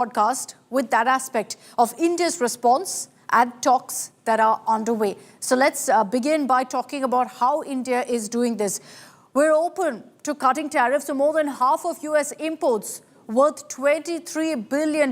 podcast with that aspect of India's response and talks that are underway. So let's begin by talking about how India is doing this. We're open to cutting tariffs to more than half of US imports worth $23 billion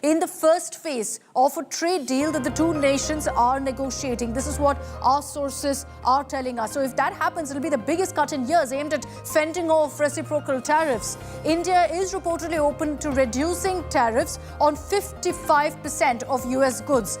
in the first phase of a trade deal that the two nations are negotiating. This is what our sources are telling us. So if that happens, it'll be the biggest cut in years aimed at fending off reciprocal tariffs. India is reportedly open to reducing tariffs on 55% of US goods,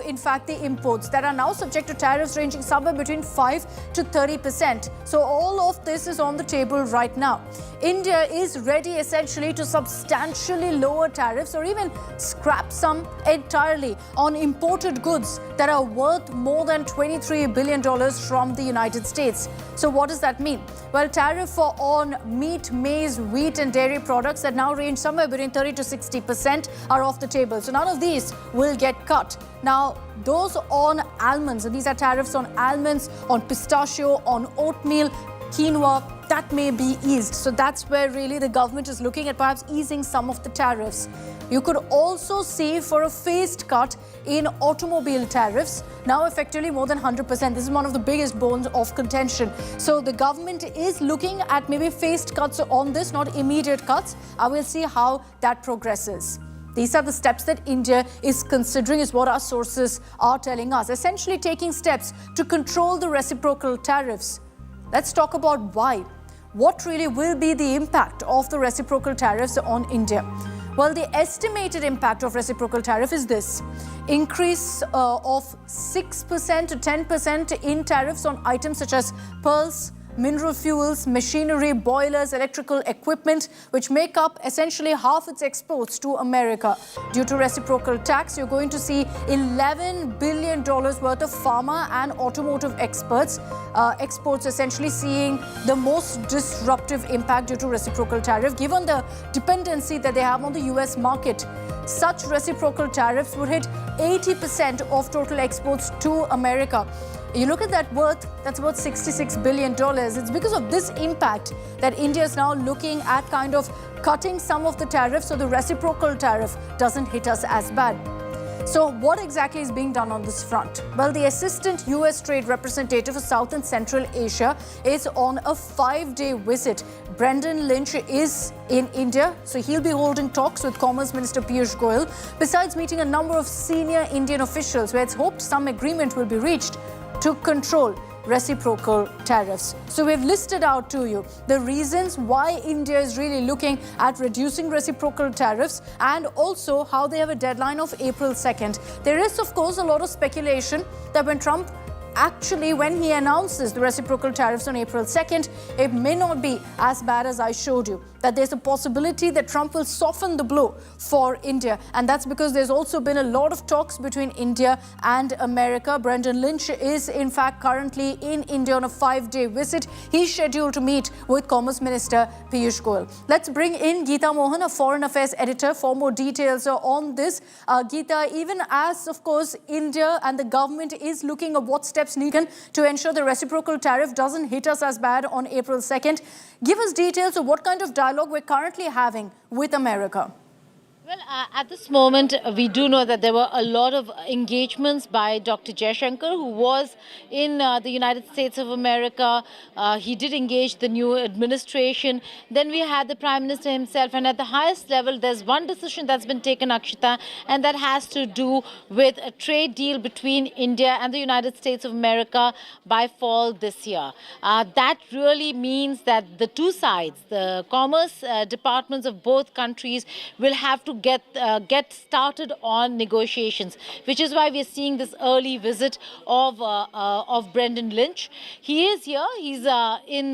in fact, the imports that are now subject to tariffs ranging somewhere between 5 to 30%. So all of this is on the table right now. India is ready essentially to substantially lower tariffs or even scrap some entirely on imported goods that are worth more than $23 billion from the United States. So what does that mean? Well, tariff on meat, maize, wheat and dairy products that now range somewhere between 30 to 60% are off the table. So none of these will get cut. Now, those on almonds, and these are tariffs on almonds, on pistachio, on oatmeal, quinoa, that may be eased. So that's where really the government is looking at perhaps easing some of the tariffs. You could also see for a phased cut in automobile tariffs, now effectively more than 100%. This is one of the biggest bones of contention. So the government is looking at maybe phased cuts on this, not immediate cuts. I will see how that progresses. These are the steps that India is considering, is what our sources are telling us. Essentially taking steps to control the reciprocal tariffs. Let's talk about why. What really will be the impact of the reciprocal tariffs on India? Well, the estimated impact of reciprocal tariff is this. Increase of 6% to 10% in tariffs on items such as pearls, mineral fuels, machinery, boilers, electrical equipment, which make up essentially half its exports to America. Due to reciprocal tax, you're going to see $11 billion worth of pharma and automotive exports essentially seeing the most disruptive impact due to reciprocal tariff, given the dependency that they have on the US market. Such reciprocal tariffs would hit 80% of total exports to America. You look at that worth, that's worth $66 billion. It's because of this impact that India is now looking at kind of cutting some of the tariffs so the reciprocal tariff doesn't hit us as bad. So what exactly is being done on this front? Well, the Assistant US Trade Representative for South and Central Asia is on a 5-day visit. Brendan Lynch is in India, so he'll be holding talks with Commerce Minister Piyush Goyal, besides meeting a number of senior Indian officials where it's hoped some agreement will be reached to control reciprocal tariffs. So we've listed out to you the reasons why India is really looking at reducing reciprocal tariffs and also how they have a deadline of April 2nd. There is, of course, a lot of speculation that when he announces the reciprocal tariffs on April 2nd, it may not be as bad as I showed you. That there's a possibility that Trump will soften the blow for India. And that's because there's also been a lot of talks between India and America. Brendan Lynch is, in fact, currently in India on a 5-day visit. He's scheduled to meet with Commerce Minister Piyush Goyal. Let's bring in Geeta Mohan, a Foreign Affairs editor, for more details on this. Geeta, even as, of course, India and the government is looking at what steps needed to ensure the reciprocal tariff doesn't hit us as bad on April 2nd, give us details of what kind of dialogue we're currently having with America. Well, at this moment, we do know that there were a lot of engagements by Dr. Jaishankar, who was in the United States of America. He did engage the new administration. Then we had the Prime Minister himself. And at the highest level, there's one decision that's been taken, Akshita, and that has to do with a trade deal between India and the United States of America by fall this year. That really means that the two sides, the commerce departments of both countries, will have to get started on negotiations, which is why we're seeing this early visit of Brendan Lynch. He is here. He's in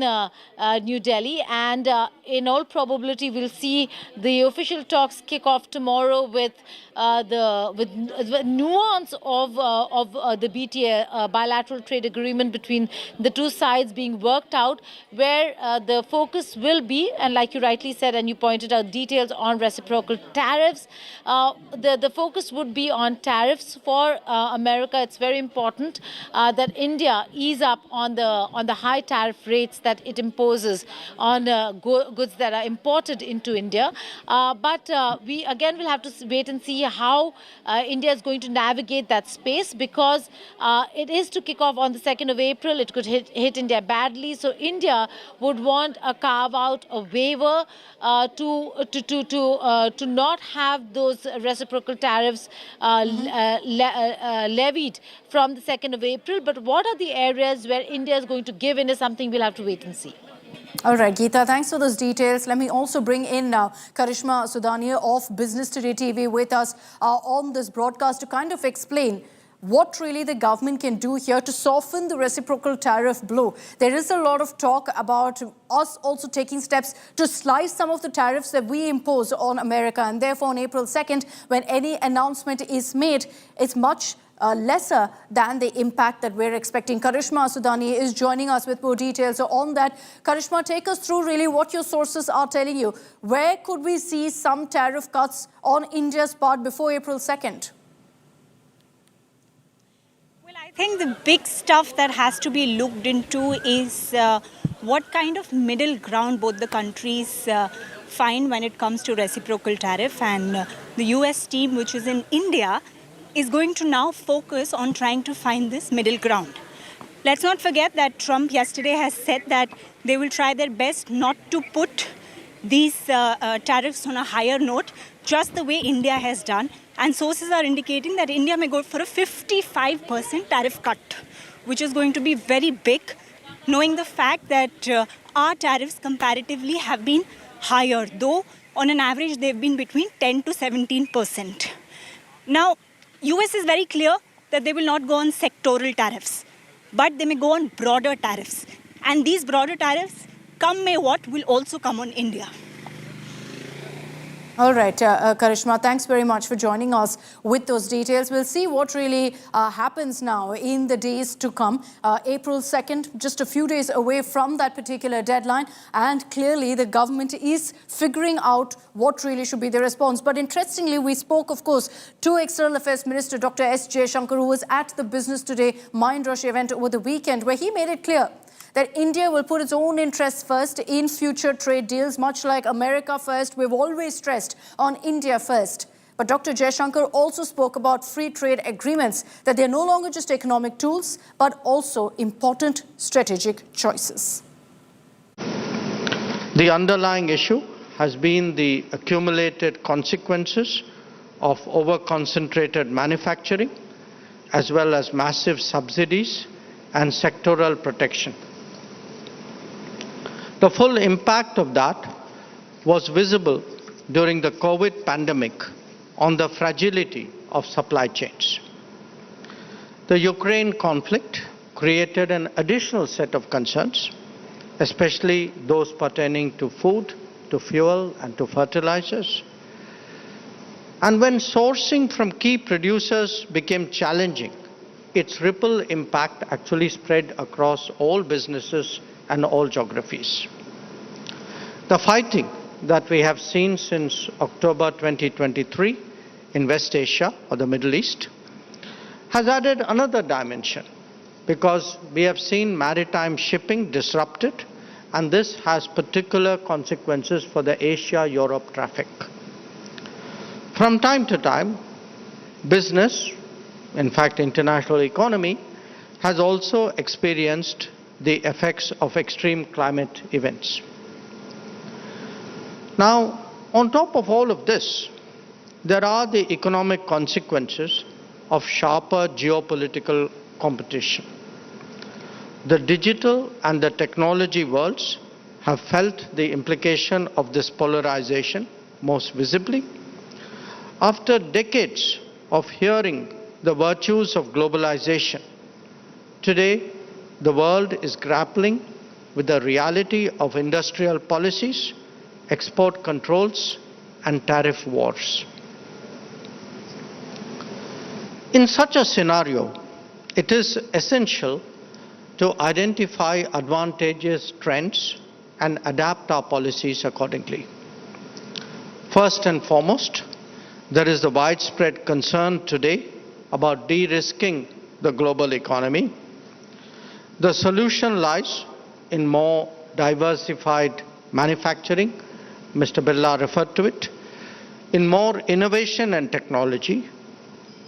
New Delhi, and in all probability, we'll see the official talks kick off tomorrow with the nuance of the BTA bilateral trade agreement between the two sides being worked out, where the focus will be, and like you rightly said and you pointed out, details on reciprocal tariffs tariffs, the focus would be on tariffs for America. It's very important that India ease up on the high tariff rates that it imposes on goods that are imported into India. But we again will have to wait and see how India is going to navigate that space, because it is to kick off on the 2nd of April. It could hit India badly. So India would want a carve out, a waiver to not have those reciprocal tariffs levied from the 2nd of April. But what are the areas where India is going to give in is something we'll have to wait and see. All right, Geeta, thanks for those details. Let me also bring in now Karishma Sudania of Business Today TV with us on this broadcast to kind of explain what really the government can do here to soften the reciprocal tariff blow. There is a lot of talk about us also taking steps to slice some of the tariffs that we impose on America. And therefore, on April 2nd, when any announcement is made, it's much lesser than the impact that we're expecting. Karishma Sudani is joining us with more details. So on that, Karishma, take us through really what your sources are telling you. Where could we see some tariff cuts on India's part before April 2nd? I think the big stuff that has to be looked into is what kind of middle ground both the countries find when it comes to reciprocal tariff. And the US team, which is in India, is going to now focus on trying to find this middle ground. Let's not forget that Trump yesterday has said that they will try their best not to put these tariffs on a higher note, just the way India has done. And sources are indicating that India may go for a 55% tariff cut, which is going to be very big, knowing the fact that our tariffs comparatively have been higher, though on an average they've been between 10 to 17%. Now, US is very clear that they will not go on sectoral tariffs, but they may go on broader tariffs. And these broader tariffs, come may what, will also come on India. All right, Karishma, thanks very much for joining us with those details. We'll see what really happens now in the days to come. April 2nd, just a few days away from that particular deadline. And clearly, the government is figuring out what really should be the response. But interestingly, we spoke, of course, to External Affairs Minister Dr. S. Jaishankar, who was at the Business Today Mind Rush event over the weekend, where he made it clear that India will put its own interests first in future trade deals, much like America first. We've always stressed on India first. But Dr. Jaishankar also spoke about free trade agreements, that they're no longer just economic tools, but also important strategic choices. The underlying issue has been the accumulated consequences of over-concentrated manufacturing, as well as massive subsidies and sectoral protection. The full impact of that was visible during the COVID pandemic on the fragility of supply chains. The Ukraine conflict created an additional set of concerns, especially those pertaining to food, to fuel, and to fertilizers. And when sourcing from key producers became challenging, its ripple impact actually spread across all businesses and all geographies. The fighting that we have seen since October 2023 in West Asia or the Middle East has added another dimension, because we have seen maritime shipping disrupted, and this has particular consequences for the Asia-Europe traffic. From time to time, business, in fact international economy, has also experienced the effects of extreme climate events. Now, on top of all of this, there are the economic consequences of sharper geopolitical competition. The digital and the technology worlds have felt the implication of this polarization most visibly. After decades of hearing the virtues of globalization, today the world is grappling with the reality of industrial policies, export controls, and tariff wars. In such a scenario, it is essential to identify advantageous trends and adapt our policies accordingly. First and foremost, There is the widespread concern today about de-risking the global economy. The solution lies in more diversified manufacturing, Mr. Birla referred to it, in more innovation and technology,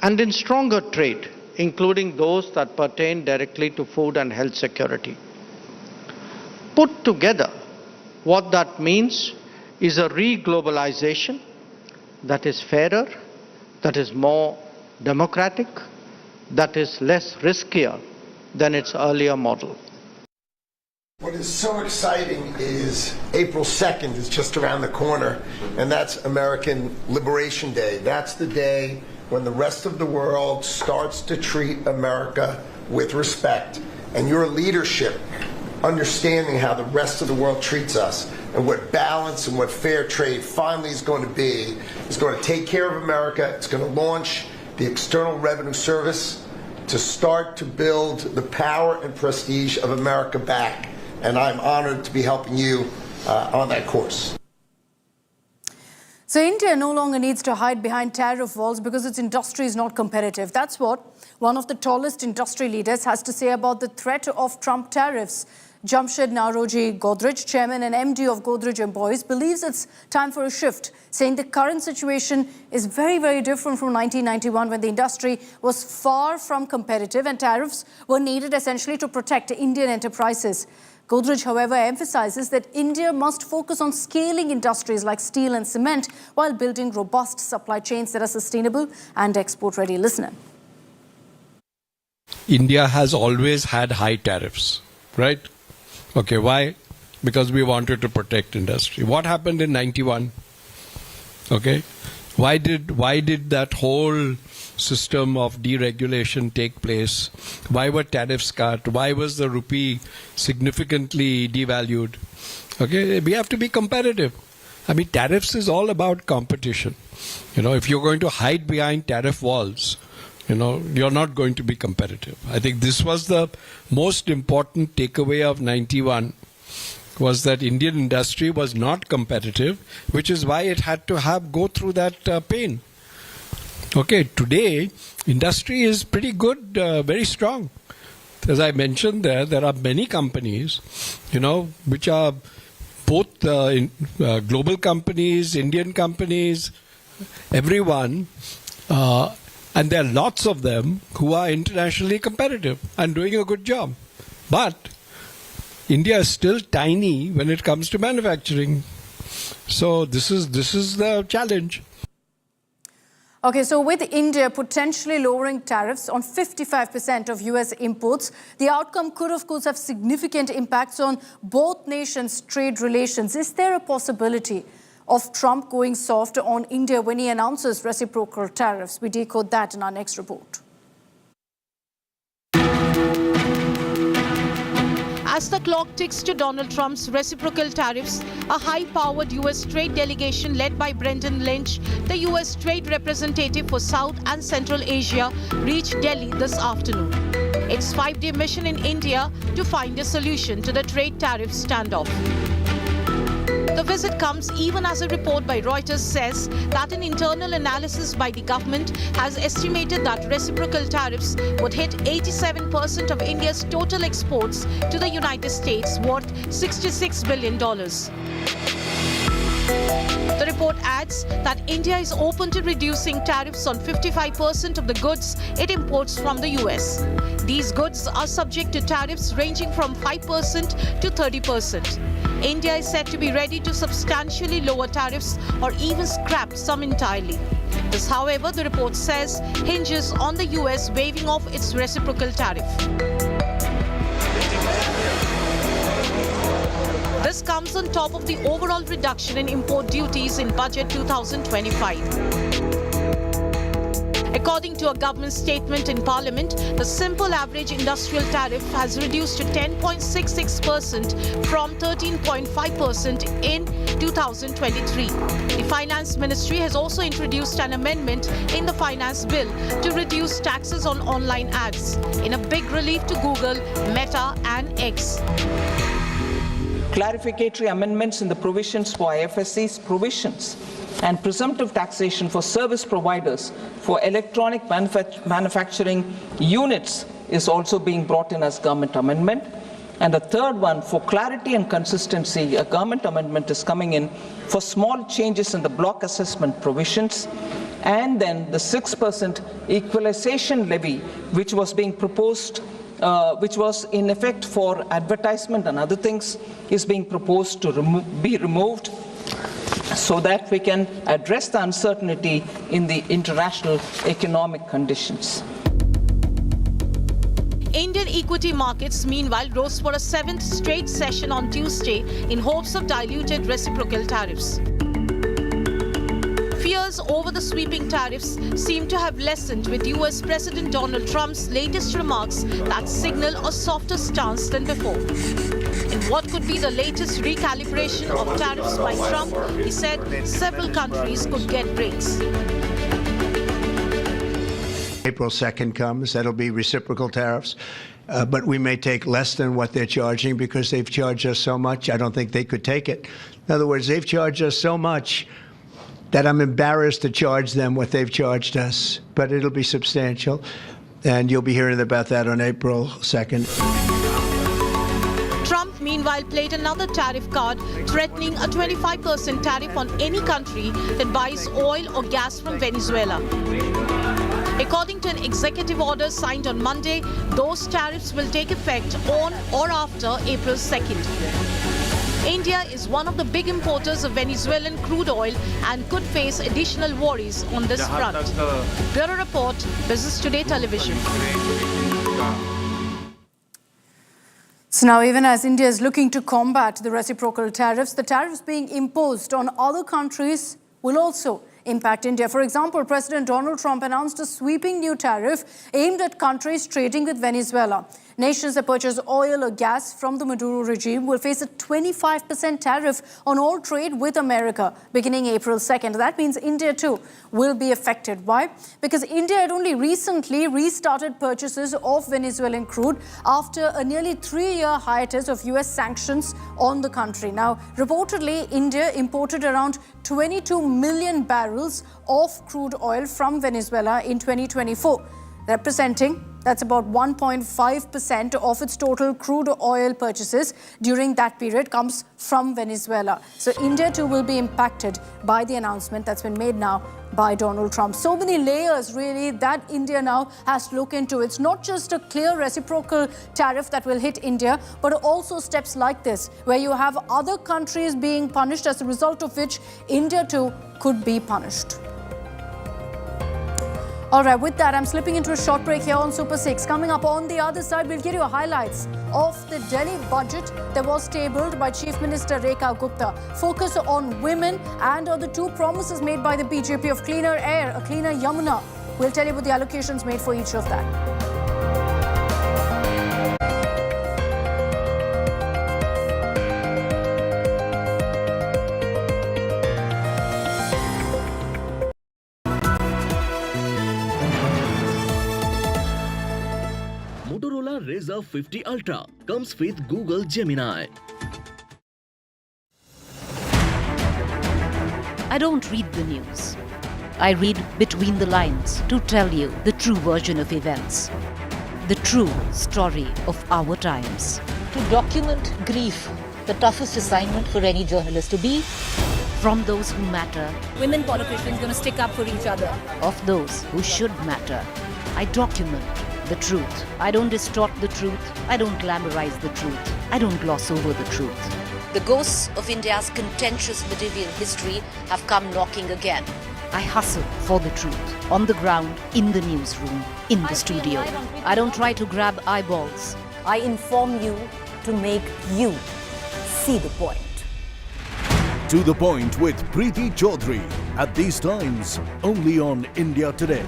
and in stronger trade, including those that pertain directly to food and health security. Put together, what that means is a re-globalization that is fairer, that is more democratic, that is less riskier than its earlier model. What is so exciting is April 2nd is just around the corner, and that's American Liberation Day. That's the day when the rest of the world starts to treat America with respect. And your leadership, understanding how the rest of the world treats us and what balance and what fair trade finally is going to be, is going to take care of America. It's going to launch the External Revenue Service to start to build the power and prestige of America back. And I'm honored to be helping you on that course. So India no longer needs to hide behind tariff walls because its industry is not competitive. That's what one of the tallest industry leaders has to say about the threat of Trump tariffs. Jamshed Naroji Godrej, chairman and MD of Godrej Employees, believes it's time for a shift, saying the current situation is very, very different from 1991 when the industry was far from competitive and tariffs were needed essentially to protect Indian enterprises. Godrej, however, emphasizes that India must focus on scaling industries like steel and cement while building robust supply chains that are sustainable and export-ready. Listen. India has always had high tariffs, right? Okay, why? Because we wanted to protect industry. What happened in 91? Okay, why did that whole system of deregulation take place? Why were tariffs cut? Why was the rupee significantly devalued? Okay, we have to be competitive. I mean, tariffs is all about competition. You know, if you're going to hide behind tariff walls, you know, you're not going to be competitive. I think this was the most important takeaway of 91, was that Indian industry was not competitive, which is why it had to go through that pain. Okay, today, industry is pretty good, very strong. As I mentioned there are many companies, you know, which are both global companies, Indian companies, everyone, and there are lots of them who are internationally competitive and doing a good job. But India is still tiny when it comes to manufacturing. So this is the challenge. Okay, so with India potentially lowering tariffs on 55% of US imports, the outcome could, of course, have significant impacts on both nations' trade relations. Is there a possibility of Trump going soft on India when he announces reciprocal tariffs? We decode that in our next report. As the clock ticks to Donald Trump's reciprocal tariffs, a high-powered U.S. trade delegation led by Brendan Lynch, the U.S. trade representative for South and Central Asia, reached Delhi this afternoon. Its 5-day mission in India to find a solution to the trade tariff standoff. The visit comes even as a report by Reuters says that an internal analysis by the government has estimated that reciprocal tariffs would hit 87% of India's total exports to the United States, worth $66 billion. The report adds that India is open to reducing tariffs on 55% of the goods it imports from the US. These goods are subject to tariffs ranging from 5% to 30%. India is said to be ready to substantially lower tariffs or even scrap some entirely. This, however, the report says, hinges on the US waiving off its reciprocal tariff. This comes on top of the overall reduction in import duties in Budget 2025. According to a government statement in Parliament, the simple average industrial tariff has reduced to 10.66% from 13.5% in 2023. The Finance Ministry has also introduced an amendment in the Finance Bill to reduce taxes on online ads, in a big relief to Google, Meta and X. clarificatory amendments in the provisions for IFSC's provisions, and presumptive taxation for service providers for electronic manufacturing units is also being brought in as government amendment. And the third one, for clarity and consistency, a government amendment is coming in for small changes in the block assessment provisions. And then the 6% equalization levy, which was being proposed, which was in effect for advertisement and other things, is being proposed to be removed, so that we can address the uncertainty in the international economic conditions. Indian equity markets, meanwhile, rose for a 7th straight session on Tuesday in hopes of diluted reciprocal tariffs. Fears over the sweeping tariffs seem to have lessened with US President Donald Trump's latest remarks that signal a softer stance than before. In what could be the latest recalibration of tariffs by Trump, he said several countries could get breaks. April 2nd comes, that'll be reciprocal tariffs. But we may take less than what they're charging because they've charged us so much. I don't think they could take it. In other words, they've charged us so much that I'm embarrassed to charge them what they've charged us. But it'll be substantial. And you'll be hearing about that on April 2nd. Trump, meanwhile, played another tariff card, threatening a 25% tariff on any country that buys oil or gas from Venezuela. According to an executive order signed on Monday, those tariffs will take effect on or after April 2nd. India is one of the big importers of Venezuelan crude oil and could face additional worries on this front. Bureau Report, Business Today Television. So now, even as India is looking to combat the reciprocal tariffs, the tariffs being imposed on other countries will also impact India. For example, President Donald Trump announced a sweeping new tariff aimed at countries trading with Venezuela. Nations that purchase oil or gas from the Maduro regime will face a 25% tariff on all trade with America beginning April 2nd. That means India too will be affected. Why? Because India had only recently restarted purchases of Venezuelan crude after a nearly 3-year hiatus of US sanctions on the country. Now, reportedly, India imported around 22 million barrels of crude oil from Venezuela in 2024, representing that's about 1.5% of its total crude oil purchases during that period comes from Venezuela. So India too will be impacted by the announcement that's been made now by Donald Trump. So many layers really that India now has to look into. It's not just a clear reciprocal tariff that will hit India, but also steps like this, where you have other countries being punished, as a result of which India too could be punished. All right, with that, I'm slipping into a short break here on Super 6. Coming up on the other side, we'll give you highlights of the Delhi budget that was tabled by Chief Minister Rekha Gupta. Focus on women and on the 2 promises made by the BJP of cleaner air, a cleaner Yamuna. We'll tell you what the allocations made for each of that. Razr 50 Ultra comes with Google Gemini. I don't read the news. I read between the lines to tell you the true version of events, the true story of our times. To document grief, the toughest assignment for any journalist to be. From those who matter. Women politicians going to stick up for each other. Of those who should matter. I document the truth. I don't distort the truth. I don't glamorize the truth. I don't gloss over the truth. The ghosts of India's contentious medieval history have come knocking again. I hustle for the truth. On the ground, in the newsroom, in the studio. I don't try to grab eyeballs. I inform you to make you see the point. To the Point with Preeti Chaudhary. At these times, only on India Today.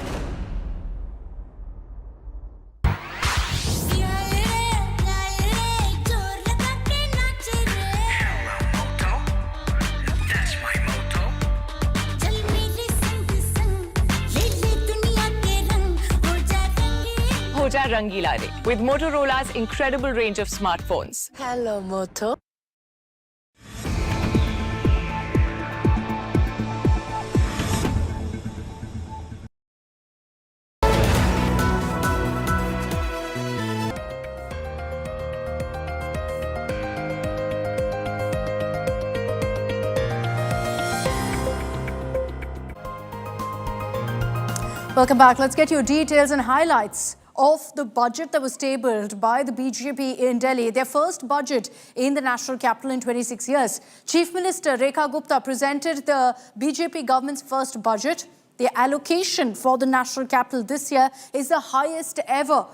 Rangila with Motorola's incredible range of smartphones. Hello, Moto. Welcome back. Let's get your details and highlights of the budget that was tabled by the BJP in Delhi, their first budget in the national capital in 26 years. Chief Minister Rekha Gupta presented the BJP government's first budget. The allocation for the national capital this year is the highest ever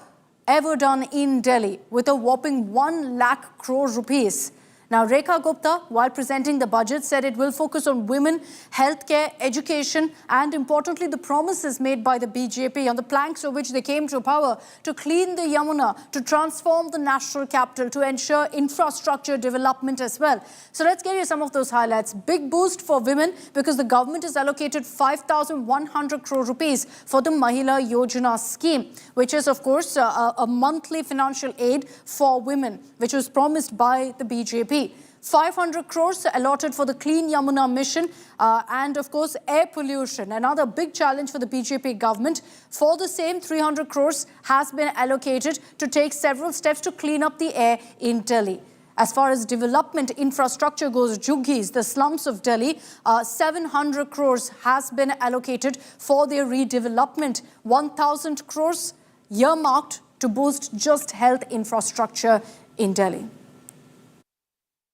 done in Delhi, with a whopping 1 lakh crore rupees. Now, Rekha Gupta, while presenting the budget, said it will focus on women, healthcare, education, and importantly, the promises made by the BJP on the planks of which they came to power to clean the Yamuna, to transform the national capital, to ensure infrastructure development as well. So let's get you some of those highlights. Big boost for women because the government has allocated 5,100 crore rupees for the Mahila Yojana scheme, which is, of course, a monthly financial aid for women, which was promised by the BJP. 500 crores allotted for the Clean Yamuna mission and, of course, air pollution. Another big challenge for the BJP government. For the same, 300 crores has been allocated to take several steps to clean up the air in Delhi. As far as development infrastructure goes, Juggies, the slums of Delhi, 700 crores has been allocated for their redevelopment. 1,000 crores earmarked to boost just health infrastructure in Delhi.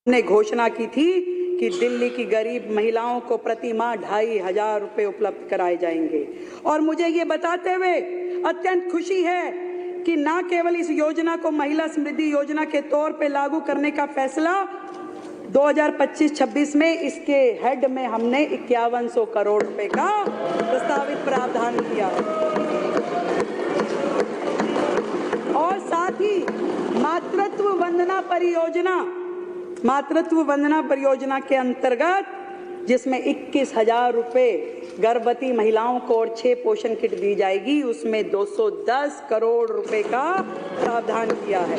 ने घोषणा की थी कि दिल्ली की गरीब महिलाओं को प्रति माह 2,500 रुपए उपलब्ध कराए जाएंगे और मुझे ये बताते हुए अत्यंत खुशी है कि न केवल इस योजना को महिला समृद्धि योजना के तौर पे लागू करने का फैसला 2025-26 में इसके हेड में हमने 5100 करोड़ रुपए का प्रस्तावित प्रावधान किया है और साथ ही मातृत्व वंदना परियोजना के अंतर्गत जिसमें 21,000 रुपए गर्भवती महिलाओं को और 6 पोषण किट दी जाएगी, उसमें 210 करोड़ रुपए का प्रावधान किया है।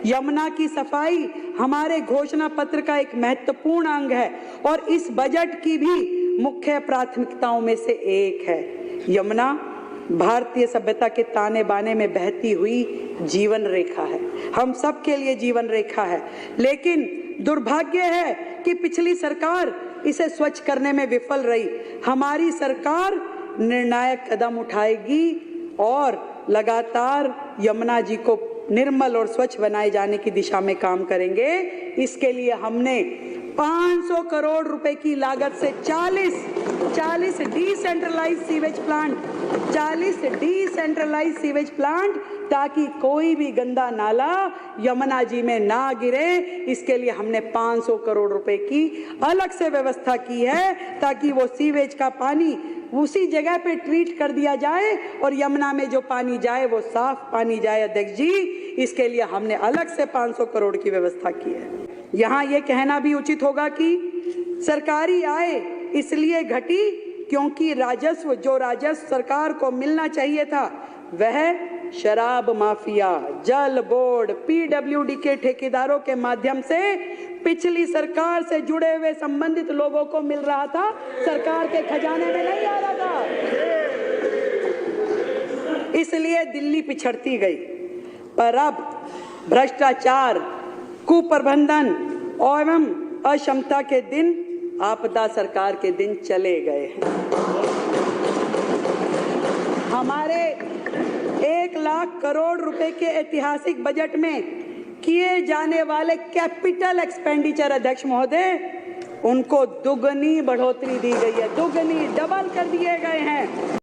यमुना की सफाई हमारे घोषणा पत्र का एक महत्वपूर्ण अंग है और इस बजट की भी मुख्य प्राथमिकताओं में से एक है। यमुना भारतीय सभ्यता के ताने बाने में बहती हुई जीवन रेखा है, हम सब के लिए जीवन रेखा है, लेकिन दुर्भाग्य है कि पिछली सरकार इसे स्वच्छ करने में विफल रही। हमारी सरकार निर्णायक कदम उठाएगी और लगातार यमुना जी को निर्मल और स्वच्छ बनाए जाने की दिशा में काम करेंगे। इसके लिए हमने 500 करोड़ रुपए की लागत से 40 डिसेंट्रलाइज्ड सीवेज प्लांट ताकि कोई भी गंदा नाला यमुना जी में ना गिरे, इसके लिए हमने 500 करोड़ रुपए की अलग से व्यवस्था की है ताकि वो सीवेज का पानी उसी जगह पे ट्रीट कर दिया जाए और यमुना में जो पानी जाए वो साफ पानी जाए। अध्यक्ष जी, इसके लिए हमने अलग से 500 करोड़ की व्यवस्था की है। यहाँ ये कहना भी उचित होगा कि सरकारी आय इसलिए घटी क्योंकि राजस्व सरकार को मिलना चाहिए था वह शराब माफिया, जल बोर्ड, पीडब्ल्यूडी के ठेकेदारों के माध्यम से पिछली सरकार से जुड़े हुए संबंधित लोगों को मिल रहा था, सरकार के खजाने में नहीं आ रहा था। इसलिए दिल्ली पिछड़ती गई। पर अब भ्रष्टाचार, कुप्रबंधन एवं अक्षमता के दिन, आपदा सरकार के दिन चले गए हैं। हमारे 1 लाख करोड़ रुपए के ऐतिहासिक बजट में किए जाने वाले कैपिटल एक्सपेंडिचर, अध्यक्ष महोदय, उनको दुगनी बढ़ोतरी दी गई है, दुगनी डबल कर दिए गए हैं।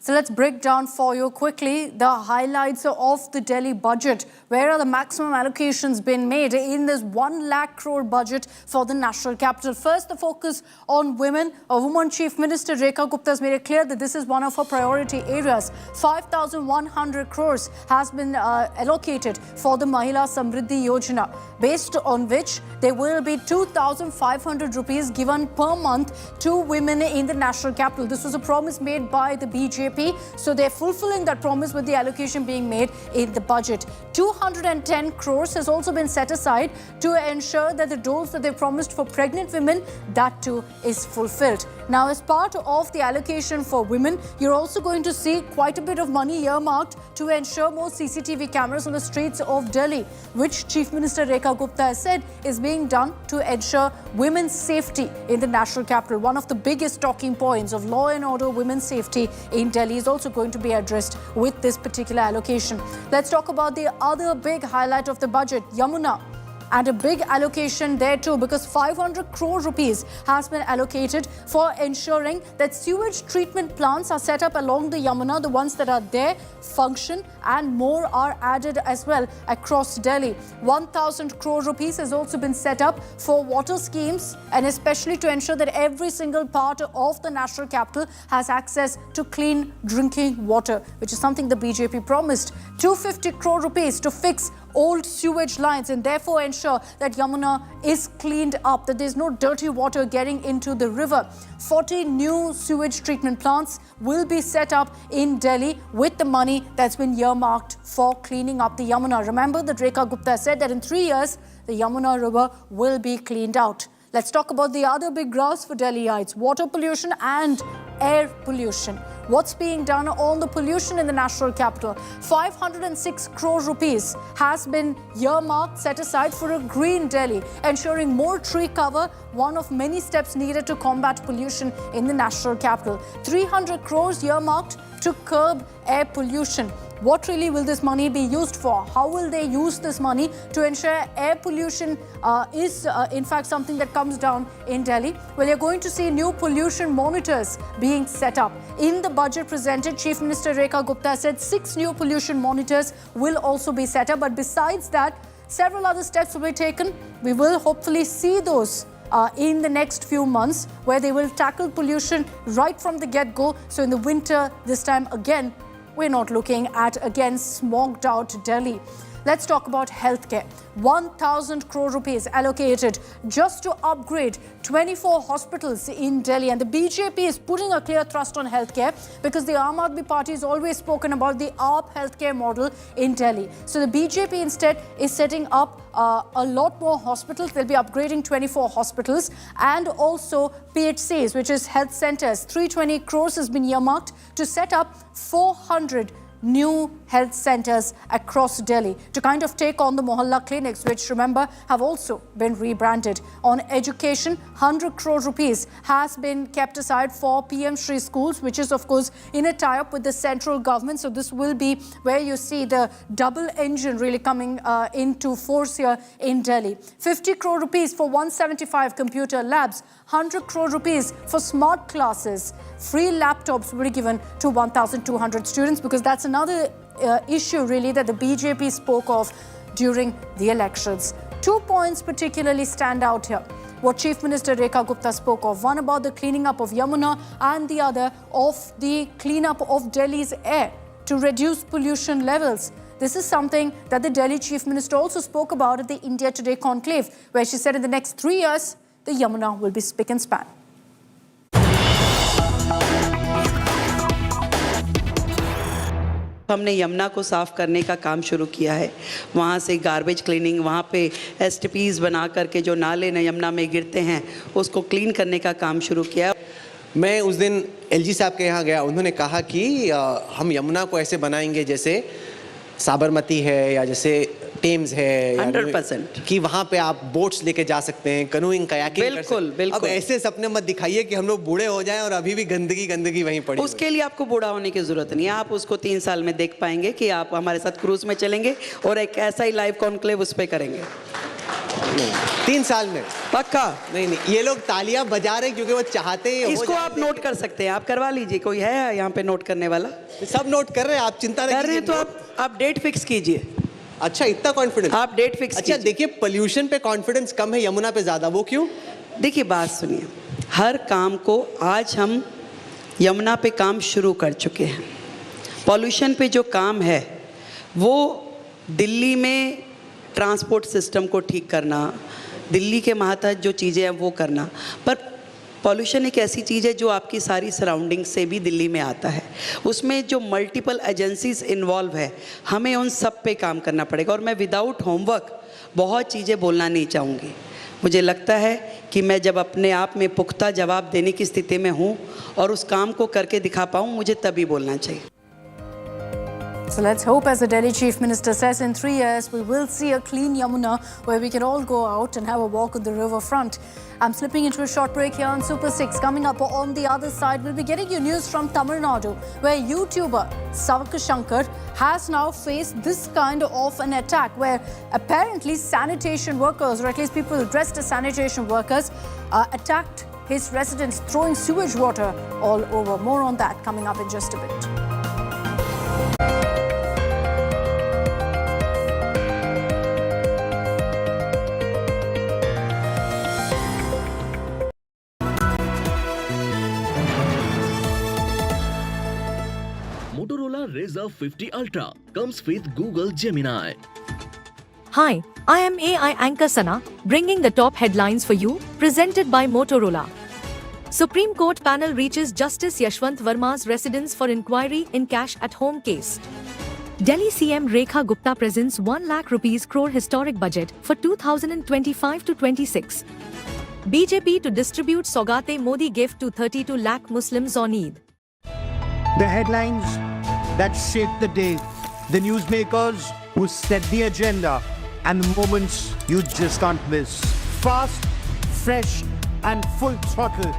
So let's break down for you quickly the highlights of the Delhi budget. Where are the maximum allocations been made in this 1 lakh crore budget for the national capital? First, the focus on women. A woman Chief Minister Rekha Gupta has made it clear that this is one of her priority areas. 5,100 crores has been allocated for the Mahila Samriddhi Yojana, based on which there will be 2,500 rupees given per month to women in the national capital. This was a promise made by the BJP. So they're fulfilling that promise with the allocation being made in the budget. 210 crores has also been set aside to ensure that the goals that they promised for pregnant women, that too is fulfilled. Now, as part of the allocation for women, you're also going to see quite a bit of money earmarked to ensure more CCTV cameras on the streets of Delhi, which Chief Minister Rekha Gupta has said is being done to ensure women's safety in the national capital. One of the biggest talking points of law and order, women's safety in Delhi is also going to be addressed with this particular allocation. Let's talk about the other big highlight of the budget, Yamuna. And a big allocation there too, because 500 crore rupees has been allocated for ensuring that sewage treatment plants are set up along the Yamuna. The ones that are there function, and more are added as well across Delhi. 1,000 crore rupees has also been set up for water schemes, and especially to ensure that every single part of the national capital has access to clean drinking water, which is something the BJP promised. 250 crore rupees to fix old sewage lines and therefore ensure that Yamuna is cleaned up, that there's no dirty water getting into the river. 40 new sewage treatment plants will be set up in Delhi with the money that's been earmarked for cleaning up the Yamuna. Remember that Rekha Gupta said that in 3 years, the Yamuna river will be cleaned out. Let's talk about the other big graphs for Delhiites, water pollution and air pollution. What's being done on the pollution in the national capital? 506 crore rupees has been earmarked, set aside for a green Delhi, ensuring more tree cover, one of many steps needed to combat pollution in the national capital. 300 crores earmarked to curb air pollution. What really will this money be used for? How will they use this money to ensure air pollution is in fact something that comes down in Delhi? Well, you're going to see new pollution monitors being set up. In the budget presented, Chief Minister Rekha Gupta said 6 new pollution monitors will also be set up. But besides that, several other steps will be taken. We will hopefully see those in the next few months, where they will tackle pollution right from the get-go. So in the winter, this time again, we're not looking at, again, smogged out Delhi. Let's talk about healthcare. 1,000 crore rupees allocated just to upgrade 24 hospitals in Delhi. And the BJP is putting a clear thrust on healthcare because the Aam Aadmi Party has always spoken about the AAP healthcare model in Delhi. So the BJP instead is setting up a lot more hospitals. They'll be upgrading 24 hospitals and also PHCs, which is health centers. 320 crores has been earmarked to set up 400 new health centers across Delhi to kind of take on the Mohalla clinics, which, remember, have also been rebranded. On education, 100 crore rupees has been kept aside for PM Shri schools, which is, of course, in a tie-up with the central government. So this will be where you see the double engine really coming into force here in Delhi. 50 crore rupees for 175 computer labs, 100 crore rupees for smart classes. Free laptops will be given to 1,200 students, because that's another issue really that the BJP spoke of during the elections. 2 points particularly stand out here. What Chief Minister Rekha Gupta spoke of, one about the cleaning up of Yamuna and the other of the cleanup of Delhi's air to reduce pollution levels. This is something that the Delhi Chief Minister also spoke about at the India Today conclave, where she said in the next 3 years, the Yamuna will be spick and span. हमने यमुना को साफ करने का काम शुरू किया है। वहाँ से गार्बेज क्लीनिंग, वहाँ पे एसटीपीज बना करके जो नाले न यमुना में गिरते हैं उसको क्लीन करने का काम शुरू किया। मैं उस दिन एलजी साहब के यहाँ गया, उन्होंने कहा कि हम यमुना को ऐसे बनाएंगे जैसे साबरमती है या जैसे टेम्स है, 100% कि वहाँ पे आप बोट्स लेके जा सकते हैं, कनूइंग, कयाकिंग कर सकते हैं। बिल्कुल। अब ऐसे सपने मत दिखाइए कि हम लोग बूढ़े हो जाएं और अभी भी गंदगी वहीं पड़ी। उसके लिए आपको बूढ़ा होने की जरूरत नहीं है। आप उसको 3 साल में देख पाएंगे कि आप हमारे साथ क्रूज में चलेंगे और एक ऐसा ही लाइव कॉन्क्लेव उस पर करेंगे। 3 साल में पक्का? नहीं, ये लोग तालियां बजा रहे हैं क्योंकि वो चाहते हैं। इसको आप नोट कर सकते हैं, आप करवा लीजिए। कोई है यहाँ पे नोट करने वाला? सब नोट कर रहे हैं, आप चिंता नहीं कर रहे हैं तो आप डेट फिक्स कीजिए। अच्छा, इतना कॉन्फिडेंस? आप डेट फिक्स अच्छा, देखिए पोल्यूशन पे कॉन्फिडेंस कम है, यमुना पे ज्यादा, वो क्यों? देखिए बात सुनिए, हर काम को आज हम यमुना पे काम शुरू कर चुके हैं। पॉल्यूशन पे जो काम है वो दिल्ली में ट्रांसपोर्ट सिस्टम को ठीक करना, दिल्ली के महत्व जो चीज़ें हैं वो करना, पर पॉल्यूशन एक ऐसी चीज़ है जो आपकी सारी सराउंडिंग से भी दिल्ली में आता है। उसमें जो मल्टीपल एजेंसीज इन्वॉल्व है, हमें उन सब पे काम करना पड़ेगा। और मैं विदाउट होमवर्क बहुत चीज़ें बोलना नहीं चाहूँगी। मुझे लगता है कि मैं जब अपने आप में पुख्ता जवाब देने की स्थिति में हूँ और उस काम को करके दिखा पाऊँ, मुझे तभी बोलना चाहिए. So let's hope, as the Delhi Chief Minister says, in 3 years we will see a clean Yamuna where we can all go out and have a walk on the riverfront. I'm slipping into a short break here on Super 6. Coming up on the other side, we'll be getting you news from Tamil Nadu, where YouTuber Savaka Shankar has now faced this kind of an attack where apparently sanitation workers, or at least people dressed as sanitation workers, attacked his residence, throwing sewage water all over. More on that coming up in just a bit. Motorola Razr 50 Ultra comes with Google Gemini. Hi, I am AI anchor Sana, bringing the top headlines for you, presented by Motorola. Supreme Court panel reaches Justice Yashwant Verma's residence for inquiry in cash at home case. Delhi CM Rekha Gupta presents 1 lakh rupees crore historic budget for 2025 to 26. BJP to distribute Saugate Modi gift to 32 lakh Muslims on Eid. The headlines that shaped the day, the newsmakers who set the agenda, and the moments you just can't miss. Fast, fresh, and full throttle.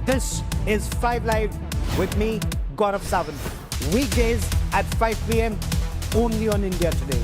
This is 5 Live with me, Gaurav Sawant. Weekdays at 5 p.m. only on India Today.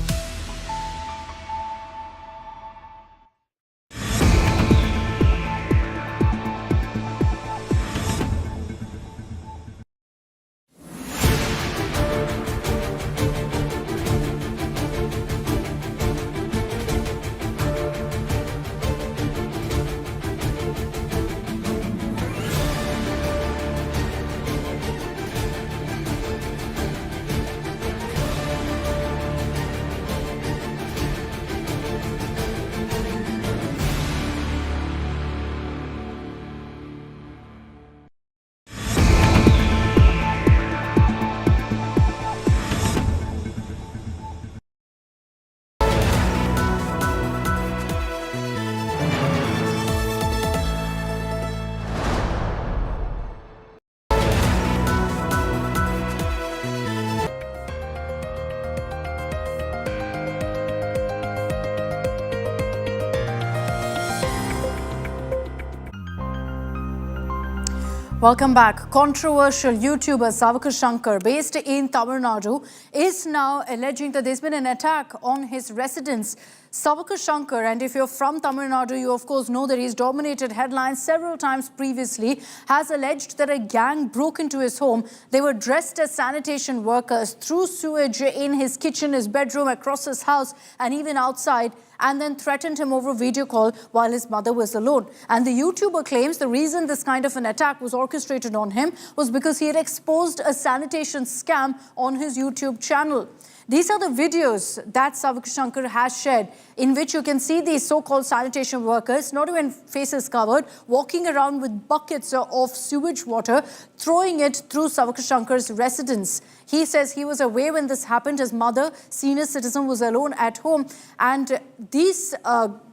Welcome back. Controversial YouTuber Savaka Shankar, based in Tamil Nadu, is now alleging that there's been an attack on his residence. Savaka Shankar, and if you're from Tamil Nadu, you of course know that he's dominated headlines several times previously, has alleged that a gang broke into his home. They were dressed as sanitation workers, threw sewage in his kitchen, his bedroom, across his house, and even outside, and then threatened him over a video call while his mother was alone. And the YouTuber claims the reason this kind of an attack was orchestrated on him was because he had exposed a sanitation scam on his YouTube channel. These are the videos that Savaka Shankar has shared, in which you can see these so-called sanitation workers, not even faces covered, walking around with buckets of sewage water, throwing it through Savaka Shankar's residence. He says he was away when this happened. His mother, senior citizen, was alone at home. And these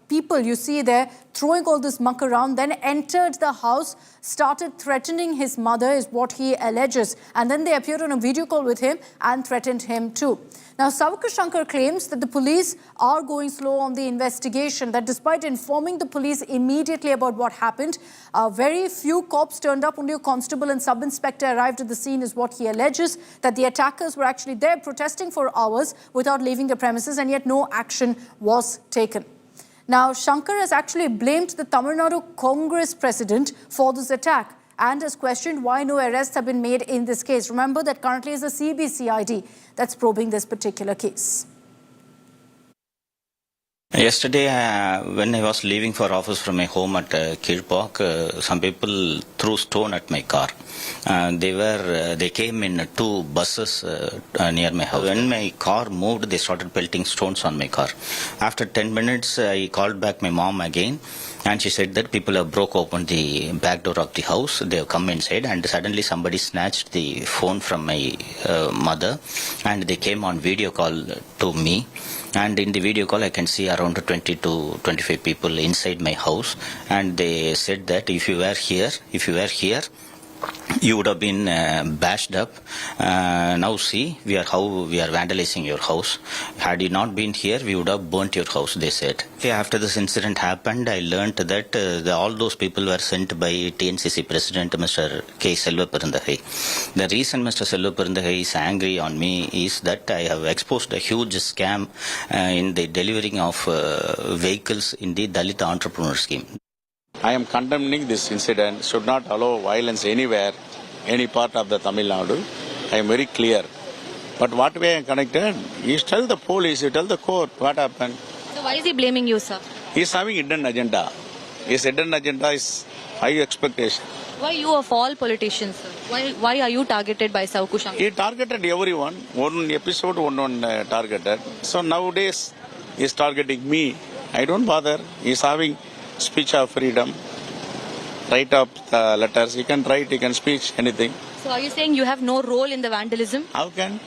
people you see there throwing all this muck around, then entered the house, started threatening his mother, is what he alleges. And then they appeared on a video call with him and threatened him too. Now, Savaka Shankar claims that the police are going slow on the investigation, that despite informing the police immediately about what happened, very few cops turned up. Only a constable and sub-inspector arrived at the scene, is what he alleges, that the attackers were actually there protesting for hours without leaving the premises, and yet no action was taken. Now, Shankar has actually blamed the Tamil Nadu Congress president for this attack and has questioned why no arrests have been made in this case. Remember that currently is the CBCID that's probing this particular case. Yesterday, when I was leaving for office from my home at Kirpak, some people threw stone at my car. They came in 2 buses near my house. When my car moved, they started pelting stones on my car. After 10 minutes, I called back my mom again, and she said that people have broke open the back door of the house. They have come inside, and suddenly somebody snatched the phone from my mother, and they came on video call to me. And in the video call, I can see around around 20 to 25 people inside my house, and they said that if you were here, you would have been bashed up. Now see, how we are vandalizing your house. Had you not been here, we would have burnt your house, they said. After this incident happened, I learnt that all those people were sent by TNCC President Mr. K. Selva Perundagai. The reason Mr. Selva Perundagai is angry on me is that I have exposed a huge scam in the delivering of vehicles in the Dalit Entrepreneur Scheme. I am condemning this incident. Should not allow violence anywhere, any part of the Tamil Nadu. I am very clear. But what way I am connected? You tell the police, you tell the court what happened. So why is he blaming you, sir? He is having hidden agenda. His hidden agenda is high expectation. Why you of all politicians, sir? Why are you targeted by Sauku Shankar? He targeted everyone. One episode, one targeted. So nowadays, he is targeting me. I don't bother. He is having speech of freedom. Write up the letters. He can write, he can speak, anything. So are you saying you have no role in the vandalism? How can?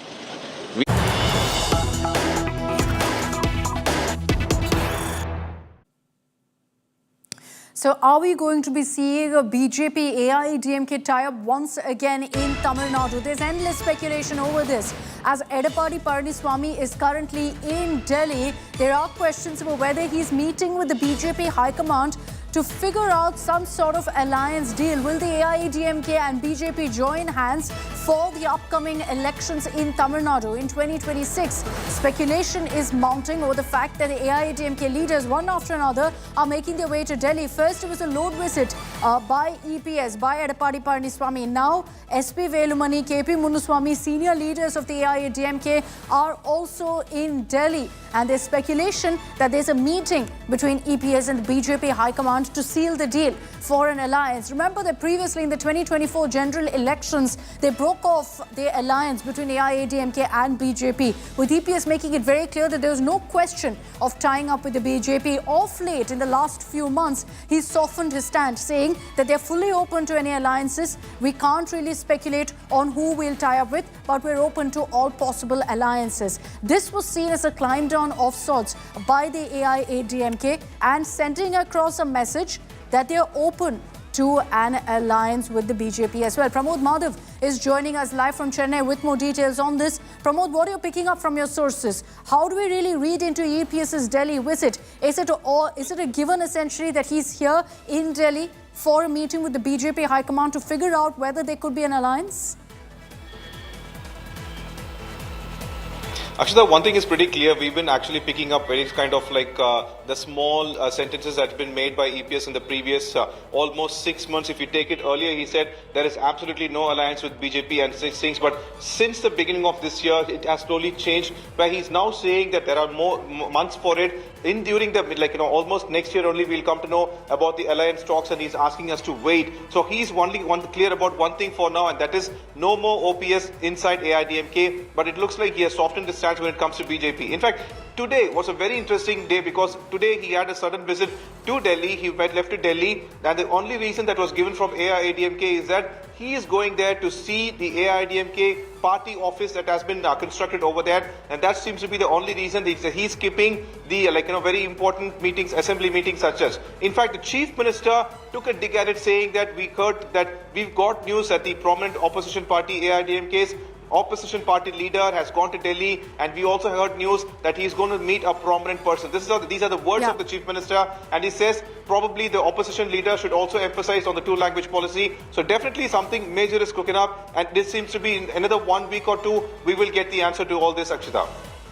So are we going to be seeing a BJP AIADMK tie-up once again in Tamil Nadu? There's endless speculation over this. As Edappadi Palaniswamy is currently in Delhi, there are questions about whether he's meeting with the BJP High Command to figure out some sort of alliance deal. Will the AIADMK and BJP join hands for the upcoming elections in Tamil Nadu in 2026? Speculation is mounting over the fact that the AIADMK leaders, one after another, are making their way to Delhi. First, it was a load visit by EPS, by Edappadi Palaniswamy. Now, SP Velumani, KP Munnuswamy, senior leaders of the AIADMK are also in Delhi. And there's speculation that there's a meeting between EPS and the BJP High Command to seal the deal for an alliance. Remember that previously in the 2024 general elections, they broke off the alliance between AIADMK and BJP, with EPS making it very clear that there was no question of tying up with the BJP. Of late, in the last few months, he's softened his stand, saying that they're fully open to any alliances. We can't really speculate on who we'll tie up with, but we're open to all possible alliances. This was seen as a climb down of sorts by the AIADMK and sending across a message that they're open to an alliance with the BJP as well. Pramod Madhav is joining us live from Chennai with more details on this. Pramod, what are you picking up from your sources? How do we really read into EPS's Delhi visit? Is it a given essentially that he's here in Delhi for a meeting with the BJP High Command to figure out whether there could be an alliance? Akshita, one thing is pretty clear. We've been actually picking up very kind of like the small sentences that have been made by EPS in the previous almost 6 months. If you take it earlier, he said there is absolutely no alliance with BJP and such things. But since the beginning of this year, it has slowly changed, where he's now saying that there are more months for it. During the almost next year only we'll come to know about the alliance talks, and he's asking us to wait. So he's only clear about one thing for now, and that is no more OPS inside AIADMK. But it looks like he has softened his stance when it comes to BJP. In fact, today was a very interesting day because today he had a sudden visit to Delhi. He left to Delhi, and the only reason that was given from AIADMK is that he is going there to see the AIADMK party office that has been constructed over there, and that seems to be the only reason that he's skipping the very important meetings, assembly meetings such as. In fact, the chief minister took a dig at it, saying that we heard that we've got news that the prominent opposition party AIADMK's opposition party leader has gone to Delhi, and we also heard news that he's going to meet a prominent person. These are the words of the chief minister, and he says probably the opposition leader should also emphasize on the two-language policy. So definitely something major is cooking up, and this seems to be in another 1 week or two we will get the answer to all this, Akshita.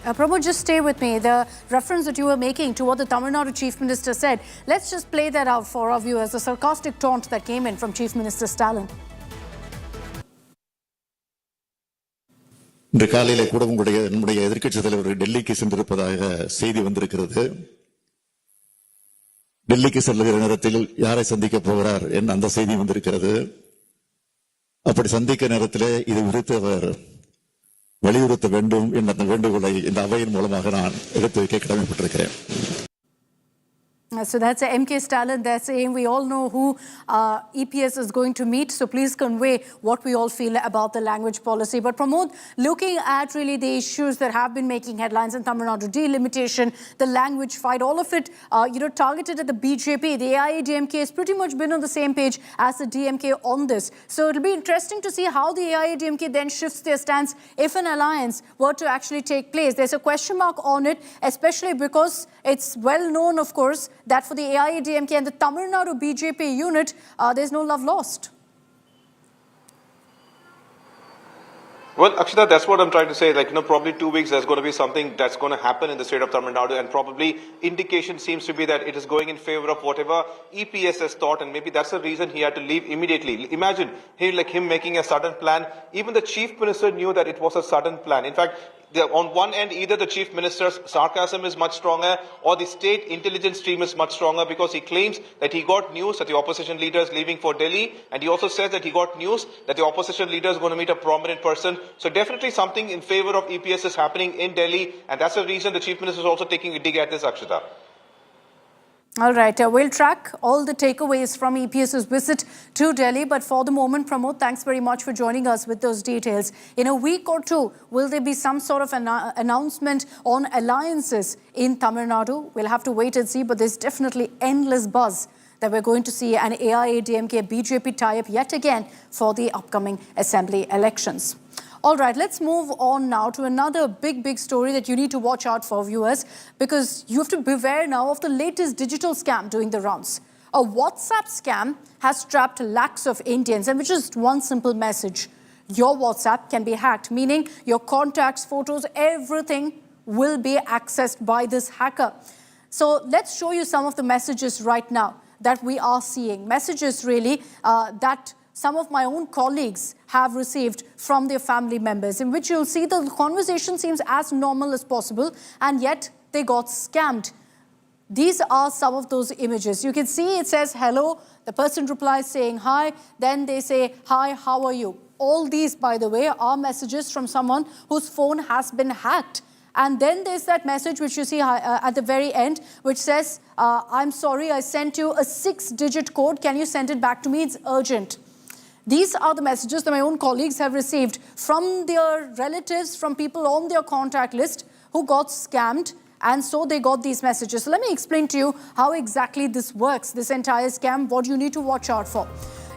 Pramod, just stay with me. The reference that you were making to what the Tamil Nadu Chief Minister said, let's just play that out for our viewers, the sarcastic taunt that came in from Chief Minister Stalin. இன்று காலையிலே கூட நம்முடைய எதிர்க்கட்சி தலைவர் டெல்லிக்கு சென்றிருப்பதாக செய்தி வந்திருக்கிறது. டெல்லிக்கு செல்லுகிற நேரத்தில் யாரை சந்திக்க போகிறார் என்ற அந்த செய்தி வந்திருக்கிறது. அப்படி சந்திக்க நேரத்திலே இது குறித்து அவர் வலியுறுத்த வேண்டும் என்ற அந்த வேண்டுகோளை இந்த அவையின் மூலமாக நான் எடுத்து வைக்க கடமைப்பட்டிருக்கிறேன். So that's a MK Stalin. They're saying we all know who EPS is going to meet. So please convey what we all feel about the language policy. But Pramod, looking at really the issues that have been making headlines in Tamil Nadu, delimitation, the language fight, all of it, targeted at the BJP. The AIADMK has pretty much been on the same page as the DMK on this. So it'll be interesting to see how the AIADMK then shifts their stance if an alliance were to actually take place. There's a question mark on it, especially because it's well known, of course, that for the AIADMK and the Tamil Nadu BJP unit, there's no love lost. Well, Akshita, that's what I'm trying to say. Probably 2 weeks, there's going to be something that's going to happen in the state of Tamil Nadu, and probably indication seems to be that it is going in favor of whatever EPS has thought, and maybe that's the reason he had to leave immediately. Imagine him making a sudden plan. Even the chief minister knew that it was a sudden plan. In fact, on one end, either the chief minister's sarcasm is much stronger or the state intelligence stream is much stronger, because he claims that he got news that the opposition leader is leaving for Delhi, and he also says that he got news that the opposition leader is going to meet a prominent person. So definitely something in favor of EPS is happening in Delhi, and that's the reason the chief minister is also taking a dig at this, Akshita. All right, we'll track all the takeaways from EPS's visit to Delhi. But for the moment, Pramod, thanks very much for joining us with those details. In a week or two, will there be some sort of announcement on alliances in Tamil Nadu? We'll have to wait and see, but there's definitely endless buzz that we're going to see an AIADMK BJP tie-up yet again for the upcoming assembly elections. All right, let's move on now to another big story that you need to watch out for, viewers, because you have to beware now of the latest digital scam doing the rounds. A WhatsApp scam has trapped lakhs of Indians, and with just one simple message: your WhatsApp can be hacked, meaning your contacts, photos, everything will be accessed by this hacker. So let's show you some of the messages right now that we are seeing. Messages really that some of my own colleagues have received from their family members, in which you'll see the conversation seems as normal as possible, and yet they got scammed. These are some of those images. You can see it says hello, the person replies saying hi, then they say hi, how are you? All these, by the way, are messages from someone whose phone has been hacked. And then there's that message which you see at the very end, which says, I'm sorry, I sent you a 6-digit code. Can you send it back to me? It's urgent. These are the messages that my own colleagues have received from their relatives, from people on their contact list who got scammed, and so they got these messages. So let me explain to you how exactly this works, this entire scam, what you need to watch out for.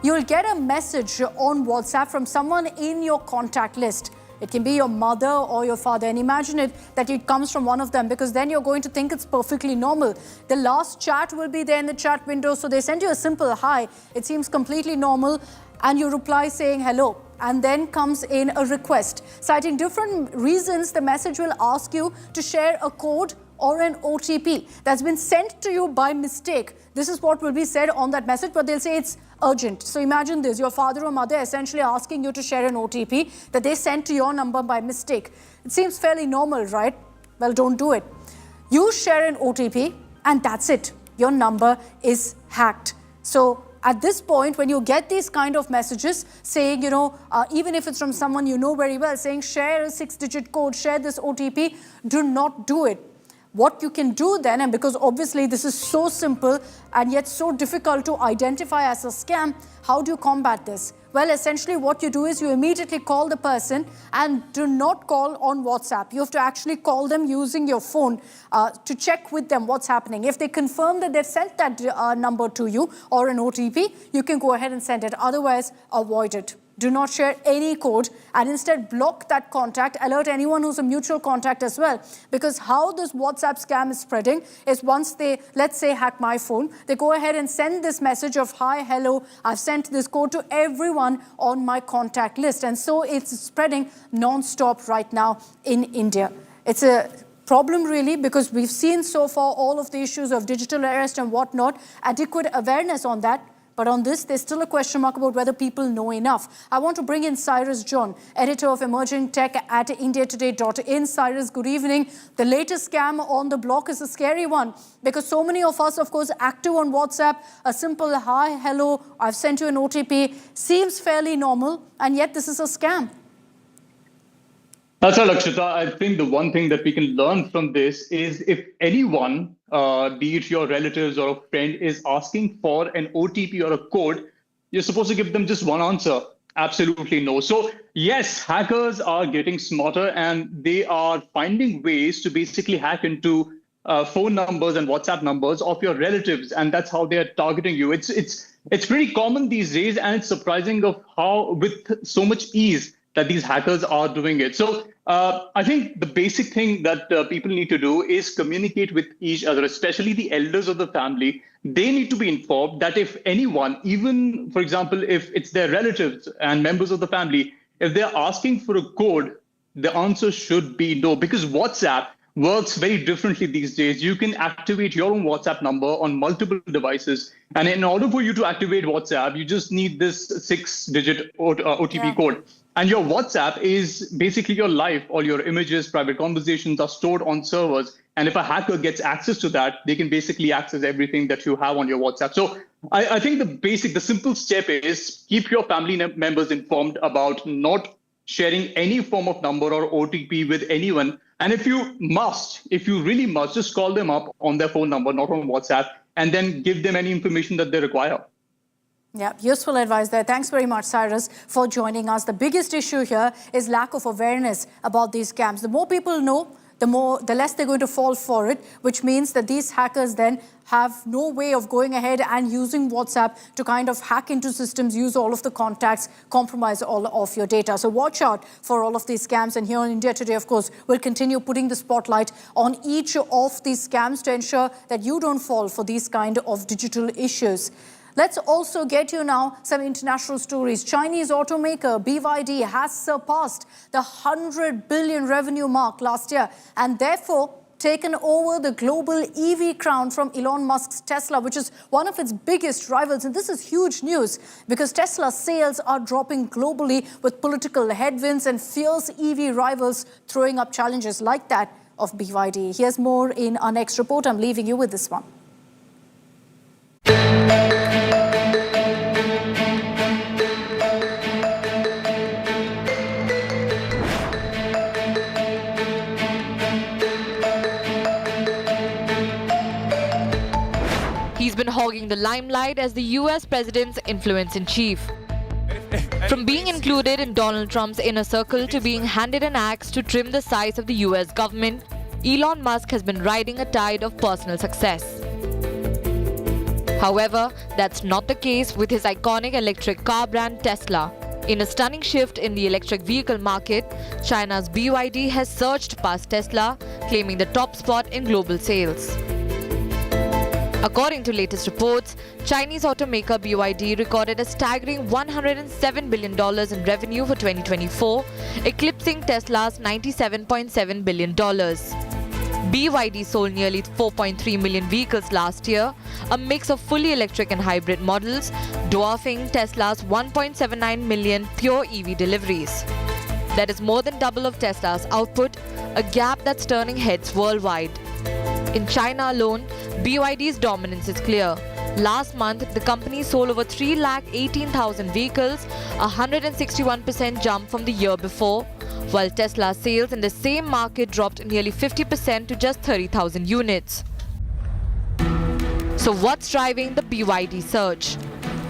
You'll get a message on WhatsApp from someone in your contact list. It can be your mother or your father, and imagine it that it comes from one of them, because then you're going to think it's perfectly normal. The last chat will be there in the chat window, so they send you a simple hi. It seems completely normal, and you reply saying hello, and then comes in a request. Citing different reasons, the message will ask you to share a code or an OTP that's been sent to you by mistake. This is what will be said on that message, but they'll say it's urgent. So imagine this, your father or mother essentially asking you to share an OTP that they sent to your number by mistake. It seems fairly normal, right? Well, don't do it. You share an OTP and that's it. Your number is hacked. So at this point, when you get these kind of messages saying, even if it's from someone you know very well, saying share a 6-digit code, share this OTP, do not do it. What you can do then, and because obviously this is so simple and yet so difficult to identify as a scam, how do you combat this? Well, essentially what you do is you immediately call the person, and do not call on WhatsApp. You have to actually call them using your phone to check with them what's happening. If they confirm that they've sent that number to you or an OTP, you can go ahead and send it. Otherwise, avoid it. Do not share any code, and instead block that contact. Alert anyone who's a mutual contact as well. Because how this WhatsApp scam is spreading is once they, let's say, hack my phone, they go ahead and send this message of, hi, hello, I've sent this code to everyone on my contact list. And so it's spreading non-stop right now in India. It's a problem really, because we've seen so far all of the issues of digital arrest and whatnot, adequate awareness on that. But on this, there's still a question mark about whether people know enough. I want to bring in Cyrus John, editor of Emerging Tech at IndiaToday.in. Cyrus, good evening. The latest scam on the block is a scary one, because so many of us, of course, active on WhatsApp, a simple hi, hello, I've sent you an OTP, seems fairly normal, and yet this is a scam. That's right, Akshita. I think the one thing that we can learn from this is if anyone, be it your relatives or a friend, is asking for an OTP or a code, you're supposed to give them just one answer. Absolutely no. So, yes, hackers are getting smarter and they are finding ways to basically hack into phone numbers and WhatsApp numbers of your relatives, and that's how they are targeting you. It's pretty common these days, and it's surprising of how with so much ease that these hackers are doing it. So I think the basic thing that people need to do is communicate with each other, especially the elders of the family. They need to be informed that if anyone, even, for example, if it's their relatives and members of the family, if they're asking for a code, the answer should be no, because WhatsApp works very differently these days. You can activate your own WhatsApp number on multiple devices. And in order for you to activate WhatsApp, you just need this 6-digit OTP code. And your WhatsApp is basically your life. All your images, private conversations are stored on servers. And if a hacker gets access to that, they can basically access everything that you have on your WhatsApp. So I think the simple step is keep your family members informed about not sharing any form of number or OTP with anyone. And if you really must, just call them up on their phone number, not on WhatsApp, and then give them any information that they require. Yeah, useful advice there. Thanks very much, Cyrus, for joining us. The biggest issue here is lack of awareness about these scams. The more people know, the less they're going to fall for it, which means that these hackers then have no way of going ahead and using WhatsApp to kind of hack into systems, use all of the contacts, compromise all of your data. So watch out for all of these scams. And here on India Today, of course, we'll continue putting the spotlight on each of these scams to ensure that you don't fall for these kind of digital issues. Let's also get you now some international stories. Chinese automaker BYD has surpassed the 100 billion revenue mark last year and therefore taken over the global EV crown from Elon Musk's Tesla, which is one of its biggest rivals. And this is huge news because Tesla's sales are dropping globally with political headwinds and fierce EV rivals throwing up challenges like that of BYD. Here's more in our next report. I'm leaving you with this one. He's been hogging the limelight as the US president's influence-in-chief. From being included in Donald Trump's inner circle to being handed an axe to trim the size of the US government, Elon Musk has been riding a tide of personal success. However, that's not the case with his iconic electric car brand Tesla. In a stunning shift in the electric vehicle market, China's BYD has surged past Tesla, claiming the top spot in global sales. According to latest reports, Chinese automaker BYD recorded a staggering $107 billion in revenue for 2024, eclipsing Tesla's $97.7 billion. BYD sold nearly 4.3 million vehicles last year, a mix of fully electric and hybrid models, dwarfing Tesla's 1.79 million pure EV deliveries. That is more than double of Tesla's output, a gap that's turning heads worldwide. In China alone, BYD's dominance is clear. Last month, the company sold over 318,000 vehicles, a 161% jump from the year before, while Tesla's sales in the same market dropped nearly 50% to just 30,000 units. So what's driving the BYD surge?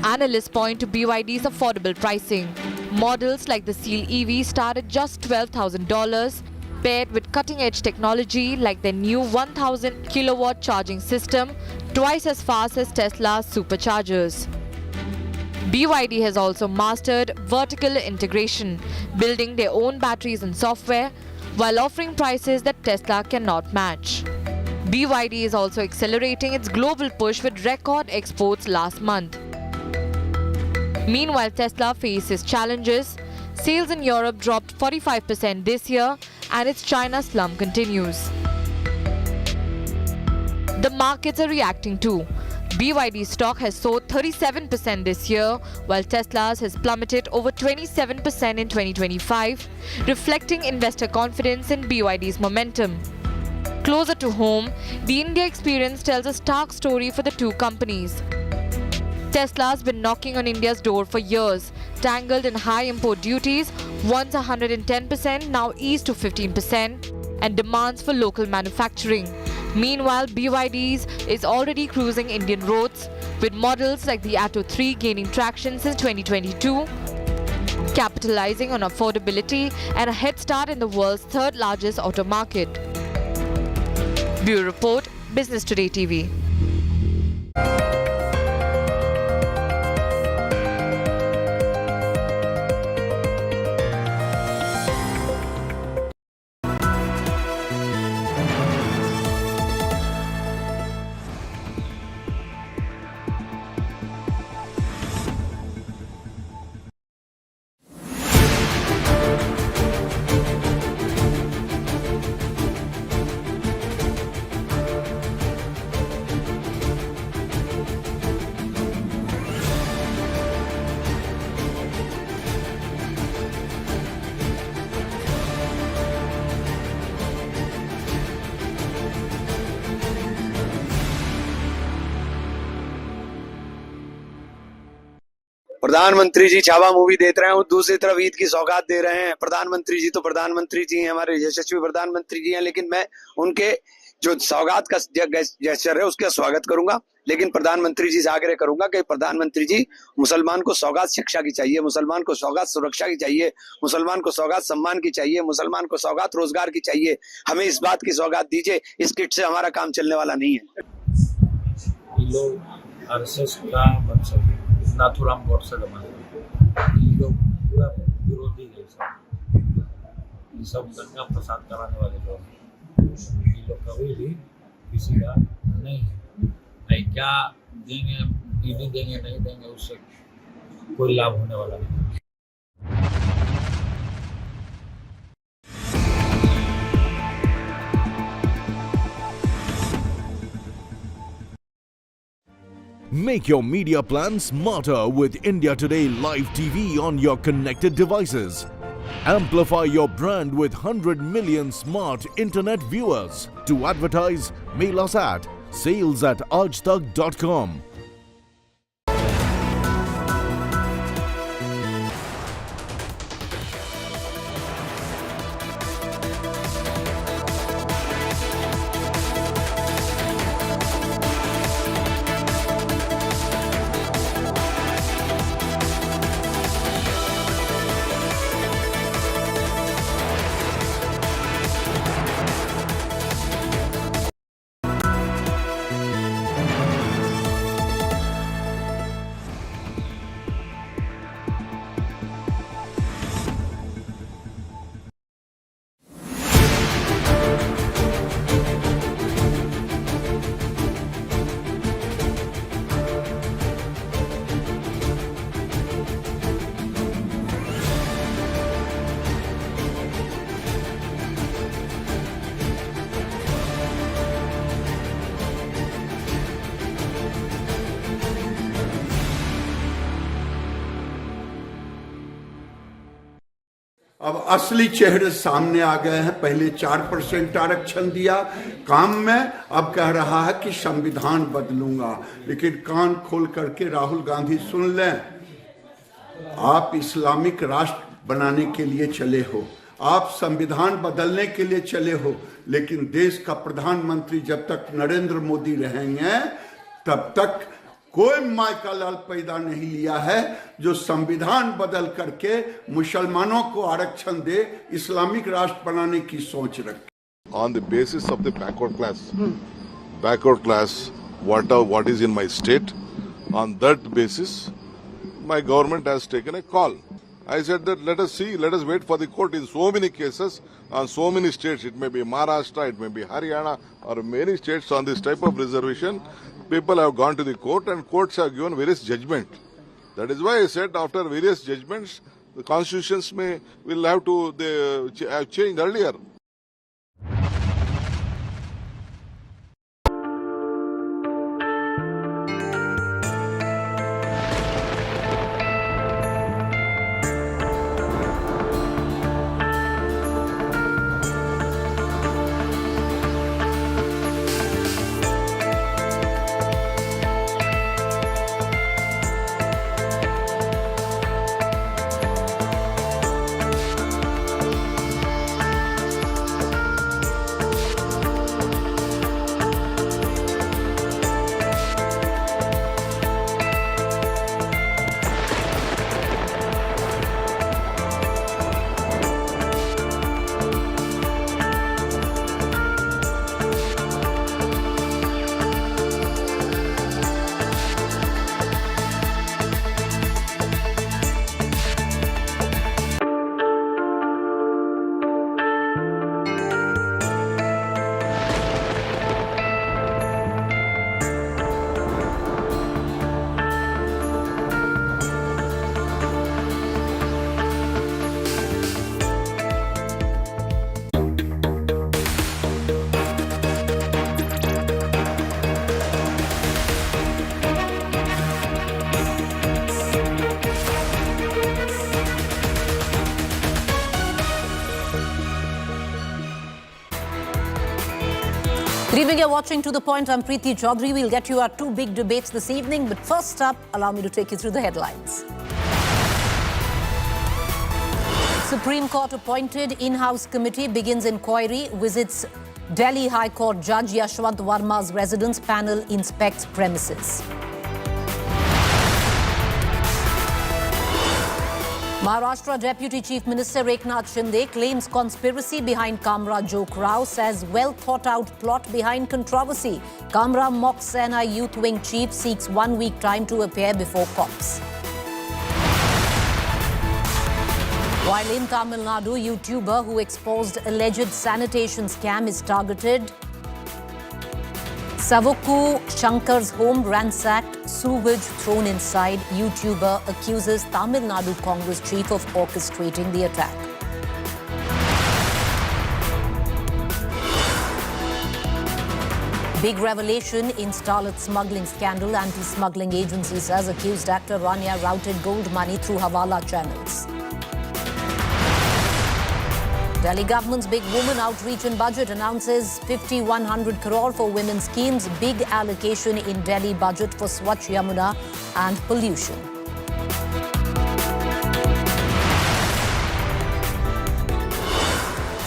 Analysts point to BYD's affordable pricing. Models like the Seal EV start at just $12,000, paired with cutting-edge technology like their new 1,000 kilowatt charging system, twice as fast as Tesla's superchargers. BYD has also mastered vertical integration, building their own batteries and software, while offering prices that Tesla cannot match. BYD is also accelerating its global push with record exports last month. Meanwhile, Tesla faces challenges. Sales in Europe dropped 45% this year, and its China slump continues. The markets are reacting too. BYD stock has soared 37% this year, while Tesla's has plummeted over 27% in 2025, reflecting investor confidence in BYD's momentum. Closer to home, the India experience tells a stark story for the two companies. Tesla's been knocking on India's door for years, tangled in high import duties, Once 110%, now eased to 15%, and demands for local manufacturing. Meanwhile, BYD's is already cruising Indian roads, with models like the Atto 3 gaining traction since 2022, capitalizing on affordability and a head start in the world's third largest auto market. Bureau Report, Business Today TV. प्रधानमंत्री जी Chhaava movie देख रहे हैं, दूसरी तरफ ईद की सौगात दे रहे हैं। प्रधानमंत्री जी तो प्रधानमंत्री जी हैं, हमारे यशस्वी प्रधानमंत्री जी हैं, लेकिन मैं उनके जो सौगात का जेस्चर है उसका स्वागत करूंगा, लेकिन प्रधानमंत्री जी से आग्रह करूंगा कि प्रधानमंत्री जी मुसलमान को सौगात शिक्षा की चाहिए, मुसलमान को सौगात सुरक्षा की चाहिए, मुसलमान को सौगात सम्मान की चाहिए, मुसलमान को सौगात रोजगार की चाहिए। हमें इस बात की सौगात दीजिए, इस किट से हमारा काम चलने वाला नहीं है। नाथुराम गोडसे ये लोग पूरा विरोधी है, सब दंगा फसाद कराने वाले लोग। ये लोग कभी भी किसी का नहीं क्या देंगे, ईडी देंगे नहीं देंगे, उससे कोई लाभ होने वाला नहीं। Make your media plan smarter with India Today Live TV on your connected devices. Amplify your brand with 100 million smart internet viewers. To advertise, mail us at sales@aajtak.com. अब असली चेहरे सामने आ गए हैं। पहले 4% आरक्षण दिया काम में, अब कह रहा है कि संविधान बदलूंगा। लेकिन कान खोल करके राहुल गांधी सुन लें, आप इस्लामिक राष्ट्र बनाने के लिए चले हो, आप संविधान बदलने के लिए चले हो, लेकिन देश का प्रधानमंत्री जब तक नरेंद्र मोदी रहेंगे तब तक कोई माय का लाल पैदा नहीं लिया है जो संविधान बदल करके मुसलमानों को आरक्षण दे, इस्लामिक राष्ट्र बनाने की सोच रखे। On the basis of the backward class, what is in my state, on that basis, my government has taken a call. I said that let us see, let us wait for the court in so many cases on so many states. It may be Maharashtra, it may be Haryana, or many states on this type of reservation. People have gone to the court and courts have given various judgments. That is why I said after various judgments, the constitutions will have to have changed earlier. Good evening, you're watching To The Point. I'm Preeti Chaudhary. We'll get you our two big debates this evening. But first up, allow me to take you through the headlines. Supreme Court appointed in-house committee begins inquiry, visits Delhi High Court Judge Yashwant Verma's residence, panel inspects premises. Maharashtra Deputy Chief Minister Eknath Shinde claims conspiracy behind Kamra joke row, says well-thought-out plot behind controversy. Kamra Mock Sena Youth Wing Chief seeks 1 week time to appear before cops. While in Tamil Nadu, YouTuber who exposed alleged sanitation scam is targeted. Savukku Shankar's home ransacked, sewage thrown inside. YouTuber accuses Tamil Nadu Congress chief of orchestrating the attack. Big revelation in starlet smuggling scandal. Anti-smuggling agency says accused actor Rania routed gold money through Hawala channels. Delhi government's big woman outreach and budget announces 5,100 crore for women's schemes. Big allocation in Delhi budget for Swachh Yamuna and pollution.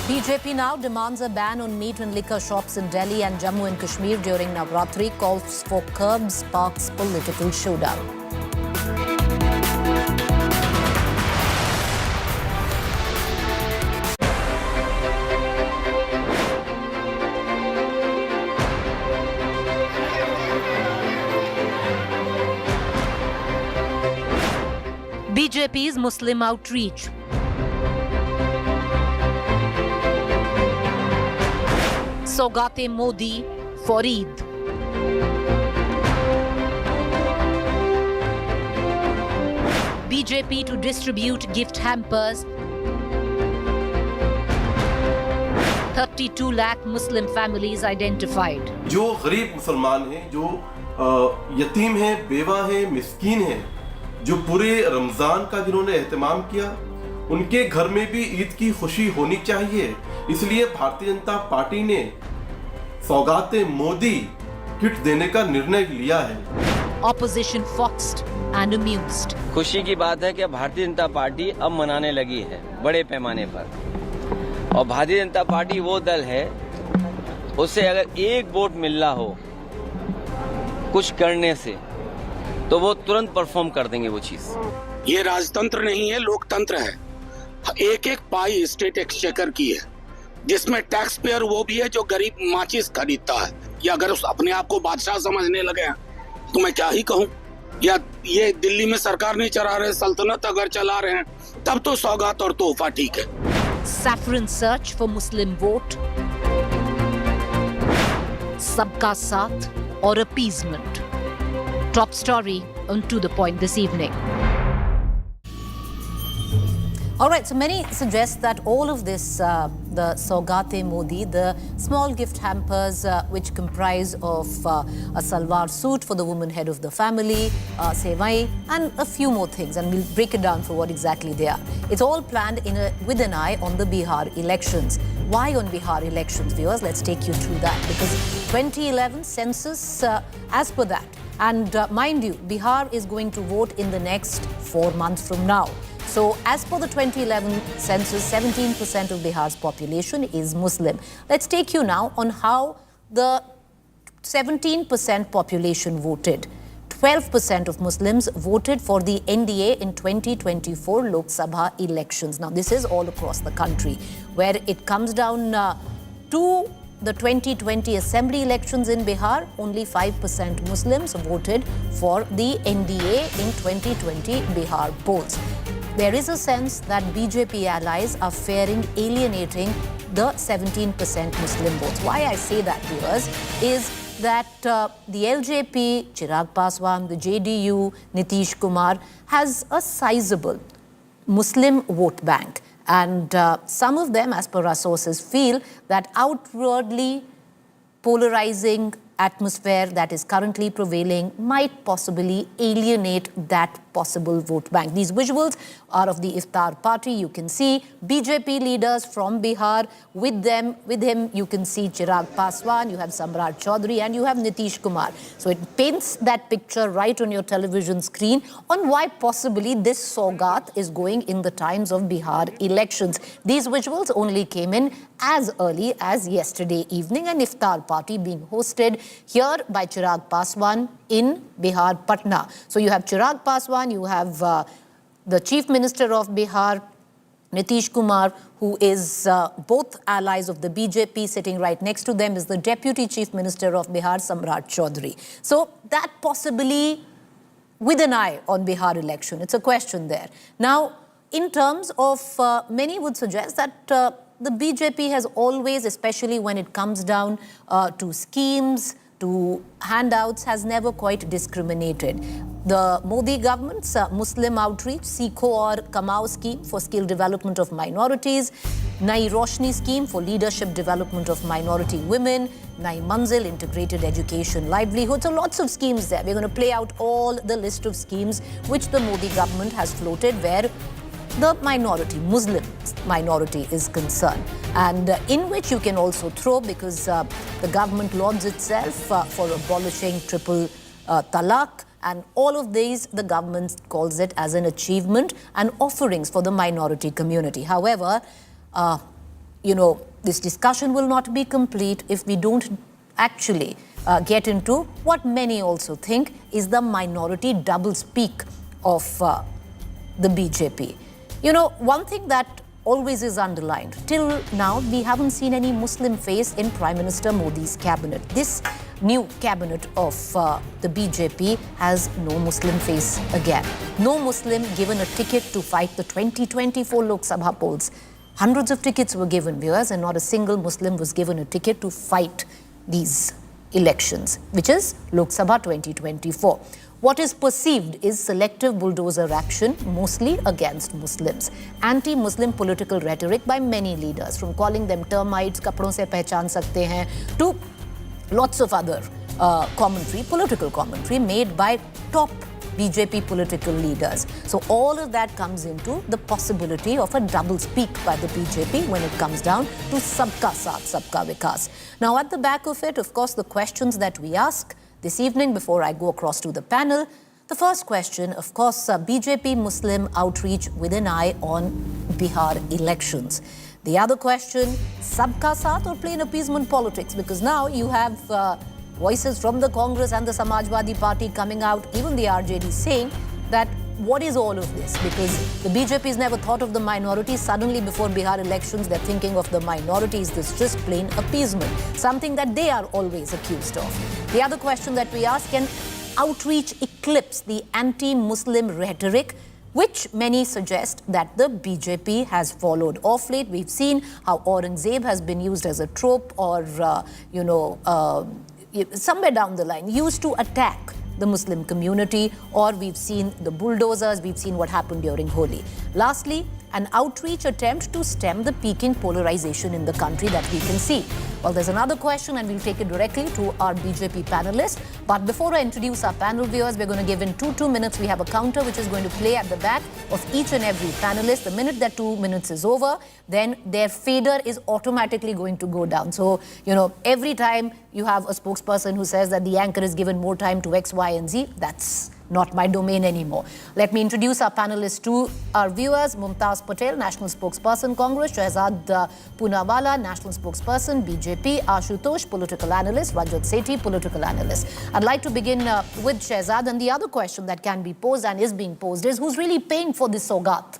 BJP now demands a ban on meat and liquor shops in Delhi and Jammu and Kashmir during Navratri. Calls for curb sparks political showdown. BJP's Muslim outreach. Saugate Modi for Eid. BJP to distribute gift hampers. 32 lakh Muslim families identified. जो गरीब मुसलमान हैं, जो यतीम हैं, बेवा हैं, मिस्कीन हैं, जो पूरे रमजान का जिन्होंने एहतमाम किया, उनके घर में भी ईद की खुशी होनी चाहिए। इसलिए भारतीय जनता पार्टी ने सौगाते मोदी किट देने का निर्णय लिया है। Opposition foxed and amused. खुशी की बात है कि भारतीय जनता पार्टी अब मनाने लगी है बड़े पैमाने पर, और भारतीय जनता पार्टी वो दल है, उससे अगर एक वोट मिल रहा हो कुछ करने से, तो वो तुरंत परफॉर्म कर देंगे वो चीज। ये राजतंत्र नहीं है, लोकतंत्र है। एक एक पाई स्टेट एक्सचेकर की है, जिसमें टैक्स पेयर वो भी है जो गरीब माचिस खरीदता है। या अगर उस अपने आप को बादशाह समझने लगे हैं तो मैं क्या ही कहूँ। या ये दिल्ली में सरकार नहीं चला रहे, सल्तनत अगर चला रहे हैं, तब तो सौगात और तोहफा ठीक है। Saffron search for Muslim vote. Sabka Saath or appeasement. Top story on To The Point this evening. All right, so many suggest that all of this, the Saugate Modi, the small gift hampers which comprise of a salwar suit for the woman head of the family, sevai, and a few more things, and we'll break it down for what exactly they are. It's all planned with an eye on the Bihar elections. Why on Bihar elections, viewers? Let's take you through that, because 2011 census, as per that, and mind you, Bihar is going to vote in the next 4 months from now. So, as per the 2011 census, 17% of Bihar's population is Muslim. Let's take you now on how the 17% population voted. 12% of Muslims voted for the NDA in 2024 Lok Sabha elections. Now, this is all across the country, where it comes down to the 2020 assembly elections in Bihar. Only 5% Muslims voted for the NDA in 2020 Bihar polls. There is a sense that BJP allies are alienating the 17% Muslim votes. Why I say that, viewers, is that the LJP, Chirag Paswan, the JDU, Nitish Kumar, has a sizable Muslim vote bank. And some of them, as per our sources, feel that outwardly polarizing atmosphere that is currently prevailing might possibly alienate that possible vote bank. These visuals are of the Iftar party. You can see BJP leaders from Bihar. With him, you can see Chirag Paswan, you have Samrat Chaudhary, and you have Nitish Kumar. So it paints that picture right on your television screen on why possibly this Saugat is going in the times of Bihar elections. These visuals only came in as early as yesterday evening, an Iftar party being hosted here by Chirag Paswan in Bihar, Patna. So you have Chirag Paswan, you have the Chief Minister of Bihar, Nitish Kumar, who is both allies of the BJP. Sitting right next to them is the Deputy Chief Minister of Bihar, Samrat Chaudhary. So that possibly with an eye on Bihar election. It's a question there. Now, in terms of, many would suggest that the BJP has always, especially when it comes down to schemes, to handouts, has never quite discriminated. The Modi government's Muslim outreach, Sikho aur Kamao scheme for skill development of minorities, Nai Roshni scheme for leadership development of minority women, Nai Manzil integrated education livelihood. So lots of schemes there. We're going to play out all the list of schemes which the Modi government has floated where the minority, Muslim minority is concerned, and in which you can also throw, because the government lauds itself for abolishing triple talaq, and all of these the government calls it as an achievement and offerings for the minority community. However, this discussion will not be complete if we don't actually get into what many also think is the minority doublespeak of the BJP. One thing that always is underlined, till now we haven't seen any Muslim face in Prime Minister Modi's cabinet. This new cabinet of the BJP has no Muslim face again. No Muslim given a ticket to fight the 2024 Lok Sabha polls. Hundreds of tickets were given, viewers, and not a single Muslim was given a ticket to fight these elections, which is Lok Sabha 2024. What is perceived is selective bulldozer action, mostly against Muslims. Anti-Muslim political rhetoric by many leaders, from calling them termites, kapron se pehchan sakte hain, to lots of other commentary, political commentary made by top BJP political leaders. So all of that comes into the possibility of a double speak by the BJP when it comes down to Sabka Saath, Sabka Vikas. Now at the back of it, of course, the questions that we ask this evening before I go across to the panel. The first question, of course, BJP Muslim outreach with an eye on Bihar elections. The other question, Sabka Saath or plain appeasement politics? Because now you have voices from the Congress and the Samajwadi Party coming out, even the RJD, saying that what is all of this? Because the BJP has never thought of the minorities. Suddenly, before Bihar elections, they're thinking of the minorities. This is just plain appeasement, something that they are always accused of. The other question that we ask, can outreach eclipse the anti-Muslim rhetoric, which many suggest that the BJP has followed? Of late, we've seen how Aurangzeb has been used as a trope, or, somewhere down the line, used to attack the Muslim community, or we've seen the bulldozers, we've seen what happened during Holi. Lastly, an outreach attempt to stem the peaking polarization in the country that we can see. Well, there's another question, and we'll take it directly to our BJP panelists. But before I introduce our panel viewers, we're going to give in 2 minutes. We have a counter which is going to play at the back of each and every panelist. The minute that 2 minutes is over, then their fader is automatically going to go down. So, every time you have a spokesperson who says that the anchor is given more time to X, Y, and Z, that's not my domain anymore. Let me introduce our panelists to our viewers. Mumtaz Patel, National Spokesperson, Congress. Shehzad Poonawala, National Spokesperson, BJP. Ashutosh, Political Analyst. Rajat Sethi, Political Analyst. I'd like to begin with Shehzad. And the other question that can be posed and is being posed is, who's really paying for this Saugat?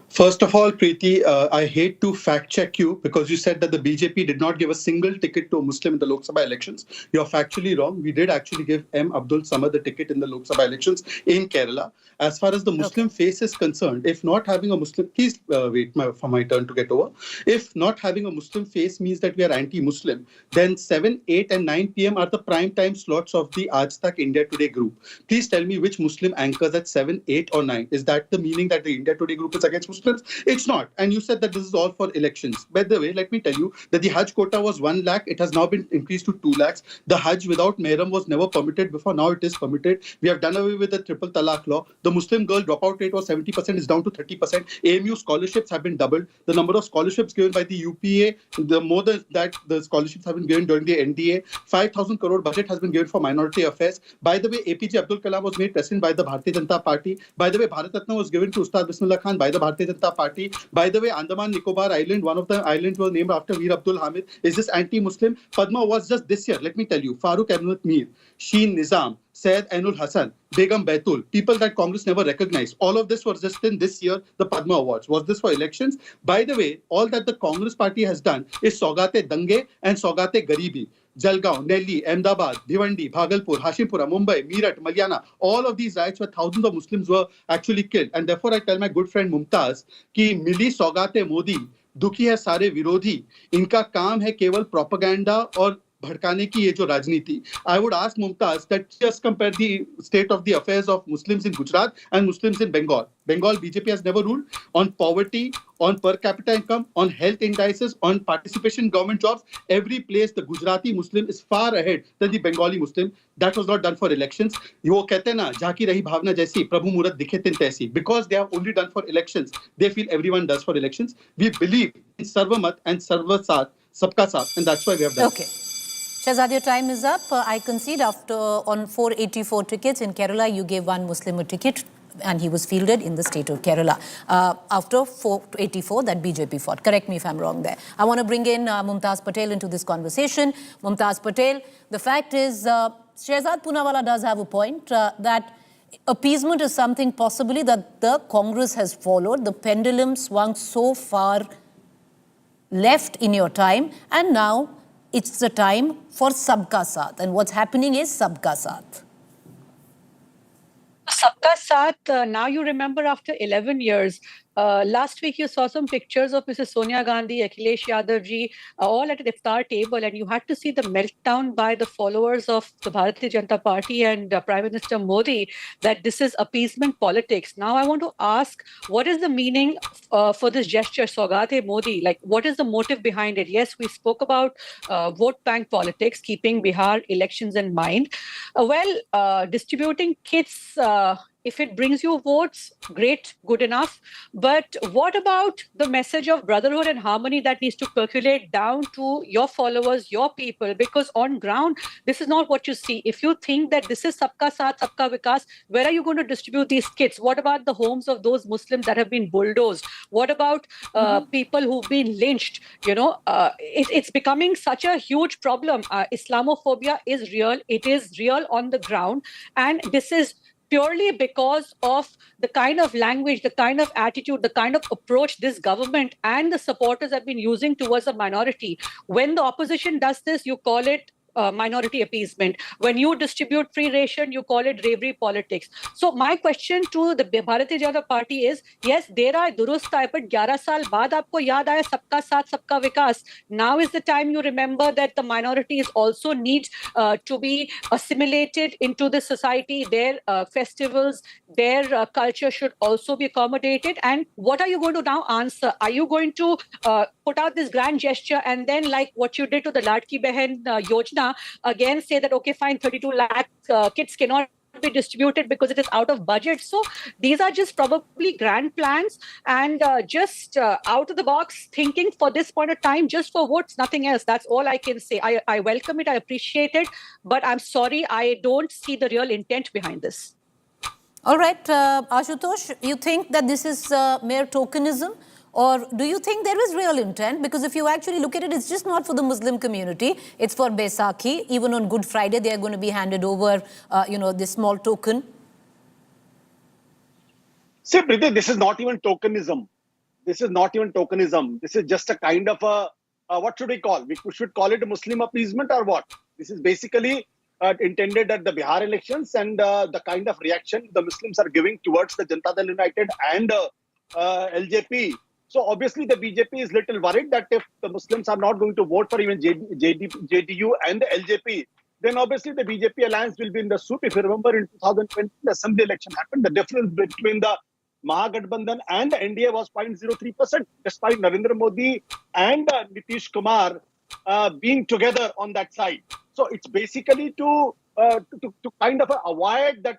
First of all, Preeti, I hate to fact check you because you said that the BJP did not give a single ticket to a Muslim in the Lok Sabha elections. You're factually wrong. We did actually give M. Abdul Samad the ticket in the Lok Sabha elections in Kerala. As far as the Muslim face is concerned, if not having a Muslim, please wait for my turn to get over. If not having a Muslim face means that we are anti-Muslim, then 7, 8 and 9 p.m. are the prime time slots of the Aaj Tak India Today group. Please tell me which Muslim anchors at 7, 8 or 9. Is that the meaning that the India Today group is against Muslims? Muslims. It's not. And you said that this is all for elections. By the way, let me tell you that the Hajj quota was 1 lakh. It has now been increased to 2 lakhs. The Hajj without Mehram was never permitted before. Now it is permitted. We have done away with the triple talaq law. The Muslim girl dropout rate was 70%, is down to 30%. AMU scholarships have been doubled. The number of scholarships given by the UPA, the more than that, the scholarships have been given during the NDA. 5,000 crore budget has been given for minority affairs. By the way, APJ Abdul Kalam was made president by the Bharatiya Janata Party. By the way, Bharat Ratna was given to Ustad Bismillah Khan by the Bharatiya Janata Party. By the way, Andaman Nicobar Island, one of the islands was named after Veer Abdul Hamid. Is this anti-Muslim? Padma Awards just this year, let me tell you, Farooq Ahmed Mir, Sheen Nizam, Syed Ainul Hassan, Begum Baitul, people that Congress never recognized. All of this was just in this year, the Padma Awards. Was this for elections? By the way, all that the Congress party has done is Saugate Dange and Saugate Garibi. Jalgaon, Delhi, Ahmedabad, Bhiwandi, Bhagalpur, Hashimpura, Mumbai, Meerut, Malyana, all of these riots where thousands of Muslims were actually killed. And therefore, I tell my good friend Mumtaz कि मिली सौगाते मोदी, दुखी है सारे विरोधी, इनका काम है केवल propaganda और भड़काने की ये जो राजनीति. I would ask Mumtaz that just compare the state of the affairs of Muslims in Gujarat and Muslims in Bengal. Bengal BJP has never ruled on poverty, on per capita income, on health indices, on participation in government jobs. Every place the Gujarati Muslim is far ahead than the Bengali Muslim. That was not done for elections. वो कहते हैं ना झांकी रही भावना जैसी प्रभु मूरत दिखे तिन तैसी. Because they have only done for elections, they feel everyone does for elections. We believe in Sarvamat and Sarvasat, Sabka Saath, and that's why we have done. Okay. Shahzad, your time is up. I concede after on 484 tickets in Kerala, you gave one Muslim a ticket and he was fielded in the state of Kerala. After 484 that BJP fought. Correct me if I'm wrong there. I want to bring in Mumtaz Patel into this conversation. Mumtaz Patel, the fact is, Shahzad Poonawalla does have a point that appeasement is something possibly that the Congress has followed. The pendulum swung so far left in your time, and now it's the time for Sabka Saath. And what's happening is Sabka Saath. Sabka Saath, now you remember after 11 years, last week you saw some pictures of Mrs. Sonia Gandhi, Akhilesh Yadav ji, all at an iftar table, and you had to see the meltdown by the followers of the Bharatiya Janata Party and Prime Minister Modi that this is appeasement politics. Now I want to ask, what is the meaning for this gesture, Saugate Modi? Like, what is the motive behind it? Yes, we spoke about vote bank politics, keeping Bihar elections in mind. Distributing kits, if it brings you votes, great, good enough. But what about the message of brotherhood and harmony that needs to percolate down to your followers, your people? Because on ground, this is not what you see. If you think that this is Sabka Saath, Sabka Vikas, where are you going to distribute these kits? What about the homes of those Muslims that have been bulldozed? What about people who've been lynched? You know, it's becoming such a huge problem. Islamophobia is real. It is real on the ground. And this is purely because of the kind of language, the kind of attitude, the kind of approach this government and the supporters have been using towards the minority. When the opposition does this, you call it minority appeasement. When you distribute free ration, you call it bravery politics. So my question to the Bharatiya Janata Party is, yes, there are durust hai, but 11 saal baad aapko yaad aaya Sabka Saath, Sabka Vikas. Now is the time you remember that the minorities also need to be assimilated into the society. Their festivals, their culture should also be accommodated. And what are you going to now answer? Are you going to put out this grand gesture and then, like what you did to the Ladki Behan Yojana, again say that, okay, fine, 32 lakh kits cannot be distributed because it is out of budget? So these are just probably grand plans and just out of the box thinking for this point of time, just for votes, nothing else. That's all I can say. I welcome it, I appreciate it, but I'm sorry, I don't see the real intent behind this. All right, Ashutosh, you think that this is mere tokenism? Or do you think there is real intent? Because if you actually look at it, it's just not for the Muslim community. It's for Baisakhi. Even on Good Friday, they are going to be handed over, this small token. See, Priti, this is not even tokenism. This is not even tokenism. This is just a kind of a, what should we call? We should call it a Muslim appeasement or what? This is basically intended at the Bihar elections and the kind of reaction the Muslims are giving towards the Janata Dal United and LJP. So obviously the BJP is little worried that if the Muslims are not going to vote for even JDU and the LJP, then obviously the BJP alliance will be in the soup. If you remember in 2020, the assembly election happened. The difference between the Mahagathbandhan and the NDA was 0.03%, despite Narendra Modi and Nitish Kumar being together on that side. So it's basically to kind of avoid that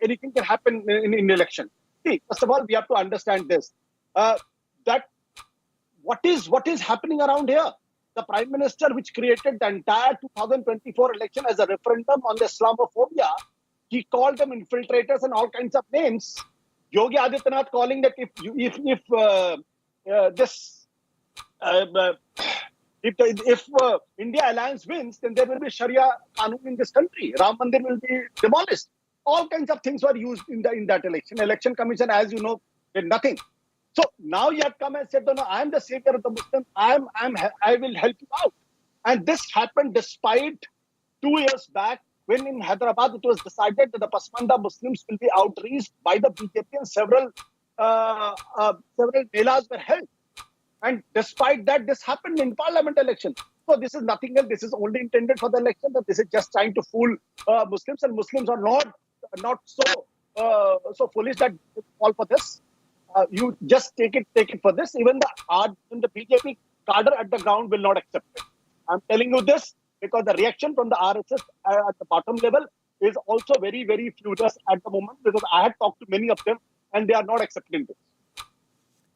anything can happen in election. See, first of all, we have to understand this, that what is happening around here? The Prime Minister, which created the entire 2024 election as a referendum on the Islamophobia, he called them infiltrators and all kinds of names. Yogi Adityanath calling that if India alliance wins, then there will be Sharia Qanun in this country. Ram Mandir will be demolished. All kinds of things were used in that election. Election Commission, as you know, did nothing. So now you have come and said, no, I am the savior of the Muslims. I will help you out. And this happened despite 2 years back when in Hyderabad it was decided that the Pasmanda Muslims will be outreached by the BJP and several melas were held. And despite that, this happened in parliament election. So this is nothing else. This is only intended for the election. That this is just trying to fool Muslims, and Muslims are not so foolish that they fall for this. You just take it for this. Even the BJP cadre at the ground will not accept it. I'm telling you this because the reaction from the RSS at the bottom level is also very, very furious at the moment, because I had talked to many of them and they are not accepting this.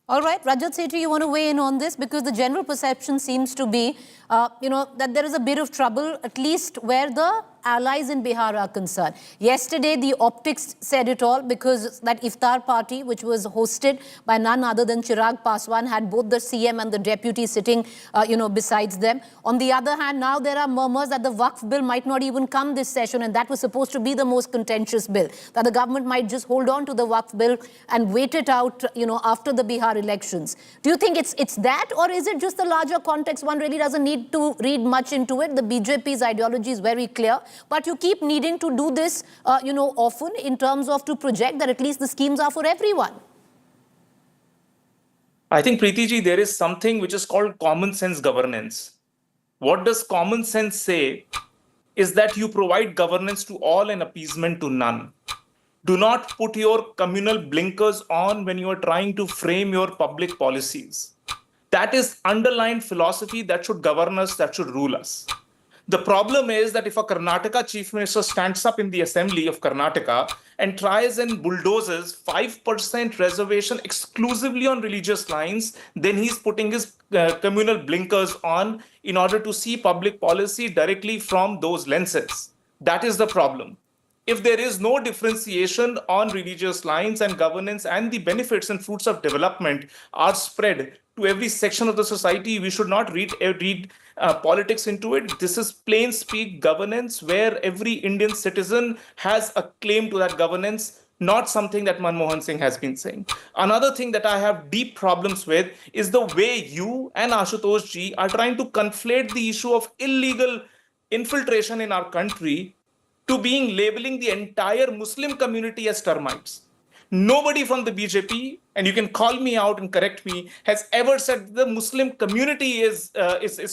All right, Rajat Sethi, you want to weigh in on this? Because the general perception seems to be, that there is a bit of trouble, at least where the allies in Bihar are concerned. Yesterday, the optics said it all, because that iftar party, which was hosted by none other than Chirag Paswan, had both the CM and the deputy sitting, besides them. On the other hand, now there are murmurs that the Waqf bill might not even come this session, and that was supposed to be the most contentious bill, that the government might just hold on to the Waqf bill and wait it out, after the Bihar elections. Do you think it's that, or is it just the larger context? One really doesn't need to read much into it. The BJP's ideology is very clear. But you keep needing to do this, often in terms of to project that at least the schemes are for everyone. I think, Preeti ji, there is something which is called common sense governance. What does common sense say is that you provide governance to all and appeasement to none. Do not put your communal blinkers on when you are trying to frame your public policies. That is underlying philosophy that should govern us, that should rule us. The problem is that if a Karnataka chief minister stands up in the assembly of Karnataka and tries and bulldozes 5% reservation exclusively on religious lines, then he's putting his communal blinkers on in order to see public policy directly from those lenses. That is the problem. If there is no differentiation on religious lines and governance, and the benefits and fruits of development are spread to every section of the society, we should not read politics into it. This is plain speak governance, where every Indian citizen has a claim to that governance, not something that Manmohan Singh has been saying. Another thing that I have deep problems with is the way you and Ashutosh ji are trying to conflate the issue of illegal infiltration in our country to being labeling the entire Muslim community as termites. Nobody from the BJP, and you can call me out and correct me, has ever said the Muslim community is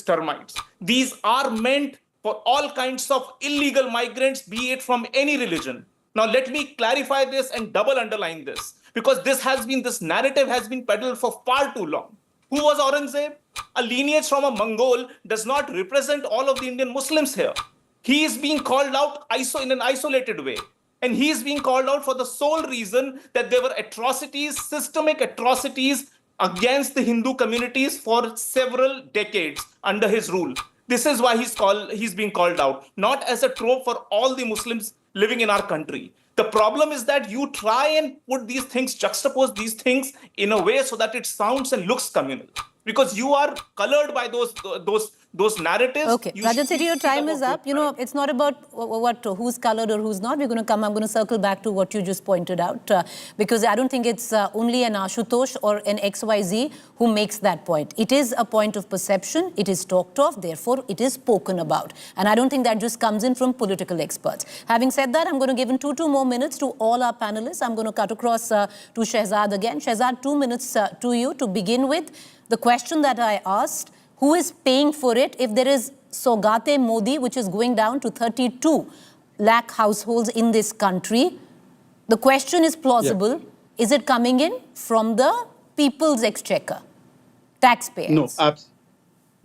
termites. These are meant for all kinds of illegal migrants, be it from any religion. Now let me clarify this and double underline this, because this narrative has been peddled for far too long. Who was Aurangzeb? A lineage from a Mongol does not represent all of the Indian Muslims here. He is being called out in an isolated way. And he is being called out for the sole reason that there were atrocities, systemic atrocities against the Hindu communities for several decades under his rule. This is why he's being called out, not as a trope for all the Muslims living in our country. The problem is that you try and put these things, juxtapose these things in a way so that it sounds and looks communal, because you are colored by those narratives. Okay, Rajat Sethi, your time is up. It's not about who's colored or who's not. I'm going to circle back to what you just pointed out, because I don't think it's only an Ashutosh or an XYZ who makes that point. It is a point of perception. It is talked of. Therefore, it is spoken about. And I don't think that just comes in from political experts. Having said that, I'm going to give in two more minutes to all our panelists. I'm going to cut across to Shehzad again. Shehzad, 2 minutes to you to begin with. The question that I asked, who is paying for it if there is Saugate Modi, which is going down to 32 lakh households in this country? The question is plausible. Is it coming in from the people's exchequer, taxpayers?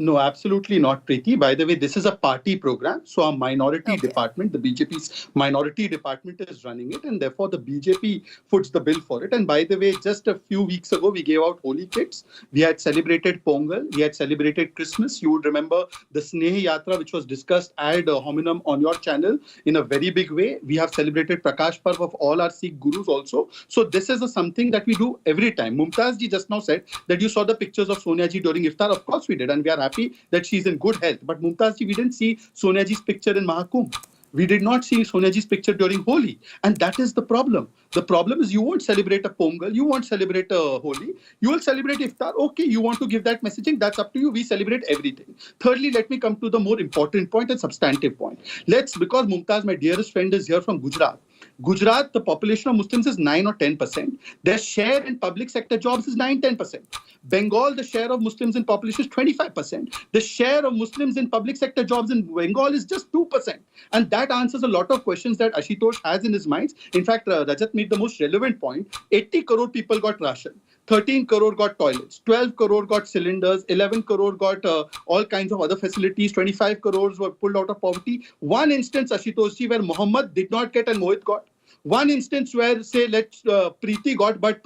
No, absolutely not, Preeti. By the way, this is a party program. So our minority department, the BJP's minority department is running it. And therefore, the BJP foots the bill for it. And by the way, just a few weeks ago, we gave out holy kits. We had celebrated Pongal. We had celebrated Christmas. You would remember the Snehi Yatra, which was discussed ad hominem on your channel in a very big way. We have celebrated Prakash Parv of all our Sikh gurus also. So this is something that we do every time. Mumtaz ji just now said that you saw the pictures of Sonia ji during Iftar. Of course we did. And we are happy that she's in good health. But Mumtaz ji, we didn't see Sonia ji's picture in Mahakumbh. We did not see Sonia ji's picture during Holi. And that is the problem. The problem is you won't celebrate a Pongal, you won't celebrate a Holi, you will celebrate Iftar. Okay, you want to give that messaging, that's up to you. We celebrate everything. Thirdly, let me come to the more important point and substantive point. Because Mumtaz, my dearest friend, is here from Gujarat. Gujarat, the population of Muslims is 9 or 10%. Their share in public sector jobs is 9-10%. Bengal, the share of Muslims in population is 25%. The share of Muslims in public sector jobs in Bengal is just 2%. And that answers a lot of questions that Ashutosh has in his mind. In fact, Rajat made the most relevant point. 80 crore people got ration. 13 crore got toilets. 12 crore got cylinders. 11 crore got all kinds of other facilities. 25 crores were pulled out of poverty. One instance, Ashutosh ji, where Muhammad did not get and Mohit got. One instance where, say, Preeti got, but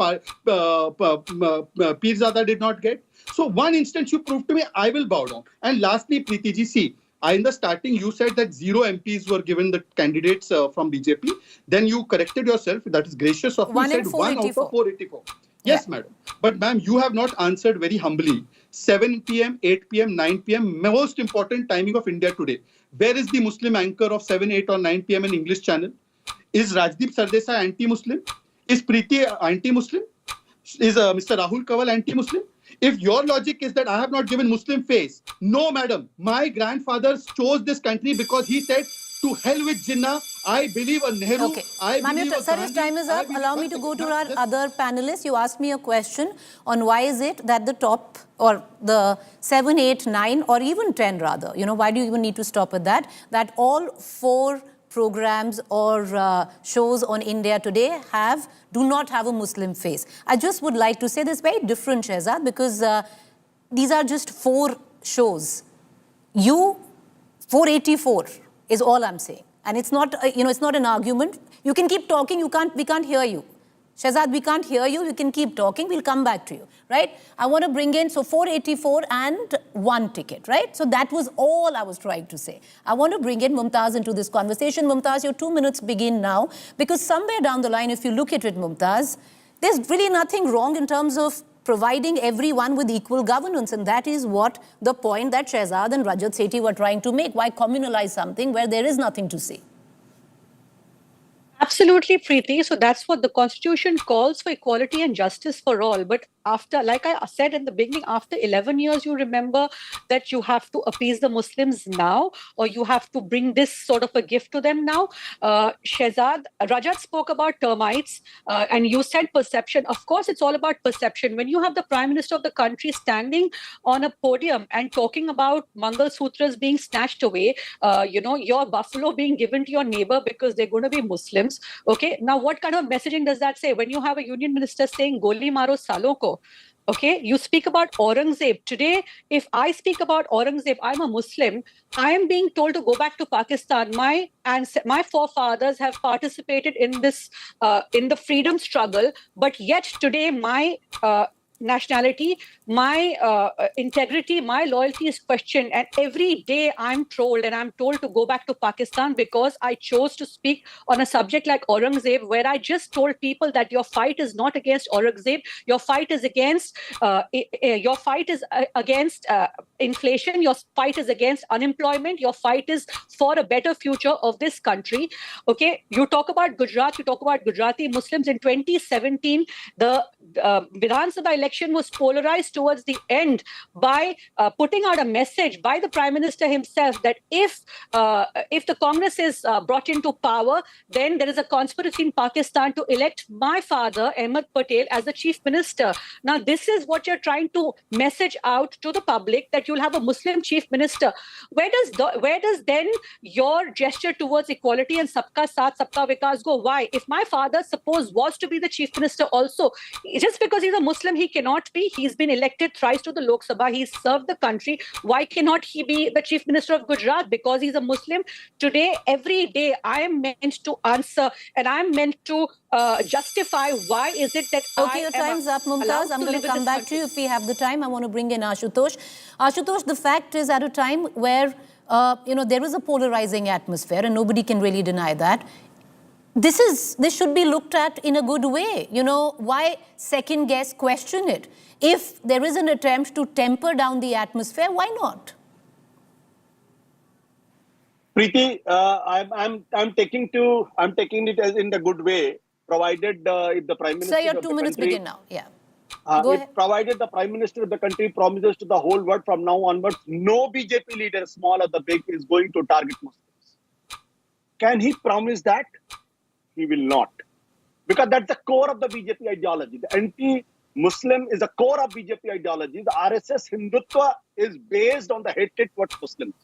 Pirzada did not get. So one instance you proved to me, I will bow down. And lastly, Preeti ji, see, in the starting, you said that 0 MPs were given the candidates from BJP. Then you corrected yourself. That is gracious of you. You said 1 out of 484. Yes, madam. But ma'am, you have not answered very humbly. 7 p.m., 8 p.m., 9 p.m., most important timing of India today. Where is the Muslim anchor of 7, 8 or 9 p.m. in English channel? Is Rajdeep Sardesai anti-Muslim? Is Preeti anti-Muslim? Is Mr. Rahul Kanwal anti-Muslim? If your logic is that I have not given Muslim face, no, madam. My grandfather chose this country because he said, to hell with Jinnah, I believe a Nehru. Okay. Ma'am, sir, time is up. Allow me to go to our other panelists. You asked me a question on why is it that the top or the 7, 8, 9 or even 10 rather, why do you even need to stop at that? That all 4 programs or shows on India Today do not have a Muslim face. I just would like to say this very different, Shehzad, because these are just 4 shows. 484 is all I'm saying. And it's not, it's not an argument. You can keep talking, we can't hear you. Shehzad, we can't hear you. You can keep talking. We'll come back to you, right? I want to bring in, 484 and 1 ticket, right? So that was all I was trying to say. I want to bring in Mumtaz into this conversation. Mumtaz, your 2 minutes begin now, because somewhere down the line, if you look at it, Mumtaz, there's really nothing wrong in terms of providing everyone with equal governance. And that is what the point that Shehzad and Rajat Sethi were trying to make. Why communalize something where there is nothing to say? Absolutely, Preeti. So that's what the Constitution calls for, equality and justice for all. But after, like I said in the beginning, after 11 years, you remember that you have to appease the Muslims now, or you have to bring this sort of a gift to them now. Shehzad, Rajat spoke about termites, and you said perception. Of course, it's all about perception. When you have the Prime Minister of the country standing on a podium and talking about Mangal Sutras being snatched away, your buffalo being given to your neighbor because they're going to be Muslims. Okay, now what kind of messaging does that say? When you have a union minister saying Goli Maro Saloko, okay, you speak about Aurangzeb. Today, if I speak about Aurangzeb, I'm a Muslim, I am being told to go back to Pakistan. My forefathers have participated in this, in the freedom struggle, but yet today my nationality, my integrity, my loyalty is questioned. And every day I'm told to go back to Pakistan because I chose to speak on a subject like Aurangzeb, where I just told people that your fight is not against Aurangzeb, your fight is against inflation, your fight is against unemployment, your fight is for a better future of this country. Okay, you talk about Gujarat, you talk about Gujarati Muslims. In 2017, the Vidhan Sabha election election was polarized towards the end by putting out a message by the Prime Minister himself that if the Congress is brought into power, then there is a conspiracy in Pakistan to elect my father, Ahmed Patel, as the Chief Minister. Now, this is what you're trying to message out to the public, that you'll have a Muslim Chief Minister. Where does then your gesture towards equality and Sabka Saath, Sabka Vikas go? Why? If my father, suppose, was to be the Chief Minister also, just because he's a Muslim, he cannot be. He's been elected thrice to the Lok Sabha. He's served the country. Why cannot he be the Chief Minister of Gujarat? Because he's a Muslim. Today, every day, I am meant to answer and I'm meant to justify why is it that Okay, your time's up, Mumtaz. I'm going to come back to you if we have the time. I want to bring in Ashutosh. Ashutosh, the fact is, at a time where there is a polarizing atmosphere and nobody can really deny that, this should be looked at in a good way. Why second guess, question it? If there is an attempt to temper down the atmosphere, why not? Preeti, I'm taking it as in the good way, provided if the Prime Minister. Sir, your 2 minutes begin now. Yeah. Provided the Prime Minister of the country promises to the whole world from now onwards, no BJP leader, small or the big, is going to target Muslims. Can he promise that? He will not. Because that's the core of the BJP ideology. The anti-Muslim is the core of BJP ideology. The RSS Hindutva is based on the hatred towards Muslims.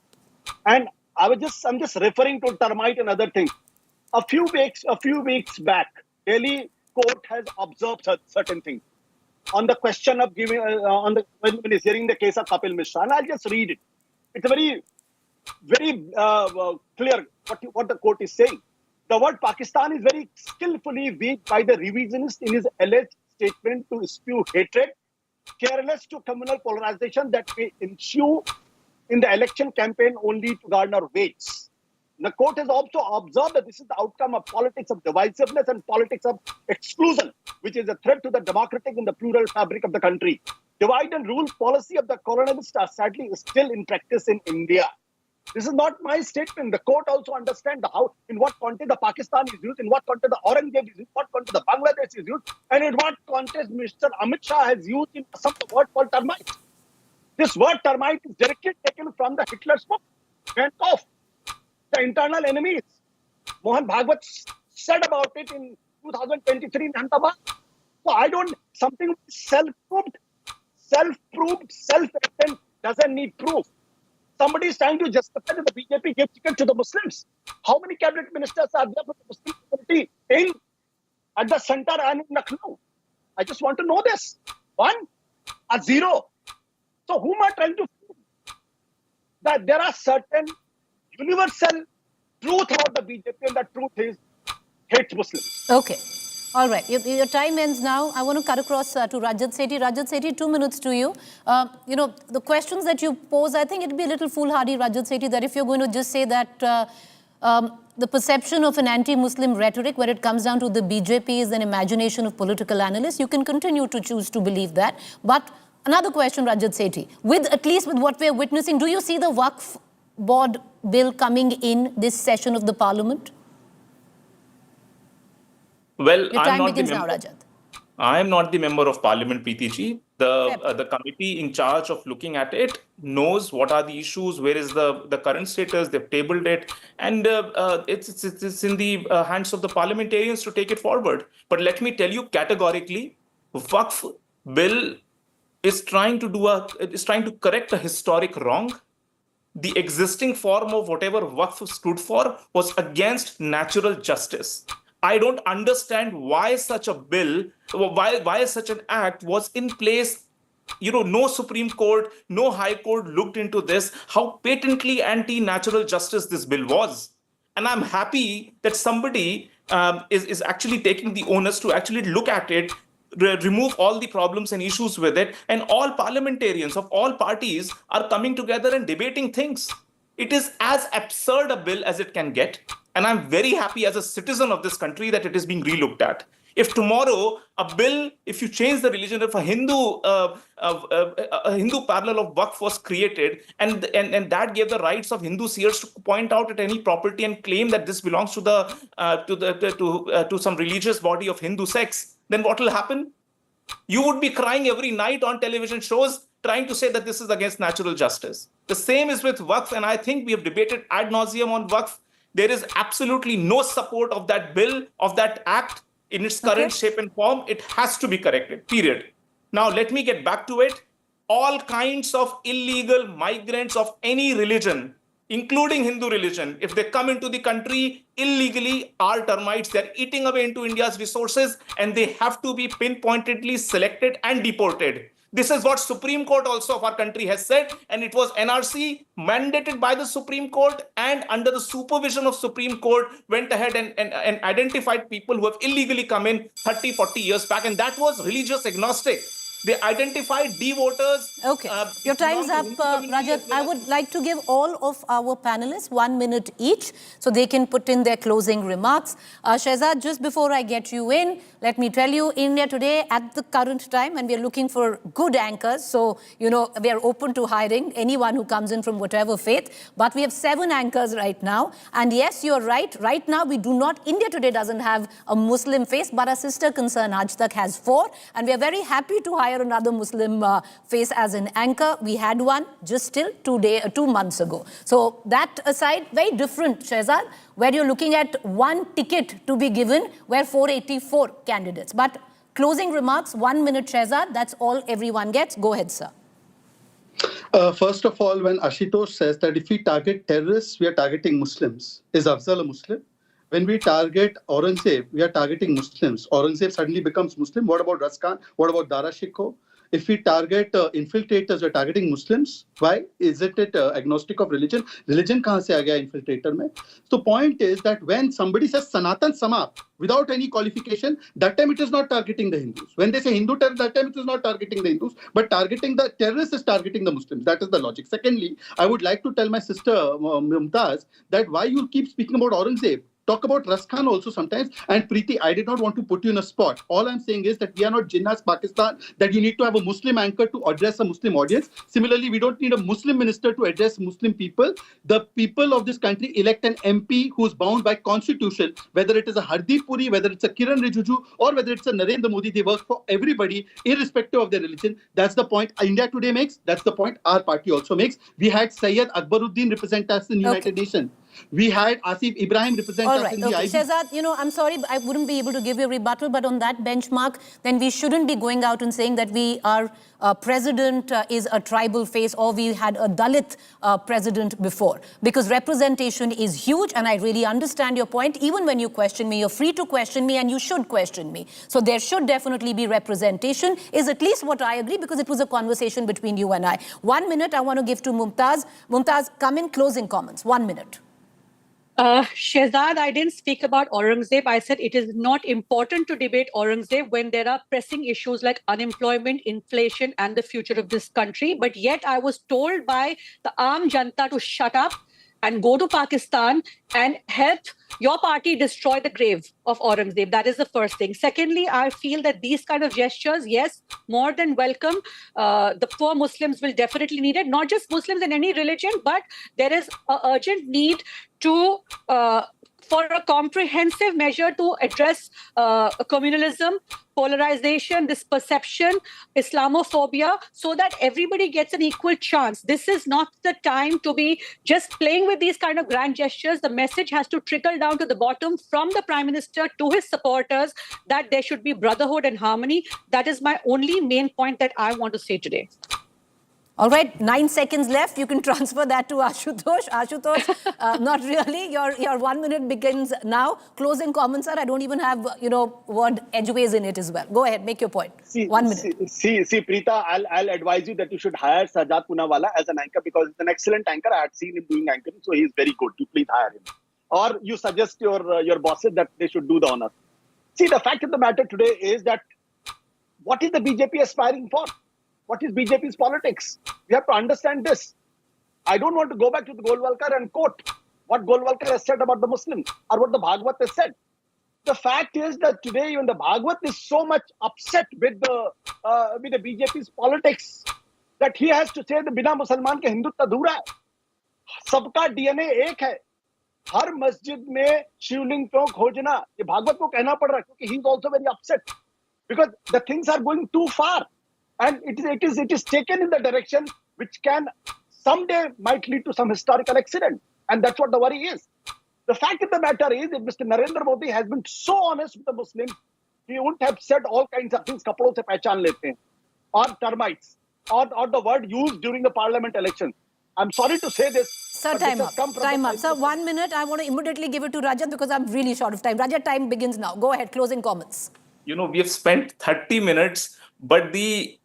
And I'm just referring to termite and other things. A few weeks back, Delhi court has observed certain things on the question of giving when he's hearing the case of Kapil Mishra, and I'll just read it. It's very, very clear what the court is saying. The word Pakistan is very skillfully weak by the revisionist in his alleged statement to spew hatred, careless to communal polarization that may ensue in the election campaign only to garner votes. The court has also observed that this is the outcome of politics of divisiveness and politics of exclusion, which is a threat to the democratic and the plural fabric of the country. Divide and rule policy of the colonialists are sadly still in practice in India. This is not my statement. The court also understands in what context the Pakistan is used, in what context the Aurangzeb is used, in what context the Bangladesh is used, and in what context Mr. Amit Shah has used in some word called termite. This word termite is directly taken from the Hitler's book, Mein Kampf, the internal enemies. Mohan Bhagwat said about it in 2023 in Ahmedabad. So something self-proved, self-evident doesn't need proof. Somebody is trying to justify that the BJP gave ticket to the Muslims. How many cabinet ministers are there for the Muslim community at the center and in Lucknow? I just want to know this. 1, a 0. So whom are trying to prove that there are certain universal truth about the BJP, and the truth is hate Muslims. Okay. All right. Your time ends now. I want to cut across to Rajat Sethi. Rajat Sethi, 2 minutes to you. The questions that you pose, I think it would be a little foolhardy, Rajat Sethi, that if you're going to just say that the perception of an anti-Muslim rhetoric where it comes down to the BJP is an imagination of political analysts, you can continue to choose to believe that. But another question, Rajat Sethi, at least with what we're witnessing, do you see the Waqf Board bill coming in this session of the Parliament? Well, Your time begins now, Rajat. I am not the member of Parliament, Preeti ji. The committee in charge of looking at it knows what are the issues, where is the current status, they've tabled it, and it's in the hands of the parliamentarians to take it forward. But let me tell you categorically, Waqf bill is trying to correct a historic wrong. The existing form of whatever Waqf stood for was against natural justice. I don't understand why such a bill, why such an act was in place. No Supreme Court, no High Court looked into this, how patently anti-natural justice this bill was. And I'm happy that somebody is actually taking the onus to actually look at it, remove all the problems and issues with it, and all parliamentarians of all parties are coming together and debating things. It is as absurd a bill as it can get. And I'm very happy as a citizen of this country that it is being relooked at. If tomorrow a bill, if you change the religion, if a Hindu parallel of Waqf was created, and that gave the rights of Hindu seers to point out at any property and claim that this belongs to some religious body of Hindu sects, then what will happen? You would be crying every night on television shows trying to say that this is against natural justice. The same is with Waqf, and I think we have debated ad nauseum on Waqf. There is absolutely no support of that bill, of that act in its current shape and form. It has to be corrected, period. Now, let me get back to it. All kinds of illegal migrants of any religion, including Hindu religion, if they come into the country illegally, are termites. They're eating away into India's resources, and they have to be pinpointedly selected and deported. This is what Supreme Court also of our country has said, and it was NRC mandated by the Supreme Court, and under the supervision of Supreme Court went ahead and identified people who have illegally come in 30, 40 years back, and that was religious agnostic. They identified D-voters. Okay, your time's up, Rajat. I would like to give all of our panelists 1 minute each so they can put in their closing remarks. Shehzad, just before I get you in, let me tell you, India today at the current time, and we are looking for good anchors. So, you know, we are open to hiring anyone who comes in from whatever faith. But we have 7 anchors right now. And yes, you're right. Right now, India today doesn't have a Muslim face, but our sister concern Aaj Tak has 4. And we are very happy to hire another Muslim face as an anchor. We had one just till 2 months ago. So that aside, very different, Shehzad, where you're looking at 1 ticket to be given, where 484 candidates. But closing remarks, 1 minute, Shehzad, that's all everyone gets. Go ahead, sir. First of all, when Ashutosh says that if we target terrorists, we are targeting Muslims, is Afzal a Muslim? When we target Aurangzeb, we are targeting Muslims. Aurangzeb suddenly becomes Muslim. What about Raskan? What about Dara Shikoh? If we target infiltrators, we're targeting Muslims. Why? Isn't it agnostic of religion? Religion kahan se aa gaya infiltrator mein? So point is that when somebody says Sanatan Samap without any qualification, that time it is not targeting the Hindus. When they say Hindu terror, that time it is not targeting the Hindus, but targeting the terrorists is targeting the Muslims. That is the logic. Secondly, I would like to tell my sister Mumtaz that why you keep speaking about Aurangzeb. Talk about Raskan also sometimes. And Preeti, I did not want to put you in a spot. All I'm saying is that we are not Jinnah's Pakistan, that you need to have a Muslim anchor to address a Muslim audience. Similarly, we don't need a Muslim minister to address Muslim people. The people of this country elect an MP who is bound by constitution, whether it is a Hardeep Puri, whether it's a Kiran Rijiju, or whether it's a Narendra Modi. They work for everybody, irrespective of their religion. That's the point India today makes. That's the point our party also makes. We had Syed Akbaruddin represent us in United Nations. We had Asif Ibrahim represent us in the IB. Shehzad, you know, I'm sorry, I wouldn't be able to give you a rebuttal, but on that benchmark, then we shouldn't be going out and saying that our president is a tribal face, or we had a Dalit president before. Because representation is huge, and I really understand your point. Even when you question me, you're free to question me, and you should question me. So there should definitely be representation, is at least what I agree, because it was a conversation between you and I. 1 minute I want to give to Mumtaz. Mumtaz, come in, closing comments. 1 minute. Shehzad, I didn't speak about Aurangzeb. I said it is not important to debate Aurangzeb when there are pressing issues like unemployment, inflation, and the future of this country. But yet I was told by the Aam Janta to shut up and go to Pakistan and help your party destroy the grave of Aurangzeb. That is the first thing. Secondly, I feel that these kind of gestures, yes, more than welcome. The poor Muslims will definitely need it. Not just Muslims in any religion, but there is an urgent need to for a comprehensive measure to address communalism, polarization, this perception, Islamophobia, so that everybody gets an equal chance. This is not the time to be just playing with these kind of grand gestures. The message has to trickle down to the bottom from the Prime Minister to his supporters that there should be brotherhood and harmony. That is my only main point that I want to say today. All right, 9 seconds left. You can transfer that to Ashutosh. Ashutosh, not really. Your 1 minute begins now. Closing comments, sir. I don't even have, word edgeways in it as well. Go ahead, make your point. 1 minute. See, Preeta, I'll advise you that you should hire Sajjad Poonawala as an anchor, because he's an excellent anchor. I had seen him doing anchoring, so he's very good. You please hire him. Or you suggest your bosses that they should do the honor. See, the fact of the matter today is that what is the BJP aspiring for? What is BJP's politics? We have to understand this. I don't want to go back to the Golwalkar and quote what Golwalkar has said about the Muslims or what the Bhagavad has said. The fact is that today even the Bhagavad is so much upset with the BJP's politics that he has to say the बिना मुसलमान के हिंदुत्व अधूरा है. सबका DNA एक है. हर मस्जिद में शिवलिंग को खोजना ये भागवत को कहना पड़ रहा है क्योंकि he is also very upset. because the things are going too far, and it is taken in the direction which can someday might lead to some historical accident, and that's what the worry is. The fact of the matter is, if Mr. Narendra Modi has been so honest with the Muslims, he wouldn't have said all kinds of things. Kapdon se pehchan lete hain, or termites, or the word used during the parliament election. I'm sorry to say this. Sir, time up. Time up. Sir, 1 minute. I want to immediately give it to Rajat because I'm really short of time. Rajat, time begins now. Go ahead. Closing comments. You know, we have spent 30 minutes, but the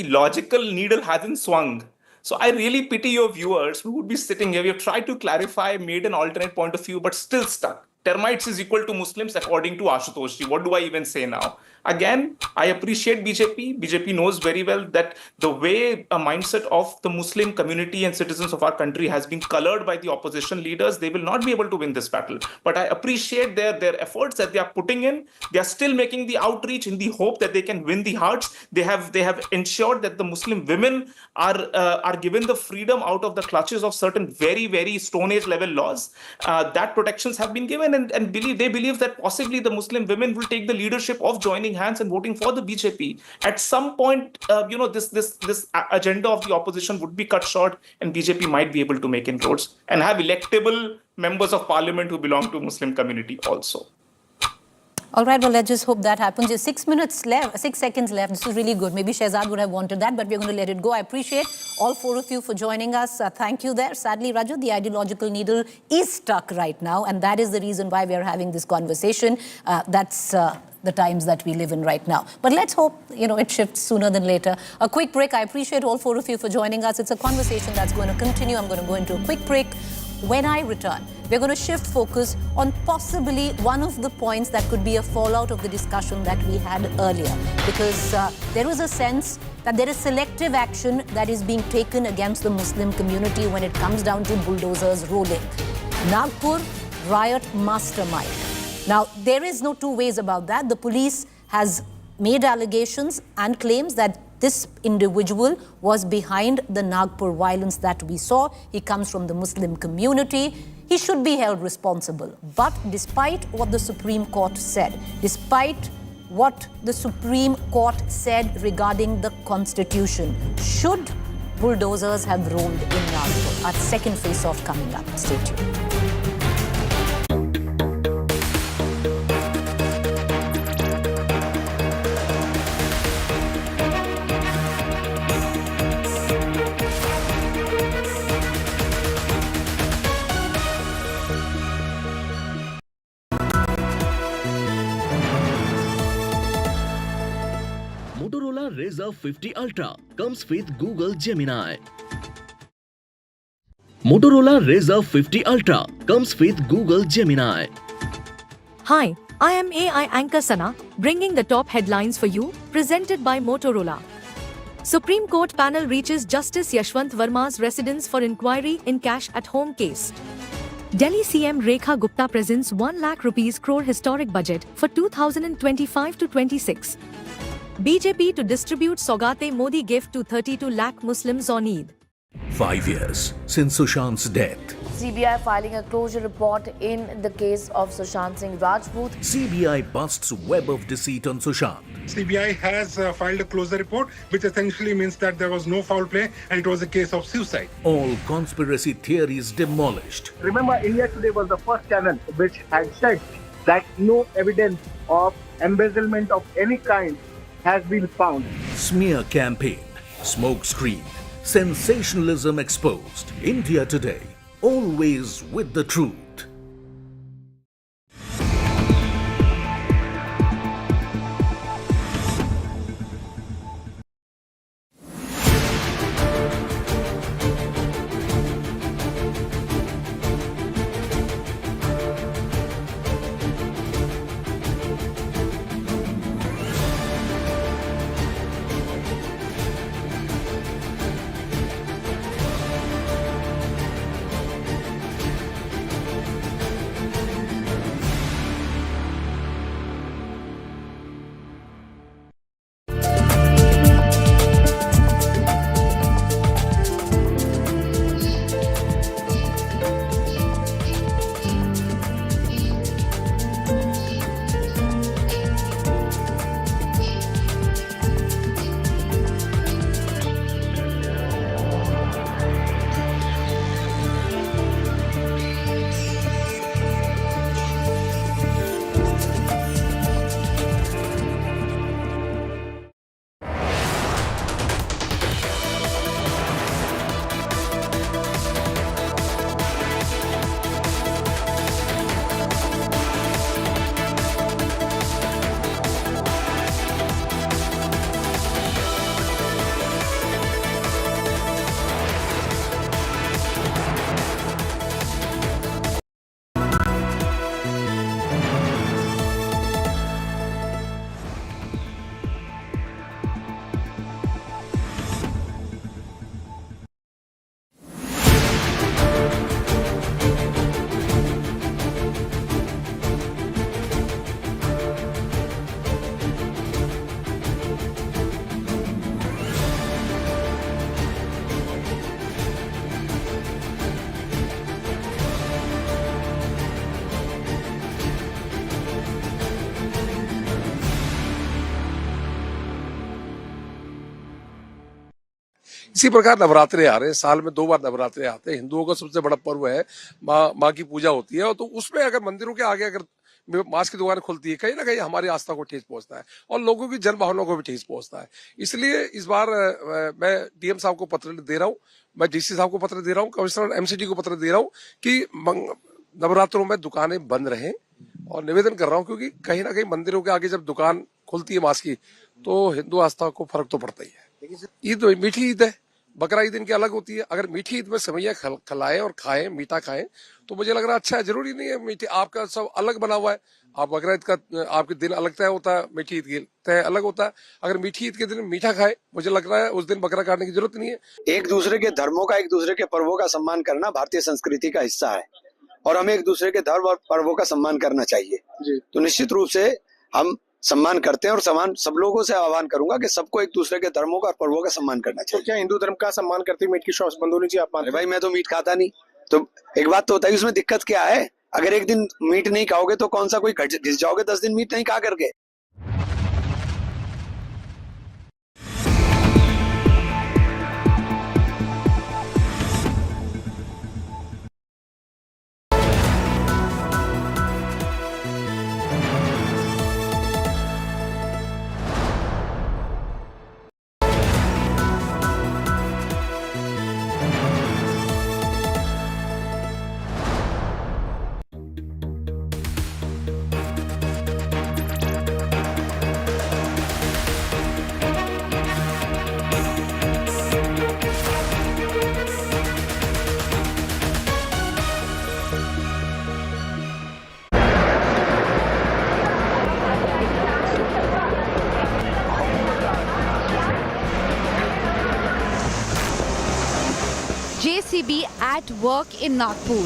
logical needle hasn't swung. So I really pity your viewers who would be sitting here. We have tried to clarify, made an alternate point of view, but still stuck. Termites is equal to Muslims according to Ashutosh ji. What do I even say now? Again, I appreciate BJP. BJP knows very well that the way a mindset of the Muslim community and citizens of our country has been colored by the opposition leaders, they will not be able to win this battle. But I appreciate their efforts that they are putting in. They are still making the outreach in the hope that they can win the hearts. They have ensured that the Muslim women are given the freedom out of the clutches of certain very, very Stone Age level laws. That protections have been given, and they believe that possibly the Muslim women will take the leadership of joining hands and voting for the BJP. At some point, this agenda of the opposition would be cut short, and BJP might be able to make inroads and have electable members of parliament who belong to Muslim community also. All right, well, let's just hope that happens. Just 6 minutes left, 6 seconds left. This is really good. Maybe Shehzad would have wanted that, but we're going to let it go. I appreciate all four of you for joining us. Thank you there. Sadly, Raju, the ideological needle is stuck right now, and that is the reason why we are having this conversation. That's the times that we live in right now. But let's hope, it shifts sooner than later. A quick break. I appreciate all four of you for joining us. It's a conversation that's going to continue. I'm going to go into a quick break. When I return, we're going to shift focus on possibly one of the points that could be a fallout of the discussion that we had earlier. Because there was a sense that there is selective action that is being taken against the Muslim community when it comes down to bulldozers rolling. Nagpur riot mastermind. Now, there is no two ways about that. The police has made allegations and claims that this individual was behind the Nagpur violence that we saw. He comes from the Muslim community. He should be held responsible. But despite what the Supreme Court said, despite what the Supreme Court said regarding the Constitution, should bulldozers have rolled in Nagpur? Our second face-off coming up. Stay tuned. Razr 50 Ultra comes with Google Gemini. Motorola Razr 50 Ultra comes with Google Gemini. Hi, I am AI anchor Sana, bringing the top headlines for you, presented by Motorola. Supreme Court panel reaches Justice Yashwant Verma's residence for inquiry in cash at home case. Delhi CM Rekha Gupta presents 1 lakh rupees crore historic budget for 2025 to 26. BJP to distribute Saugate Modi gift to 32 lakh Muslims on Eid. 5 years since Sushant's death. CBI filing a closure report in the case of Sushant Singh Rajput. CBI busts web of deceit on Sushant. CBI has filed a closure report, which essentially means that there was no foul play and it was a case of suicide. All conspiracy theories demolished. Remember, India Today was the first channel which had said that no evidence of embezzlement of any kind has been found. Smear campaign, smoke screen, sensationalism exposed. India Today, always with the truth. इसी प्रकार नवरात्रे आ रहे हैं, साल में 2 बार नवरात्रे आते हैं। हिंदुओं का सबसे बड़ा पर्व है, माँ की पूजा होती है, और तो उसमें अगर मंदिरों के आगे अगर मांस की दुकान खुलती है, कहीं ना कहीं हमारी आस्था को ठेस पहुंचता है और लोगों की जन भावना को भी ठेस पहुंचता है। इसलिए इस बार मैं डीएम साहब को पत्र दे रहा हूँ, मैं डीसी साहब को पत्र दे रहा हूँ, कमिश्नर एमसीडी को पत्र दे रहा हूँ कि नवरात्रों में दुकानें बंद रहें, और निवेदन कर रहा हूँ क्योंकि कहीं ना कहीं मंदिरों के आगे जब दुकान खुलती है मांस की, तो हिंदू आस्था को फर्क तो पड़ता ही है। ईद मीठी ईद है, बकरा ईद इनकी अलग होती है। अगर मीठी ईद में सेवैयां खिलाएं और खाएं, मीठा खाएं, तो मुझे लग रहा है अच्छा है। जरूरी नहीं है मीठी, आपका सब अलग बना हुआ है, आप बकरा ईद का आपके दिन अलग तय होता है, मीठी ईद की तय अलग होता है। अगर मीठी ईद के दिन मीठा खाए, मुझे लग रहा है उस दिन बकरा काटने की जरूरत नहीं है। एक दूसरे के धर्मों का, एक दूसरे के पर्वों का सम्मान करना भारतीय संस्कृति का हिस्सा है, और हमें एक दूसरे के धर्म और पर्वों का सम्मान करना चाहिए। तो निश्चित रूप से हम सम्मान करते हैं, और सम्मान सब लोगों से आह्वान करूंगा कि सबको एक दूसरे के धर्मों का और पर्वों का सम्मान करना चाहिए। तो क्या हिंदू धर्म का सम्मान करते मीट की शॉप्स बंद होनी चाहिए? आप मानते? भाई मैं तो मीट खाता नहीं, तो एक बात तो बताइए उसमें दिक्कत क्या है? अगर एक दिन मीट नहीं खाओगे तो कौन सा कोई घिस जाओगे 10 दिन मीट नहीं खा करके? JCB at work in Nagpur.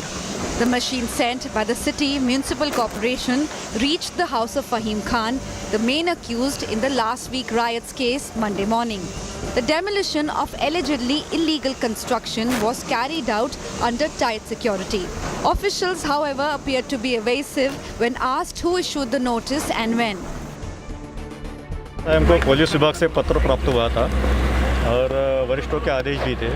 The machine sent by the city municipal corporation reached the house of Fahim Khan, the main accused in the last week riots case, Monday morning. The demolition of allegedly illegal construction was carried out under tight security. Officials, however, appeared to be evasive when asked who issued the notice and when. हमको police विभाग से पत्र प्राप्त हुआ था और वरिष्ठों के आदेश भी थे,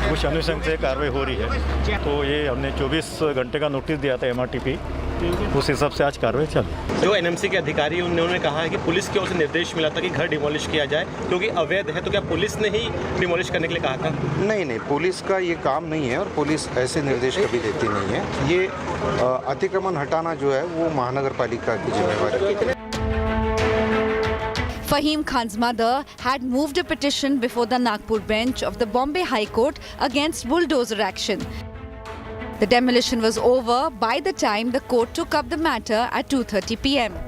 कुछ अनुसंग से कार्रवाई हो रही है। तो ये हमने 24 घंटे का नोटिस दिया था MRTP, उस हिसाब से आज कार्रवाई चल रही है। जो NMC के अधिकारी उन्होंने कहा है कि पुलिस की ओर से निर्देश मिला था कि घर डिमोलिश किया जाए क्योंकि अवैध है, तो क्या पुलिस ने ही डिमोलिश करने के लिए कहा था? नहीं, पुलिस का ये काम नहीं है और पुलिस ऐसे निर्देश कभी देती नहीं है। ये अतिक्रमण हटाना जो है वो महानगर पालिका की जिम्मेवारी है। Fahim Khan's mother had moved a petition before the Nagpur bench of the Bombay High Court against bulldozer action. The demolition was over by the time the court took up the matter at 2:30 p.m.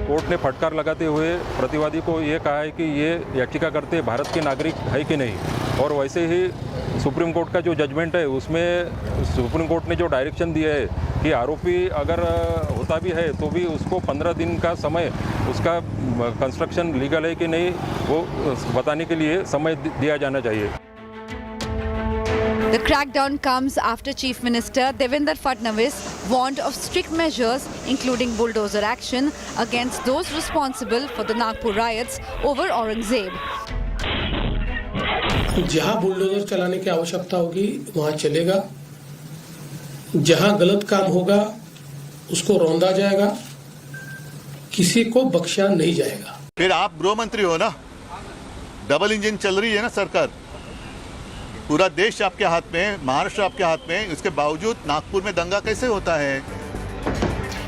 Court ने फटकार लगाते हुए प्रतिवादी को ये कहा है कि ये याचिका करते भारत के नागरिक है कि नहीं, और वैसे ही सुप्रीम कोर्ट का जो जजमेंट है उसमें सुप्रीम कोर्ट ने जो डायरेक्शन दिया है कि आरोपी अगर होता भी है तो भी उसको 15 दिन का समय, उसका कंस्ट्रक्शन लीगल है कि नहीं वो बताने के लिए समय दिया जाना चाहिए। The crackdown comes after Chief Minister Devendra Fadnavis warned of strict measures including bulldozer action against those responsible for the Nagpur riots over Aurangzeb. जहां बुलडोजर चलाने की आवश्यकता होगी वहां चलेगा, जहां गलत काम होगा उसको रौंदा जाएगा, किसी को बख्शा नहीं जाएगा। फिर आप गृह मंत्री हो ना, डबल इंजन चल रही है ना सरकार, पूरा देश आपके हाथ में, महाराष्ट्र आपके हाथ में, इसके बावजूद नागपुर में दंगा कैसे होता है?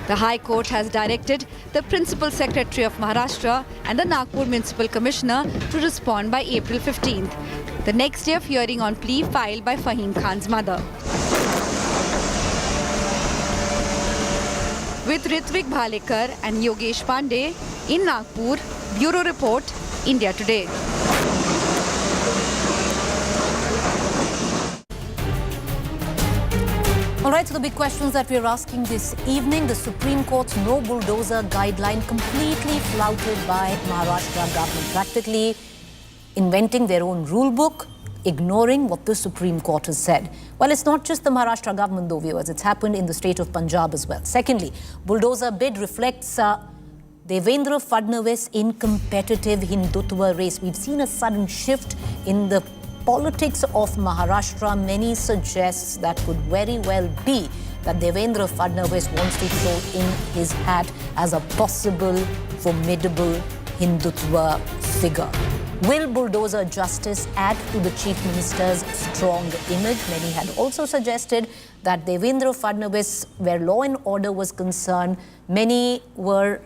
The High Court has directed the Principal Secretary of Maharashtra and the Nagpur Municipal Commissioner to respond by April 15th, the next day of hearing on plea filed by Fahim Khan's mother. With Ritvik Bhalekar and Yogesh Pandey in Nagpur, Bureau Report, India Today. All right, so the big questions that we're asking this evening: the Supreme Court's no bulldozer guideline completely flouted by Maharashtra government, practically inventing their own rule book, ignoring what the Supreme Court has said. Well, it's not just the Maharashtra government, though, viewers. It's happened in the state of Punjab as well. Secondly, bulldozer bid reflects Devendra Fadnavis in competitive Hindutva race. We've seen a sudden shift in the politics of Maharashtra. Many suggest that could very well be that Devendra Fadnavis wants to throw in his hat as a possible formidable Hindutva figure. Will bulldozer justice add to the Chief Minister's strong image? Many had also suggested that Devendra Fadnavis, where law and order was concerned, many were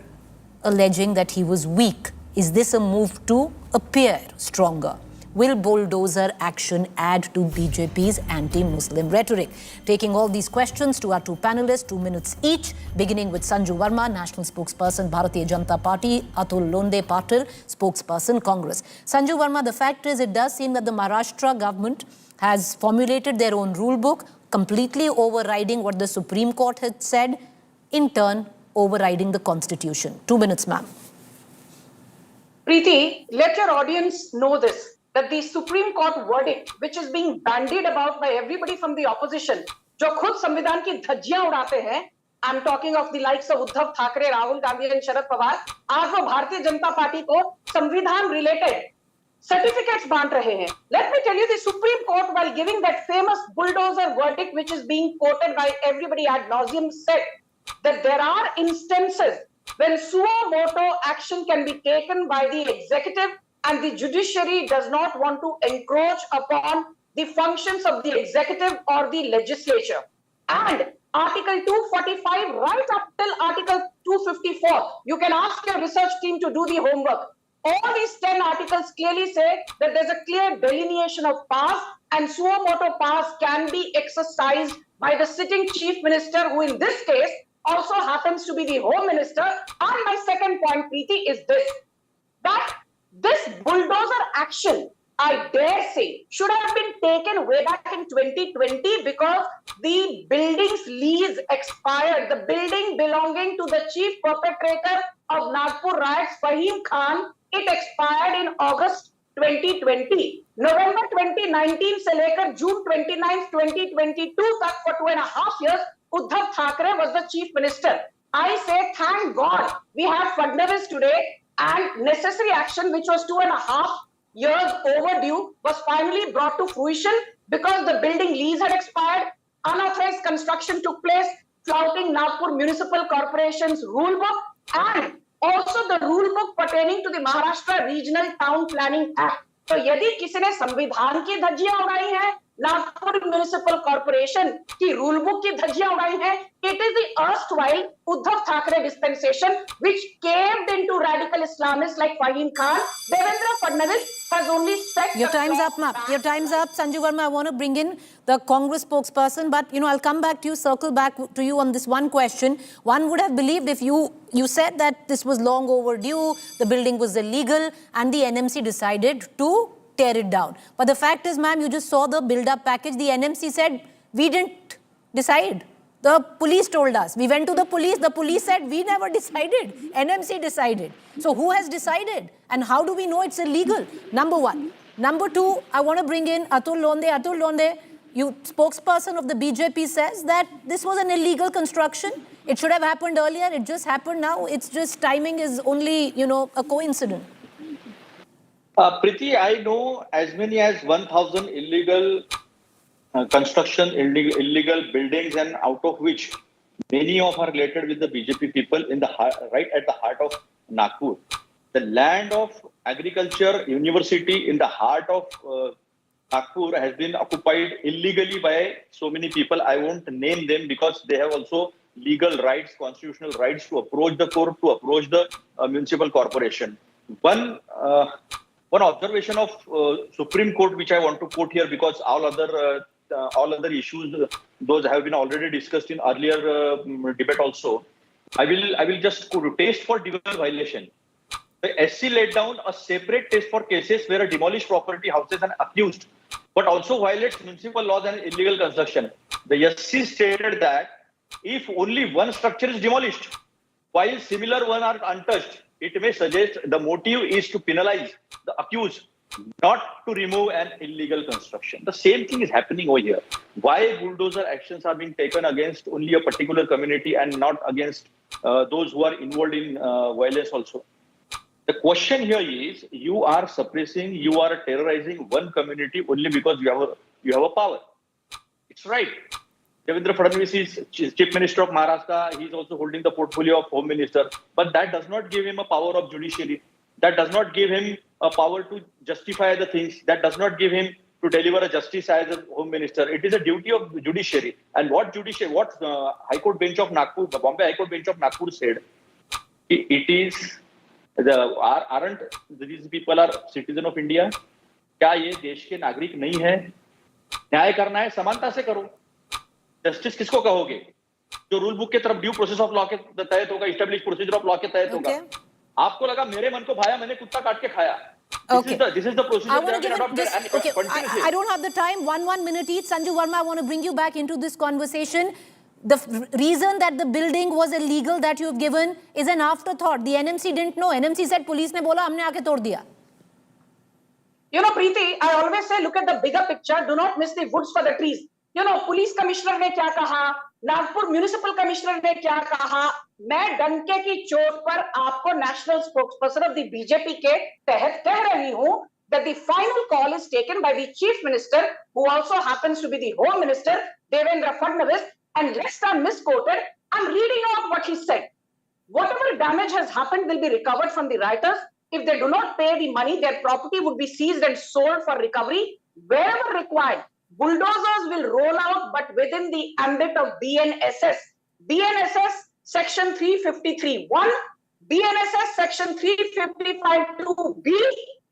alleging that he was weak. Is this a move to appear stronger? Will bulldozer action add to BJP's anti-Muslim rhetoric? Taking all these questions to our two panelists, 2 minutes each, beginning with Sanju Verma, National Spokesperson, Bharatiya Janata Party, Atul Londe Patil, Spokesperson, Congress. Sanju Verma, the fact is it does seem that the Maharashtra government has formulated their own rule book, completely overriding what the Supreme Court had said, in turn overriding the Constitution. 2 minutes, ma'am. Preeti, let your audience know this, that the Supreme Court verdict, which is being bandied about by everybody from the opposition, जो खुद संविधान की धज्जियां उड़ाते हैं, I'm talking of the likes of Uddhav Thackeray, Rahul Gandhi and Sharad Pawar, आज वो Bharatiya Janata party को संविधान related certificates बांट रहे हैं. Let me tell you, the Supreme Court, while giving that famous bulldozer verdict, which is being quoted by everybody ad nauseum, said that there are instances when suo motu action can be taken by the executive and the judiciary does not want to encroach upon the functions of the executive or the legislature. And Article 245 right up till Article 254, you can ask your research team to do the homework. All these 10 articles clearly say that there's a clear delineation of powers and suo motu powers can be exercised by the sitting chief minister, who in this case also happens to be the home minister. And my second point, Preeti, is this, that this bulldozer action, I dare say, should have been taken way back in 2020 because the building's lease expired. The building belonging to the chief perpetrator of Nagpur riots, Fahim Khan, it expired in August 2020. November 2019 से लेकर June 29, 2022 तक for 2.5 years, Uddhav Thackeray was the chief minister. I say, thank God we have Fadnavis today, and necessary action, which was 2.5 years overdue, was finally brought to fruition because the building lease had expired, unauthorized construction took place, flouting Nagpur Municipal Corporation's rule book, and also the rule book pertaining to the Maharashtra Regional Town Planning Act. तो यदि किसी ने संविधान की धज्जियां उड़ाई हैं, Nagpur municipal corporation की रूल बुक की धज्जियां उड़ाई हैं, it is the erstwhile Uddhav Thackeray dispensation which caved into radical Islamists like Fahim Khan. Devendra Fadnavis has only set... Your time's up, ma'am. Your time's up. Sanju Verma, I want to bring in the Congress spokesperson, but, I'll come back to you, circle back to you on this one question. One would have believed if you said that this was long overdue, the building was illegal, and the NMC decided to tear it down. But the fact is, ma'am, you just saw the build-up package. The NMC said, we didn't decide. The police told us. We went to the police said, we never decided. NMC decided. So who has decided? And how do we know it's illegal? Number one. Number two, I want to bring in Atul Londe. Atul Londe, you spokesperson of the BJP, says that this was an illegal construction. It should have happened earlier. It just happened now. It's just timing is only, a coincidence. Preeti, I know as many as 1,000 illegal construction, illegal buildings, and out of which many of are related with the BJP people in the right at the heart of Nagpur. The land of agriculture university in the heart of Nagpur has been occupied illegally by so many people. I won't name them because they have also legal rights, constitutional rights to approach the court, to approach the municipal corporation. One observation of Supreme Court, which I want to quote here, because all other issues, those have been already discussed in earlier debate also. I will just taste for divisible violation. The SC laid down a separate test for cases where a demolished property houses an accused, but also violates municipal laws and illegal construction. The SC stated that if only one structure is demolished, while similar ones are untouched, it may suggest the motive is to penalize the accused, not to remove an illegal construction. The same thing is happening over here. Why bulldozer actions are being taken against only a particular community and not against those who are involved in violence also. The question here is, you are suppressing, you are terrorizing one community only because you have a power. It's right. Devendra Fadnavis is Chief Minister of Maharashtra. He is also holding the portfolio of Home Minister. But that does not give him a power of judiciary. That does not give him a power to justify the things. That does not give him to deliver a justice as a Home Minister. It is a duty of judiciary. And what High Court bench of Nagpur, the Bombay High Court bench of Nagpur said, it is aren't these people are citizen of India? क्या ये देश के नागरिक नहीं है? न्याय करना है, समानता से करो. जस्टिस किसको कहोगे? जो रूल बुक के तरफ ड्यू प्रोसेस ऑफ लॉ के तहत होगा, इस्टेब्लिश प्रोसीजर ऑफ लॉ के तहत होगा. आपको लगा मेरे मन को भाया, मैंने कुत्ता काट के खाया. This is the procedure that has adopted and continuously. I don't have the time. One minute each. Sanju Verma, I want to bring you back into this conversation. The reason that the building was illegal that you have given is an afterthought. The NMC didn't know. NMC said police ने बोला हमने आके तोड़ दिया. You know, Preeti, I always say look at the bigger picture. Do not miss the woods for the trees. You know, police commissioner ने क्या कहा, Nagpur municipal commissioner ने क्या कहा. मैं डंके की चोट पर आपको national spokesperson of the BJP के तहत कह रही हूं that the final call is taken by the chief minister, who also happens to be the home minister, Devendra Fadnavis. And lest I'm misquoted, I'm reading out what he said. Whatever damage has happened will be recovered from the rioters. If they do not pay the money, their property would be seized and sold for recovery. Wherever required, bulldozers will roll out, but within the ambit of BNSS. BNSS Section 353(1), BNSS Section 355(2)(b,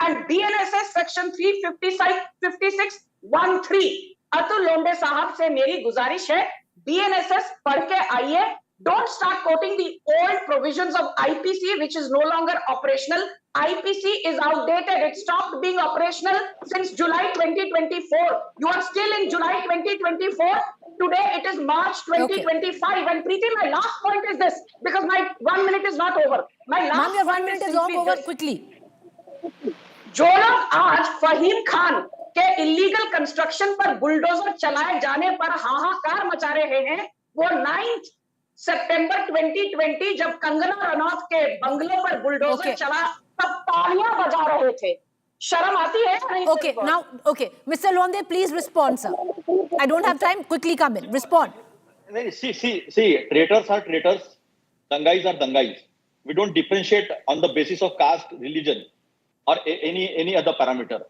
and BNSS Section 356(13). Atul लोंडे साहब से मेरी गुजारिश है, BNSS पढ़ के आइए. Don't start quoting the old provisions of IPC, which is no longer operational. IPC is outdated. It stopped being operational since July 2024. You are still in July 2024. Today it is March 2025. Okay. And Preeti, my last point is this, because my 1 minute is not over. My last your 1 minute is not over. Quickly. जो लोग आज फहीम खान के illegal construction पर bulldozer चलाए जाने पर हाहाकार मचा रहे हैं, वो 9 सितंबर 2020 जब कंगना रनौत के बंगलों पर बुलडोजर चला तब तालियां बजा रहे थे. शर्म आती है नहीं? Okay, now, okay, Mr. Londe, please respond, sir. I don't have time. Quickly come in. Respond. See, traitors are traitors, dangais are dangais. We don't differentiate on the basis of caste, religion, or any other parameter.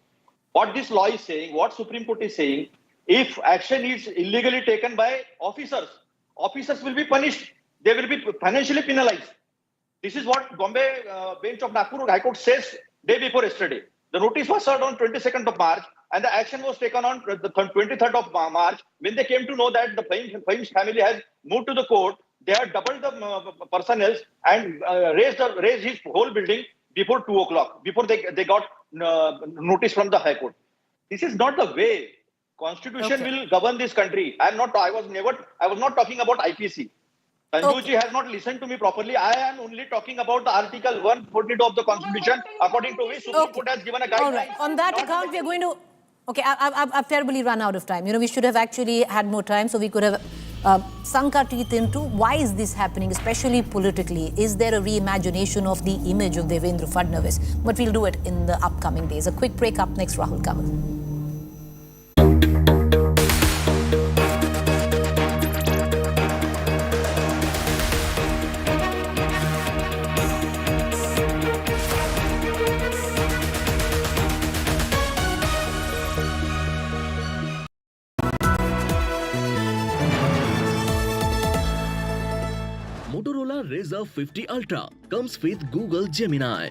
What this law is saying, what Supreme Court is saying, if action is illegally taken by officers, officers will be punished. They will be financially penalized. This is what Bombay bench of Nagpur High Court says day before yesterday. The notice was served on 22nd of March and the action was taken on the 23rd of March. When they came to know that the Fahim's family has moved to the court, they have doubled the personnel and raised his whole building before 2 o'clock, before they got notice from the High Court. This is not the way. Constitution will govern this country. I was not talking about IPC. Sanjuji has not listened to me properly. I am only talking about the Article 142 of the Constitution, according to which Supreme Court has given a guideline. All right. On that account, we are going to... Okay, I've terribly run out of time. You know, we should have actually had more time, so we could have sunk our teeth into why is this happening, especially politically. Is there a reimagination of the image of Devendra Fadnavis? But we'll do it in the upcoming days. A quick break. Up next, Rahul Kamal. Razr 50 Ultra comes with Google Gemini.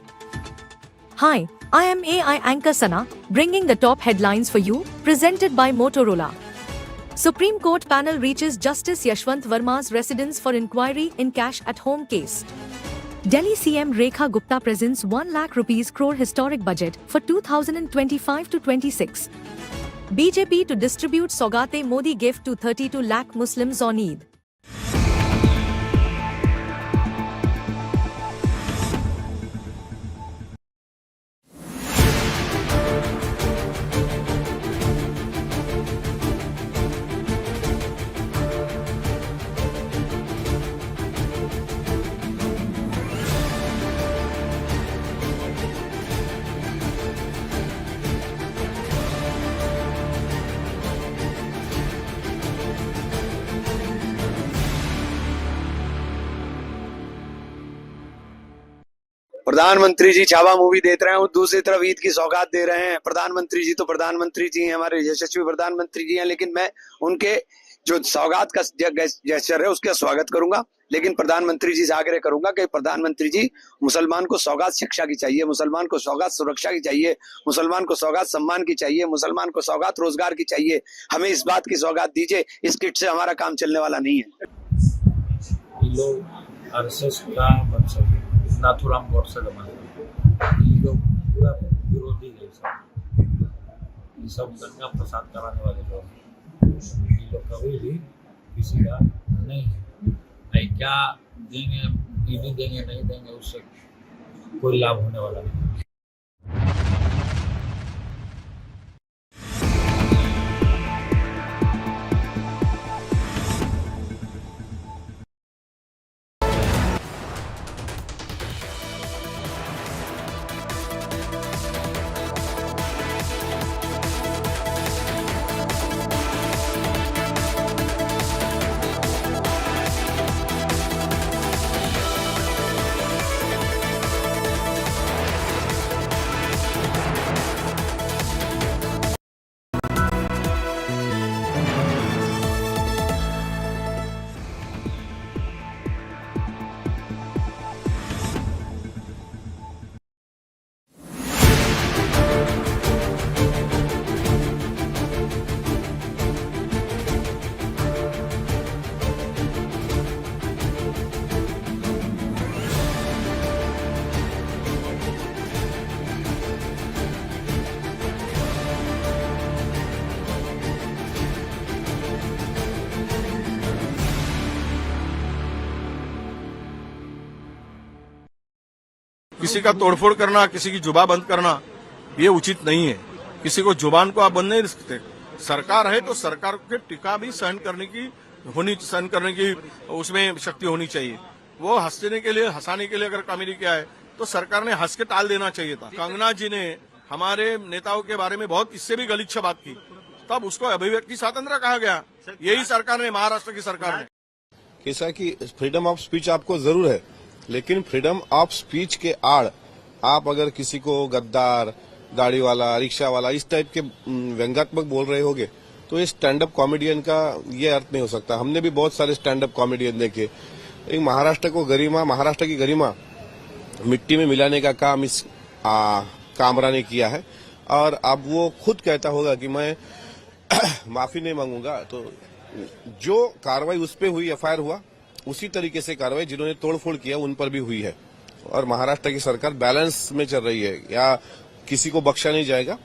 Hi, I am AI anchor Sana, bringing the top headlines for you, presented by Motorola. Supreme Court panel reaches Justice Yashwant Verma's residence for inquiry in cash at home case. Delhi CM Rekha Gupta presents 1 lakh rupees crore historic budget for 2025 to 26. BJP to distribute Saugate Modi gift to 32 lakh Muslims on Eid. प्रधानमंत्री जी Chhaava movie देख रहे हैं, दूसरी तरफ ईद की सौगात दे रहे हैं। प्रधानमंत्री जी तो प्रधानमंत्री जी हैं, हमारे यशस्वी प्रधानमंत्री जी हैं, लेकिन मैं उनके जो सौगात का जेस्चर है उसका स्वागत करूंगा। लेकिन प्रधानमंत्री जी से आग्रह करूंगा कि प्रधानमंत्री जी, मुसलमान को सौगात शिक्षा की चाहिए, मुसलमान को सौगात सुरक्षा की चाहिए, मुसलमान को सौगात सम्मान की चाहिए, मुसलमान को सौगात रोजगार की चाहिए। हमें इस बात की सौगात दीजिए, इस किट से हमारा काम चलने वाला नहीं है। लोग आरएसएस का वंशज नाथुराम गोडसे जमाने ये लोग पूरा विरोधी है, ये सब दंगा फसाद कराने वाले लोग, ये लोग कभी भी किसी का नहीं है। क्या देंगे, ईडी देंगे, नहीं देंगे, उससे कोई लाभ होने वाला नहीं। किसी का तोड़फोड़ करना, किसी की जुबान बंद करना, ये उचित नहीं है। किसी को जुबान को आप बंद नहीं सकते। सरकार है तो सरकार के टीका भी सहन करने की उसमें शक्ति होनी चाहिए। वो हंसने के लिए, हंसाने के लिए अगर कॉमेडी किया है तो सरकार ने हंस के टाल देना चाहिए था। कंगना जी ने हमारे नेताओं के बारे में बहुत इससे भी गलीच्छ बात की, तब उसको अभिव्यक्ति स्वातंत्र्य कहा गया। यही सरकार ने, महाराष्ट्र की सरकार ने। कैसा कि फ्रीडम ऑफ स्पीच आपको जरूर है, लेकिन फ्रीडम ऑफ स्पीच के आड़ आप अगर किसी को गद्दार, गाड़ी वाला, रिक्शा वाला इस टाइप के व्यंग्यात्मक बोल रहे होगे तो ये स्टैंड अप कॉमेडियन का ये अर्थ नहीं हो सकता। हमने भी बहुत सारे स्टैंड अप कॉमेडियन देखे। एक महाराष्ट्र की गरिमा मिट्टी में मिलाने का काम इस कामरा ने किया है, और अब वो खुद कहता होगा कि मैं माफी नहीं मांगूंगा। तो जो कार्रवाई उस पर हुई, एफआईआर हुआ, उसी तरीके से कार्रवाई जिन्होंने तोड़फोड़ किया उन पर भी हुई है। और महाराष्ट्र की सरकार बैलेंस में चल रही है, या किसी को बख्शा नहीं जाएगा।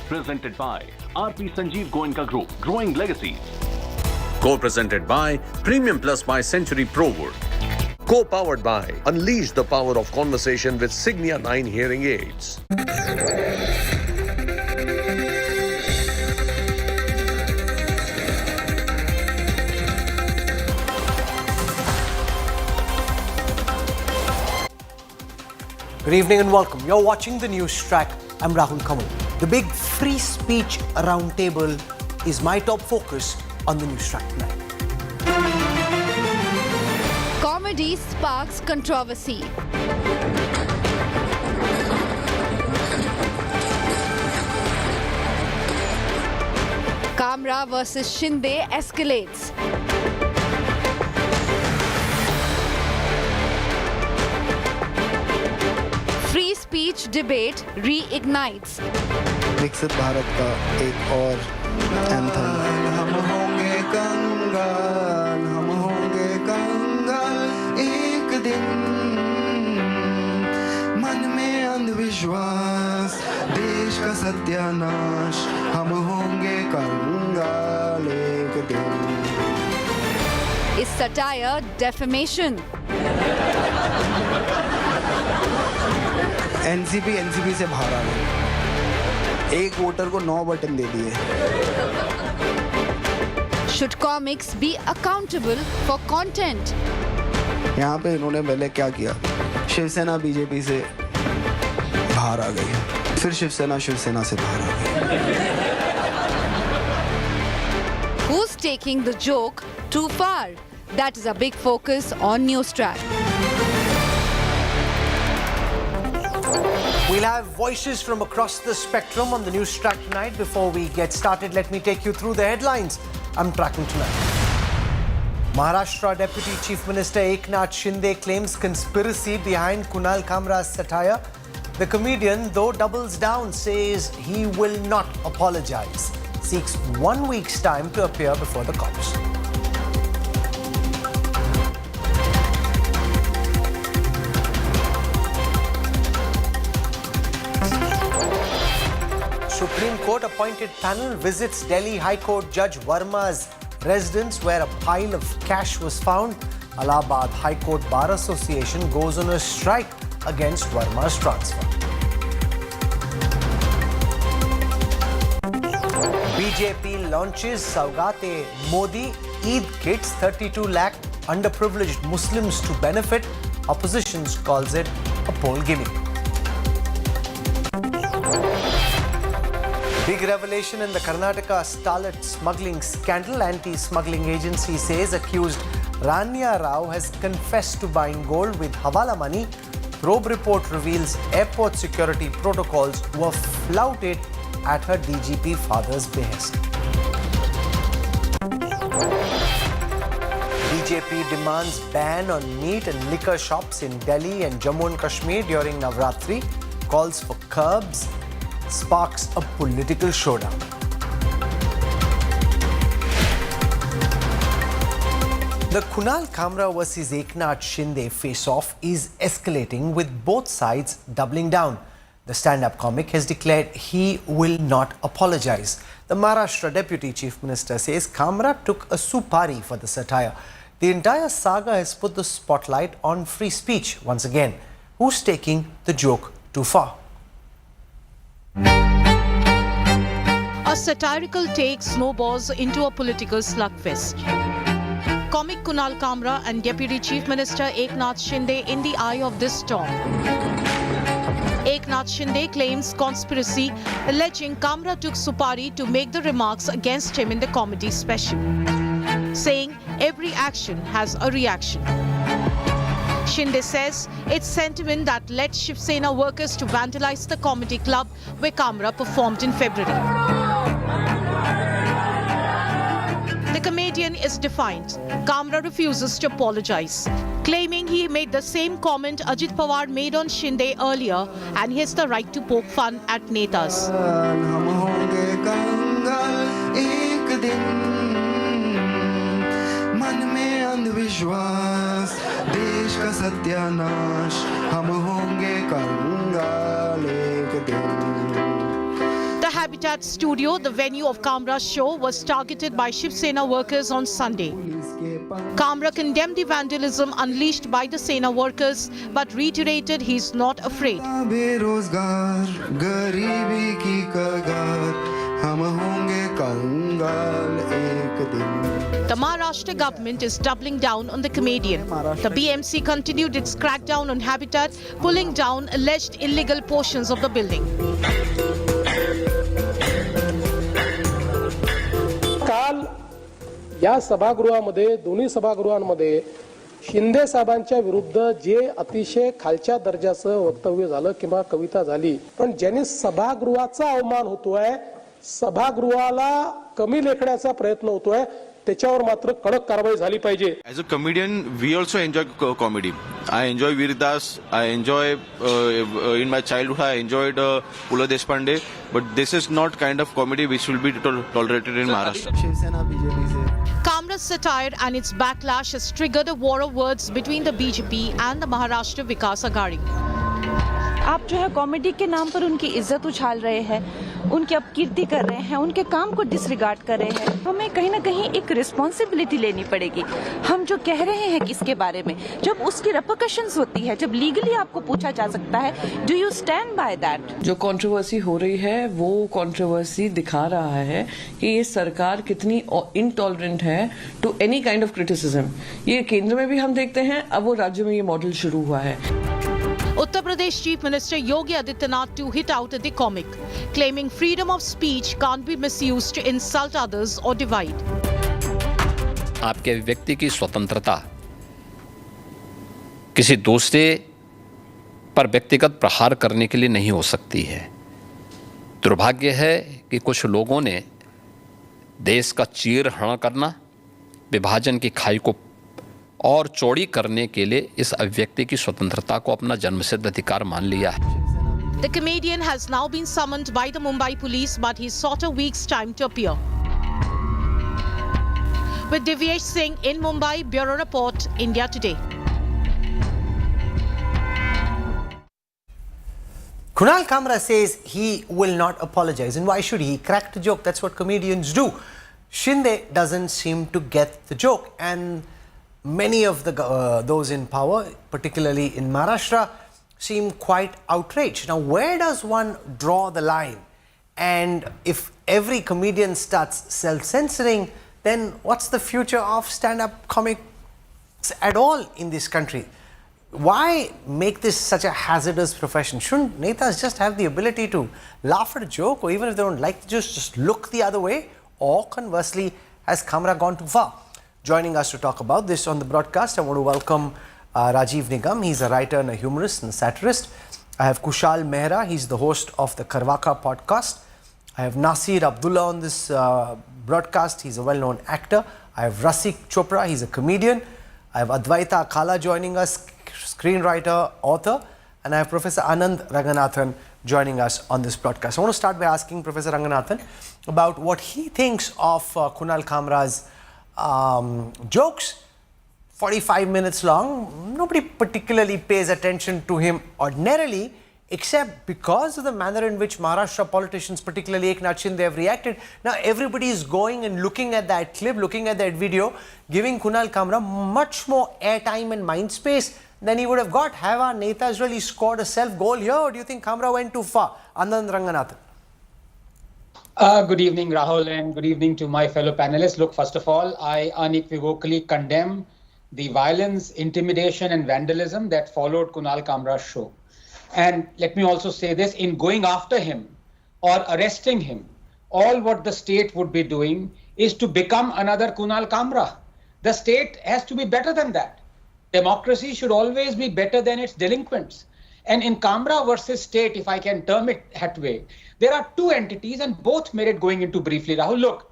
Presented by RP Sanjeev Goenka Group, Growing Legacies. Co-presented by Premium Plus by Century ProWood. Co-powered by Unleash the power of conversation with Signia 9 hearing aids. Good evening and welcome. You're watching the news track. I'm Rahul Kamal. The big free speech roundtable is my top focus on the news track tonight. Comedy sparks controversy. Kamra versus Shinde escalates. Free speech debate reignites. विकसित भारत का एक और anthem. हम होंगे कंगाल, हम होंगे कंगाल एक दिन। मन में अंधविश्वास, देश का सत्यानाश, हम होंगे कंगाल एक दिन। Is satire defamation? एनसीपी से बाहर आ गई। एक वोटर को 9 बटन दे दिए। Should comics be accountable for content? यहाँ पे इन्होंने पहले क्या किया, शिवसेना बीजेपी से बाहर आ गई, फिर शिवसेना से बाहर आ गई। Whose taking the joke too far? That is a big focus on Newstrack. We'll have voices from across the spectrum on the news track tonight. Before we get started, let me take you through the headlines I'm tracking tonight. Maharashtra Deputy Chief Minister Eknath Shinde claims conspiracy behind Kunal Kamra's satire. The comedian, though, doubles down, says he will not apologize. Seeks 1 week's time to appear before the cops. Supreme Court appointed panel visits Delhi High Court Judge Verma's residence where a pile of cash was found. Allahabad High Court Bar Association goes on a strike against Verma's transfer. BJP launches Saugate Modi Eid kits, 32 lakh underprivileged Muslims to benefit. Opposition calls it a poll gimmick. Big revelation in the Karnataka starlet smuggling scandal. Anti-smuggling agency says accused Rania Rao has confessed to buying gold with hawala money. Probe report reveals airport security protocols were flouted at her DGP father's behest. BJP demands ban on meat and liquor shops in Delhi and Jammu and Kashmir during Navratri. Calls for curbs. Sparks a political showdown. The Kunal Kamra versus Eknath Shinde face-off is escalating, with both sides doubling down. The stand-up comic has declared he will not apologize. The Maharashtra Deputy Chief Minister says Kamra took a supari for the satire. The entire saga has put the spotlight on free speech once again. Who's taking the joke too far? A satirical take snowballs into a political slugfest. Comic Kunal Kamra and Deputy Chief Minister Eknath Shinde in the eye of this storm. Eknath Shinde claims conspiracy, alleging Kamra took supari to make the remarks against him in the comedy special, saying every action has a reaction. Shinde says it's sentiment that led Shiv Sena workers to vandalize the comedy club where Kamra performed in February. The comedian is defiant. Kamra refuses to apologize, claiming he made the same comment Ajit Pawar made on Shinde earlier and he has the right to poke fun at netas. देश का सत्यानाश हम होंगे कंगाल एक दिन. The Habitat studio, the venue of Kamra's show, was targeted by Shiv Sena workers on Sunday. Kamra condemned the vandalism unleashed by the Sena workers but reiterated he's not afraid. बेरोजगार गरीबी की कगार हम होंगे कंगाल एक दिन. The Maharashtra government is doubling down on the comedian. The BMC continued its crackdown on Habitat, pulling down alleged illegal portions of the building. काल या सभागृहामध्ये दोन्ही सभागृहांमध्ये शिंदे साहेबांच्या विरुद्ध जे अतिशय खालच्या दर्जाचं वक्तव्य झालं किंवा कविता झाली, पण ज्यांनी सभागृहाचा अवमान होतोय, सभागृहाला कमी लेखण्याचा प्रयत्न होतोय, त्याच्यावर मात्र कडक कारवाई झाली पाहिजे. As a comedian, we also enjoy comedy. I enjoy Veerdas. I enjoy in my childhood I enjoyed Pula Deshpande. But this is not kind of comedy which will be tolerated in Maharashtra. Shiv Sena BJP से Kamra's satire and its backlash has triggered a war of words between the BJP and the Maharashtra Vikas Aghadi. आप जो है comedy के नाम पर उनकी इज्जत उछाल रहे हैं, उनकी अपकीर्ति कर रहे हैं, उनके काम को डिसरिगार्ड कर रहे हैं. हमें कहीं ना कहीं एक रिस्पॉन्सिबिलिटी लेनी पड़ेगी. हम जो कह रहे हैं किसके बारे में, जब उसकी रेपरकशंस होती है, जब लीगली आपको पूछा जा सकता है, do you stand by that? जो कंट्रोवर्सी हो रही है वो कंट्रोवर्सी दिखा रहा है कि ये सरकार कितनी इनटॉलरेंट है to any kind of criticism. ये केंद्र में भी हम देखते हैं, अब वो राज्य में ये मॉडल शुरू हुआ है. Uttar Pradesh Chief Minister Yogi Adityanath too hit out at the comic, claiming freedom of speech can't be misused to insult others or divide. आपके अभिव्यक्ति की स्वतंत्रता किसी दूसरे पर व्यक्तिगत प्रहार करने के लिए नहीं हो सकती है। दुर्भाग्य है कि कुछ लोगों ने देश का चीरहरण करना, विभाजन की खाई को और चौड़ी करने के लिए इस अभिव्यक्ति की स्वतंत्रता को अपना जन्मसिद्ध अधिकार मान लिया है। The comedian has now been summoned by the Mumbai police, but he sought a week's time to appear. With Divyesh Singh in Mumbai, Bureau Report, India Today. Kunal Kamra says he will not apologize, and why should he? He cracked a joke. That's what comedians do. Shinde doesn't seem to get the joke, and many of those in power, particularly in Maharashtra, seem quite outraged. Now, where does one draw the line? And if every comedian starts self-censoring, then what's the future of stand-up comics at all in this country? Why make this such a hazardous profession? Shouldn't netas just have the ability to laugh at a joke, or even if they don't like to just look the other way? Or conversely, has Kamra gone too far? Joining us to talk about this on the broadcast, I want to welcome Rajiv Nigam. He's a writer and a humorist and a satirist. I have Kushal Mehra. He's the host of the Karwaka podcast. I have Nasir Abdullah on this broadcast. He's a well-known actor. I have Rasik Chopra. He's a comedian. I have Advaita Akala joining us, screenwriter, author. And I have Professor Anand Ranganathan joining us on this broadcast. I want to start by asking Professor Ranganathan about what he thinks of Kunal Kamra's jokes. 45 minutes long. Nobody particularly pays attention to him ordinarily, except because of the manner in which Maharashtra politicians, particularly Eknath Shinde, have reacted. Now everybody is going and looking at that clip, looking at that video, giving Kunal Kamra much more airtime and mind space than he would have got. Have our netas really scored a self-goal here, or do you think Kamra went too far? Anand Ranganathan. Good evening, Rahul, and good evening to my fellow panelists. Look, first of all, I unequivocally condemn the violence, intimidation and vandalism that followed Kunal Kamra's show. And let me also say this, in going after him or arresting him, all what the state would be doing is to become another Kunal Kamra. The state has to be better than that. Democracy should always be better than its delinquents. And in Kamra versus state, if I can term it that way, there are two entities and both merit going into briefly. Rahul, look,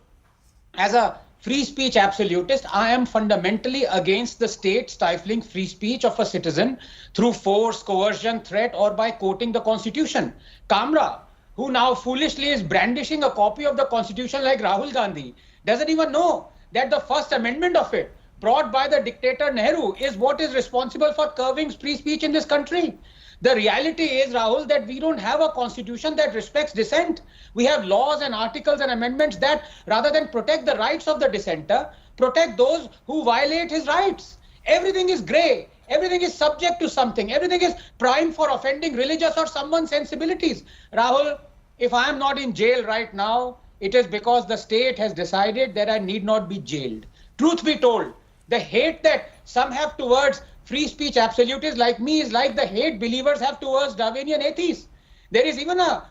as a free speech absolutist, I am fundamentally against the state stifling free speech of a citizen through force, coercion, threat, or by quoting the Constitution. Kamra, who now foolishly is brandishing a copy of the Constitution like Rahul Gandhi, doesn't even know that the First Amendment of it, brought by the dictator Nehru, is what is responsible for curbing free speech in this country. The reality is, Rahul, that we don't have a constitution that respects dissent. We have laws and articles and amendments that, rather than protect the rights of the dissenter, protect those who violate his rights. Everything is grey. Everything is subject to something. Everything is primed for offending religious or someone's sensibilities. Rahul, if I am not in jail right now, it is because the state has decided that I need not be jailed. Truth be told, the hate that some have towards free speech absolutists like me is like the hate believers have towards Darwinian atheists. There is even a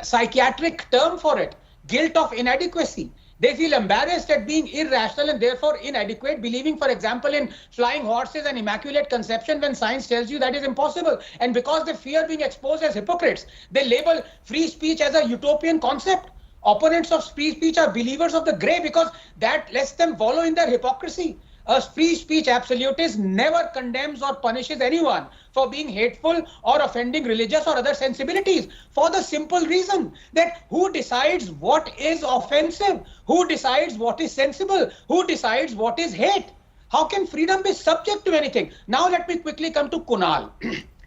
psychiatric term for it, guilt of inadequacy. They feel embarrassed at being irrational and therefore inadequate, believing, for example, in flying horses and immaculate conception when science tells you that is impossible. And because they fear being exposed as hypocrites, they label free speech as a utopian concept. Opponents of free speech are believers of the grey because that lets them wallow in their hypocrisy. A free speech absolutist never condemns or punishes anyone for being hateful or offending religious or other sensibilities, for the simple reason that who decides what is offensive? Who decides what is sensible? Who decides what is hate? How can freedom be subject to anything? Now let me quickly come to Kunal,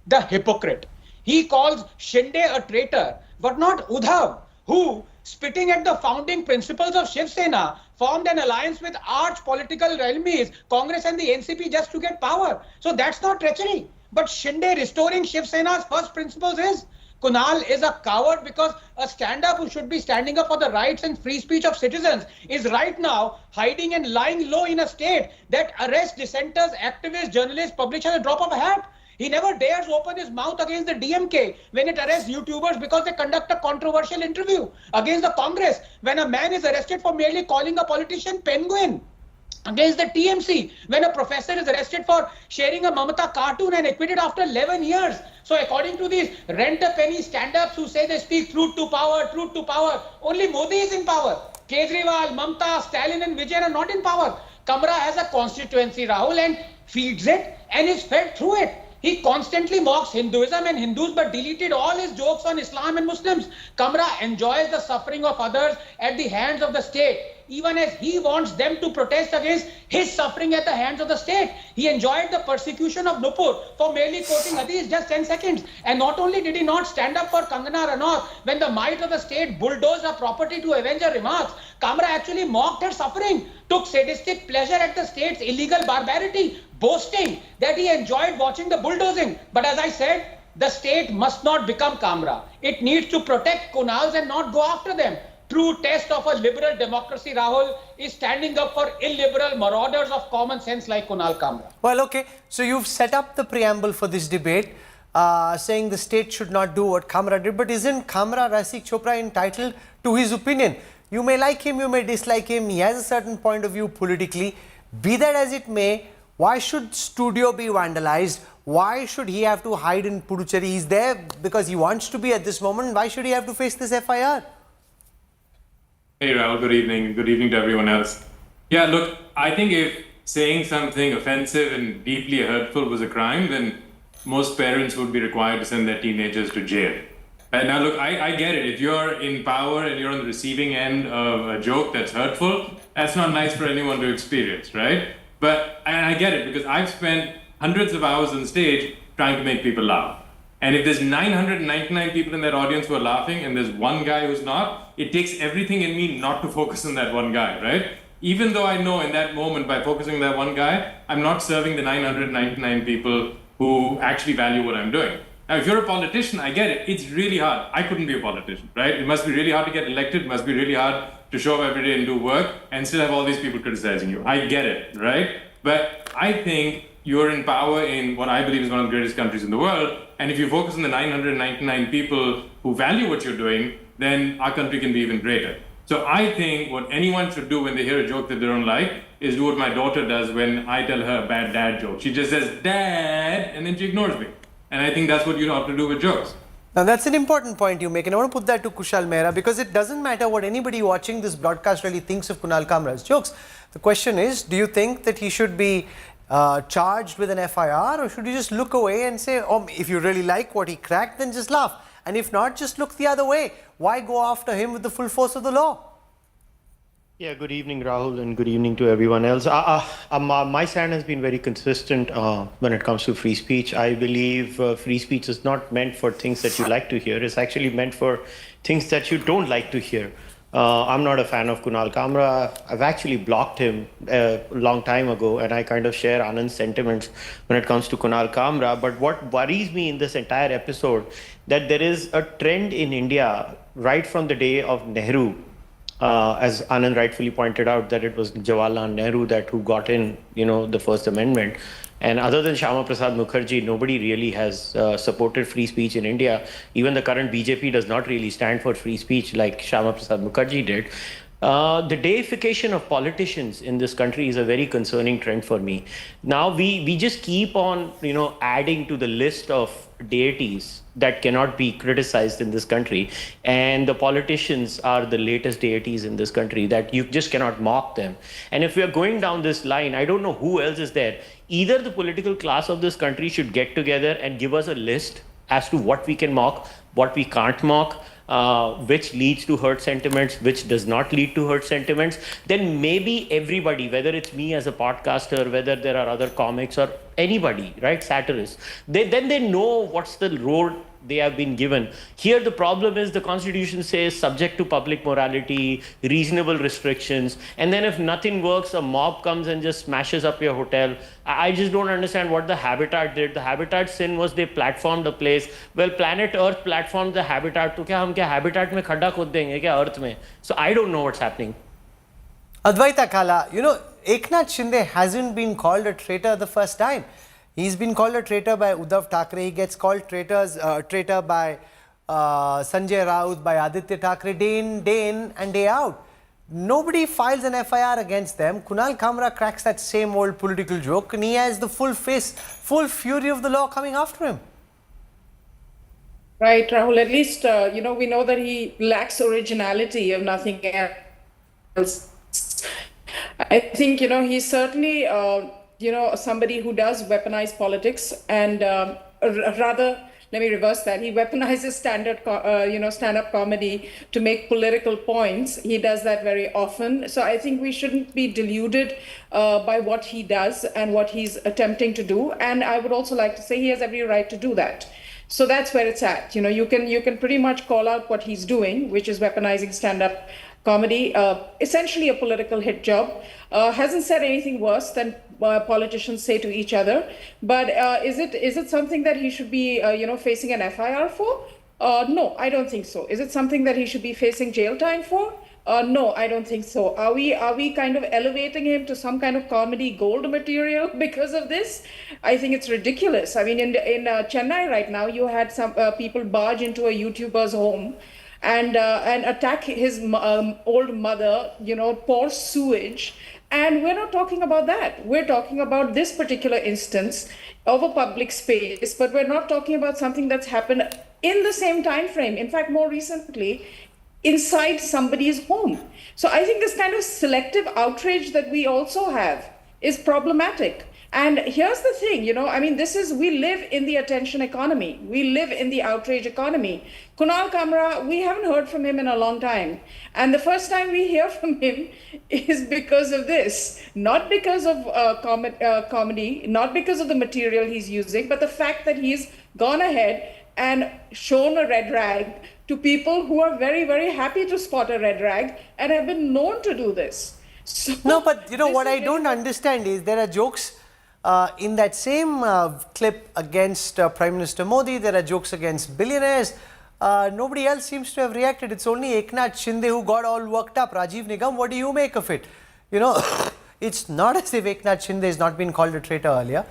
the hypocrite. He calls Shinde a traitor, but not Uddhav, who, spitting at the founding principles of Shiv Sena, formed an alliance with arch political enemies, Congress and the NCP, just to get power. So that's not treachery. But Shinde restoring Shiv Sena's first principles is, Kunal is a coward because a stand-up who should be standing up for the rights and free speech of citizens is right now hiding and lying low in a state that arrests dissenters, activists, journalists, publishers at the drop of a hat. He never dares open his mouth against the DMK when it arrests YouTubers because they conduct a controversial interview, against the Congress when a man is arrested for merely calling a politician penguin. against the TMC when a professor is arrested for sharing a Mamata cartoon and acquitted after 11 years. So according to these rent-a-penny stand-ups who say they speak truth to power, only Modi is in power. Kejriwal, Mamata, Stalin and Vijay are not in power. Kamra has a constituency, Rahul, and feeds it and is fed through it. He constantly mocks Hinduism and Hindus but deleted all his jokes on Islam and Muslims. Kamra enjoys the suffering of others at the hands of the state, even as he wants them to protest against his suffering at the hands of the state. He enjoyed the persecution of Nupur for merely quoting hadith just 10 seconds. And not only did he not stand up for Kangana Ranaut when the might of the state bulldozed her property to avenge her remarks, Kamra actually mocked her suffering, took sadistic pleasure at the state's illegal barbarity, boasting that he enjoyed watching the bulldozing. But as I said, the state must not become Kamra. It needs to protect Kunals and not go after them. True test of a liberal democracy, Rahul, is standing up for illiberal marauders of common sense like Kunal Kamra. Well, okay, so you've set up the preamble for this debate, saying the state should not do what Kamra did, but isn't Kamra Rasik Chopra entitled to his opinion? You may like him, you may dislike him, he has a certain point of view politically. Be that as it may, why should studio be vandalized? Why should he have to hide in Puducherry? He's there because he wants to be at this moment. Why should he have to face this FIR? Hey Rahul, good evening. Good evening to everyone else. Yeah, look, I think if saying something offensive and deeply hurtful was a crime, then most parents would be required to send their teenagers to jail. And now look, I get it. If you're in power and you're on the receiving end of a joke that's hurtful, that's not nice for anyone to experience, right? And I get it because I've spent hundreds of hours on stage trying to make people laugh. And if there's 999 people in that audience who are laughing and there's one guy who's not, it takes everything in me not to focus on that one guy, right? Even though I know in that moment, by focusing on that one guy, I'm not serving the 999 people who actually value what I'm doing. Now, if you're a politician, I get it. It's really hard. I couldn't be a politician, right? It must be really hard to get elected. It must be really hard to show up every day and do work and still have all these people criticizing you. I get it, right? But I think you're in power in what I believe is one of the greatest countries in the world. And if you focus on the 999 people who value what you're doing, then our country can be even greater. So I think what anyone should do when they hear a joke that they don't like is do what my daughter does when I tell her a bad dad joke. She just says, "Dad," and then she ignores me. And I think that's what you have to do with jokes. Now that's an important point you make, and I want to put that to Kushal Mehra, because it doesn't matter what anybody watching this broadcast really thinks of Kunal Kamra's jokes. The question is, do you think that he should be charged with an FIR, or should you just look away and say, oh, if you really like what he cracked, then just laugh, and if not, just look the other way? Why go after him with the full force of the law? Yeah, good evening, Rahul, and good evening to everyone else. My stand has been very consistent when it comes to free speech. I believe free speech is not meant for things that you like to hear. It's actually meant for things that you don't like to hear. I'm not a fan of Kunal Kamra. I've actually blocked him a long time ago, and I kind of share Anand's sentiments when it comes to Kunal Kamra. But what worries me in this entire episode, that there is a trend in India right from the day of Nehru, as Anand rightfully pointed out, that it was Jawaharlal Nehru who got in, the First Amendment. And other than Shyama Prasad Mukherjee, nobody really has supported free speech in India. Even the current BJP does not really stand for free speech like Shyama Prasad Mukherjee did. The deification of politicians in this country is a very concerning trend for me. Now we just keep on, adding to the list of deities that cannot be criticized in this country, and the politicians are the latest deities in this country that you just cannot mock them. And if we are going down this line, I don't know who else is there. Either the political class of this country should get together and give us a list as to what we can mock, what we can't mock, which leads to hurt sentiments, which does not lead to hurt sentiments. Then maybe everybody, whether it's me as a podcaster, whether there are other comics or anybody, right, satirists, then they know what's the road they have been given. Here the problem is the Constitution says subject to public morality, reasonable restrictions, and then if nothing works, a mob comes and just smashes up your hotel. I just don't understand what the Habitat did. The Habitat sin was they platformed a place. Well, Planet Earth platformed the Habitat. तो क्या हम क्या Habitat में खड्डा खोद देंगे क्या Earth में? So I don't know what's happening. Advaita Kala, Eknath Shinde hasn't been called a traitor the first time. He's been called a traitor by Uddhav Thackeray. He gets called traitor by Sanjay Raut, by Aditya Thackeray, day in and day out. nobody files an FIR against them. Kunal Kamra cracks that same old political joke and he has the full fury of the law coming after him. Right, Rahul. At least, we know that he lacks originality, if nothing else. I think, he's certainly, somebody who does weaponize politics and rather, let me reverse that. He weaponizes stand-up comedy to make political points. He does that very often. So I think we shouldn't be deluded by what he does and what he's attempting to do. And I would also like to say he has every right to do that. So that's where it's at. You can pretty much call out what he's doing, which is weaponizing stand-up comedy, essentially a political hit job. Hasn't said anything worse than politicians say to each other. But is it something that he should be, facing an FIR for? No, I don't think so. Is it something that he should be facing jail time for? No, I don't think so. Are we kind of elevating him to some kind of comedy gold material because of this? I think it's ridiculous. I mean, in Chennai right now, you had some people barge into a YouTuber's home and attack his old mother, pour sewage. And we're not talking about that. We're talking about this particular instance of a public space, but we're not talking about something that's happened in the same time frame. In fact, more recently, inside somebody's home. So I think this kind of selective outrage that we also have is problematic. And here's the thing, we live in the attention economy. We live in the outrage economy. Kunal Kamra, we haven't heard from him in a long time. And the first time we hear from him is because of this. Not because of comedy, not because of the material he's using, but the fact that he's gone ahead and shown a red rag to people who are very, very happy to spot a red rag and have been known to do this. So no, but what I don't understand is there are jokes in that same clip against Prime Minister Modi. There are jokes against billionaires. Nobody else seems to have reacted. It's only Eknath Shinde who got all worked up. Rajiv Nigam, what do you make of it? It's not as if Eknath Shinde has not been called a traitor earlier.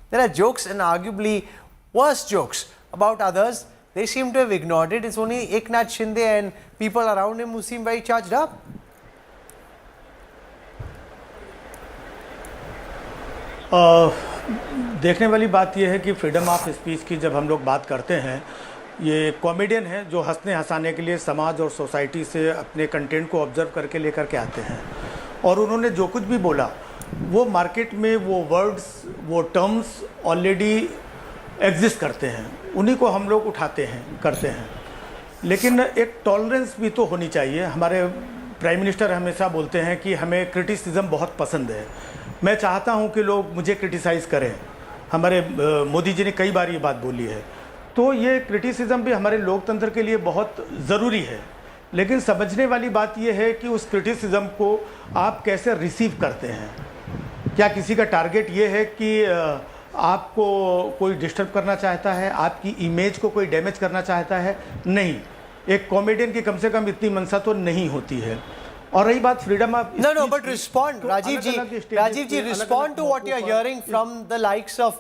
There are jokes and arguably worse jokes about others. They seem to have ignored it. It's only Eknath Shinde and people around him who seem very charged up. देखने वाली बात यह है कि freedom of speech की जब हम लोग बात करते हैं, ये कॉमेडियन है जो हंसने हंसाने के लिए समाज और सोसाइटी से अपने कंटेंट को ऑब्जर्व करके लेकर के आते हैं और उन्होंने जो कुछ भी बोला वो मार्केट में वो वर्ड्स वो टर्म्स ऑलरेडी एग्जिस्ट करते हैं, उन्हीं को हम लोग उठाते हैं करते हैं। लेकिन एक टॉलरेंस भी तो होनी चाहिए। हमारे प्राइम मिनिस्टर हमेशा बोलते हैं कि हमें क्रिटिसिज्म बहुत पसंद है। मैं चाहता हूं कि लोग मुझे क्रिटिसाइज़ करें। हमारे मोदी जी ने कई बार ये बात बोली है। तो ये क्रिटिसिज्म भी हमारे लोकतंत्र के लिए बहुत ज़रूरी है। लेकिन समझने वाली बात ये है कि उस क्रिटिसिज्म को आप कैसे रिसीव करते हैं। क्या किसी का टारगेट ये है कि आपको कोई डिस्टर्ब करना चाहता है, आपकी इमेज को कोई डैमेज करना चाहता है? नहीं, एक कॉमेडियन की कम से कम इतनी मनसा तो नहीं होती है। और रही बात freedom of No, but respond, Rajiv ji, respond to what you are hearing from the likes of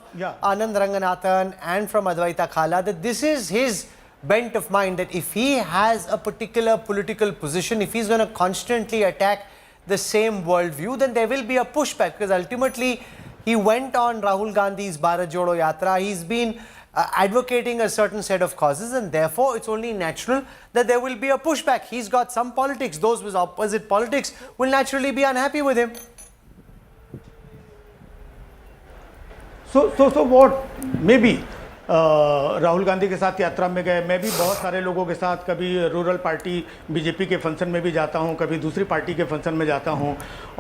Anand Ranganathan and from Advaita Khala, that this is his bent of mind, that if he has a particular political position, if he's going to constantly attack the same worldview, then there will be a pushback, because ultimately he went on Rahul Gandhi's Bharat Jodo Yatra. He's been advocating a certain set of causes, and therefore it's only natural that there will be a pushback. He's got some politics. Those with opposite politics will naturally be unhappy with him. So what? Maybe Rahul Gandhi के साथ यात्रा में गए, मैं भी बहुत सारे लोगों के साथ कभी रूरल पार्टी बीजेपी के फंक्शन में भी जाता हूं, कभी दूसरी पार्टी के फंक्शन में जाता हूं,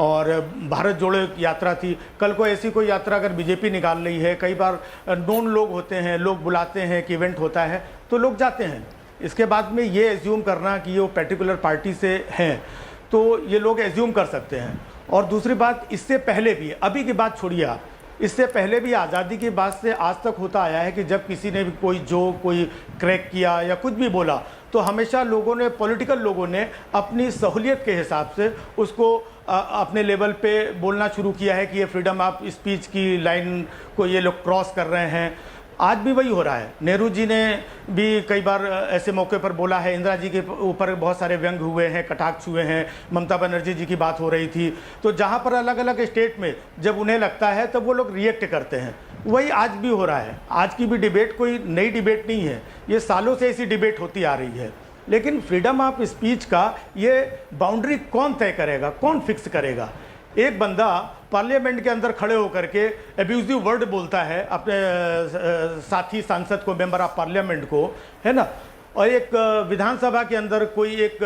और भारत जोड़ो यात्रा थी। कल को ऐसी कोई यात्रा अगर बीजेपी निकाल रही है, कई बार नोन लोग होते हैं, लोग बुलाते हैं कि इवेंट होता है तो लोग जाते हैं। इसके बाद में ये एज्यूम करना कि ये वो पर्टिकुलर पार्टी से हैं, तो ये लोग एज्यूम कर सकते हैं। और दूसरी बात, इससे पहले भी, अभी की बात छोड़िए आप, इससे पहले भी आज़ादी के बाद से आज तक होता आया है कि जब किसी ने भी कोई जोक, कोई क्रैक किया या कुछ भी बोला, तो हमेशा लोगों ने, पॉलिटिकल लोगों ने अपनी सहूलियत के हिसाब से उसको अपने लेवल पे बोलना शुरू किया है कि ये फ्रीडम ऑफ स्पीच की लाइन को ये लोग क्रॉस कर रहे हैं। आज भी वही हो रहा है। नेहरू जी ने भी कई बार ऐसे मौके पर बोला है, इंदिरा जी के ऊपर बहुत सारे व्यंग हुए हैं, कटाक्ष हुए हैं, ममता बनर्जी जी की बात हो रही थी। तो जहाँ पर अलग अलग स्टेट में जब उन्हें लगता है तब वो लोग रिएक्ट करते हैं। वही आज भी हो रहा है। आज की भी डिबेट कोई नई डिबेट नहीं है, ये सालों से ऐसी डिबेट होती आ रही है। लेकिन फ्रीडम ऑफ स्पीच का ये बाउंड्री कौन तय करेगा, कौन फिक्स करेगा? एक बंदा पार्लियामेंट के अंदर खड़े होकर के एब्यूजिव वर्ड बोलता है अपने साथी सांसद को, मेंबर ऑफ पार्लियामेंट को, है ना, और एक विधानसभा के अंदर कोई एक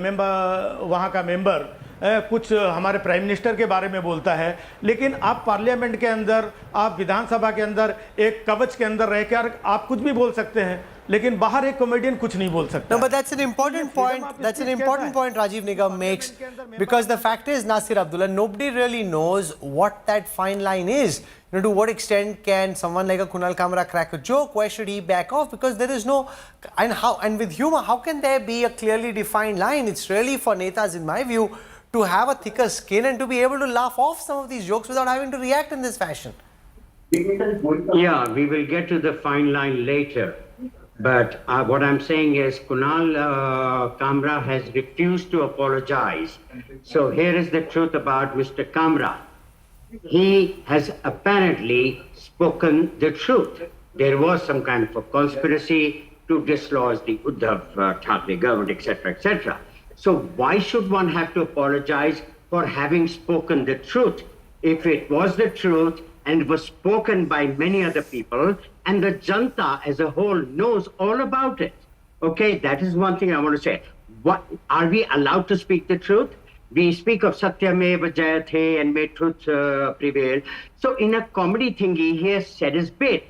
मेंबर, वहाँ का मेंबर कुछ हमारे प्राइम मिनिस्टर के बारे में बोलता है। लेकिन आप पार्लियामेंट के अंदर, आप विधानसभा के अंदर एक कवच के अंदर रह कर आप कुछ भी बोल सकते हैं, लेकिन बाहर एक कॉमेडियन कुछ नहीं बोल सकता। No, but that's an important point. That's an important point Rajiv Nigam makes, because the fact is, Nasir Abdullah, nobody really knows what that fine line is. You know, to what extent can someone like a Kunal Kamra crack a joke? Where should he back off? Because there is no, and with humor, how can there be a clearly defined line? It's really for netas, in my view, to have a thicker skin and to be able to laugh off some of these jokes without having to react in this fashion. Yeah, we will get to the fine line later. But what I'm saying is Kunal Kamra has refused to apologize. So here is the truth about Mr. Kamra. He has apparently spoken the truth. There was some kind of a conspiracy to dislodge the Uddhav Thackeray government, etc., etc. So why should one have to apologize for having spoken the truth? If it was the truth and it was spoken by many other people, and the Janta as a whole knows all about it. Okay, that is one thing I want to say. What, are we allowed to speak the truth? We speak of Satyameva Jayate and may truth prevail. So in a comedy thingy, he has said his bit.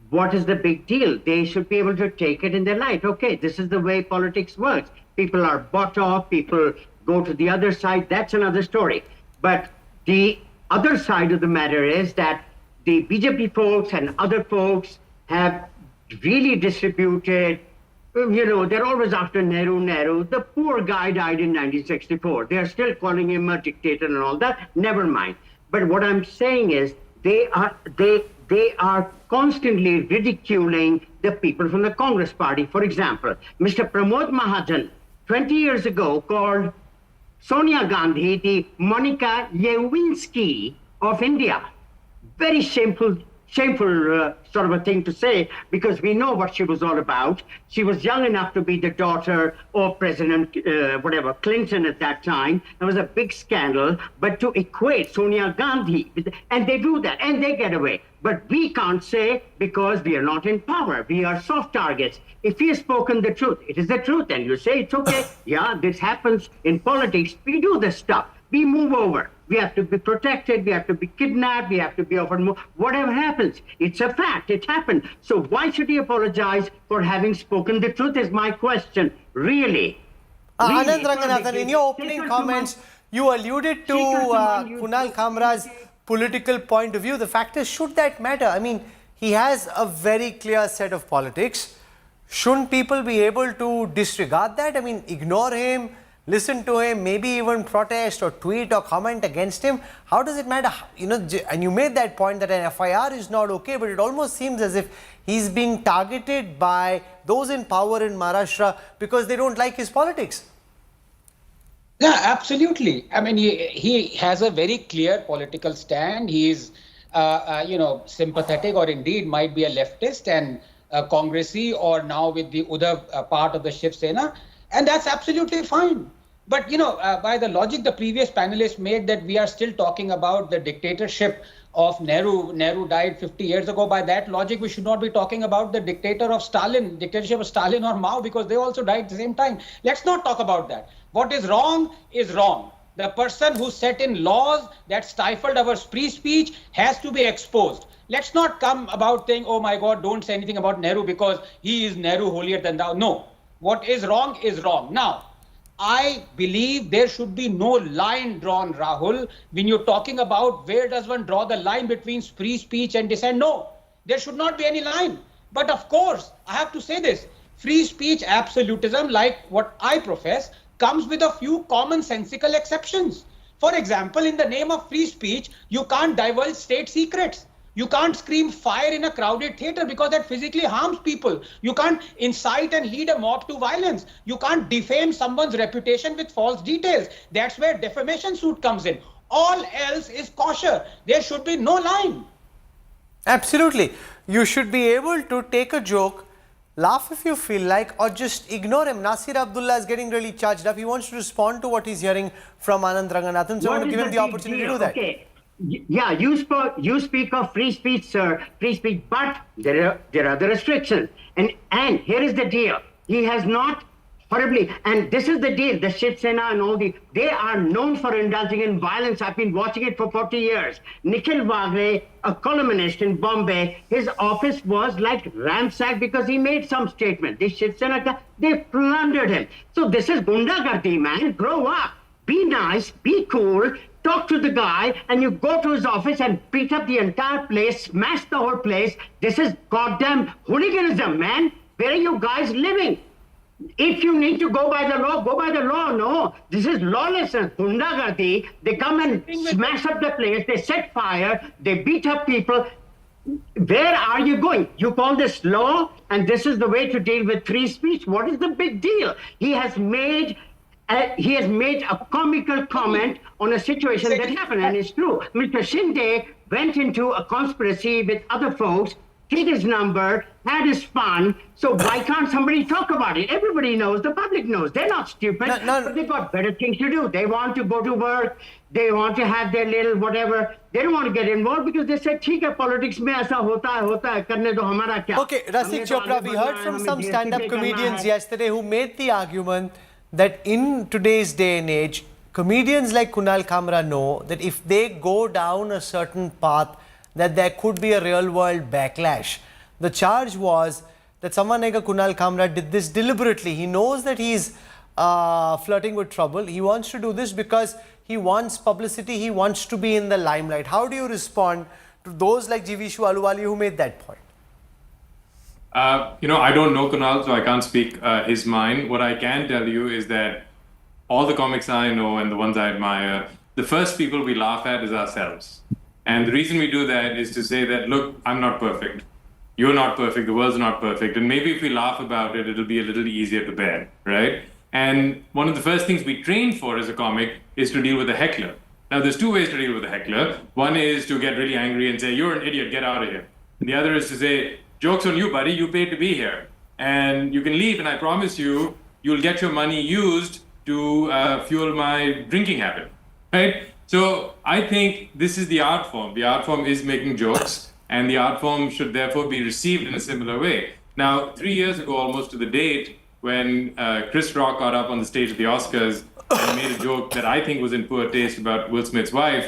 What is the big deal? They should be able to take it in their light. Okay, this is the way politics works. People are bought off, people go to the other side. That's another story. But the other side of the matter is that the BJP folks and other folks have really distributed, you know, they're always after Nehru. The poor guy died in 1964. They're still calling him a dictator and all that. Never mind. But what I'm saying is they are constantly ridiculing the people from the Congress party. For example, Mr. Pramod Mahajan, 20 years ago, called Sonia Gandhi the Monica Lewinsky of India. Very shameful sort of a thing to say, because we know what she was all about. She was young enough to be the daughter of President Clinton at that time. It was a big scandal. But to equate Sonia Gandhi, and they do that, and they get away. But we can't say, because we are not in power. We are soft targets. If he has spoken the truth, it is the truth, and you say it's okay. Yeah, this happens in politics. We do this stuff. We move over. We have to be protected. We have to be kidnapped. We have to be offered more. Whatever happens, it's a fact. It happened. So why should he apologize for having spoken the truth is my question. Really? Anand Ranganathan, in your opening comments, you alluded to Kunal Kamra's political point of view. The fact is, should that matter? I mean, he has a very clear set of politics. Shouldn't people be able to disregard that? I mean, ignore him, listen to him, maybe even protest or tweet or comment against him? How does it matter? You know, and you made that point that an FIR is not okay, but it almost seems as if he's being targeted by those in power in Maharashtra because they don't like his politics. Yeah, absolutely. I mean, he has a very clear political stand. He is, sympathetic, or indeed might be a leftist and Congressy, or now with the Uddhav part of the Shiv Sena. And that's absolutely fine. But, by the logic the previous panelists made, that we are still talking about the dictatorship of Nehru. Nehru died 50 years ago. By that logic, we should not be talking about the dictatorship of Stalin or Mao, because they also died at the same time. Let's not talk about that. What is wrong is wrong. The person who set in laws that stifled our free speech has to be exposed. Let's not come about saying, oh my God, don't say anything about Nehru because he is Nehru, holier than thou. No. What is wrong is wrong. Now, I believe there should be no line drawn, Rahul, when you're talking about where does one draw the line between free speech and dissent. No, there should not be any line. But of course, I have to say this, free speech absolutism, like what I profess, comes with a few commonsensical exceptions. For example, in the name of free speech, you can't divulge state secrets. You can't scream fire in a crowded theater because that physically harms people. You can't incite and lead a mob to violence. You can't defame someone's reputation with false details. That's where defamation suit comes in. All else is kosher. There should be no line. Absolutely. You should be able to take a joke, laugh if you feel like, or just ignore him. Nasir Abdullah is getting really charged up. He wants to respond to what he's hearing from Anand Ranganathan. So I want to give him the opportunity to do that. Okay. Yeah, you speak of free speech, sir, free speech, but there are other restrictions. And here is the deal. He has not horribly, and this is the deal, the Shiv Sena and all they are known for indulging in violence. I've been watching it for 40 years. Nikhil Wagre, a columnist in Bombay, his office was like ransacked because he made some statement. The Shiv Sena, they plundered him. So this is gundagardi, man. Grow up. Be nice, be cool, talk to the guy, and you go to his office and beat up the entire place, smash the whole place. This is goddamn hooliganism, man. Where are you guys living? If you need to go by the law, go by the law. No, this is lawlessness, gundagardi. They come and smash up the place, they set fire, they beat up people. Where are you going? You call this law, and this is the way to deal with free speech? What is the big deal? He has made a comical comment on a situation that happened, and it's true. Mr. Shinde went into a conspiracy with other folks, hit his number, had his fun, so why can't somebody talk about it? Everybody knows, the public knows. They're not stupid, but they've got better things to do. They want to go to work, they want to have their little whatever. They don't want to get involved because they said, "ठीक है, politics में ऐसा होता है, करने दो हमारा क्या?" Okay, Rasik Chopra, we heard from some stand-up comedians yesterday who made the argument that in today's day and age, comedians like Kunal Kamra know that if they go down a certain path, that there could be a real-world backlash. The charge was that someone like a Kunal Kamra did this deliberately. He knows that he's flirting with trouble. He wants to do this because he wants publicity. He wants to be in the limelight. How do you respond to those like Jivishu Aluwali who made that point? I don't know Kunal, so I can't speak his mind. What I can tell you is that all the comics I know and the ones I admire, the first people we laugh at is ourselves. And the reason we do that is to say that, look, I'm not perfect. You're not perfect. The world's not perfect. And maybe if we laugh about it, it'll be a little easier to bear, right? And one of the first things we train for as a comic is to deal with a heckler. Now, there's two ways to deal with a heckler. One is to get really angry and say, "You're an idiot, get out of here." And the other is to say, "Joke's on you, buddy. You paid to be here. And you can leave, and I promise you, you'll get your money used to fuel my drinking habit," right? So I think this is the art form. The art form is making jokes, and the art form should therefore be received in a similar way. Now, 3 years ago, almost to the date, when Chris Rock got up on the stage at the Oscars and made a joke that I think was in poor taste about Will Smith's wife,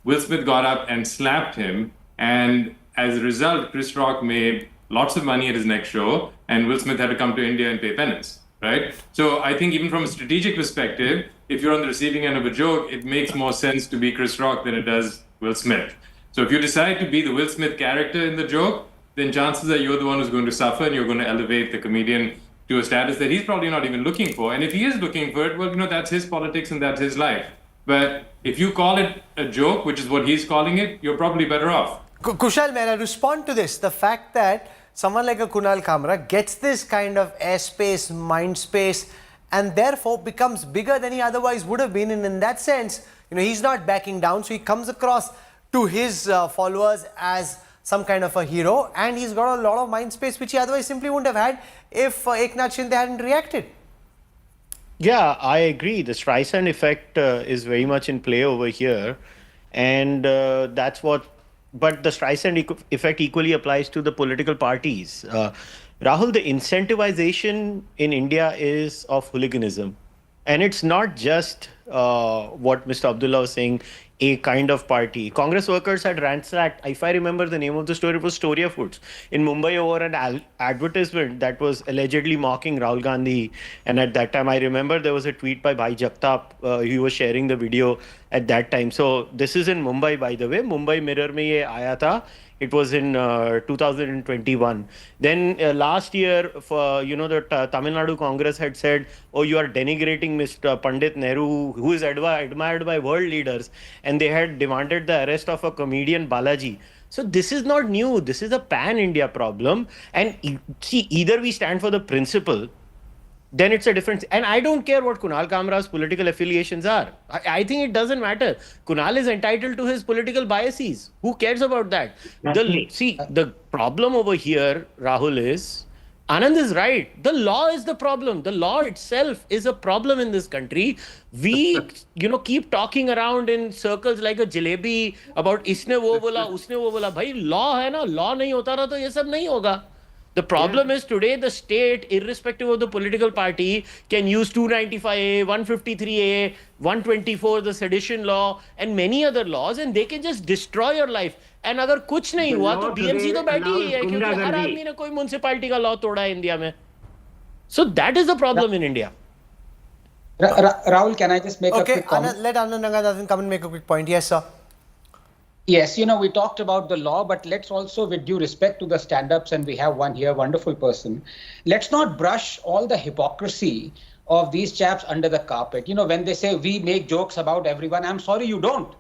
Will Smith got up and slapped him, and as a result, Chris Rock made lots of money at his next show, and Will Smith had to come to India and pay penance, right? So I think even from a strategic perspective, if you're on the receiving end of a joke, it makes more sense to be Chris Rock than it does Will Smith. So if you decide to be the Will Smith character in the joke, then chances are you're the one who's going to suffer, and you're going to elevate the comedian to a status that he's probably not even looking for. And if he is looking for it, well, that's his politics and that's his life. But if you call it a joke, which is what he's calling it, you're probably better off. Kushal, may I respond to this? The fact that someone like a Kunal Kamra gets this kind of airspace, mind space, and therefore becomes bigger than he otherwise would have been. And in that sense, he's not backing down. So he comes across to his followers as some kind of a hero, and he's got a lot of mind space which he otherwise simply wouldn't have had if Eknath Shinde hadn't reacted. Yeah, I agree. The Streisand effect is very much in play over here, and that's what. But the Streisand effect equally applies to the political parties. Rahul, the incentivization in India is of hooliganism. And it's not just what Mr. Abdullah was saying, a kind of party. Congress workers had ransacked, if I remember the name of the story, it was Storia Foods in Mumbai over an advertisement that was allegedly mocking Rahul Gandhi. And at that time, I remember there was a tweet by Bhai Jagtap. He was sharing the video at that time. So this is in Mumbai, by the way. Mumbai Mirror mein ye aaya tha. It was in 2021. Then last year, the Tamil Nadu Congress had said, "Oh, you are denigrating Mr. Pandit Nehru, who is admired by world leaders," and they had demanded the arrest of a comedian, Balaji. So this is not new. This is a pan-India problem. And see, either we stand for the principle, then it's a difference. And I don't care what Kunal Kamra's political affiliations are. I think it doesn't matter. Kunal is entitled to his political biases. Who cares about that? The problem over here, Rahul, is Anand is right. The law is the problem. The law itself is a problem in this country. We, keep talking around in circles like a jalebi about isne wo bola, usne wo bola. Bhai, law hai na. Law nahi hota raha to ye sab nahi hoga. The problem is today the state, irrespective of the political party, can use 295A, 153A, 124, the sedition law, and many other laws, and they can just destroy your life. And अगर कुछ नहीं हुआ तो BMC तो बैठी ही है क्योंकि हर आदमी ने कोई म्युनिसिपैलिटी का लॉ तोड़ा है इंडिया में. So that is the problem in India. Rahul, can I just make a quick comment? Let Anand Ranganathan come and make a quick point. Yes, sir. Yes, we talked about the law, but let's also, with due respect to the stand-ups, and we have one here, wonderful person, let's not brush all the hypocrisy of these chaps under the carpet. When they say we make jokes about everyone, I'm sorry, you don't.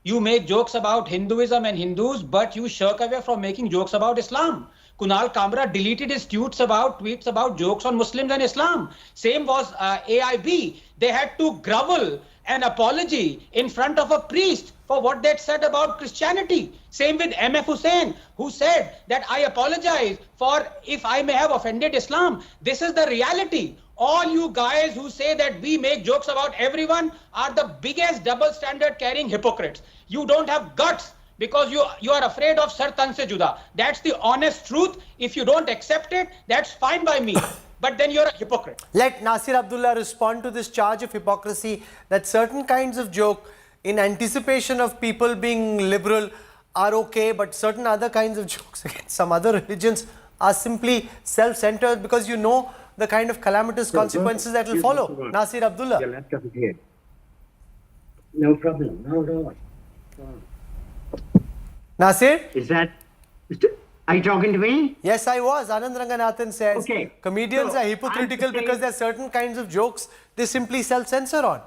You make jokes about Hinduism and Hindus, but you shirk away from making jokes about Islam. Kunal Kamra deleted his tweets about jokes on Muslims and Islam. Same was AIB. They had to grovel an apology in front of a priest for what they'd said about Christianity. Same with MF Hussain, who said that I apologize for if I may have offended Islam. This is the reality. All you guys who say that we make jokes about everyone are the biggest double standard carrying hypocrites. You don't have guts because you are afraid of Sar Tan Se Juda. That's the honest truth. If you don't accept it, that's fine by me. But then you're a hypocrite. Let Nasir Abdullah respond to this charge of hypocrisy that certain kinds of joke in anticipation of people being liberal are okay, but certain other kinds of jokes against some other religions are simply self-centered because the kind of calamitous consequences that will follow. Nasir Abdullah. No problem. No. Nasir? Are you talking to me? Yes, I was. Anand Ranganathan says comedians are hypocritical because there are certain kinds of jokes they simply self-censor on.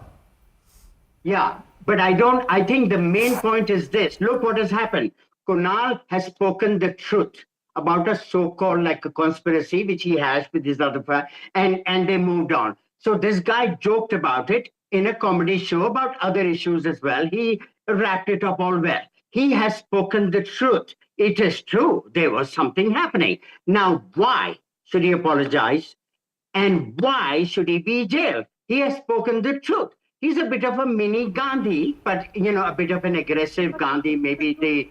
Yeah, but I think the main point is this. Look what has happened. Kunal has spoken the truth about a so-called like a conspiracy, which he has with his other friends, and they moved on. So this guy joked about it in a comedy show about other issues as well. He wrapped it up all well. He has spoken the truth. It is true. There was something happening. Now, why should he apologize? And why should he be jailed? He has spoken the truth. He's a bit of a mini Gandhi, but, a bit of an aggressive Gandhi, maybe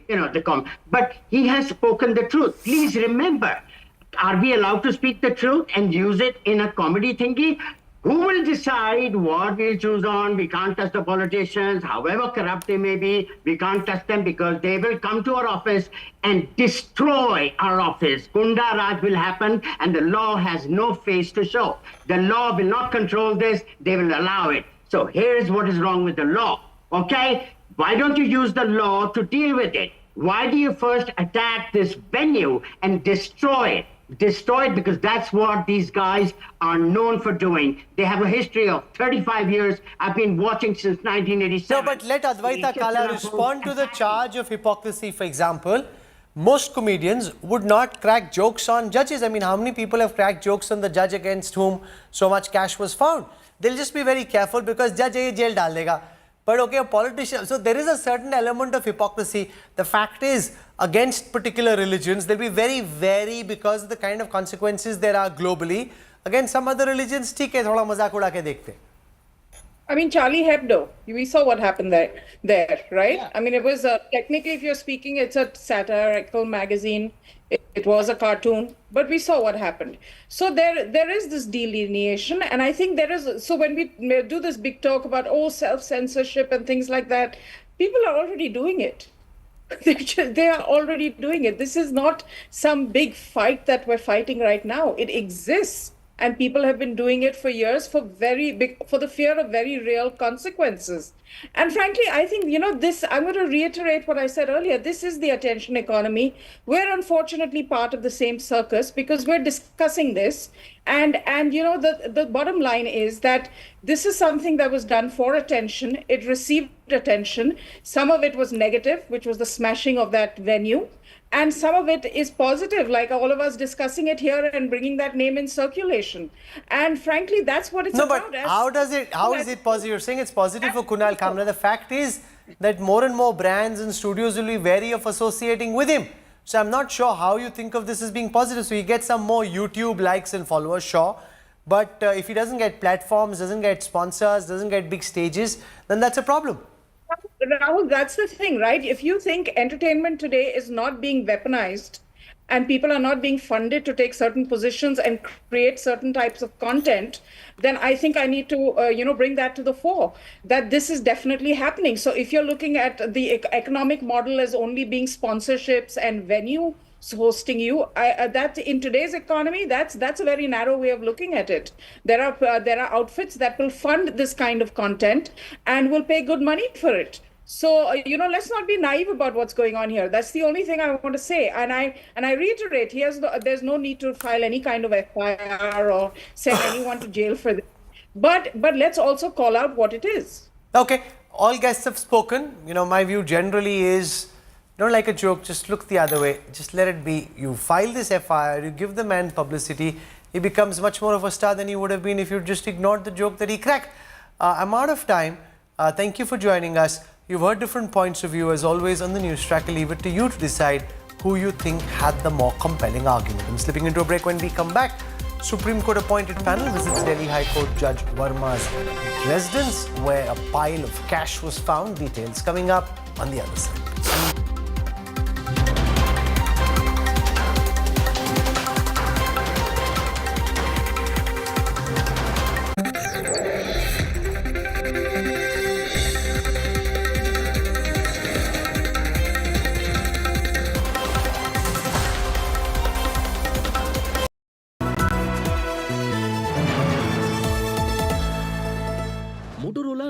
but he has spoken the truth. Please remember, are we allowed to speak the truth and use it in a comedy thingy? Who will decide what we'll choose on? We can't touch the politicians, however corrupt they may be. We can't touch them because they will come to our office and destroy our office. Gunda Raj will happen and the law has no face to show. The law will not control this. They will allow it. So here's what is wrong with the law, okay? Why don't you use the law to deal with it? Why do you first attack this venue and destroy it? Destroy it because that's what these guys are known for doing. They have a history of 35 years. I've been watching since 1987. No, but let Advaita Kala respond to the charge of hypocrisy. For example, most comedians would not crack jokes on judges. I mean, how many people have cracked jokes on the judge against whom so much cash was found? They'll just be very careful because judge ye jail dal dega. But okay, a politician, so there is a certain element of hypocrisy. The fact is, against particular religions, they'll be very wary because of the kind of consequences there are globally. Against some other religions, theek hai, thoda mazak uda ke dekhte. I mean, Charlie Hebdo, we saw what happened there, right? Yeah. I mean, it was technically, if you're speaking, it's a satirical magazine. It was a cartoon, but we saw what happened. So there is this delineation, and I think there is. So when we do this big talk about self-censorship and things like that, people are already doing it. They are already doing it. This is not some big fight that we're fighting right now. It exists. and people have been doing it for years for the fear of very real consequences. And frankly, I think, this, I'm going to reiterate what I said earlier. This is the attention economy. We're unfortunately part of the same circus because we're discussing this. And the bottom line is that this is something that was done for attention. It received attention. Some of it was negative, which was the smashing of that venue. And some of it is positive, like all of us discussing it here and bringing that name in circulation. And frankly, that's what it's about. No, but how is it positive? You're saying it's positive for Kunal Kamra. The fact is that more and more brands and studios will be wary of associating with him. So I'm not sure how you think of this as being positive. So he gets some more YouTube likes and followers, sure. But if he doesn't get platforms, doesn't get sponsors, doesn't get big stages, then that's a problem. Rahul, that's the thing, right? If you think entertainment today is not being weaponized and people are not being funded to take certain positions and create certain types of content, then I think I need to, bring that to the fore, that this is definitely happening. So if you're looking at the economic model as only being sponsorships and venue hosting you, that in today's economy, that's a very narrow way of looking at it. There are outfits that will fund this kind of content and will pay good money for it. So, let's not be naive about what's going on here. That's the only thing I want to say. And I reiterate, there's no need to file any kind of FIR or send anyone to jail for this. But let's also call out what it is. Okay, all guests have spoken. My view generally is, don't like a joke, just look the other way. Just let it be. You file this FIR, you give the man publicity, he becomes much more of a star than he would have been if you just ignored the joke that he cracked. I'm out of time. Thank you for joining us. You've heard different points of view. As always on the news track, I leave it to you to decide who you think had the more compelling argument. I'm slipping into a break. When we come back, Supreme Court appointed panel visits Delhi High Court Judge Verma's residence where a pile of cash was found. Details coming up on the other side.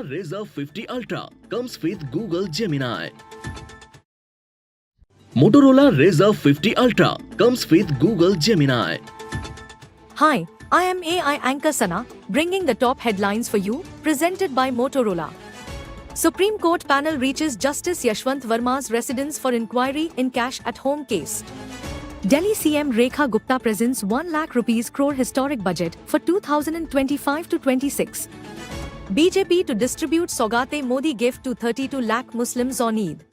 Razr 50 Ultra comes with Google Gemini. Motorola Razr 50 Ultra comes with Google Gemini. Hi, I am AI anchor Sana, bringing the top headlines for you, presented by Motorola. Supreme Court panel reaches Justice Yashwant Verma's residence for inquiry in cash at home case. Delhi CM Rekha Gupta presents 1 lakh rupees crore historic budget for 2025 to 26. BJP to distribute Saugate Modi gift to 32 lakh Muslims on Eid.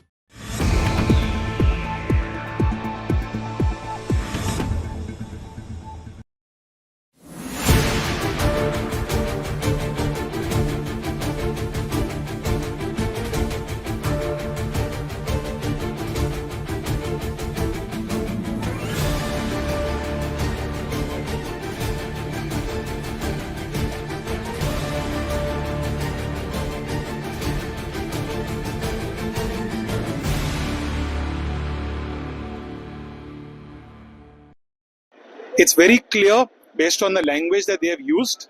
It's very clear, based on the language that they have used,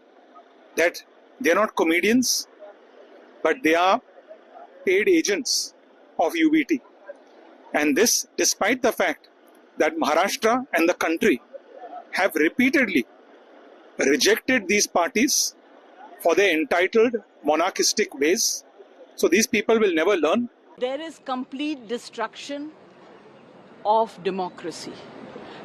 that they're not comedians, but they are paid agents of UBT. And this, despite the fact that Maharashtra and the country have repeatedly rejected these parties for their entitled monarchistic ways. So these people will never learn. There is complete destruction of democracy.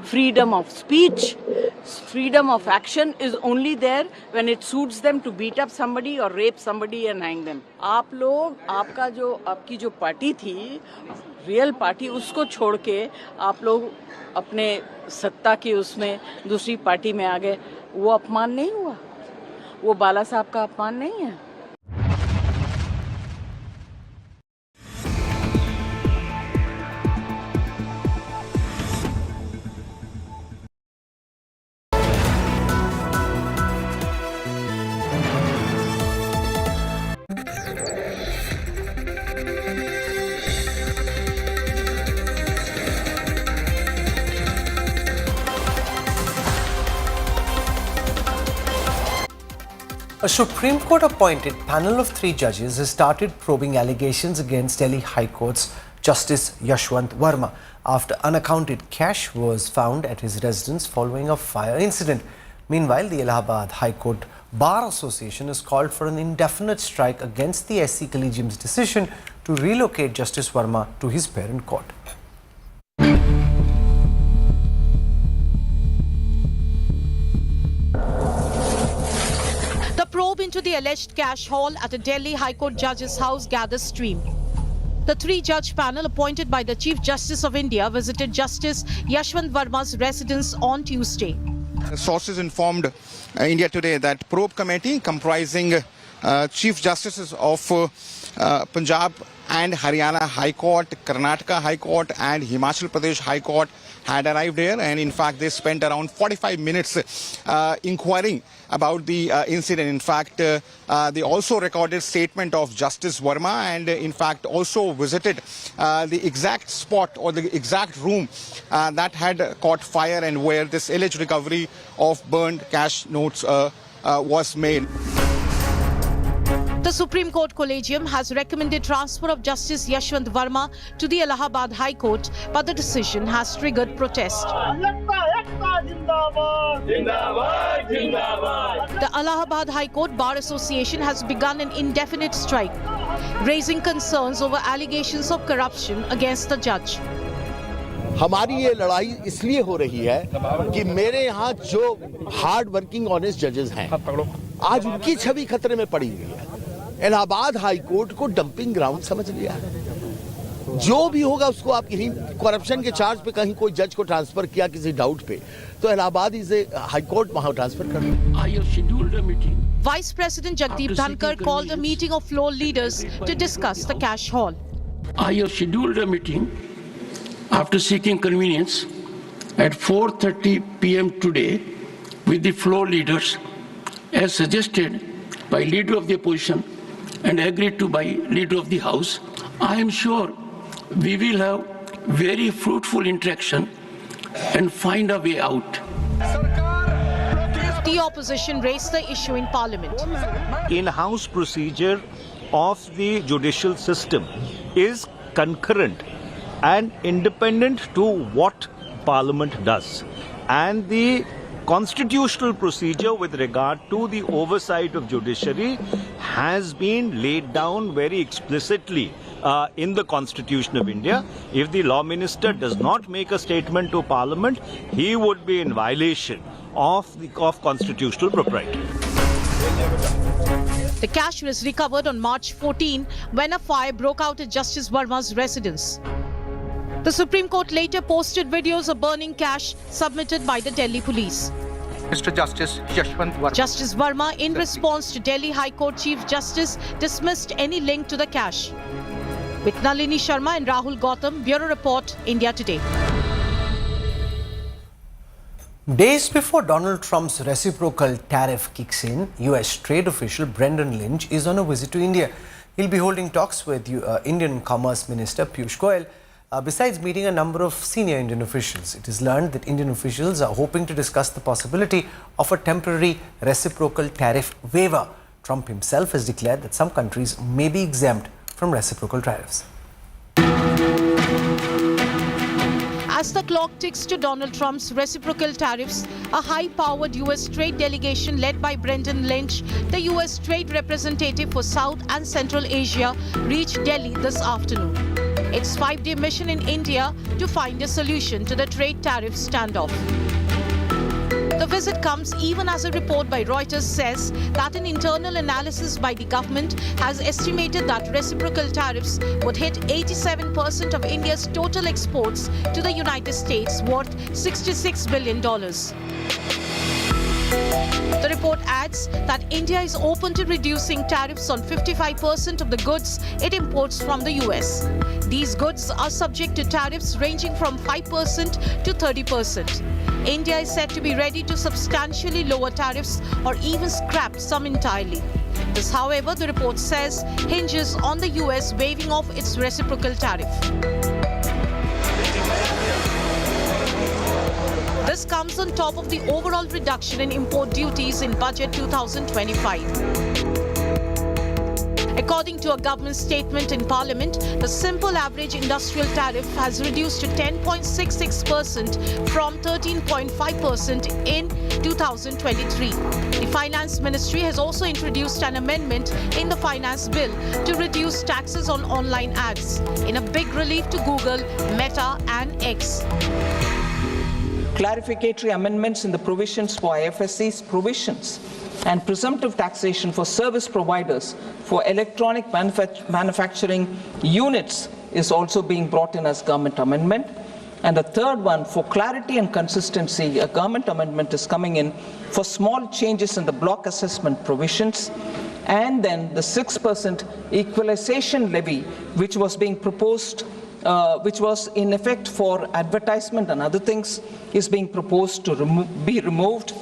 Freedom of speech, freedom of action is only there when it suits them to beat up somebody or rape somebody and hang them. आप लोग आपकी जो party थी, real party, उसको छोड़ के आप लोग अपने सत्ता की उसमें दूसरी पार्टी में आ गए. वो अपमान नहीं हुआ? वो बाला साहब का अपमान नहीं है? A Supreme Court appointed panel of 3 judges has started probing allegations against Delhi High Court's Justice Yashwant Verma after unaccounted cash was found at his residence following a fire incident. Meanwhile, the Allahabad High Court Bar Association has called for an indefinite strike against the SC Collegium's decision to relocate Justice Verma to his parent court. The probe into the alleged cash haul at a Delhi High Court judge's house gathers steam. The 3-judge panel appointed by the Chief Justice of India visited Justice Yashwant Verma's residence on Tuesday. Sources informed India Today that probe committee comprising Chief Justices of Punjab and Haryana High Court, Karnataka High Court and Himachal Pradesh High Court had arrived here, and in fact they spent around 45 minutes inquiring about the incident. In fact, they also recorded statement of Justice Verma and in fact also visited the exact spot or the exact room that had caught fire and where this alleged recovery of burned cash notes was made. The Supreme Court Collegium has recommended transfer of Justice Yashwant Verma to the Allahabad High Court, but the decision has triggered protest. The Allahabad High Court Bar Association has begun an indefinite strike, raising concerns over allegations of corruption against the judge. हमारी ये लड़ाई इसलिए हो रही है कि मेरे यहाँ जो हार्ड वर्किंग ऑनेस्ट जजेस हैं, आज उनकी छवि खतरे में पड़ी हुई है। इलाहाबाद हाई कोर्ट को डंपिंग ग्राउंड समझ लिया है। जो भी होगा उसको आप यहीं करप्शन के चार्ज पे कहीं कोई जज को ट्रांसफर किया किसी डाउट पे, तो Allahabad is a high court वहां ट्रांसफर कर दो। Vice President Jagdeep Dhankar called a meeting of floor leaders to discuss the cash haul. I have scheduled a meeting after seeking convenience at 4:30 p.m. today with the floor leaders as suggested by leader of the opposition and agreed to by leader of the house. I am sure we will have very fruitful interaction and find a way out. The opposition raised the issue in Parliament. In-house procedure of the judicial system is concurrent and independent to what Parliament does. And the constitutional procedure with regard to the oversight of judiciary has been laid down very explicitly in the Constitution of India. If the Law Minister does not make a statement to Parliament, he would be in violation of constitutional propriety. The cash was recovered on March 14 when a fire broke out at Justice Verma's residence. The Supreme Court later posted videos of burning cash submitted by the Delhi police. Mr. Justice Yashwant Verma. Justice Verma, in response to Delhi High Court Chief Justice, dismissed any link to the cash. With Nalini Sharma and Rahul Gautam, Bureau Report, India Today. Days before Donald Trump's reciprocal tariff kicks in, US trade official Brendan Lynch is on a visit to India. He'll be holding talks with Indian Commerce Minister Piyush Goyal, besides meeting a number of senior Indian officials. It is learned that Indian officials are hoping to discuss the possibility of a temporary reciprocal tariff waiver. Trump himself has declared that some countries may be exempt from reciprocal tariffs. As the clock ticks to Donald Trump's reciprocal tariffs, a high-powered U.S. trade delegation led by Brendan Lynch, the U.S. trade representative for South and Central Asia, reached Delhi this afternoon. Its 5-day mission in India to find a solution to the trade tariff standoff. The visit comes even as a report by Reuters says that an internal analysis by the government has estimated that reciprocal tariffs would hit 87% of India's total exports to the United States, worth $66 billion. The report adds that India is open to reducing tariffs on 55% of the goods it imports from the US. These goods are subject to tariffs ranging from 5% to 30%. India is said to be ready to substantially lower tariffs or even scrap some entirely. This, however, the report says, hinges on the US waiving off its reciprocal tariff. This comes on top of the overall reduction in import duties in Budget 2025. According to a government statement in Parliament, the simple average industrial tariff has reduced to 10.66% from 13.5% in 2023. The Finance Ministry has also introduced an amendment in the Finance Bill to reduce taxes on online ads, in a big relief to Google, Meta and X. Clarificatory amendments in the provisions for IFSC's provisions and presumptive taxation for service providers for electronic manufacturing units is also being brought in as government amendment. And a third one, for clarity and consistency, a government amendment is coming in for small changes in the block assessment provisions. And then the 6% equalization levy, which was being proposed, which was in effect for advertisement and other things, is being proposed to be removed,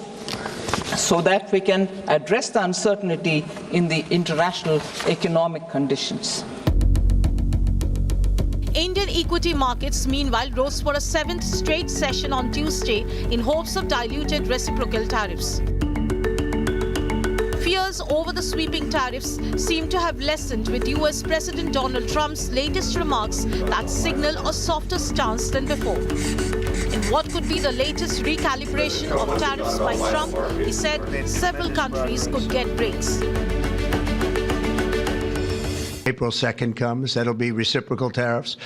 so that we can address the uncertainty in the international economic conditions. Indian equity markets, meanwhile, rose for a 7th straight session on Tuesday in hopes of diluted reciprocal tariffs. Fears over the sweeping tariffs seem to have lessened with US President Donald Trump's latest remarks that signal a softer stance than before. In what could be the latest recalibration of tariffs by Trump, he said several countries could get breaks. April 2nd comes, that'll be reciprocal tariffs.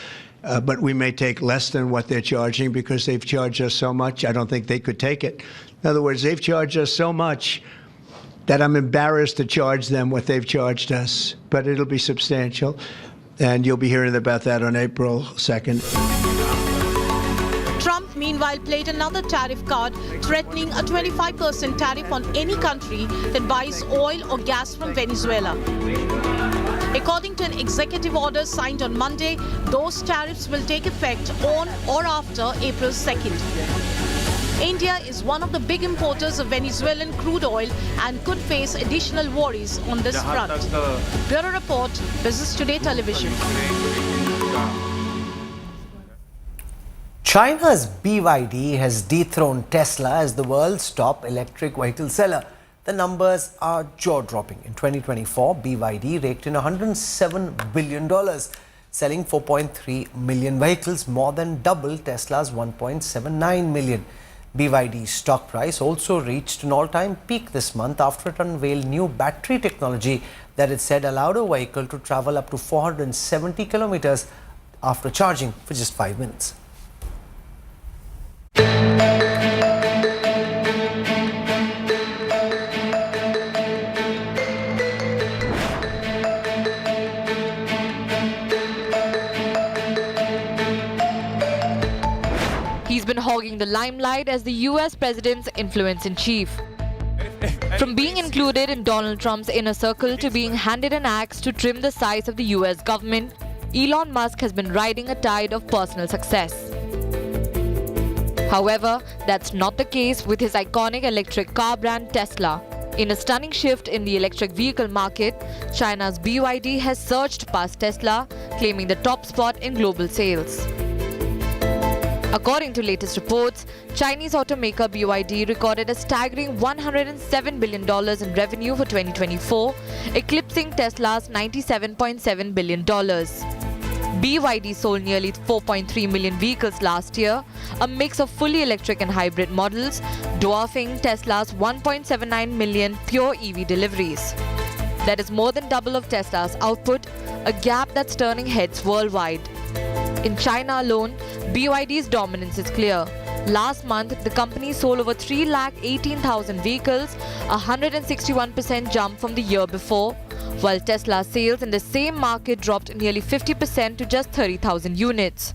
But we may take less than what they're charging because they've charged us so much. I don't think they could take it. In other words, they've charged us so much that I'm embarrassed to charge them what they've charged us. But it'll be substantial. And you'll be hearing about that on April 2nd. Trump, meanwhile, played another tariff card, threatening a 25% tariff on any country that buys oil or gas from Venezuela. According to an executive order signed on Monday, those tariffs will take effect on or after April 2nd. India is one of the big importers of Venezuelan crude oil and could face additional worries on this front. Bureau Report, Business Today Television. China's BYD has dethroned Tesla as the world's top electric vehicle seller. The numbers are jaw-dropping. In 2024, BYD raked in $107 billion, selling 4.3 million vehicles, more than double Tesla's 1.79 million. BYD's stock price also reached an all-time peak this month after it unveiled new battery technology that it said allowed a vehicle to travel up to 470 kilometers after charging for just 5 minutes. He's been hogging the limelight as the US president's influence-in-chief. From being included in Donald Trump's inner circle to being handed an axe to trim the size of the US government, Elon Musk has been riding a tide of personal success. However, that's not the case with his iconic electric car brand Tesla. In a stunning shift in the electric vehicle market, China's BYD has surged past Tesla, claiming the top spot in global sales. According to latest reports, Chinese automaker BYD recorded a staggering $107 billion in revenue for 2024, eclipsing Tesla's $97.7 billion. BYD sold nearly 4.3 million vehicles last year, a mix of fully electric and hybrid models, dwarfing Tesla's 1.79 million pure EV deliveries. That is more than double of Tesla's output, a gap that's turning heads worldwide. In China alone, BYD's dominance is clear. Last month, the company sold over 318,000 vehicles, a 161% jump from the year before, while Tesla's sales in the same market dropped nearly 50% to just 30,000 units.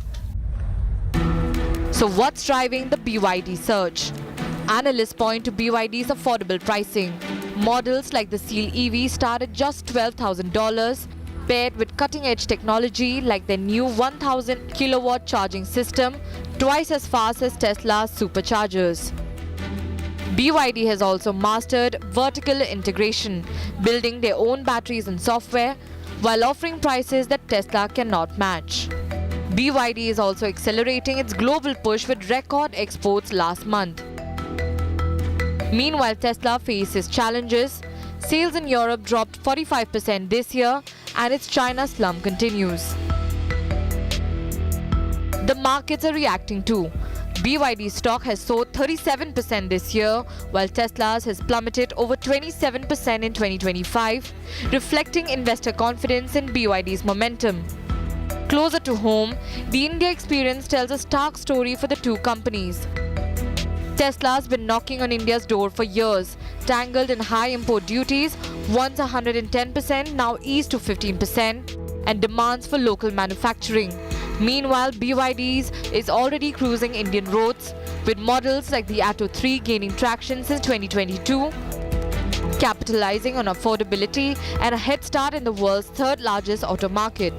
So what's driving the BYD surge? Analysts point to BYD's affordable pricing. Models like the Seal EV start at just $12,000, paired with cutting-edge technology like their new 1,000 kilowatt charging system, twice as fast as Tesla's superchargers. BYD has also mastered vertical integration, building their own batteries and software, while offering prices that Tesla cannot match. BYD is also accelerating its global push with record exports last month. Meanwhile, Tesla faces challenges. Sales in Europe dropped 45% this year, and its China slump continues. The markets are reacting too. BYD stock has soared 37% this year, while Tesla's has plummeted over 27% in 2025, reflecting investor confidence in BYD's momentum. Closer to home, the India experience tells a stark story for the two companies. Tesla's been knocking on India's door for years, tangled in high import duties, once 110%, now eased to 15%, and demands for local manufacturing. Meanwhile, BYD's is already cruising Indian roads, with models like the Atto 3 gaining traction since 2022, capitalizing on affordability and a head start in the world's third largest auto market.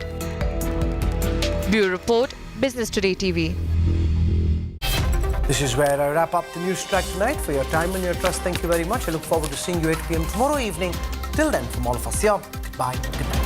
Bureau Report, Business Today TV. This is where I wrap up the news track tonight. For your time and your trust, thank you very much. I look forward to seeing you 8 p.m. tomorrow evening. Till then, from all of us here, goodbye, good night.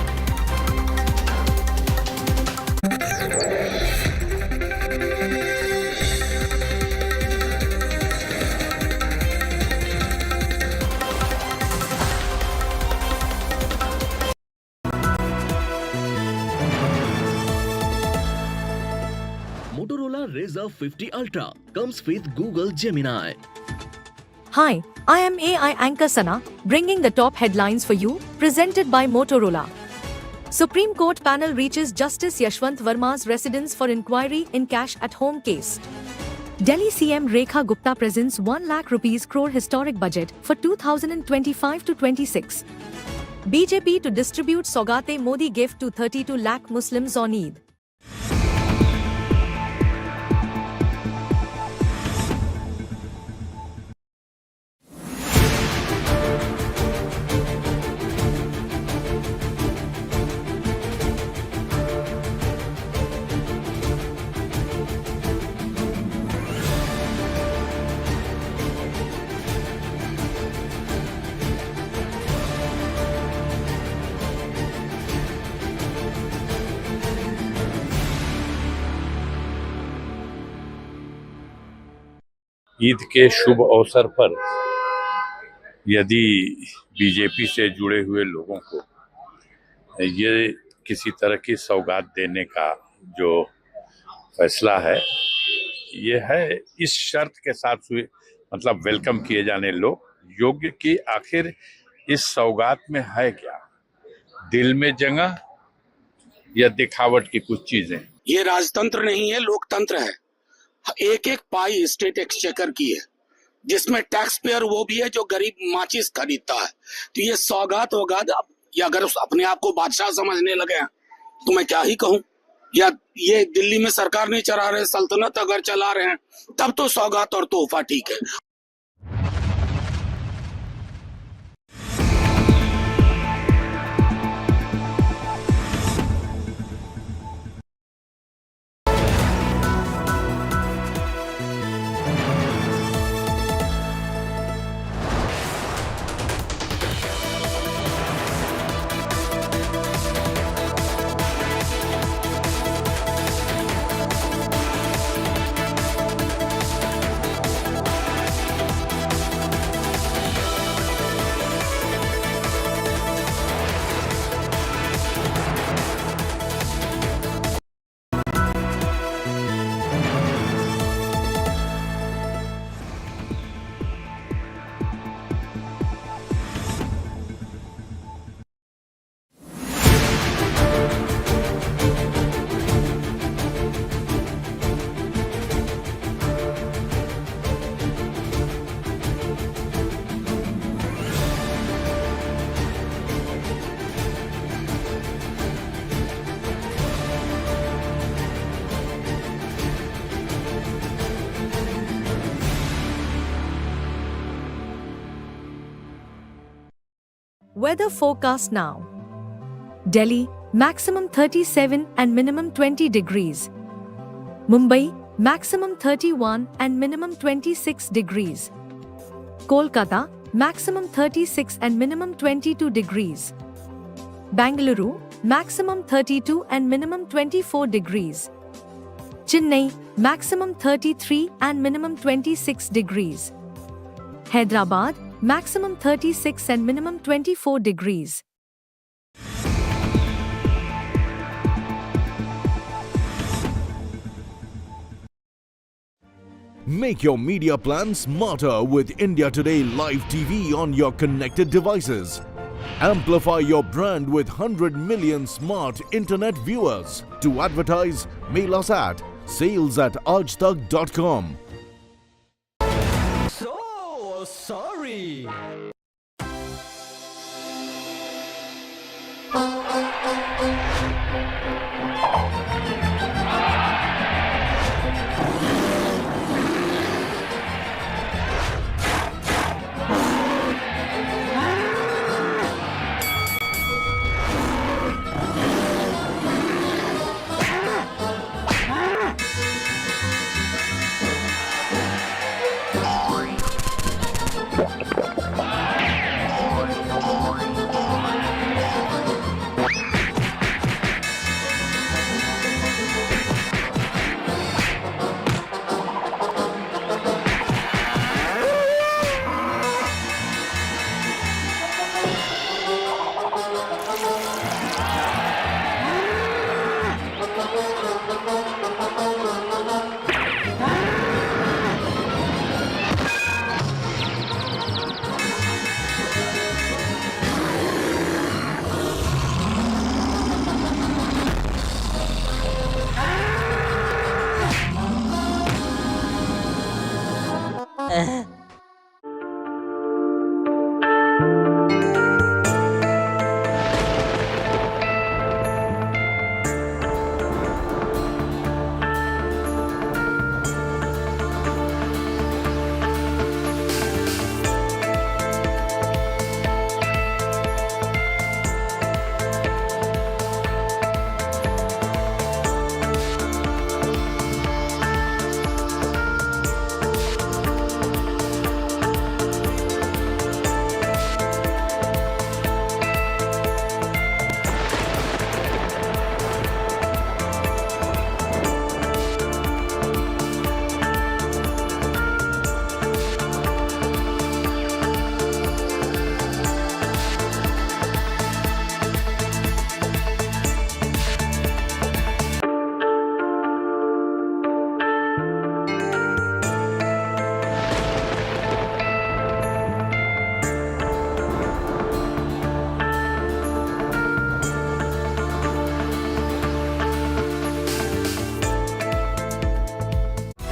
Motorola Razr 50 Ultra comes with Google Gemini. Hi, I am AI anchor Sana, bringing the top headlines for you, presented by Motorola. Supreme Court panel reaches Justice Yashwant Verma's residence for inquiry in cash at home case. Delhi CM Rekha Gupta presents 1 lakh rupees crore historic budget for 2025 to 26. BJP to distribute Saugate Modi gift to 32 lakh Muslims on Eid. Eid के शुभ अवसर पर यदि BJP से जुड़े हुए लोगों को ये किसी तरह की सौगात देने का जो फैसला है, ये है इस शर्त के साथ मतलब वेलकम किए जाने लोग योग्य कि आखिर इस सौगात में है क्या, दिल में जगह या दिखावट की कुछ चीजें। ये राजतंत्र नहीं है, लोकतंत्र है। एक एक पाई स्टेट एक्सचेकर की है, जिसमें टैक्स पेयर वो भी है जो गरीब माचिस खरीदता है। तो ये सौगात वौगात, या अगर अपने आप को बादशाह समझने लगे हैं तो मैं क्या ही कहूं। या ये दिल्ली में सरकार नहीं चला रहे, सल्तनत अगर चला रहे हैं तब तो सौगात और तोहफा ठीक है। Weather forecast now. Delhi, maximum 37 and minimum 20 degrees. Mumbai, maximum 31 and minimum 26 degrees. Kolkata, maximum 36 and minimum 22 degrees. Bangalore, maximum 32 and minimum 24 degrees. Chennai, maximum 33 and minimum 26 degrees. Hyderabad, maximum 36 and minimum 24 degrees. Make your media plan smarter with India Today Live TV on your connected devices. Amplify your brand with 100 million smart internet viewers. To advertise, mail us at sales@aajtak.com. So sorry.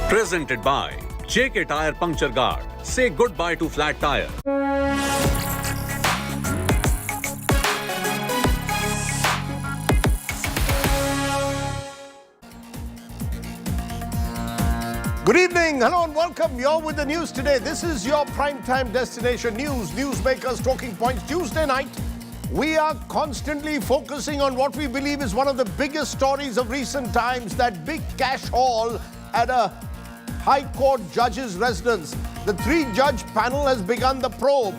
Presented by JK Tire Puncture Guard. Say goodbye to flat tire. Good evening, hello and welcome. You're with the news today. This is your primetime destination news. Newsmakers Talking Points Tuesday night. We are constantly focusing on what we believe is one of the biggest stories of recent times, that big cash haul at a High Court judge's residence. The three-judge panel has begun the probe.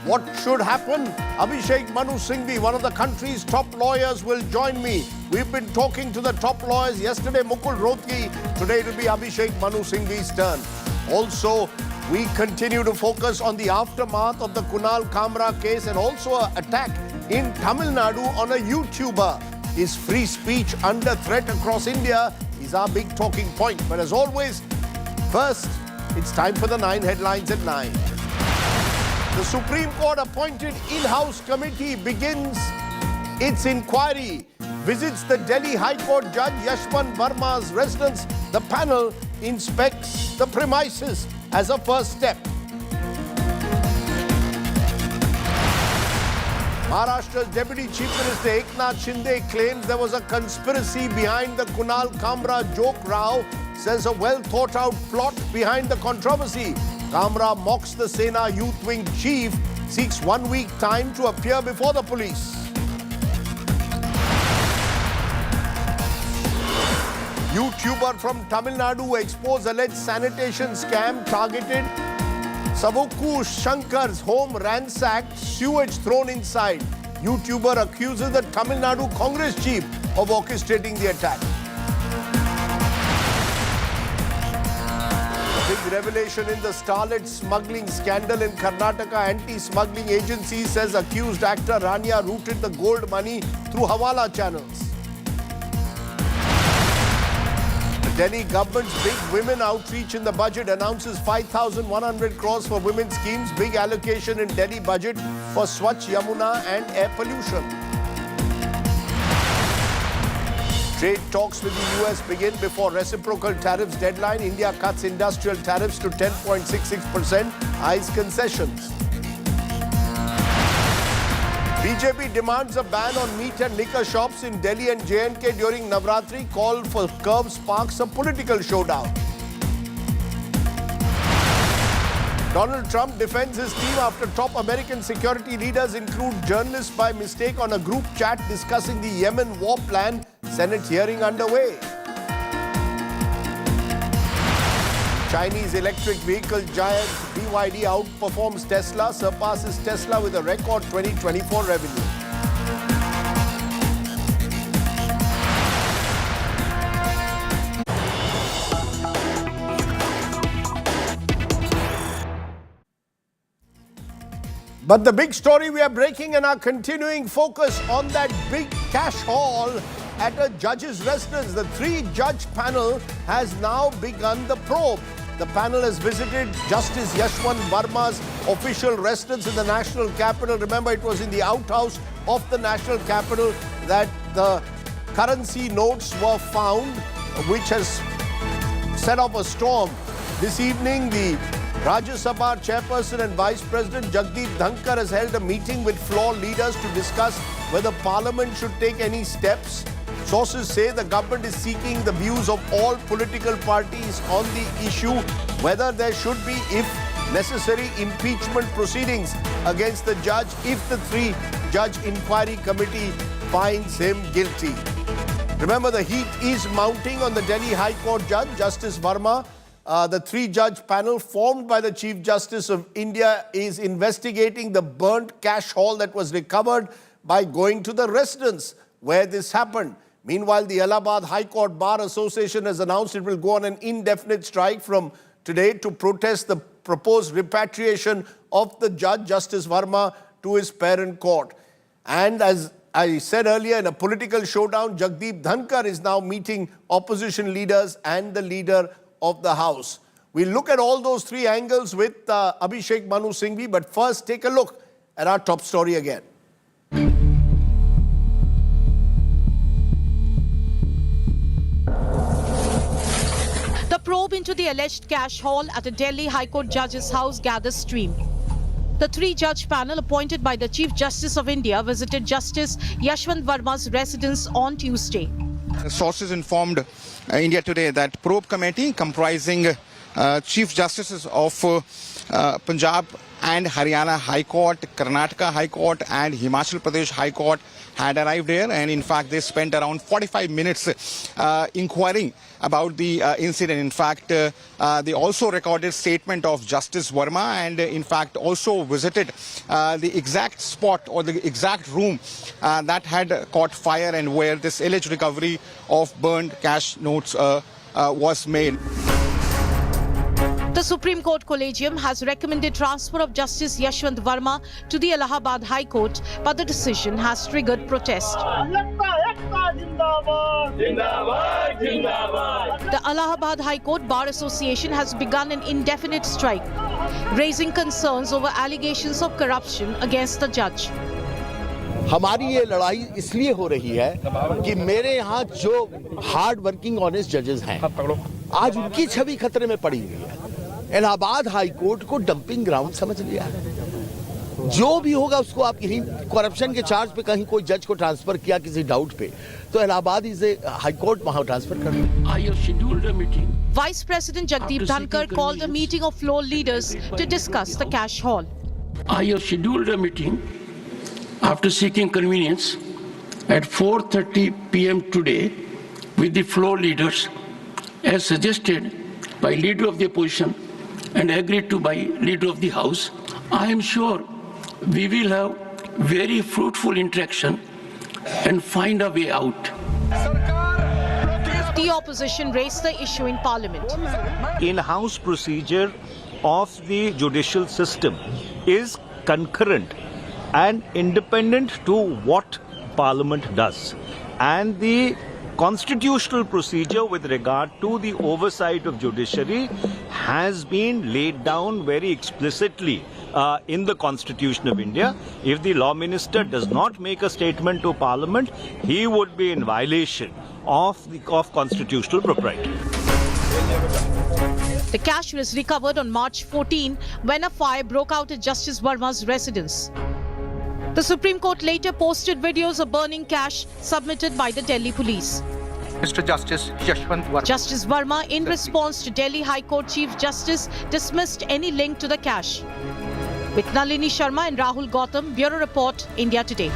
What should happen? Abhishek Manu Singhvi, one of the country's top lawyers, will join me. We've been talking to the top lawyers yesterday, Mukul Rohtgi. Today it will be Abhishek Manu Singhvi's turn. Also, we continue to focus on the aftermath of the Kunal Kamra case and also an attack in Tamil Nadu on a YouTuber. Is free speech under threat across India? Is our big talking point. But as always, first, it's time for the 9 headlines at 9. The Supreme Court appointed in-house committee begins its inquiry, visits the Delhi High Court Judge Yashwant Verma's residence. The panel inspects the premises as a first step. Maharashtra's Deputy Chief Minister Eknath Shinde claims there was a conspiracy behind the Kunal Kamra joke row, says a well-thought-out plot behind the controversy. Kamra mocks the Sena Youth Wing chief, seeks 1 week time to appear before the police. YouTuber from Tamil Nadu exposed alleged sanitation scam, targeted Savukku Shankar's home ransacked, sewage thrown inside. YouTuber accuses the Tamil Nadu Congress chief of orchestrating the attack. Big revelation in the starlet smuggling scandal in Karnataka. Anti-smuggling agency says accused actor Rania routed the gold money through Hawala channels. The Delhi government's big women outreach in the budget announces 5,100 crores for women's schemes. Big allocation in Delhi budget for Swachh Yamuna and air pollution. Trade talks with the US begin before reciprocal tariffs deadline. India cuts industrial tariffs to 10.66%, eyes concessions. BJP demands a ban on meat and liquor shops in Delhi and J&K during Navratri. Call for curb sparks a political showdown. Donald Trump defends his team after top American security leaders include journalists by mistake on a group chat discussing the Yemen war plan. Senate hearing underway. Chinese electric vehicle giant BYD outperforms Tesla, surpasses Tesla with a record 2024 revenue. But the big story we are breaking and our continuing focus on that big cash haul at a judge's residence. The three-judge panel has now begun the probe. The panel has visited Justice Yashwant Verma's official residence in the National Capital. Remember, it was in the outhouse of the National Capital that the currency notes were found, which has set off a storm. This evening, the Rajya Sabha chairperson and Vice President Jagdeep Dhankar has held a meeting with floor leaders to discuss whether Parliament should take any steps. Sources say the government is seeking the views of all political parties on the issue, whether there should be, if necessary, impeachment proceedings against the judge if the three-judge inquiry committee finds him guilty. Remember, the heat is mounting on the Delhi High Court judge, Justice Verma. The three-judge panel formed by the Chief Justice of India is investigating the burnt cash haul that was recovered by going to the residence where this happened. Meanwhile, the Allahabad High Court Bar Association has announced it will go on an indefinite strike from today to protest the proposed repatriation of the judge, Justice Verma, to his parent court. And as I said earlier, in a political showdown, Jagdeep Dhankar is now meeting opposition leaders and the leader of the House. We'll look at all those three angles with Abhishek Manu Singhvi, but first take a look at our top story again. The probe into the alleged cash haul at a Delhi High Court judge's house gathers steam. The three-judge panel appointed by the Chief Justice of India visited Justice Yashwant Verma's residence on Tuesday. Sources informed India Today that probe committee comprising Chief Justices of Punjab and Haryana High Court, Karnataka High Court and Himachal Pradesh High Court had arrived here, and in fact they spent around 45 minutes inquiring about the incident. In fact, they also recorded statement of Justice Verma and in fact also visited the exact spot or the exact room that had caught fire and where this alleged recovery of burned cash notes was made. The Supreme Court Collegium has recommended transfer of Justice Yashwant Verma to the Allahabad High Court, but the decision has triggered protest. The Allahabad High Court Bar Association has begun an indefinite strike, raising concerns over allegations of corruption against the judge. हमारी ये लड़ाई इसलिए हो रही है कि मेरे यहाँ जो हार्ड वर्किंग ऑनेस्ट जजेस हैं, आज उनकी छवि खतरे में पड़ी हुई है। इलाहाबाद हाई कोर्ट को डंपिंग ग्राउंड समझ लिया है। जो भी होगा उसको आप यही करप्शन के चार्ज पे कहीं कोई जज को ट्रांसफर किया किसी डाउट पे, तो इलाहाबाद हाई कोर्ट वहां ट्रांसफर कर दो। I have scheduled a meeting. Vice President Jagdeep Dhankar called a meeting of floor leaders to discuss the cash haul. I have scheduled a meeting after seeking convenience at 4:30 p.m. today with the floor leaders as suggested by leader of the opposition and agreed to by leader of the House. I am sure we will have very fruitful interaction and find a way out. The opposition raised the issue in Parliament. In-house procedure of the judicial system is concurrent and independent to what Parliament does. And the constitutional procedure with regard to the oversight of judiciary has been laid down very explicitly in the Constitution of India. If the Law Minister does not make a statement to Parliament, he would be in violation of constitutional propriety. The cash was recovered on March 14 when a fire broke out at Justice Verma's residence. The Supreme Court later posted videos of burning cash submitted by the Delhi police. Mr. Justice Yashwant Verma. Justice Verma, in response to Delhi High Court Chief Justice, dismissed any link to the cash. With Nalini Sharma and Rahul Gautam, Bureau Report, India Today.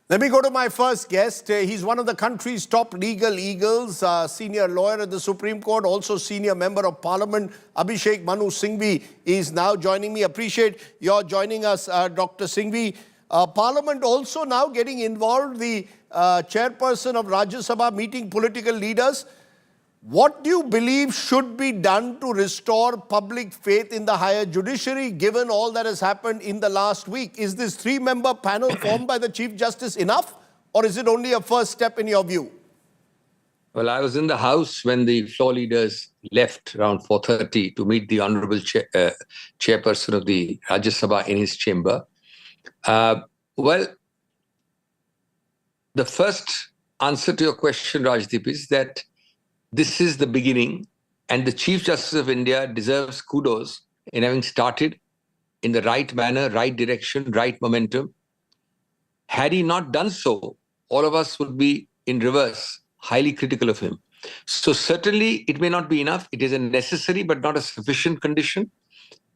Let me go to my first guest. He's one of the country's top legal eagles, senior lawyer at the Supreme Court, also senior member of Parliament. Abhishek Manu Singhvi is now joining me. Appreciate your joining us, Dr. Singhvi. Parliament also now getting involved, the chairperson of Rajya Sabha meeting political leaders. What do you believe should be done to restore public faith in the higher judiciary, given all that has happened in the last week? Is this three-member panel formed by the Chief Justice enough, or is it only a first step in your view? Well, I was in the House when the floor leaders left around 4:30 to meet the Honourable Chairperson of the Rajya Sabha in his chamber. Well, the first answer to your question, Rajdeep, is that this is the beginning, and the Chief Justice of India deserves kudos in having started in the right manner, right direction, right momentum. Had he not done so, all of us would be in reverse, highly critical of him. So certainly it may not be enough. It is a necessary but not a sufficient condition.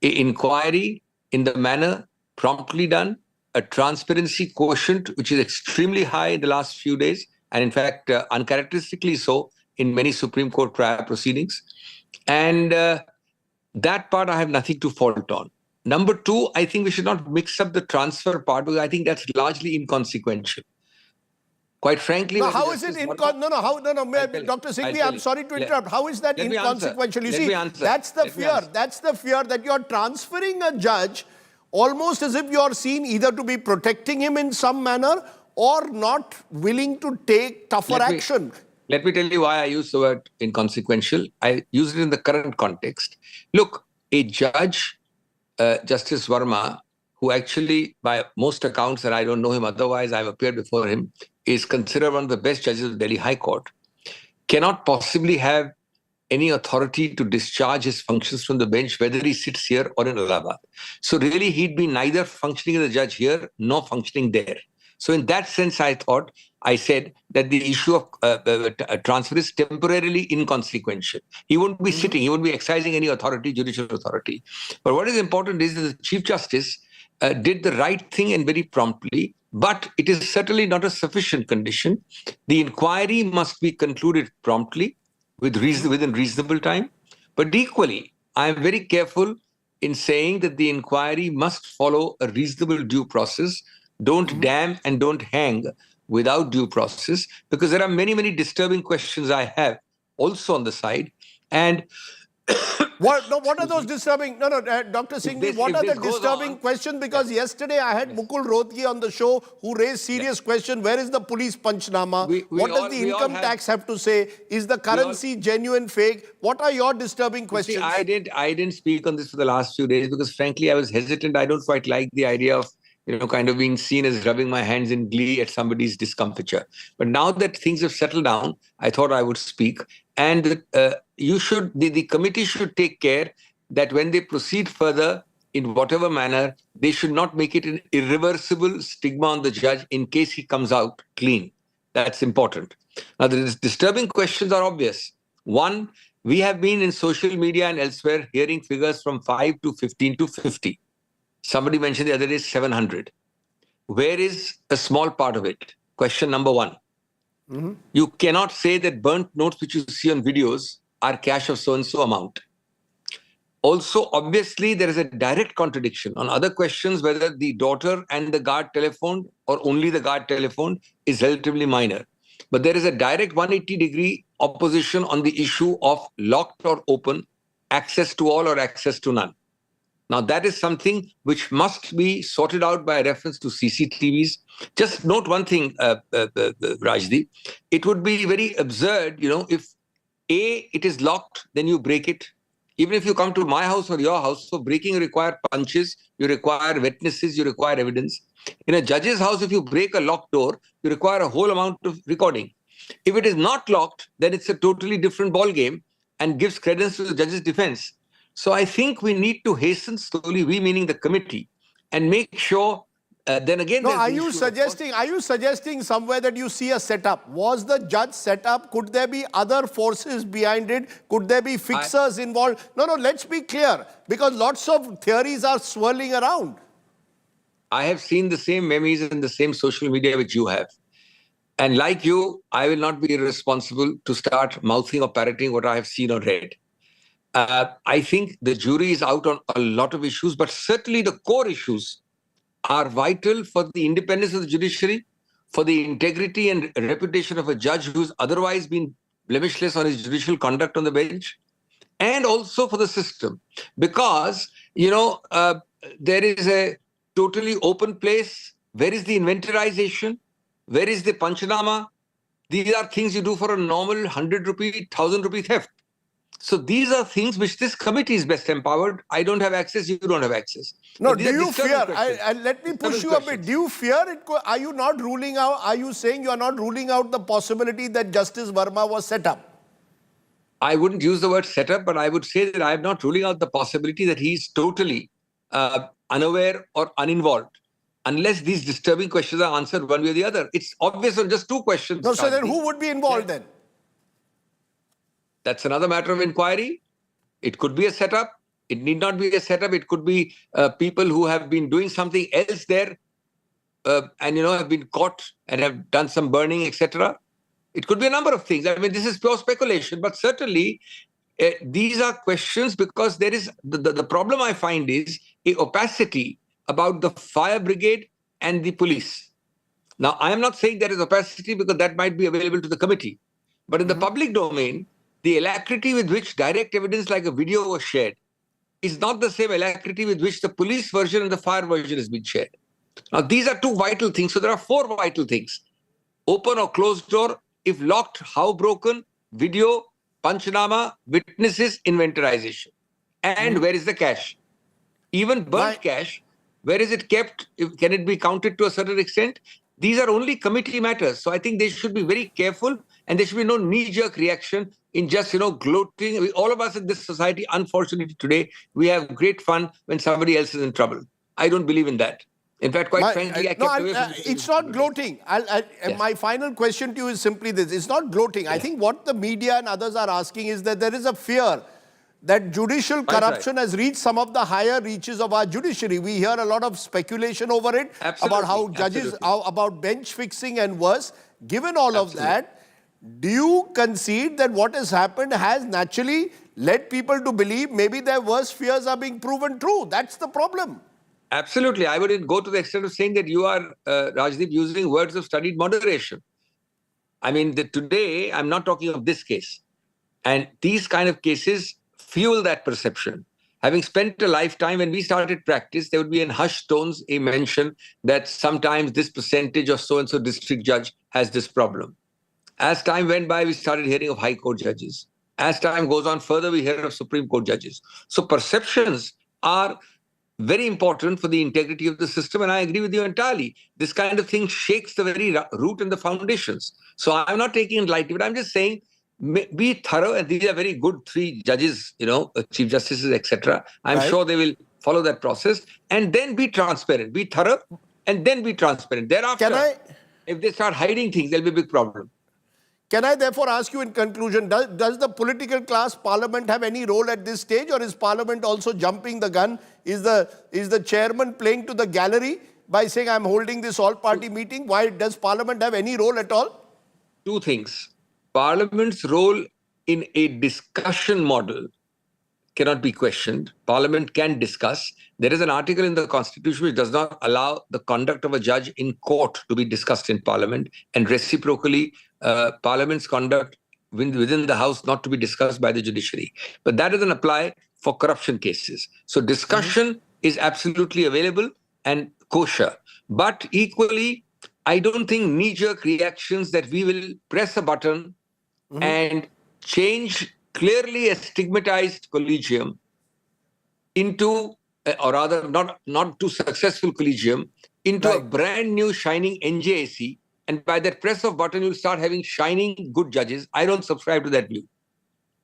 An inquiry in the manner promptly done, a transparency quotient which is extremely high in the last few days, and in fact uncharacteristically so in many Supreme Court prior proceedings. And that part I have nothing to fault on. Number two, I think we should not mix up the transfer part, because I think that's largely inconsequential. Quite frankly... No, how is it Dr. Singhvi, I'm sorry to interrupt. How is that inconsequential? You see, that's the fear. That's the fear that you're transferring a judge almost as if you're seen either to be protecting him in some manner or not willing to take tougher action. Let me tell you why I use the word inconsequential. I use it in the current context. Look, a judge, Justice Verma, who actually, by most accounts, and I don't know him otherwise, I've appeared before him, is considered one of the best judges of Delhi High Court, cannot possibly have any authority to discharge his functions from the bench, whether he sits here or in Allahabad. So really, he'd be neither functioning as a judge here nor functioning there. So in that sense, I said that the issue of transfer is temporarily inconsequential. He won't be sitting, he won't be exercising any authority, judicial authority. But what is important is that the Chief Justice did the right thing and very promptly, but it is certainly not a sufficient condition. The inquiry must be concluded promptly within reasonable time. But equally, I am very careful in saying that the inquiry must follow a reasonable due process. Don't damn and don't hang without due process, because there are many, many disturbing questions I have also on the side. And what are those disturbing? Dr. Singhvi, what are the disturbing questions? Because yesterday I had Mukul Rohtgi on the show who raised serious question. Where is the police panchnama? What does the income tax have to say? Is the currency genuine, fake? What are your disturbing questions? See, I didn't speak on this for the last few days because frankly I was hesitant. I don't quite like the idea of kind of being seen as rubbing my hands in glee at somebody's discomfiture. But now that things have settled down, I thought I would speak. And the committee should take care that when they proceed further, in whatever manner, they should not make it an irreversible stigma on the judge in case he comes out clean. That's important. Now, the disturbing questions are obvious. One, we have been in social media and elsewhere hearing figures from 5 to 15 to 50. Somebody mentioned the other day 700. Where is a small part of it? Question number one. You cannot say that burnt notes which you see on videos are cash of so-and-so amount. Also, obviously, there is a direct contradiction on other questions whether the daughter and the guard telephoned or only the guard telephoned is relatively minor. but there is a direct 180-degree opposition on the issue of locked or open, access to all or access to none. Now, that is something which must be sorted out by reference to CCTVs. Just note one thing, Rajdeep. It would be very absurd, if A, it is locked, then you break it. Even if you come to my house or your house, so breaking require punches, you require witnesses, you require evidence. In a judge's house, if you break a locked door, you require a whole amount of recording. If it is not locked, then it's a totally different ballgame and gives credence to the judge's defense. So I think we need to hasten slowly, we meaning the committee, and make sure. Then again, no, are you suggesting somewhere that you see a setup? Was the judge set up? Could there be other forces behind it? Could there be fixers involved? No, let's be clear, because lots of theories are swirling around. I have seen the same memes and the same social media which you have. And like you, I will not be irresponsible to start mouthing or parroting what I have seen or read. I think the jury is out on a lot of issues, but certainly the core issues are vital for the independence of the judiciary, for the integrity and reputation of a judge who's otherwise been blemishless on his judicial conduct on the bench, and also for the system. Because, there is a totally open place. Where is the inventorization? Where is the panchanama? These are things you do for a normal 100 rupee, 1000 rupee theft. So these are things which this committee is best empowered. I don't have access, you don't have access. No, do you fear, let me push you a bit, do you fear it? Are you not ruling out, are you saying you are not ruling out the possibility that Justice Verma was set up? I wouldn't use the word set up, but I would say that I am not ruling out the possibility that he is totally unaware or uninvolved, unless these disturbing questions are answered one way or the other. It's obvious on just two questions. No, so then who would be involved then? That's another matter of inquiry. It could be a setup. It need not be a setup. It could be people who have been doing something else there and, have been caught and have done some burning, etc. It could be a number of things. I mean, this is pure speculation, but certainly these are questions because there is the problem I find is a opacity about the fire brigade and the police. Now, I am not saying there is opacity because that might be available to the committee. But in the public domain, the alacrity with which direct evidence like a video was shared is not the same alacrity with which the police version and the fire version has been shared. Now, these are two vital things. So there are four vital things. Open or closed door, if locked, how broken, video, panchanama, witnesses, inventorization. And where is the cash? Even burnt cash, where is it kept? Can it be counted to a certain extent? These are only committee matters. So I think they should be very careful and there should be no knee-jerk reaction in just, gloating. All of us in this society, unfortunately today, we have great fun when somebody else is in trouble. I don't believe in that. In fact, quite frankly, I kept away from it's not gloating. Yes. My final question to you is simply this. It's not gloating. I think what the media and others are asking is that there is a fear that judicial corruption has reached some of the higher reaches of our judiciary. We hear a lot of speculation over it, about how judges, about bench fixing and worse. Given all of that, do you concede that what has happened has naturally led people to believe maybe their worst fears are being proven true? That's the problem. Absolutely. I would go to the extent of saying that you are, Rajdeep, using words of studied moderation. I mean, today, I'm not talking of this case. And these kind of cases fuel that perception. Having spent a lifetime, when we started practice, there would be in hushed tones a mention that sometimes this percentage of so-and-so district judge has this problem. As time went by, we started hearing of high court judges. As time goes on further, we hear of Supreme Court judges. So perceptions are very important for the integrity of the system, and I agree with you entirely. This kind of thing shakes the very root and the foundations. So I'm not taking it lightly, but I'm just saying, be thorough, and these are very good three judges, chief justices, etc. I'm sure they will follow that process, and then be transparent, be thorough, and then be transparent. Thereafter, if they start hiding things, there'll be a big problem. Can I therefore ask you in conclusion, does the political class, Parliament have any role at this stage, or is Parliament also jumping the gun? Is the chairman playing to the gallery by saying, I'm holding this all-party meeting? Why does Parliament have any role at all? Two things. Parliament's role in a discussion model cannot be questioned. Parliament can discuss. There is an article in the Constitution which does not allow the conduct of a judge in court to be discussed in Parliament, and reciprocally, Parliament's conduct within the House not to be discussed by the judiciary. But that doesn't apply for corruption cases. So discussion is absolutely available and kosher. But equally, I don't think knee-jerk reactions that we will press a button and change clearly a stigmatized collegium into, or rather not too successful collegium, into a brand new shining NJAC. And by that press of button, you'll start having shining good judges. I don't subscribe to that view.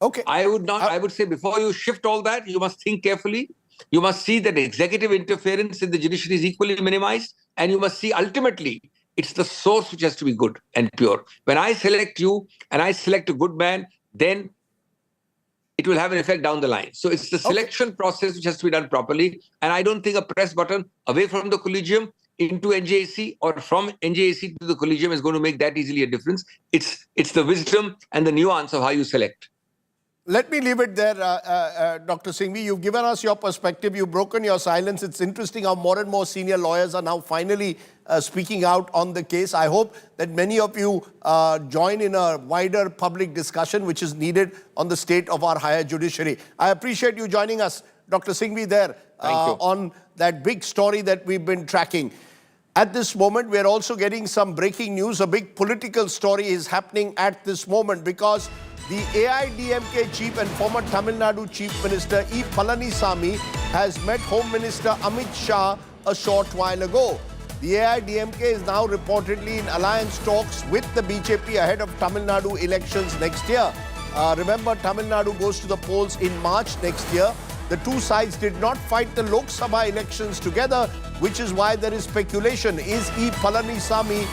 Okay. I would not. I would say before you shift all that, you must think carefully. You must see that executive interference in the judiciary is equally minimized. And you must see ultimately, it's the source which has to be good and pure. When I select you and I select a good man, then it will have an effect down the line. So it's the selection process which has to be done properly. And I don't think a press button away from the collegium into NJAC or from NJAC to the collegium is going to make that easily a difference. It's the wisdom and the nuance of how you select. Let me leave it there, Dr. Singhvi. You've given us your perspective. You've broken your silence. It's interesting how more and more senior lawyers are now finally speaking out on the case. I hope that many of you join in a wider public discussion which is needed on the state of our higher judiciary. I appreciate you joining us, Dr. Singhvi, there on that big story that we've been tracking. At this moment, we're also getting some breaking news. A big political story is happening at this moment because the AIDMK chief and former Tamil Nadu Chief Minister E. Palanisamy has met Home Minister Amit Shah a short while ago. The AIDMK is now reportedly in alliance talks with the BJP ahead of Tamil Nadu elections next year. Remember, Tamil Nadu goes to the polls in March next year. The two sides did not fight the Lok Sabha elections together, which is why there is speculation. Is E. Palanisamy,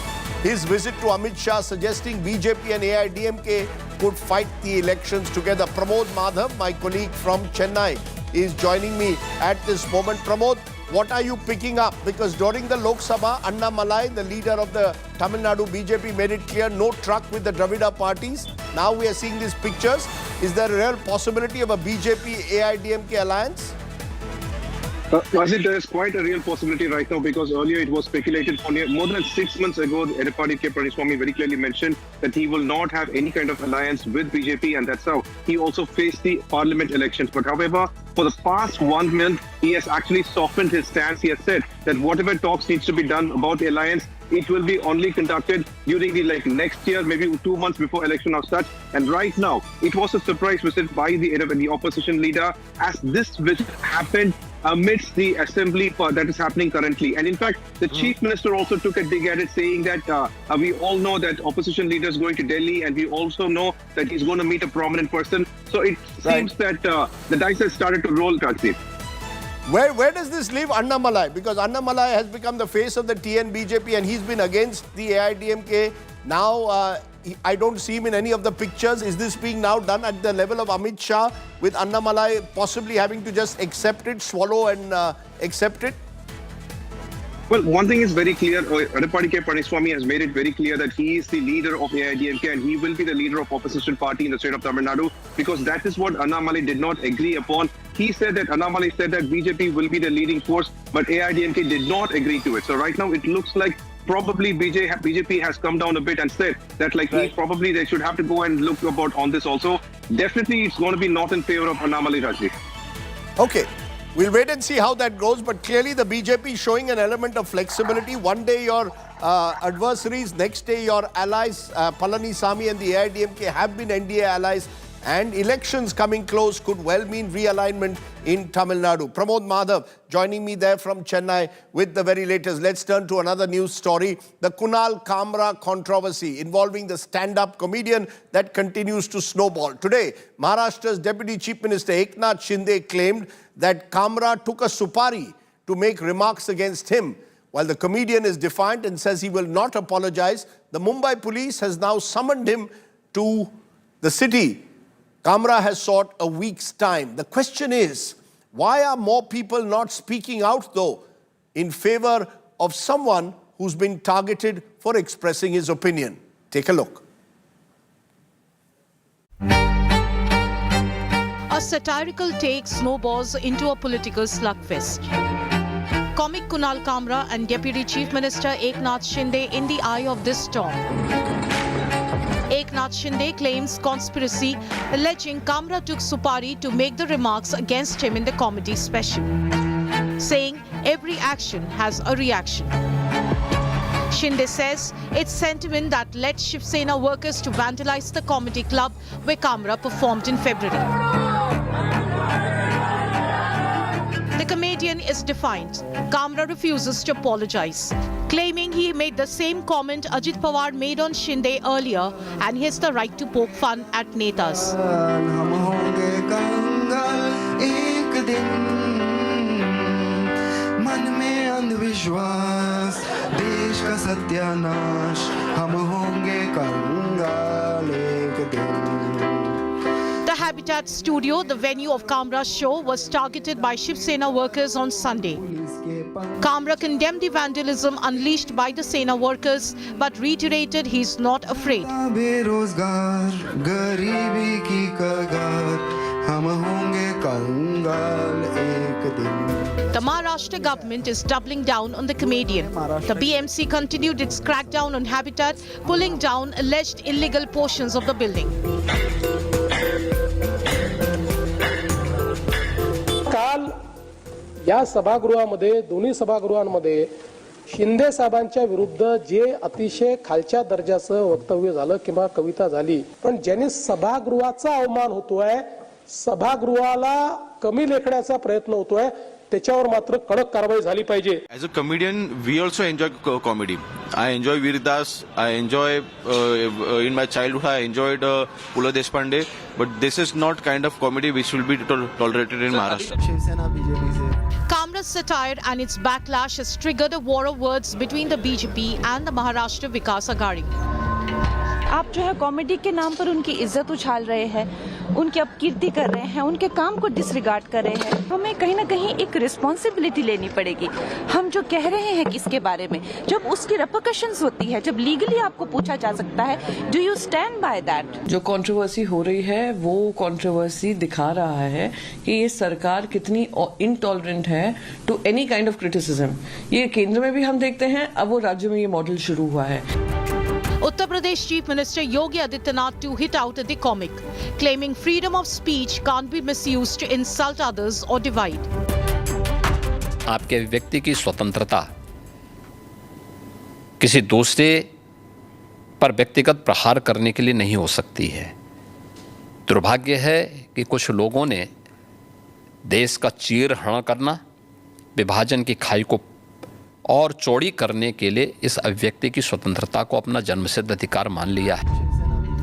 his visit to Amit Shah, suggesting BJP and AIDMK could fight the elections together? Pramod Madhav, my colleague from Chennai, is joining me at this moment. Pramod, what are you picking up? Because during the Lok Sabha, Annamalai, the leader of the Tamil Nadu BJP, made it clear no truck with the Dravida parties. Now we are seeing these pictures. Is there a real possibility of a BJP-AIDMK alliance? I think there is quite a real possibility right now because earlier it was speculated for more than 6 months ago. Edappadi K. Palaniswamy very clearly mentioned that he will not have any kind of alliance with BJP, and that's how he also faced the parliament elections. But however, for the past 1 month, he has actually softened his stance. He has said that whatever talks needs to be done about the alliance, it will be only conducted during the next year, maybe 2 months before election or such. And right now, it was a surprise visit by the opposition leader, as this visit happened amidst the assembly that is happening currently. And in fact, the chief minister also took a dig at it, saying that we all know that opposition leader is going to Delhi, and we also know that he's going to meet a prominent person. So it seems that the dice has started to roll, Karthik. Where does this leave Annamalai? Because Annamalai has become the face of the TN BJP and he's been against the AIDMK. Now, I don't see him in any of the pictures. Is this being now done at the level of Amit Shah, with Annamalai possibly having to just accept it, swallow and accept it? Well, one thing is very clear. Edappadi K. Palaniswamy has made it very clear that he is the leader of AIDMK and he will be the leader of opposition party in the state of Tamil Nadu, because that is what Annamalai did not agree upon. He said that Annamalai said that BJP will be the leading force, but AIDMK did not agree to it. So right now it looks like probably BJP has come down a bit and said that probably they should have to go and look about on this also. Definitely it's going to be not in favor of Annamalai, Raji. Okay. We'll wait and see how that goes, but clearly the BJP is showing an element of flexibility. One day your adversaries, next day your allies, Palanisamy and the AIDMK have been NDA allies, and elections coming close could well mean realignment in Tamil Nadu. Pramod Madhav joining me there from Chennai with the very latest. Let's turn to another news story. The Kunal Kamra controversy involving the stand-up comedian that continues to snowball. Today, Maharashtra's Deputy Chief Minister Eknath Shinde claimed that Kamra took a supari to make remarks against him. While the comedian is defiant and says he will not apologize, the Mumbai police has now summoned him to the city. Kamra has sought a week's time. The question is, why are more people not speaking out, though, in favor of someone who's been targeted for expressing his opinion? Take a look. A satirical take snowballs into a political slugfest. Comic Kunal Kamra and Deputy Chief Minister Eknath Shinde in the eye of this storm. Eknath Shinde claims conspiracy, alleging Kamra took Supari to make the remarks against him in the comedy special, saying every action has a reaction. Shinde says it's sentiment that led Shiv Sena workers to vandalize the comedy club where Kamra performed in February. The comedian is defiant. Kamra refuses to apologize, claiming he made the same comment Ajit Pawar made on Shinde earlier and he has the right to poke fun at netas. The Habitat studio, the venue of Kamra's show, was targeted by Shiv Sena workers on Sunday. Kamra condemned the vandalism unleashed by the Sena workers but reiterated he's not afraid. The Maharashtra government is doubling down on the comedian. The BMC continued its crackdown on Habitat, pulling down alleged illegal portions of the building. काल या सभागृहामध्ये दोन्ही सभागृहांमध्ये शिंदे साहेबांच्या विरुद्ध जे अतिशय खालच्या दर्जाचं वक्तव्य झालं किंवा कविता झाली, पण ज्यांनी सभागृहाचा अवमान होतोय, सभागृहाला कमी लेखण्याचा प्रयत्न होतोय, त्याच्यावर मात्र कडक कारवाई झाली पाहिजे. As a comedian, we also enjoy comedy. I enjoy Veerdas. I enjoy in my childhood I enjoyed Pula Deshpande, but this is not kind of comedy which will be tolerated in Maharashtra. Kamra's satire and its backlash has triggered a war of words between the BJP and the Maharashtra Vikas Aghadi. आप जो है comedy के नाम पर उनकी इज्जत उछाल रहे हैं, उनकी अपकीर्ति कर रहे हैं, उनके काम को डिसरिगार्ड कर रहे हैं. हमें कहीं ना कहीं एक रिस्पॉन्सिबिलिटी लेनी पड़ेगी. हम जो कह रहे हैं किसके बारे में, जब उसकी रिपरकशंस होती है, जब लीगली आपको पूछा जा सकता है, do you stand by that? जो कंट्रोवर्सी हो रही है वो कंट्रोवर्सी दिखा रहा है कि ये सरकार कितनी इनटॉलरेंट है to any kind of criticism. ये केंद्र में भी हम देखते हैं, अब वो राज्य में ये मॉडल शुरू हुआ है. Uttar Pradesh Chief Minister Yogi Adityanath too hit out at the comic, claiming freedom of speech can't be misused to insult others or divide. आपके व्यक्ति की स्वतंत्रता किसी दूसरे पर व्यक्तिगत प्रहार करने के लिए नहीं हो सकती है. दुर्भाग्य है कि कुछ लोगों ने देश का चीरहरण करना, विभाजन की खाई को और चौड़ी करने के लिए इस अभिव्यक्ति की स्वतंत्रता को अपना जन्मसिद्ध अधिकार मान लिया है.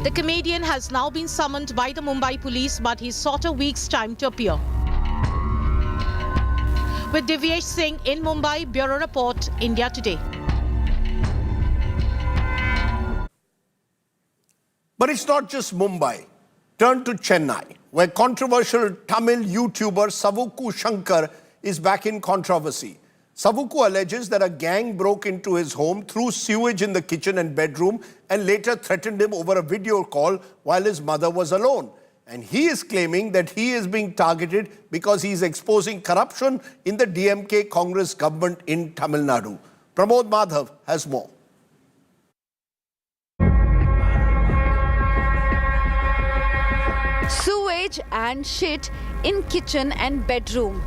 The comedian has now been summoned by the Mumbai police, but he sought a week's time to appear. With Divyesh Singh in Mumbai, Bureau Report, India Today. But it's not just Mumbai. Turn to Chennai, where controversial Tamil YouTuber Savukku Shankar is back in controversy. Savukku alleges that a gang broke into his home, threw sewage in the kitchen and bedroom, and later threatened him over a video call while his mother was alone. And he is claiming that he is being targeted because he is exposing corruption in the DMK Congress government in Tamil Nadu. Pramod Madhav has more. Sewage and shit in kitchen and bedroom.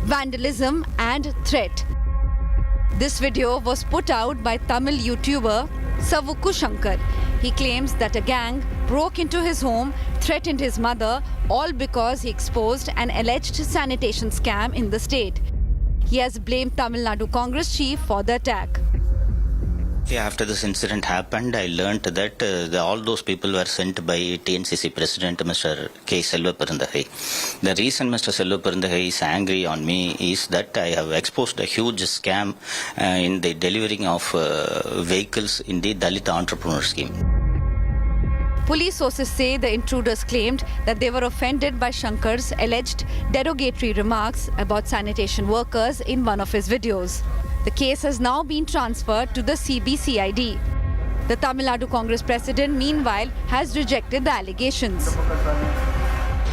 Vandalism and threat. This video was put out by Tamil YouTuber Savukku Shankar. He claims that a gang broke into his home, threatened his mother, all because he exposed an alleged sanitation scam in the state. He has blamed Tamil Nadu Congress chief for the attack. After this incident happened, I learnt that all those people were sent by TNCC President Mr. K. Selva Perundagai. The reason Mr. Selva Perundagai is angry on me is that I have exposed a huge scam in the delivering of vehicles in the Dalit Entrepreneur Scheme. Police sources say the intruders claimed that they were offended by Shankar's alleged derogatory remarks about sanitation workers in one of his videos. The case has now been transferred to the CBCID. The Tamil Nadu Congress president, meanwhile, has rejected the allegations.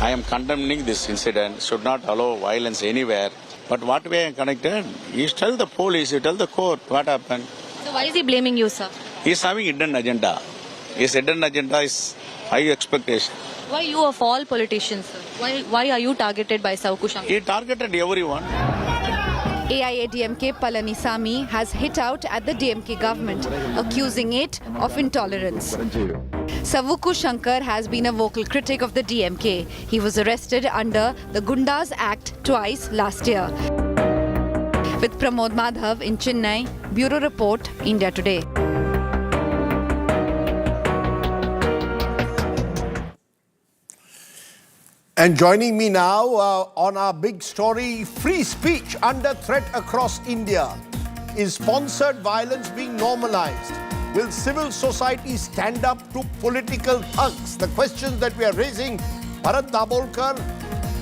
I am condemning this incident, should not allow violence anywhere. But what way I am connected? You tell the police, you tell the court what happened. So why is he blaming you, sir? He is having hidden agenda. His hidden agenda is high expectation. Why you of all politicians, sir? Why are you targeted by Saukushankar? He targeted everyone. AIADMK Palanisamy has hit out at the DMK government, accusing it of intolerance. Savuku Shankar has been a vocal critic of the DMK. He was arrested under the Gundas Act twice last year. With Pramod Madhav in Chennai, Bureau Report, India Today. And joining me now on our big story, free speech under threat across India. Is sponsored violence being normalized? Will civil society stand up to political thugs? The questions that we are raising. Bharat Dabolkar,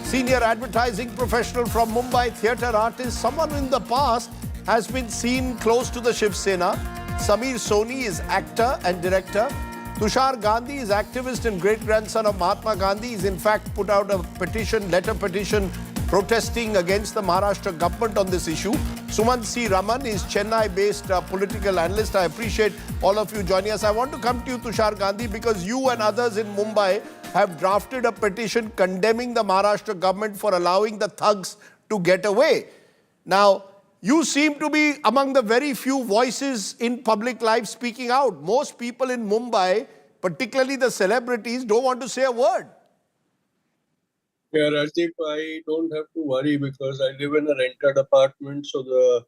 senior advertising professional from Mumbai, theatre artist, someone in the past has been seen close to the Shiv Sena. Samir Soni is actor and director. Tushar Gandhi is activist and great-grandson of Mahatma Gandhi. He's in fact put out a petition, letter petition, protesting against the Maharashtra government on this issue. Sumant C. Raman is Chennai-based political analyst. I appreciate all of you joining us. I want to come to you, Tushar Gandhi, because you and others in Mumbai have drafted a petition condemning the Maharashtra government for allowing the thugs to get away. Now, you seem to be among the very few voices in public life speaking out. Most people in Mumbai, particularly the celebrities, don't want to say a word. Yeah, Rajdeep, I don't have to worry because I live in a rented apartment, so the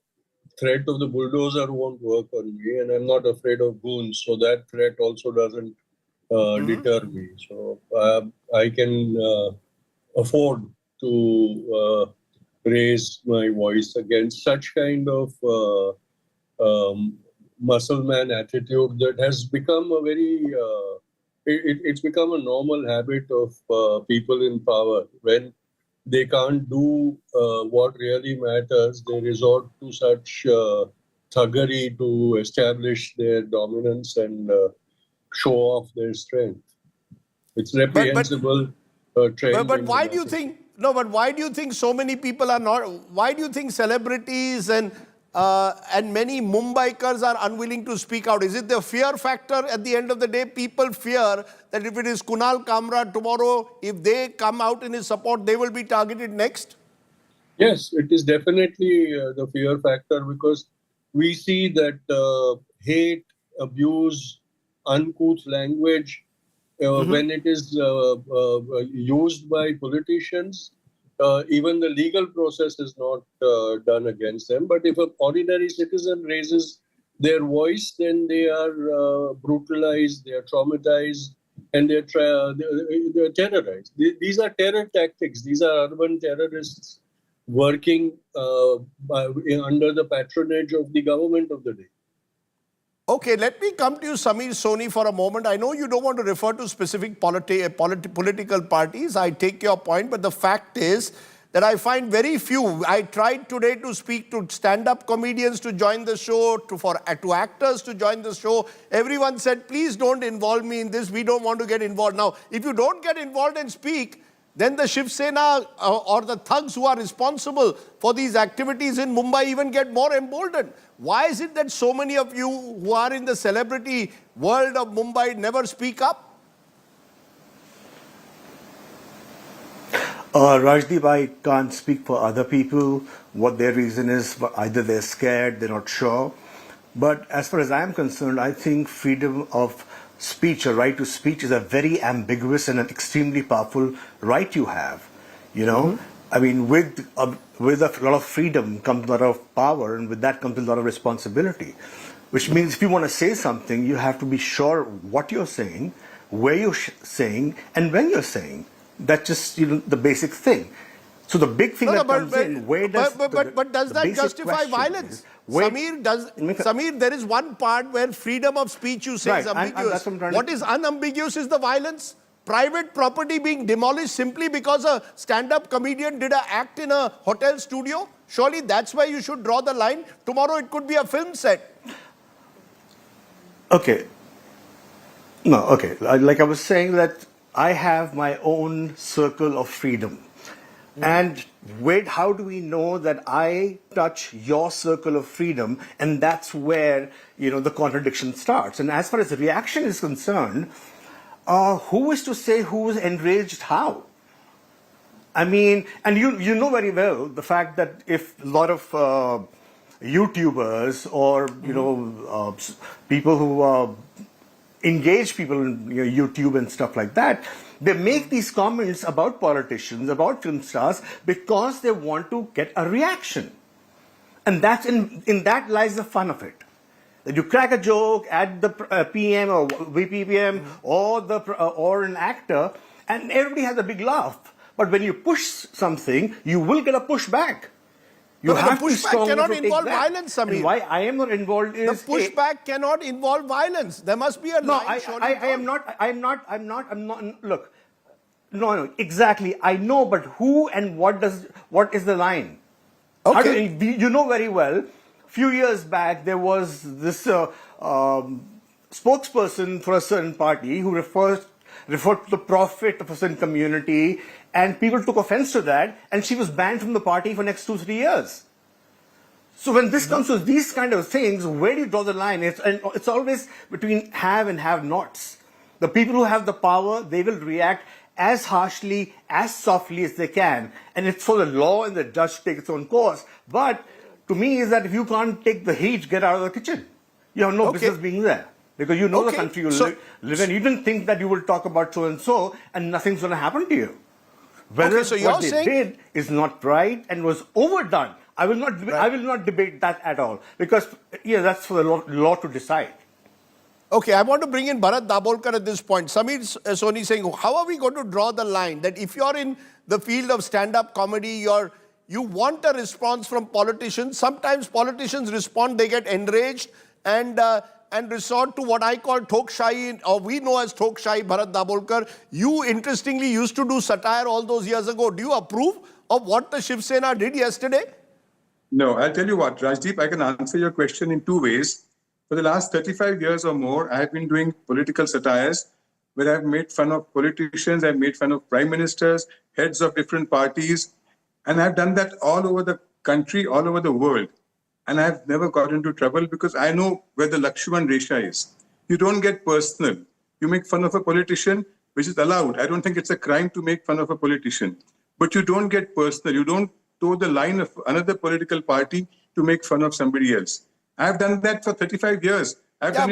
threat of the bulldozer won't work on me, and I'm not afraid of goons, so that threat also doesn't deter me. So I can afford to raise my voice against such kind of muscle man attitude that has become a very it's become a normal habit of people in power. When they can't do what really matters, they resort to such thuggery to establish their dominance and show off their strength. It's reprehensible trend. But why do you think? No, but why do you think so many people are not? Why do you think celebrities and many Mumbaikars are unwilling to speak out? Is it the fear factor at the end of the day? People fear that if it is Kunal Kamra tomorrow, if they come out in his support, they will be targeted next? Yes, it is definitely the fear factor because we see that hate, abuse, uncouth language, when it is used by politicians, even the legal process is not done against them. But if an ordinary citizen raises their voice, then they are brutalized, they are traumatized, and they're terrorized. These are terror tactics. These are urban terrorists working under the patronage of the government of the day. Okay, let me come to you, Samir Soni, for a moment. I know you don't want to refer to specific political parties. I take your point, but the fact is that I find very few. I tried today to speak to stand-up comedians to join the show, to actors to join the show. Everyone said, please don't involve me in this. We don't want to get involved. Now, if you don't get involved and speak, then the Shiv Sena or the thugs who are responsible for these activities in Mumbai even get more emboldened. Why is it that so many of you who are in the celebrity world of Mumbai never speak up? Rajdeep, I can't speak for other people, what their reason is. Either they're scared, they're not sure. But as far as I'm concerned, I think freedom of speech, a right to speech, is a very ambiguous and an extremely powerful right you have. You know, I mean, with a lot of freedom comes a lot of power, and with that comes a lot of responsibility. Which means if you want to say something, you have to be sure what you're saying, where you're saying, and when you're saying. That's just the basic thing. So the big thing comes in, where does but does that justify violence? Samir, there is one part where freedom of speech you say is ambiguous. What is unambiguous is the violence. Private property being demolished simply because a stand-up comedian did an act in a hotel studio. Surely that's where you should draw the line. Tomorrow it could be a film set. Okay. No, okay. Like I was saying that I have my own circle of freedom. And how do we know that I touch your circle of freedom? And that's where, the contradiction starts. And as far as the reaction is concerned, who is to say who is enraged how? I mean, and you know very well the fact that if a lot of YouTubers or, people who engage people in YouTube and stuff like that, they make these comments about politicians, about film stars, because they want to get a reaction. And that's in that lies the fun of it. That you crack a joke at the PM or VPPM or an actor, and everybody has a big laugh. But when you push something, you will get a pushback. The pushback cannot involve violence, Samir. And why I am not involved is the pushback cannot involve violence. There must be a line. I'm not. Look, no, exactly. I know, but who and what is the line? Okay. You know very well. Few years back, there was this spokesperson for a certain party who referred to the prophet of a certain community, and people took offense to that, and she was banned from the party for the next 2-3 years. So when this comes to these kind of things, where do you draw the line? It's always between have and have-nots. The people who have the power, they will react as harshly, as softly as they can, and it's for the law and the judge to take its own course. But to me, is that if you can't take the heat, get out of the kitchen. You have no business being there. Because you know the country you live in. You didn't think that you will talk about so-and-so and nothing's going to happen to you. Whether what they did is not right and was overdone, I will not debate that at all. Because, that's for the law to decide. Okay, I want to bring in Bharat Dabolkar at this point. Samir Soni saying, how are we going to draw the line that if you're in the field of stand-up comedy, you want a response from politicians. Sometimes politicians respond, they get enraged and resort to what I call talk-shy, or we know as talk-shy, Bharat Dabolkar. You, interestingly, used to do satire all those years ago. Do you approve of what the Shiv Sena did yesterday? No, I'll tell you what, Rajdeep, I can answer your question in two ways. For the last 35 years or more, I have been doing political satires where I've made fun of politicians, I've made fun of prime ministers, heads of different parties, and I've done that all over the country, all over the world. And I've never got into trouble because I know where the Lakshman Resha is. You don't get personal. You make fun of a politician, which is allowed. I don't think it's a crime to make fun of a politician. But you don't get personal. You don't toe the line of another political party to make fun of somebody else. I've done that for 35 years. But how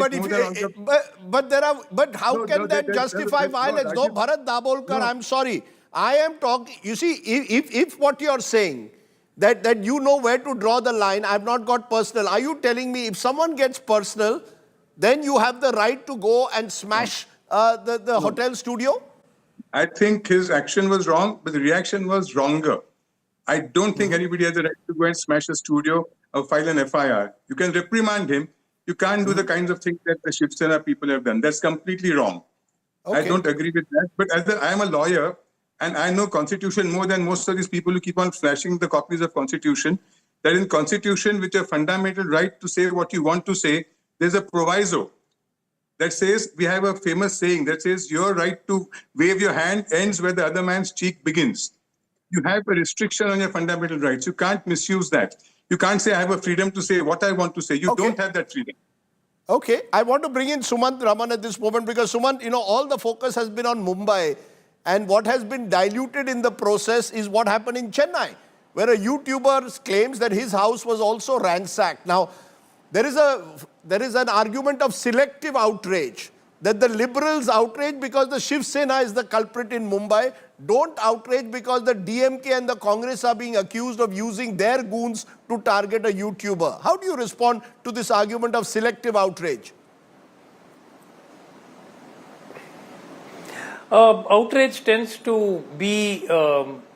can that justify violence? No, Bharat Dabolkar, I'm sorry. I am talking, you see, if what you're saying, that you know where to draw the line, I've not got personal. Are you telling me if someone gets personal, then you have the right to go and smash the hotel studio? I think his action was wrong, but the reaction was wronger. I don't think anybody has the right to go and smash a studio or file an FIR. You can reprimand him. You can't do the kinds of things that the Shiv Sena people have done. That's completely wrong. Okay. I don't agree with that. But I am a lawyer, and I know Constitution more than most of these people who keep on flashing the copies of Constitution. That in Constitution, with your fundamental right to say what you want to say, there's a proviso that says, we have a famous saying that says, your right to wave your hand ends where the other man's cheek begins. You have a restriction on your fundamental rights. You can't misuse that. You can't say, I have a freedom to say what I want to say. You don't have that freedom. Okay, I want to bring in Sumant Raman at this moment because Sumant, all the focus has been on Mumbai, and what has been diluted in the process is what happened in Chennai, where a YouTuber claims that his house was also ransacked. Now, there is an argument of selective outrage, that the liberals outrage because the Shiv Sena is the culprit in Mumbai, don't outrage because the DMK and the Congress are being accused of using their goons to target a YouTuber. How do you respond to this argument of selective outrage? Outrage tends to be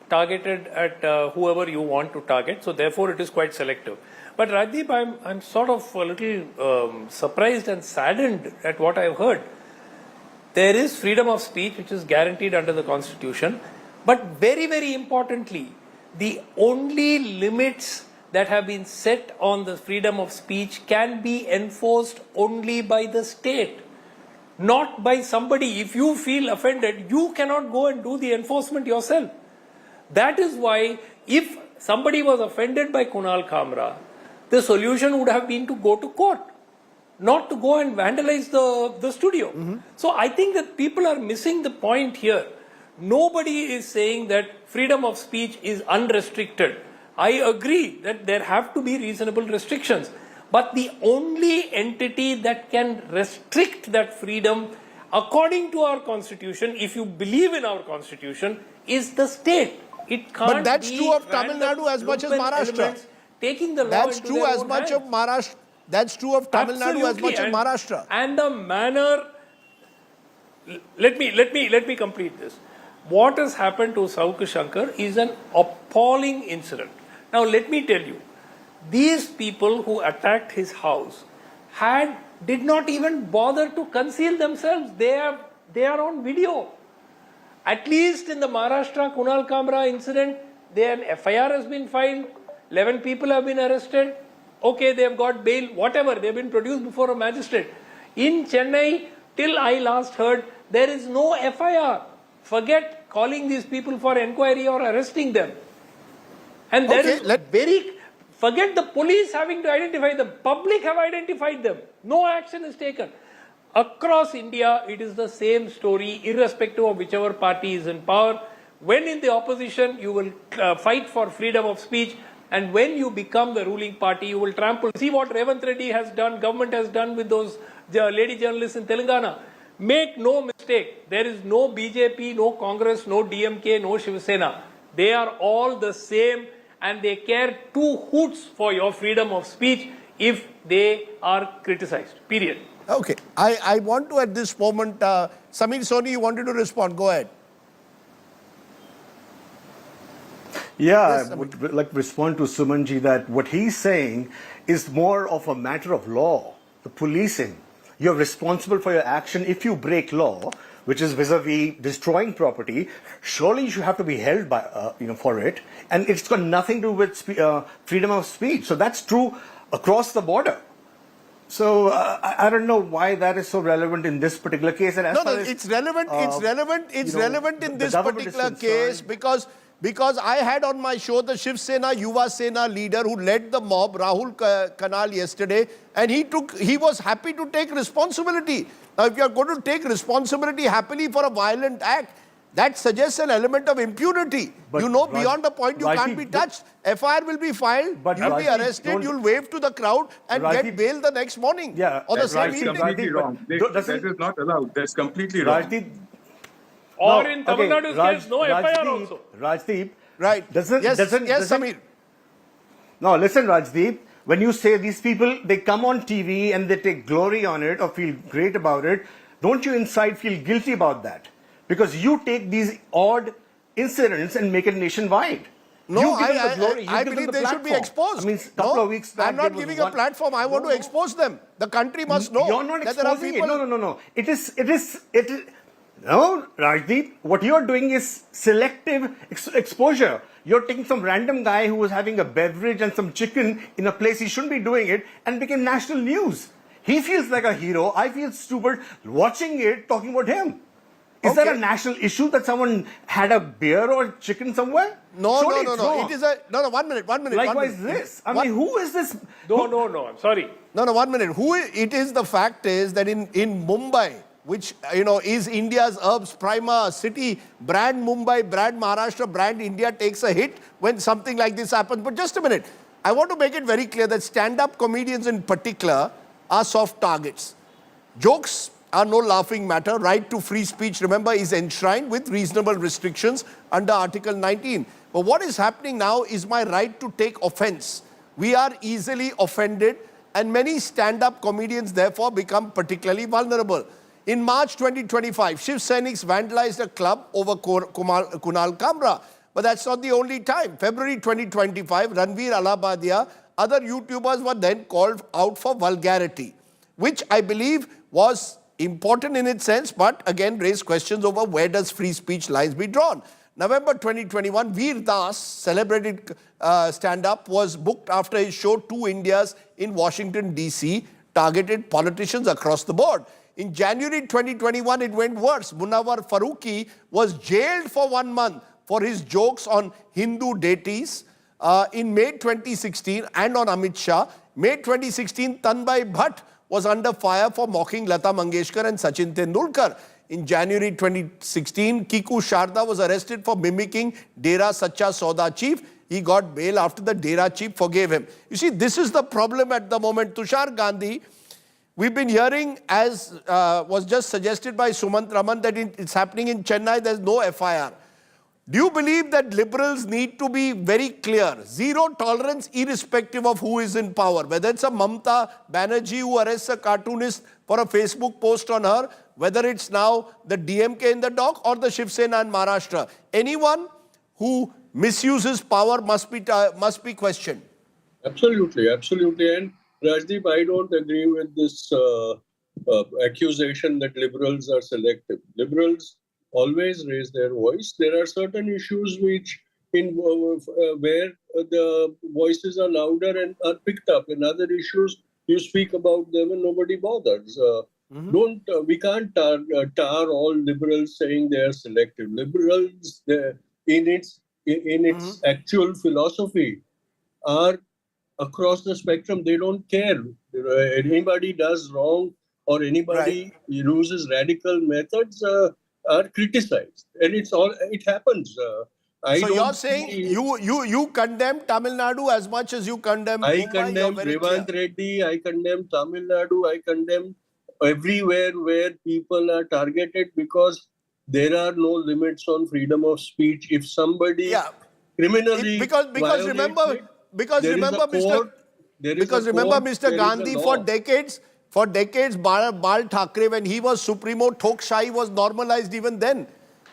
targeted at whoever you want to target, so therefore it is quite selective. But Rajdeep, I'm sort of a little surprised and saddened at what I've heard. There is freedom of speech which is guaranteed under the Constitution, but very, very importantly, the only limits that have been set on the freedom of speech can be enforced only by the state. not by somebody. If you feel offended, you cannot go and do the enforcement yourself. That is why if somebody was offended by Kunal Kamra, the solution would have been to go to court, not to go and vandalize the studio. So I think that people are missing the point here. Nobody is saying that freedom of speech is unrestricted. I agree that there have to be reasonable restrictions. But the only entity that can restrict that freedom, according to our constitution, if you believe in our constitution, is the state. It can't But that's be true of Tamil Nadu as much as local Maharashtra. elements taking the law That's into true their as own much hands. of Maharashtra. That's true of Tamil Nadu as much as Maharashtra. And the manner. Let me complete this. What has happened to Saukh Shankar is an appalling incident. Now let me tell you, these people who attacked his house did not even bother to conceal themselves. They are on video. At least in the Maharashtra Kunal Kamra incident, an FIR has been filed, 11 people have been arrested. Okay, they have got bail, whatever, they have been produced before a magistrate. In Chennai, till I last heard, there is no FIR. Forget calling these people for enquiry or arresting them. And there is forget the police having to identify them. Public have identified them. No action is taken. Across India, it is the same story, irrespective of whichever party is in power. When in the opposition, you will fight for freedom of speech. And when you become the ruling party, you will trample. See what Revanth Reddy has done, government has done with those lady journalists in Telangana. Make no mistake, there is no BJP, no Congress, no DMK, no Shiv Sena. They are all the same and they care two hoots for your freedom of speech if they are criticized. Period. Okay. I want to at this moment, Samir Soni, you wanted to respond. Go ahead. Yeah, I would like to respond to Sumanji that what he's saying is more of a matter of law, the policing. You're responsible for your action if you break law, which is vis-a-vis destroying property. Surely you should have to be held by, for it. And it's got nothing to do with freedom of speech. So that's true across the border. So I don't know why that is so relevant in this particular case. And it's relevant. It's relevant in this particular case because I had on my show the Shiv Sena Yuva Sena leader who led the mob, Rahul Kanal, yesterday, and he was happy to take responsibility. Now, if you are going to take responsibility happily for a violent act, that suggests an element of impunity. But beyond the point you can't be touched. FIR will be filed, you'll be arrested, you'll wave to the crowd and get bail the next morning. Yeah, or the same That's evening. completely wrong. That is not allowed. That's completely wrong. Or in Tamil Nadu's case, no FIR also. Rajdeep. Right. Yes, Samir. No, listen, Rajdeep. When you say these people, they come on TV and they take glory on it or feel great about it, don't you inside feel guilty about that? Because you take these odd incidents and make it nationwide. No, I believe they should be exposed. I mean, a couple of weeks back, I'm not giving a platform. I want to expose them. The country must know. You're not that there are exposing people. it. No. It is. No, Rajdeep, what you're doing is selective exposure. You're taking some random guy who was having a beverage and some chicken in a place he shouldn't be doing it and became national news. He feels like a hero. I feel stupid watching it, talking about him. Is that a national issue that someone had a beer or chicken somewhere? No. It is a... No, 1 minute. Likewise this. I mean, who is this? No, I'm sorry. No, 1 minute. The fact is that in Mumbai, which, is India's herbs prima city, brand Mumbai, brand Maharashtra, brand India takes a hit when something like this happens. But just a minute. I want to make it very clear that stand-up comedians in particular are soft targets. Jokes are no laughing matter. Right to free speech, remember, is enshrined with reasonable restrictions under Article 19. But what is happening now is my right to take offense. We are easily offended and many stand-up comedians therefore become particularly vulnerable. In March 2025, Shiv Sainiks vandalized a club over Kunal Kamra. But that's not the only time. February 2025, Ranveer Allahabadiya, other YouTubers were then called out for vulgarity, which I believe was important in its sense, but again raised questions over where does free speech lines be drawn. November 2021, Veer Das, celebrated stand-up, was booked after his show 2 Indias in Washington, D.C., targeted politicians across the board. In January 2021, it went worse. Munawar Farooqi was jailed for 1 month for his jokes on Hindu deities. In May 2016 and on Amit Shah. May 2016, Tanbai Bhatt was under fire for mocking Lata Mangeshkar and Sachin Tendulkar. In January 2016, Kiku Sharda was arrested for mimicking Dera Sacha Sauda chief. He got bail after the Dera chief forgave him. You see, this is the problem at the moment. Tushar Gandhi, we've been hearing, as was just suggested by Sumant Raman, that it's happening in Chennai, there's no FIR. Do you believe that liberals need to be very clear, zero tolerance irrespective of who is in power, whether it's a Mamta Banerjee who arrests a cartoonist for a Facebook post on her, whether it's now the DMK in the dock or the Shiv Sena in Maharashtra. Anyone who misuses power must be questioned. Absolutely, absolutely. And Rajdeep, I don't agree with this accusation that liberals are selective. Liberals always raise their voice. There are certain issues which where the voices are louder and are picked up. In other issues, you speak about them and nobody bothers. We can't tar all liberals saying they are selective. Liberals, in its actual philosophy, are across the spectrum. They don't care. Anybody does wrong or anybody uses radical methods are criticized, and it happens. So you're saying you condemn Tamil Nadu as much as you condemn I Mumbai? condemn Revant Reddy, I condemn Tamil Nadu, I condemn everywhere where people are targeted because there are no limits on freedom of speech. If somebody criminally because remember Mr. Gandhi, for decades Bal Thackeray, when he was Supremo, Tokshahi was normalized even then.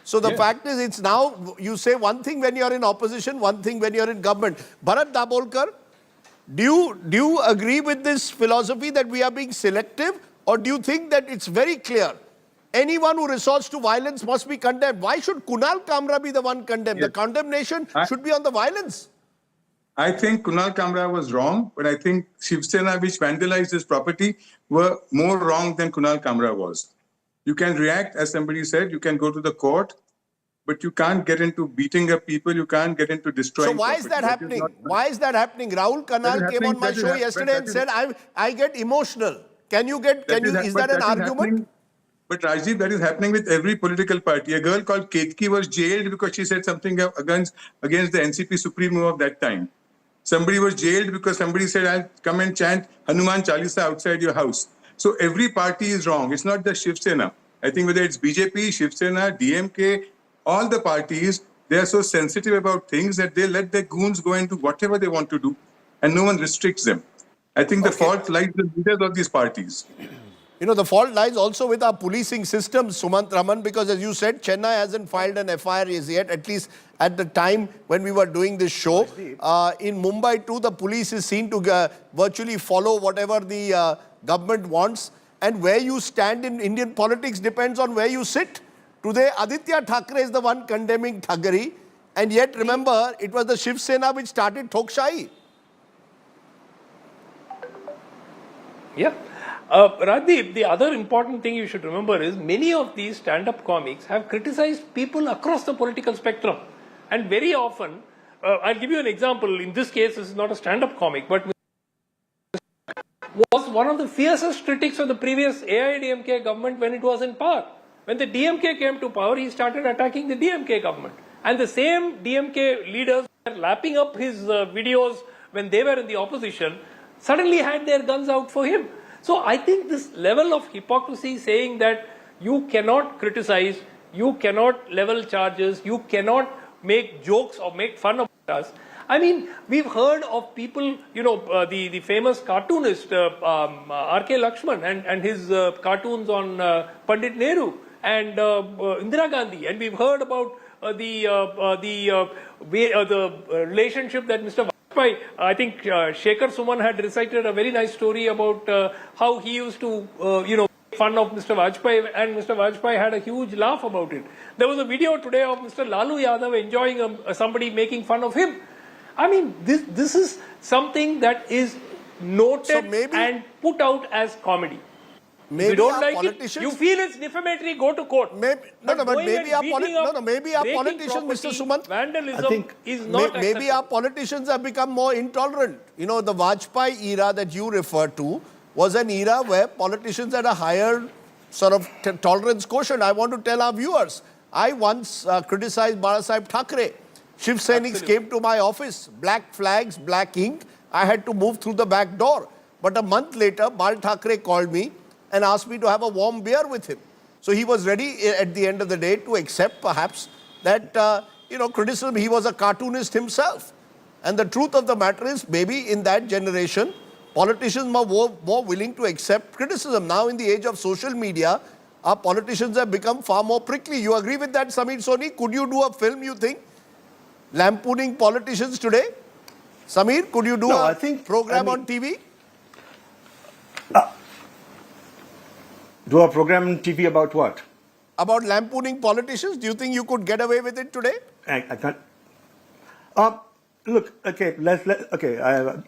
So the fact is, it's now, you say one thing when you're in opposition, one thing when you're in government. Bharat Dabolkar, do you agree with this philosophy that we are being selective, or do you think that it's very clear? Anyone who resorts to violence must be condemned. Why should Kunal Kamra be the one condemned? The condemnation should be on the violence. I think Kunal Kamra was wrong, but I think Shiv Sena, which vandalized his property, were more wrong than Kunal Kamra was. You can react, as somebody said, you can go to the court, but you can't get into beating up people, you can't get into destroying So why is that happening? Why is that happening? Rahul Kanal came on my show yesterday and said, I get emotional. Is that an argument? But Rajdeep, that is happening with every political party. A girl called Ketki was jailed because she said something against the NCP Supremo of that time. Somebody was jailed because somebody said, I'll come and chant Hanuman Chalisa outside your house. So every party is wrong. It's not the Shiv Sena. I think whether it's BJP, Shiv Sena, DMK, all the parties, they are so sensitive about things that they let their goons go into whatever they want to do and no one restricts them. I think the fault lies with the leaders of these parties. You know, the fault lies also with our policing system, Sumant Raman, because as you said, Chennai hasn't filed an FIR as yet, at least at the time when we were doing this show. In Mumbai too, the police is seen to virtually follow whatever the government wants. And where you stand in Indian politics depends on where you sit. Today, Aditya Thackeray is the one condemning thuggery. And yet, remember, it was the Shiv Sena which started Tokshahi. Yeah. Rajdeep, the other important thing you should remember is many of these stand-up comics have criticized people across the political spectrum. And very often, I'll give you an example. In this case, this is not a stand-up comic, but was one of the fiercest critics of the previous AIDMK government when it was in power. When the DMK came to power, he started attacking the DMK government. And the same DMK leaders were lapping up his videos when they were in the opposition, suddenly had their guns out for him. So I think this level of hypocrisy, saying that you cannot criticize, you cannot level charges, you cannot make jokes or make fun of us. I mean, we've heard of people, you know, the famous cartoonist R.K. Lakshman and his cartoons on Pandit Nehru and Indira Gandhi, and we've heard about the relationship that Mr. Vajpayee, I think Shekhar Suman had recited a very nice story about how he used to, make fun of Mr. Vajpayee, and Mr. Vajpayee had a huge laugh about it. There was a video today of Mr. Lalu Yadav enjoying somebody making fun of him. I mean, this is something that is noted and put out as comedy. Maybe if you don't our like politicians, it, you feel it's defamatory, go to court. But maybe our politicians, Mr. Sumant, vandalism is not maybe our politicians have become more intolerant. You know, the Vajpayee era that you refer to was an era where politicians had a higher sort of tolerance quotient. I want to tell our viewers, I once criticized Balasaheb Thackeray. Shiv Sainiks came to my office, black flags, black ink. I had to move through the back door. But a month later, Bal Thackeray called me and asked me to have a warm beer with him. So he was ready at the end of the day to accept perhaps that, criticism. He was a cartoonist himself. And the truth of the matter is, maybe in that generation, politicians were more willing to accept criticism. Now in the age of social media, our politicians have become far more prickly. You agree with that, Sameer Soni? Could you do a film, you think, lampooning politicians today? Sameer, could you do a program on TV? Do a program on TV about what? About lampooning politicians? Do you think you could get away with it today? I can't. Look, okay,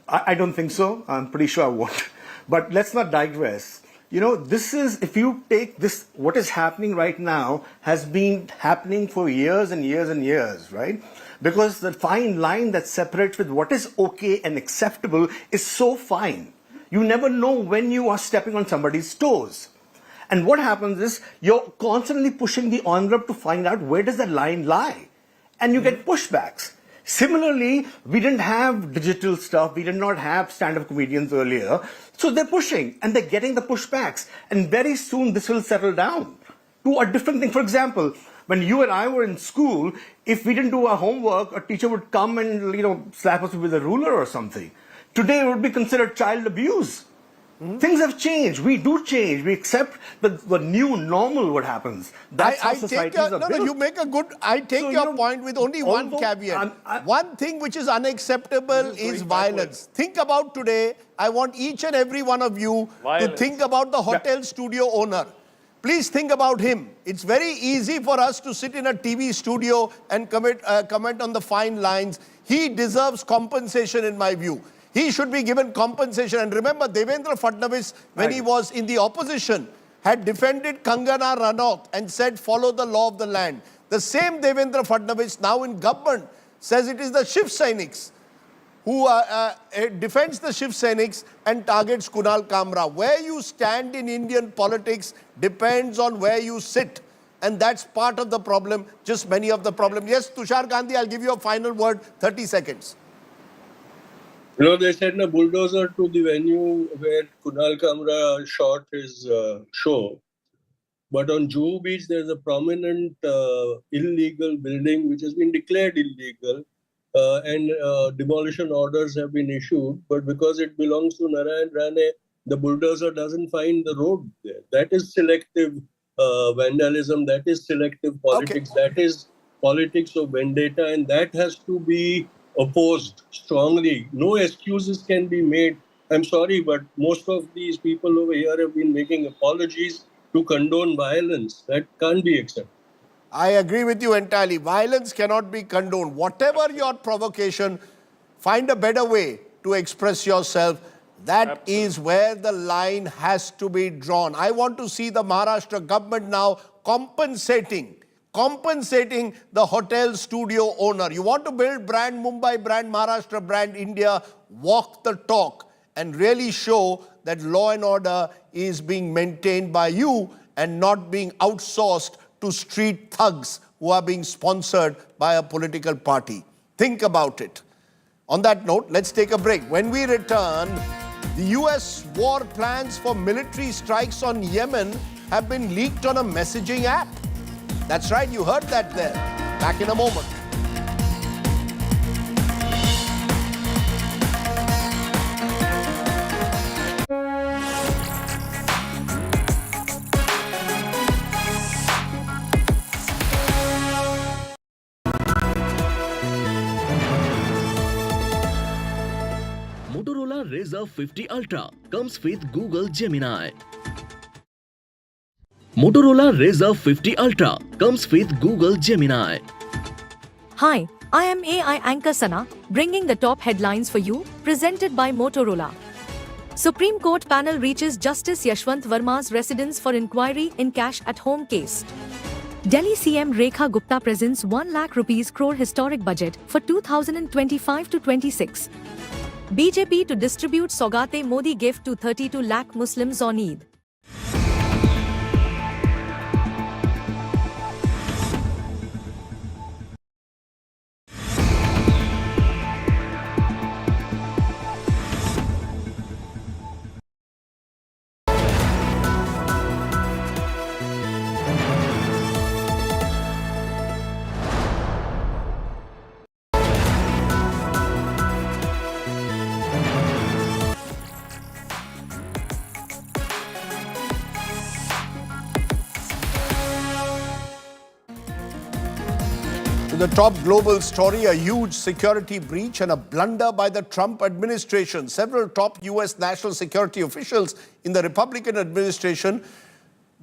I don't think so. I'm pretty sure I won't. But let's not digress. You know, this is, if you take this, what is happening right now has been happening for years and years and years, right? Because the fine line that separates with what is okay and acceptable is so fine. You never know when you are stepping on somebody's toes. And what happens is you're constantly pushing the envelope to find out where does that line lie. And you get pushbacks. Similarly, we didn't have digital stuff. We did not have stand-up comedians earlier. So they're pushing and they're getting the pushbacks. And very soon this will settle down to a different thing. For example, when you and I were in school, if we didn't do our homework, a teacher would come and, slap us with a ruler or something. Today it would be considered child abuse. Things have changed. We do change. We accept the new normal, what happens. That's how societies are built. You make a good... I take your point with only one caveat. One thing which is unacceptable is violence. Think about today. I want each and every one of you to think about the hotel studio owner. Please think about him. It's very easy for us to sit in a TV studio and comment on the fine lines. He deserves compensation, in my view. He should be given compensation. And remember, Devendra Fadnavis, when he was in the opposition, had defended Kangana Ranaut and said, follow the law of the land. The same Devendra Fadnavis, now in government, says it is the Shiv Sainiks who defends the Shiv Sainiks and targets Kunal Kamra. Where you stand in Indian politics depends on where you sit. And that's part of the problem, just many of the problem. Yes, Tushar Gandhi, I'll give you a final word, 30 seconds. They sent a bulldozer to the venue where Kunal Kamra shot his show. But on Juhu Beach, there's a prominent illegal building which has been declared illegal and demolition orders have been issued. But because it belongs to Narayan Rane, the bulldozer doesn't find the road there. That is selective vandalism. That is selective politics. That is politics of vendetta. And that has to be opposed strongly. No excuses can be made. I'm sorry, but most of these people over here have been making apologies to condone violence. That can't be accepted. I agree with you entirely. Violence cannot be condoned. Whatever your provocation, find a better way to express yourself. That is where the line has to be drawn. I want to see the Maharashtra government now compensating the hotel studio owner. You want to build brand Mumbai, brand Maharashtra, brand India, walk the talk and really show that law and order is being maintained by you and not being outsourced to street thugs who are being sponsored by a political party. Think about it. On that note, let's take a break. When we return, the US war plans for military strikes on Yemen have been leaked on a messaging app. That's right, you heard that there. Back in a moment. Motorola Razr 50 Ultra comes with Google Gemini. Motorola Razr 50 Ultra comes with Google Gemini. Hi, I am AI anchor Sana, bringing the top headlines for you, presented by Motorola. Supreme Court panel reaches Justice Yashwant Verma's residence for inquiry in cash at home case. Delhi CM Rekha Gupta presents 1 lakh rupees crore historic budget for 2025 to 26. BJP to distribute Saugate Modi gift to 32 lakh Muslims on Eid. To the top global story, a huge security breach and a blunder by the Trump administration. Several top US national security officials in the Republican administration,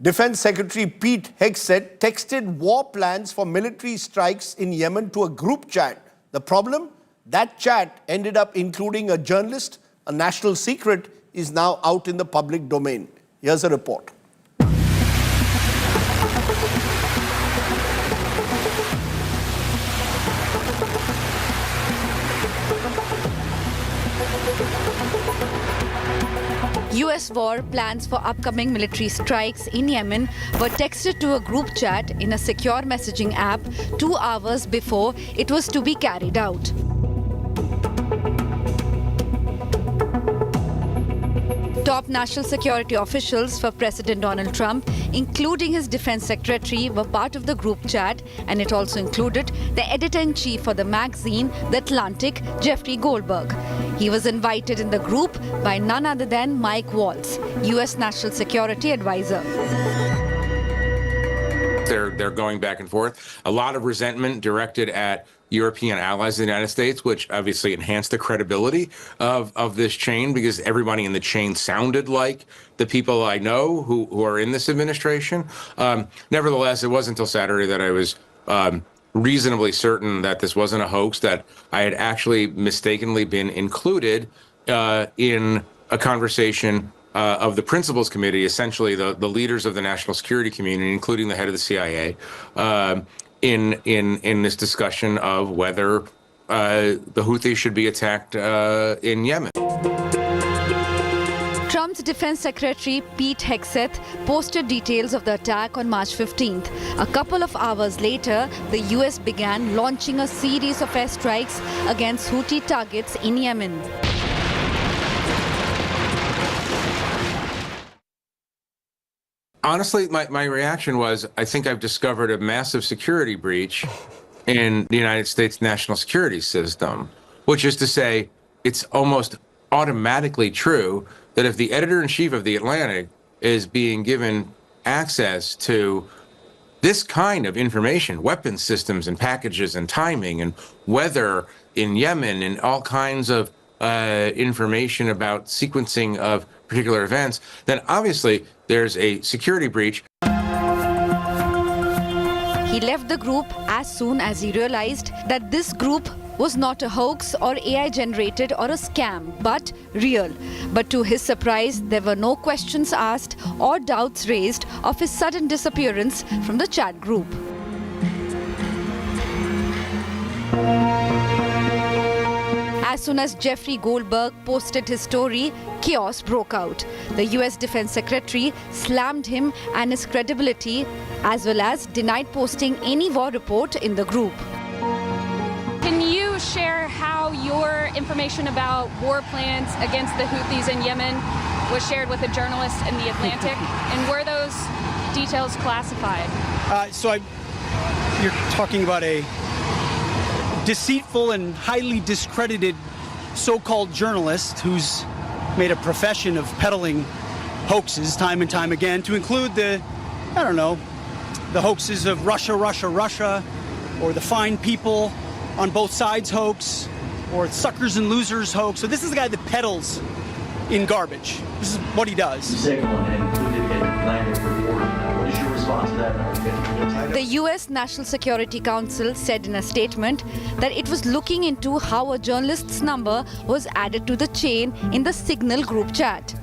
Defense Secretary Pete Hegseth, texted war plans for military strikes in Yemen to a group chat. The problem? That chat ended up including a journalist. A national secret is now out in the public domain. Here's a report. US war plans for upcoming military strikes in Yemen were texted to a group chat in a secure messaging app 2 hours before it was to be carried out. Top national security officials for President Donald Trump, including his defense secretary, were part of the group chat, and it also included the editor-in-chief for the magazine The Atlantic, Jeffrey Goldberg. He was invited in the group by none other than Mike Waltz, U.S. National Security Advisor. They're going back and forth. A lot of resentment directed at European allies of the United States, which obviously enhanced the credibility of this chain, because everybody in the chain sounded like the people I know who are in this administration. Nevertheless, it wasn't until Saturday that I was reasonably certain that this wasn't a hoax, that I had actually mistakenly been included in a conversation of the Principals Committee, essentially the leaders of the national security community, including the head of the CIA, in this discussion of whether the Houthis should be attacked in Yemen. Trump's Defense Secretary Pete Hegseth posted details of the attack on March 15th. A couple of hours later, the US began launching a series of airstrikes against Houthi targets in Yemen. Honestly, my reaction was, I think I've discovered a massive security breach in the United States national security system, which is to say, it's almost automatically true that if the editor-in-chief of The Atlantic is being given access to this kind of information, weapons systems and packages and timing and weather in Yemen and all kinds of information about sequencing of particular events, then obviously there's a security breach. He left the group as soon as he realized that this group was not a hoax or AI generated or a scam, but real. But to his surprise, there were no questions asked or doubts raised of his sudden disappearance from the chat group. As soon as Jeffrey Goldberg posted his story, chaos broke out. The US Defense Secretary slammed him and his credibility, as well as denied posting any war report in the group. Can you share how your information about war plans against the Houthis in Yemen was shared with a journalist in The Atlantic? And were those details classified? You're talking about a deceitful and highly discredited so-called journalist who's made a profession of peddling hoaxes time and time again, to include the hoaxes of Russia, or the fine people on both sides hoax, or suckers and losers hoax. So this is the guy that peddles in garbage. This is what he does. The second one included landed report. What is your response to that? The US National Security Council said in a statement that it was looking into how a journalist's number was added to the chain in the Signal group chat.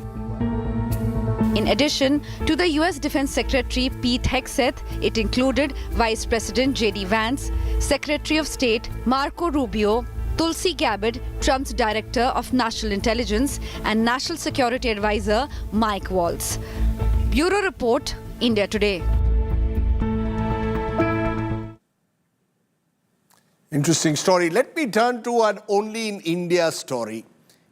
In addition to the US Defense Secretary Pete Hegseth, it included Vice President J.D. Vance, Secretary of State Marco Rubio, Tulsi Gabbard, Trump's Director of National Intelligence, and National Security Advisor Mike Waltz. Bureau Report, India Today. Interesting story. Let me turn to an only in India story.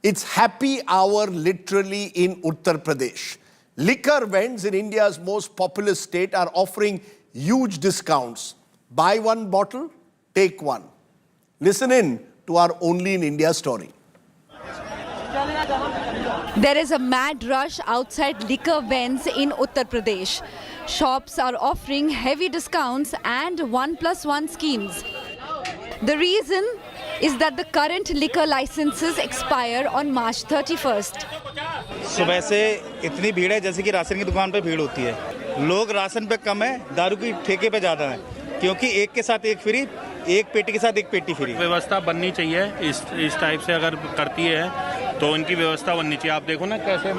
It's happy hour literally in Uttar Pradesh. Liquor vends in India's most populous state are offering huge discounts. Buy one bottle, take one. Listen in to our only in India story. There is a mad rush outside liquor vends in Uttar Pradesh. Shops are offering heavy discounts and 1+1 schemes. The reason is that the current liquor licenses expire on March 31st. सुबह से इतनी भीड़ है जैसे कि ration की दुकान पे भीड़ होती है। लोग राशन पे कम है, दारू की ठेके पे ज़्यादा है, क्योंकि एक के साथ एक फ्री, एक पेटी के साथ एक पेटी फ्री। व्यवस्था बननी चाहिए, इस टाइप से अगर करती है तो इनकी व्यवस्था बननी चाहिए। आप देखो ना कैसे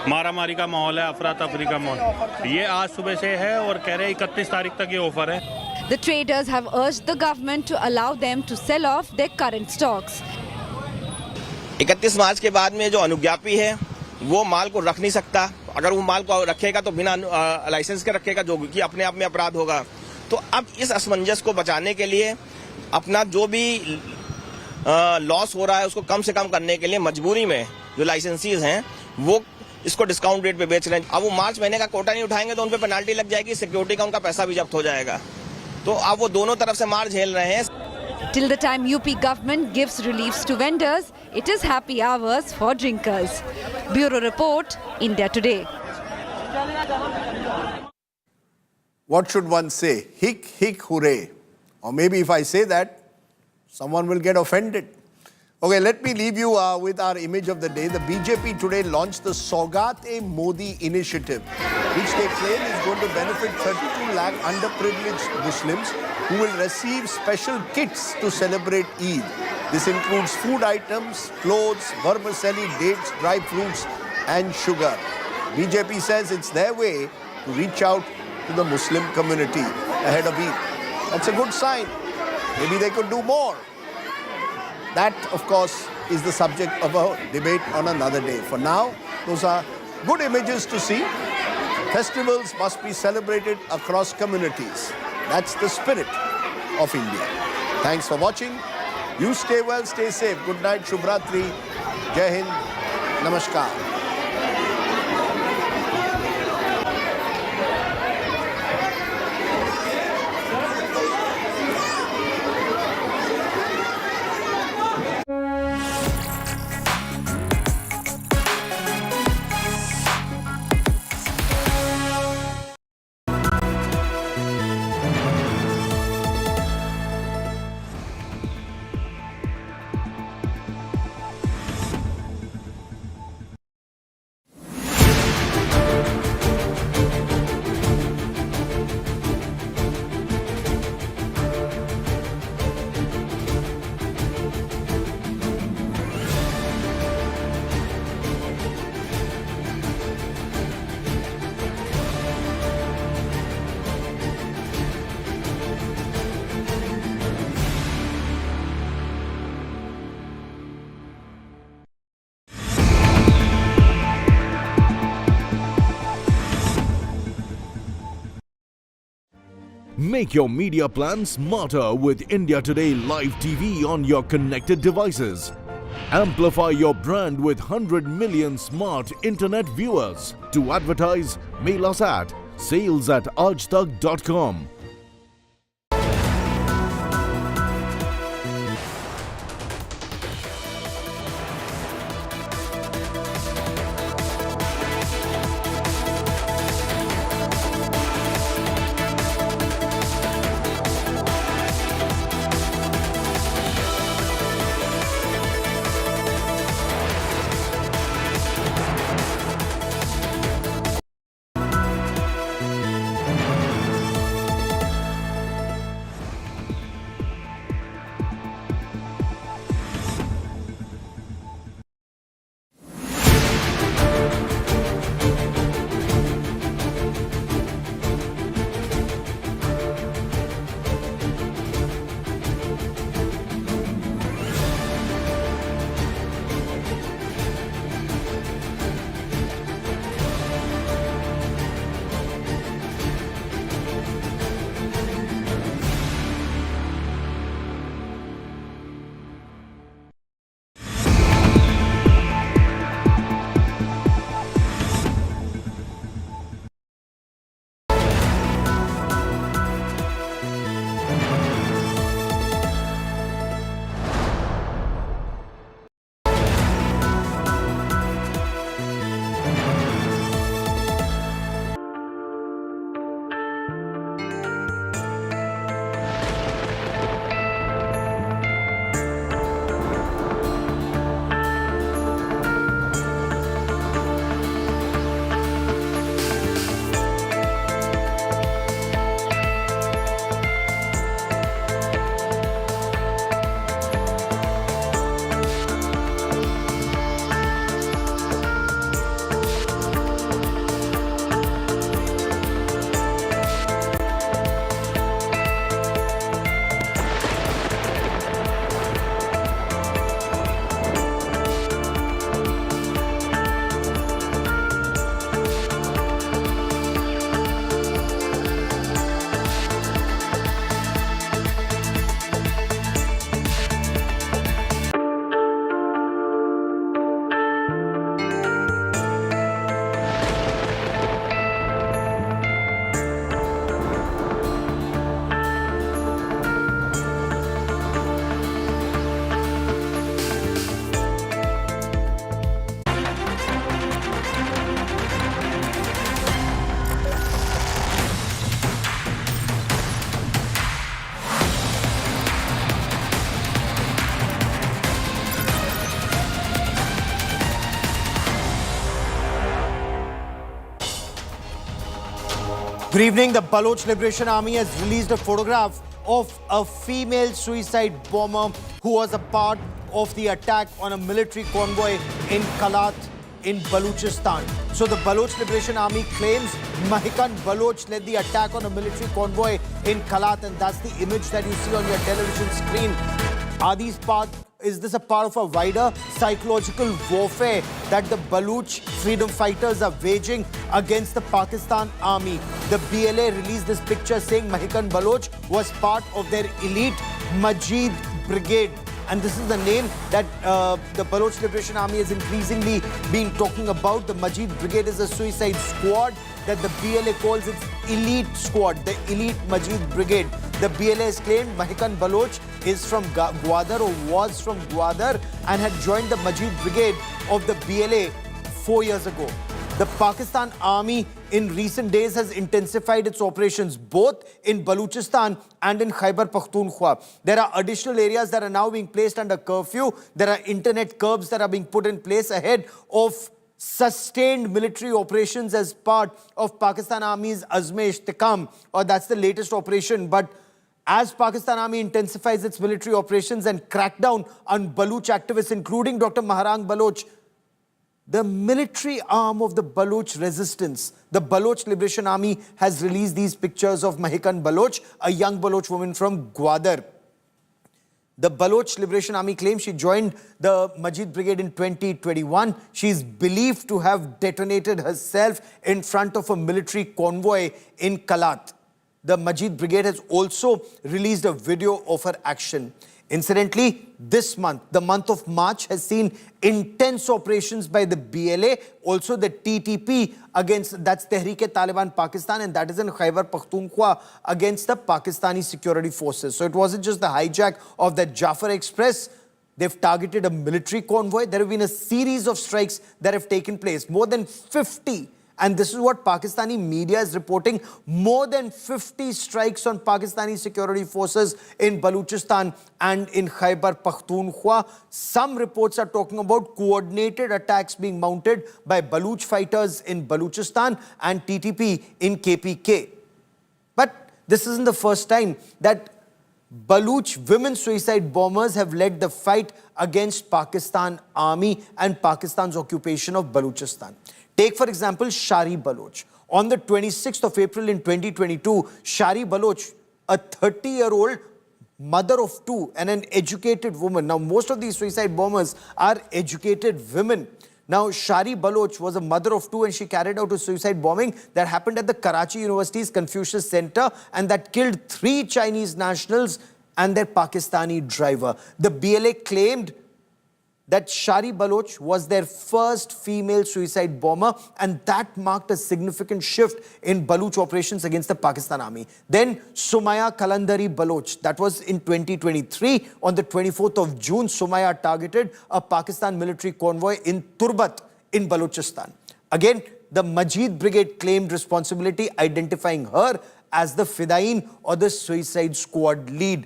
मारामारी का माहौल है, अफरा तफरी का माहौल। ये आज सुबह से है और कह रहे हैं 31 तारीख तक ये ऑफर है। The traders have urged the government to allow them to sell off their current stocks. 31 मार्च के बाद में जो अनुज्ञापी है वो माल को रख नहीं सकता। अगर वो माल को रखेगा तो बिना लाइसेंस के रखेगा, जो कि अपने आप में अपराध होगा। तो अब इस असमंजस को बचाने के लिए अपना जो भी लॉस हो रहा है उसको कम से कम करने के लिए मजबूरी में जो लाइसेंसीज हैं वो इसको डिस्काउंट रेट पे बेच रहे हैं। अब वो मार्च महीने का कोटा नहीं उठाएंगे तो उन पे पेनाल्टी लग जाएगी, सिक्योरिटी का उनका पैसा भी जब्त हो जाएगा। तो अब वो दोनों तरफ से मार झेल रहे हैं। Till the time UP government gives reliefs to vendors, it is happy hours for drinkers. Bureau Report, India Today. What should one say? Hic, hic, hooray. Or maybe if I say that, someone will get offended. Okay, let me leave you with our image of the day. The BJP today launched the Saugate-e-Modi initiative, which they claim is going to benefit 32 lakh underprivileged Muslims who will receive special kits to celebrate Eid. This includes food items, clothes, vermicelli, dates, dry fruits and sugar. BJP says it's their way to reach out to the Muslim community ahead of Eid. That's a good sign. Maybe they could do more. That, of course, is the subject of a debate on another day. For now, those are good images to see. Festivals must be celebrated across communities. That's the spirit of India. Thanks for watching. You stay well, stay safe. Good night, Shubhratri. Jai Hind. Namaskar. Make your media plan smarter with India Today Live TV on your connected devices. Amplify your brand with 100 million smart internet viewers. To advertise, mail us at sales@aajtak.com. Good evening. The Baloch Liberation Army has released a photograph of a female suicide bomber who was a part of the attack on a military convoy in Kalat in Baluchistan. So the Baloch Liberation Army claims Mahikan Baloch led the attack on a military convoy in Kalat, and that's the image that you see on your television screen. Is this a part of a wider psychological warfare that the Baloch freedom fighters are waging against the Pakistan army? The BLA released this picture saying Mahikan Baloch was part of their elite Majid Brigade. And this is the name that the Baloch Liberation Army has increasingly been talking about. The Majid Brigade is a suicide squad that the BLA calls its elite squad, the elite Majid Brigade. The BLA has claimed Mahikan Baloch is from Gwadar or was from Gwadar and had joined the Majid Brigade of the BLA 4 years ago. The Pakistan Army in recent days has intensified its operations both in Baluchistan and in Khyber Pakhtunkhwa. There are additional areas that are now being placed under curfew. There are internet curbs that are being put in place ahead of sustained military operations as part of Pakistan Army's Azme-e-Ishtikam, or that's the latest operation. But as Pakistan Army intensifies its military operations and crackdown on Baloch activists, including Dr. Maharang Baloch, the military arm of the Baloch resistance, the Baloch Liberation Army, has released these pictures of Mahikan Baloch, a young Baloch woman from Gwadar. The Baloch Liberation Army claims she joined the Majid Brigade in 2021. She is believed to have detonated herself in front of a military convoy in Kalat. The Majid Brigade has also released a video of her action. Incidentally, this month, the month of March, has seen intense operations by the BLA, also the TTP against, that's Tehreek-e-Taliban Pakistan, and that is in Khyber Pakhtunkhwa against the Pakistani security forces. So it wasn't just the hijack of the Jafar Express. They've targeted a military convoy. There have been a series of strikes that have taken place, more than 50. And this is what Pakistani media is reporting. More than 50 strikes on Pakistani security forces in Baluchistan and in Khyber Pakhtunkhwa. Some reports are talking about coordinated attacks being mounted by Baloch fighters in Baluchistan and TTP in KPK. But this isn't the first time that Baloch women suicide bombers have led the fight against Pakistan Army and Pakistan's occupation of Baluchistan. Take, for example, Shari Baloch. On the 26th of April in 2022, Shari Baloch, a 30-year-old mother of two and an educated woman. Now, most of these suicide bombers are educated women. Now, Shari Baloch was a mother of two and she carried out a suicide bombing that happened at the Karachi University's Confucius Center and that killed 3 Chinese nationals and their Pakistani driver. The BLA claimed that Shari Baloch was their first female suicide bomber, and that marked a significant shift in Baloch operations against the Pakistan Army. Then Sumaya Kalandari Baloch, that was in 2023. On the 24th of June, Sumaya targeted a Pakistan military convoy in Turbat in Balochistan. Again, the Majid Brigade claimed responsibility, identifying her as the Fidain or the suicide squad lead.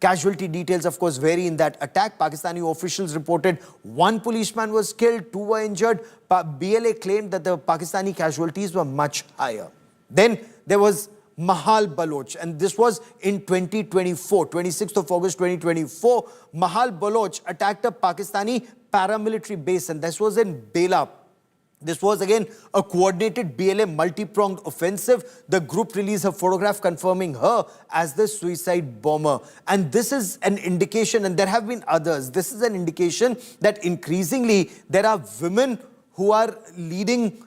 Casualty details, of course, vary in that attack. Pakistani officials reported 1 policeman was killed, 2 were injured. BLA claimed that the Pakistani casualties were much higher. Then there was Mahal Baloch, and this was in 2024, 26th of August 2024. Mahal Baloch attacked a Pakistani paramilitary base, and this was in Bela. This was again a coordinated BLA multi-pronged offensive. The group released a photograph confirming her as the suicide bomber. And this is an indication, and there have been others, this is an indication that increasingly there are women who are leading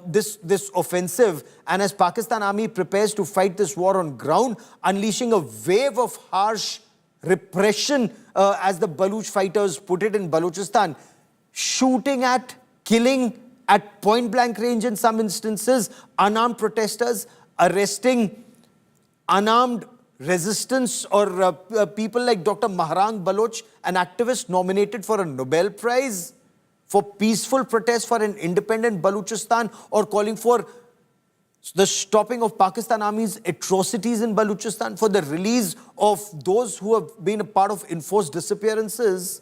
this offensive. And as Pakistan Army prepares to fight this war on ground, unleashing a wave of harsh repression, as the Baloch fighters put it in Balochistan, shooting at, killing at point-blank range in some instances, unarmed protesters, arresting unarmed resistance or people like Dr. Maharang Baloch, an activist nominated for a Nobel Prize for peaceful protest for an independent Balochistan, or calling for the stopping of Pakistan Army's atrocities in Balochistan, for the release of those who have been a part of enforced disappearances.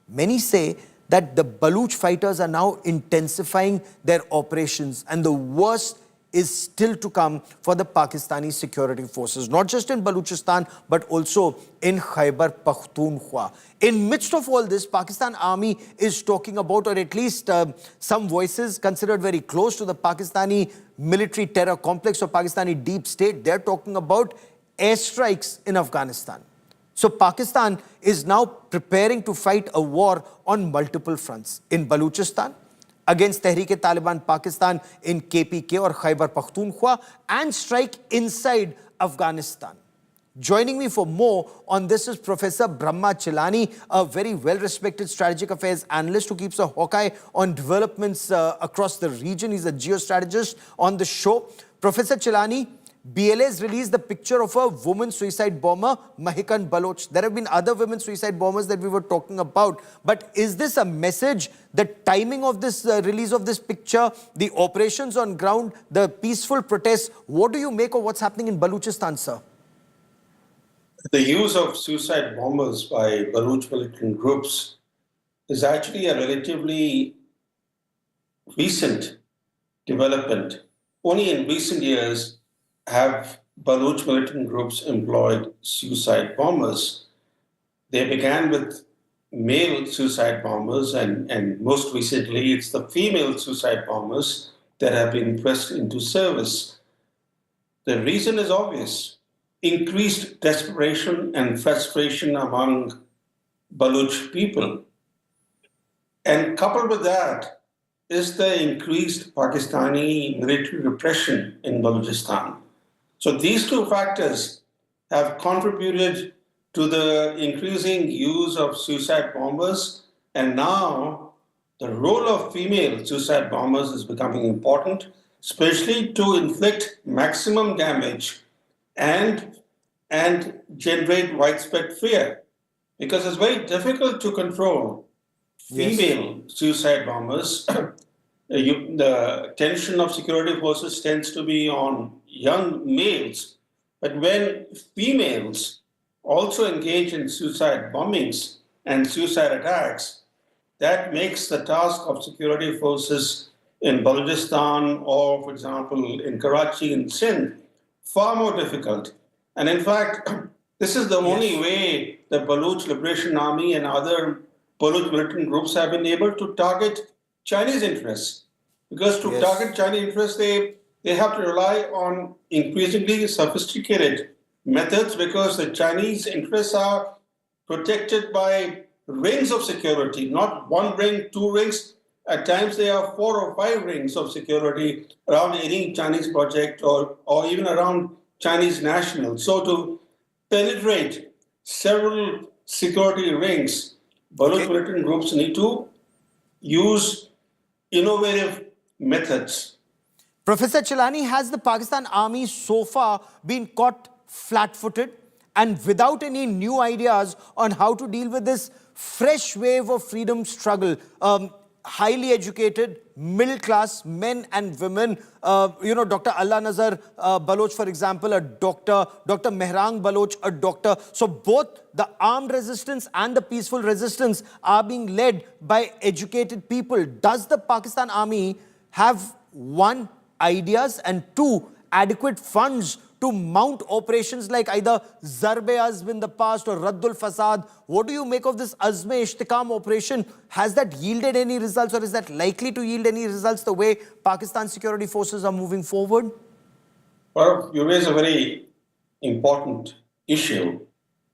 Many say that the Baloch fighters are now intensifying their operations, and the worst is still to come for the Pakistani security forces, not just in Balochistan, but also in Khyber Pakhtunkhwa. In midst of all this, Pakistan Army is talking about, or at least some voices considered very close to the Pakistani military terror complex or Pakistani deep state, they're talking about airstrikes in Afghanistan. So Pakistan is now preparing to fight a war on multiple fronts. In Balochistan, against Tehreek-e-Taliban Pakistan in KPK or Khyber Pakhtunkhwa, and strike inside Afghanistan. Joining me for more on this is Professor Brahma Chilani, a very well-respected strategic affairs analyst who keeps a hawk-eye on developments across the region. He's a geostrategist on the show. Professor Chilani, BLA has released the picture of a woman suicide bomber, Mahikan Baloch. There have been other women suicide bombers that we were talking about. But is this a message, the timing of this release of this picture, the operations on ground, the peaceful protests? What do you make of what's happening in Balochistan, sir? The use of suicide bombers by Baloch militant groups is actually a relatively recent development. Only in recent years have Baloch militant groups employed suicide bombers. They began with male suicide bombers, and most recently it's the female suicide bombers that have been pressed into service. The reason is obvious: increased desperation and frustration among Baloch people. And coupled with that is the increased Pakistani military repression in Balochistan. So these two factors have contributed to the increasing use of suicide bombers, and now the role of female suicide bombers is becoming important, especially to inflict maximum damage and generate widespread fear, because it's very difficult to control female suicide bombers. The attention of security forces tends to be on young males, but when females also engage in suicide bombings and suicide attacks, that makes the task of security forces in Balochistan or, for example, in Karachi and Sindh far more difficult. And in fact, this is the only way the Baloch Liberation Army and other Baloch militant groups have been able to target Chinese interests. Because to target Chinese interests, they have to rely on increasingly sophisticated methods, because the Chinese interests are protected by rings of security, not one ring, two rings. At times there are 4 or 5 rings of security around any Chinese project or even around Chinese nationals. So to penetrate several security rings, Baloch militant groups need to use innovative methods. Professor Chilani, has the Pakistan Army so far been caught flat-footed and without any new ideas on how to deal with this fresh wave of freedom struggle? Highly educated, middle-class men and women, Dr. Allah Nazar Baloch, for example, a doctor, Dr. Mehrang Baloch, a doctor. So both the armed resistance and the peaceful resistance are being led by educated people. Does the Pakistan Army have, one, ideas, and two, adequate funds to mount operations like either Zarb-e-Azm in the past or Raddul Fasad? What do you make of this Azm-e-Ishtikam operation? Has that yielded any results, or is that likely to yield any results the way Pakistan security forces are moving forward? Well, you raise a very important issue.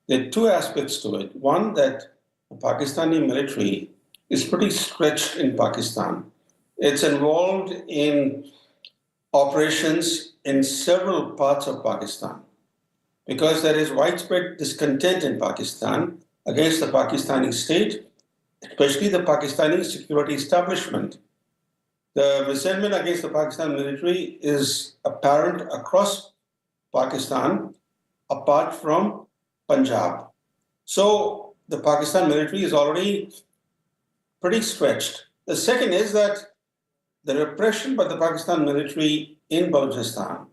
There are two aspects to it. One, that the Pakistani military is pretty stretched in Pakistan. It's involved in operations in several parts of Pakistan, because there is widespread discontent in Pakistan against the Pakistani state, especially the Pakistani security establishment. The resentment against the Pakistan military is apparent across Pakistan, apart from Punjab. So the Pakistan military is already pretty stretched. The second is that the repression by the Pakistan military in Balochistan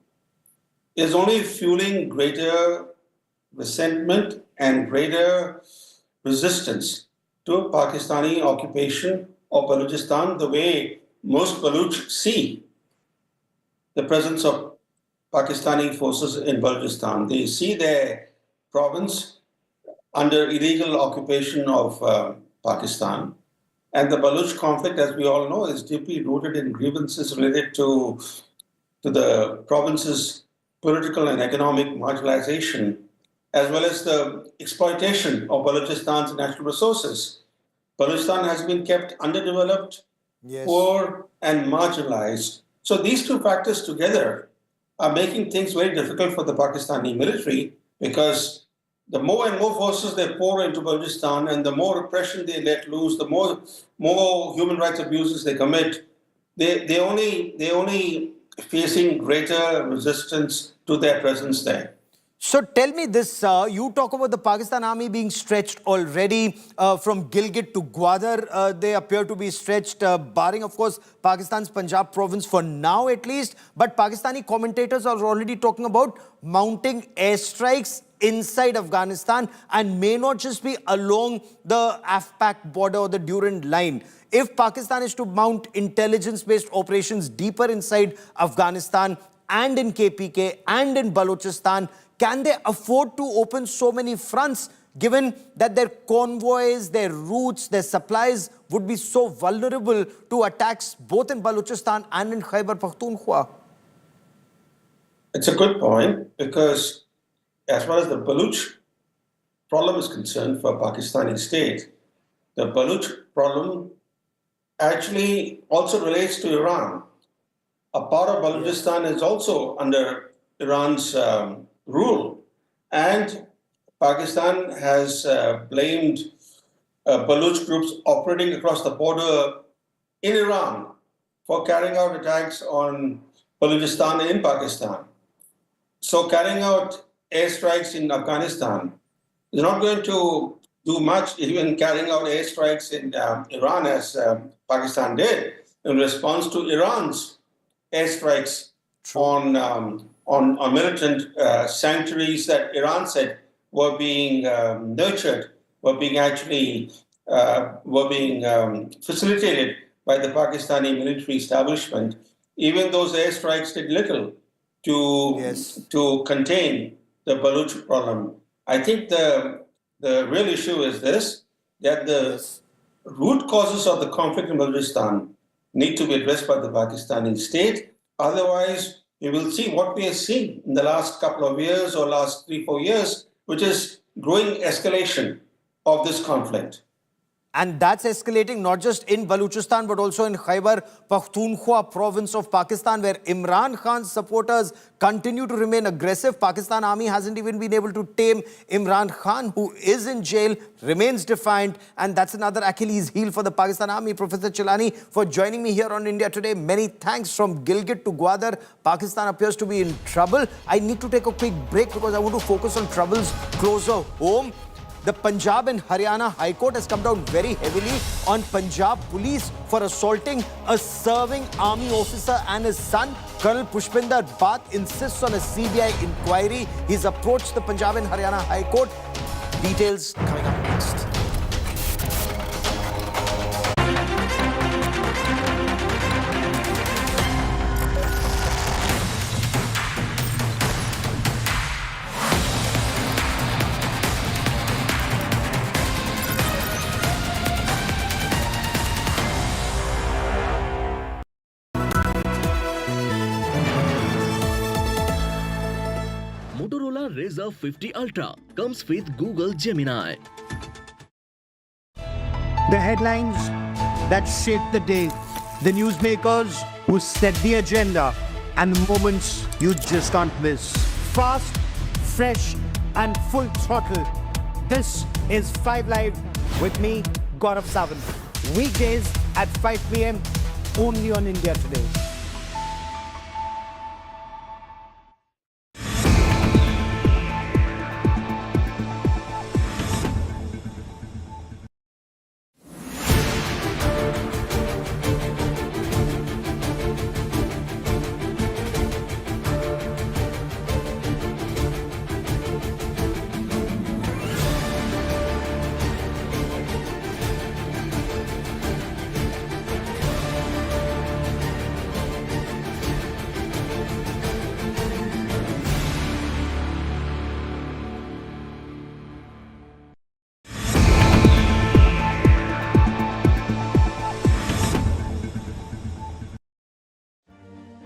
is only fueling greater resentment and greater resistance to Pakistani occupation of Balochistan, the way most Baloch see. the presence of Pakistani forces in Balochistan. They see their province under illegal occupation of Pakistan. And the Baloch conflict, as we all know, is deeply rooted in grievances related to the province's political and economic marginalization, as well as the exploitation of Balochistan's natural resources. Balochistan has been kept underdeveloped, poor, and marginalized. So these two factors together are making things very difficult for the Pakistani military, because the more and more forces they pour into Balochistan and the more repression they let loose, the more human rights abuses they commit, they only facing greater resistance to their presence there. So tell me this, you talk about the Pakistan army being stretched already from Gilgit to Gwadar. They appear to be stretched, barring, of course, Pakistan's Punjab province for now at least. But Pakistani commentators are already talking about mounting airstrikes inside Afghanistan and may not just be along the AFPAC border or the Durand line. If Pakistan is to mount intelligence-based operations deeper inside Afghanistan and in KPK and in Balochistan, can they afford to open so many fronts, given that their convoys, their routes, their supplies would be so vulnerable to attacks both in Balochistan and in Khyber Pakhtunkhwa? It's a good point, because as far as the Baloch problem is concerned for Pakistani state, the Baloch problem actually also relates to Iran. A part of Balochistan is also under Iran's rule, and Pakistan has blamed Baloch groups operating across the border in Iran for carrying out attacks on Balochistan in Pakistan. So carrying out airstrikes in Afghanistan is not going to do much, even carrying out airstrikes in Iran, as Pakistan did in response to Iran's airstrikes on militant sanctuaries that Iran said were being nurtured, were being facilitated by the Pakistani military establishment. Even those airstrikes did little to contain the Baloch problem. I think the real issue is this, that the root causes of the conflict in Balochistan need to be addressed by the Pakistani state. Otherwise, we will see what we have seen in the last couple of years or last 3-4 years, which is growing escalation of this conflict. And that's escalating not just in Balochistan, but also in Khyber Pakhtunkhwa province of Pakistan, where Imran Khan's supporters continue to remain aggressive. Pakistan army hasn't even been able to tame Imran Khan, who is in jail, remains defiant. And that's another Achilles heel for the Pakistan army. Professor Chilani, for joining me here on India Today. Many thanks. From Gilgit to Gwadar, Pakistan appears to be in trouble. I need to take a quick break because I want to focus on troubles closer home. The Punjab and Haryana High Court has come down very heavily on Punjab police for assaulting a serving army officer and his son. Colonel Pushpinder Bath insists on a CBI inquiry. He's approached the Punjab and Haryana High Court. Details coming up next. Motorola Razr 50 Ultra comes with Google Gemini. The headlines that shaped the day, the newsmakers who set the agenda, and the moments you just can't miss. Fast, fresh, and full throttle. This is 5 Live with me, Gaurav Sawant. Weekdays at 5 p.m. only on India Today.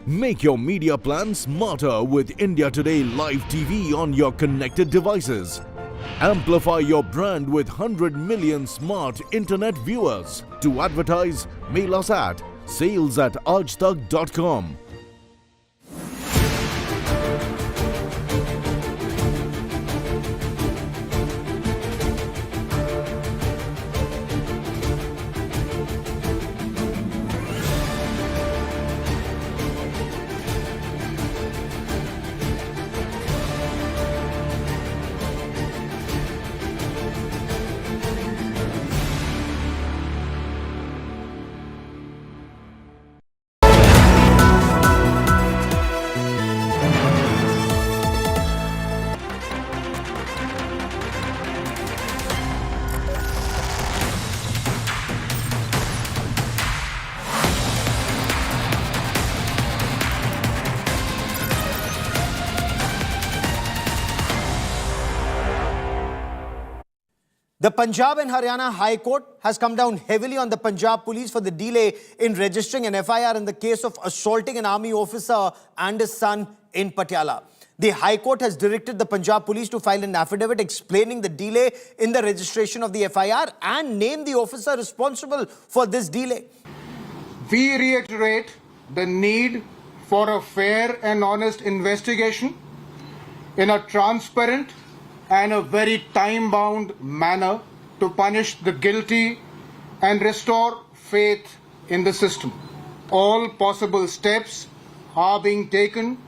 Make your media plan smarter with India Today Live TV on your connected devices. Amplify your brand with 100 million smart internet viewers. To advertise, mail us at sales@aajtak.com. The Punjab and Haryana High Court has come down heavily on the Punjab police for the delay in registering an FIR in the case of assaulting an army officer and his son in Patiala. The High Court has directed the Punjab police to file an affidavit explaining the delay in the registration of the FIR and name the officer responsible for this delay. We reiterate the need for a fair and honest investigation in a transparent and a very time-bound manner to punish the guilty and restore faith in the system. All possible steps are being taken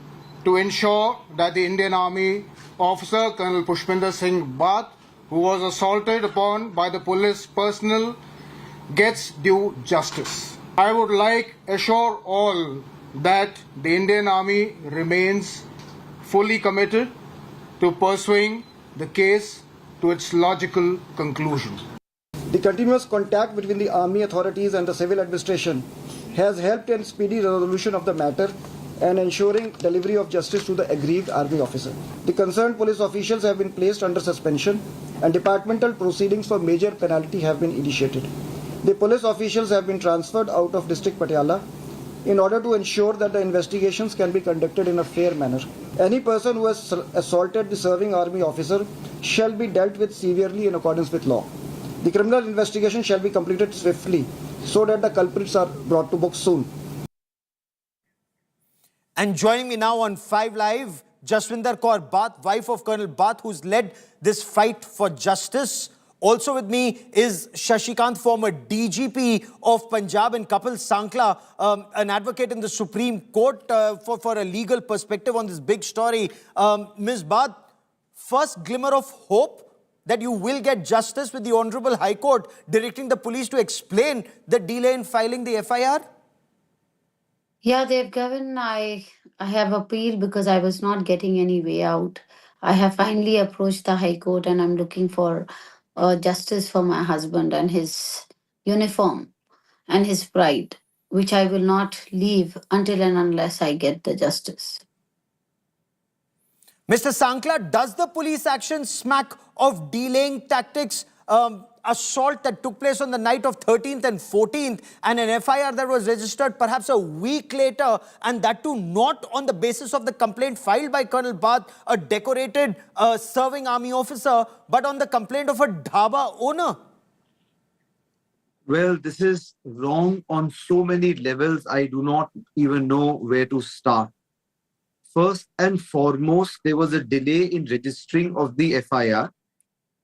to ensure that the Indian Army officer Colonel Pushpinder Singh Bath, who was assaulted upon by the police personnel, gets due justice. I would like to assure all that the Indian Army remains fully committed to pursuing the case to its logical conclusion. The continuous contact between the army authorities and the civil administration has helped in speedy resolution of the matter and ensuring delivery of justice to the aggrieved army officer. The concerned police officials have been placed under suspension and departmental proceedings for major penalty have been initiated. The police officials have been transferred out of district Patiala in order to ensure that the investigations can be conducted in a fair manner. Any person who has assaulted the serving army officer shall be dealt with severely in accordance with law. The criminal investigation shall be completed swiftly so that the culprits are brought to book soon. And joining me now on 5 Live, Jaswinder Kaur Bath, wife of Colonel Bath, who's led this fight for justice. Also with me is Shashikant, former DGP of Punjab, and Kapil Sankla, an advocate in the Supreme Court for a legal perspective on this big story. Ms. Bath, first glimmer of hope that you will get justice with the Honorable High Court directing the police to explain the delay in filing the FIR? Yeah, they've given, I have appealed because I was not getting any way out. I have finally approached the High Court and I'm looking for justice for my husband and his uniform and his pride, which I will not leave until and unless I get the justice. Mr. Sankla, does the police action smack of delaying tactics? Assault that took place on the night of 13th and 14th and an FIR that was registered perhaps a week later, and that too not on the basis of the complaint filed by Colonel Bath, a decorated serving army officer, but on the complaint of a dhaba owner. Well, this is wrong on so many levels, I do not even know where to start. First and foremost, there was a delay in registering of the FIR.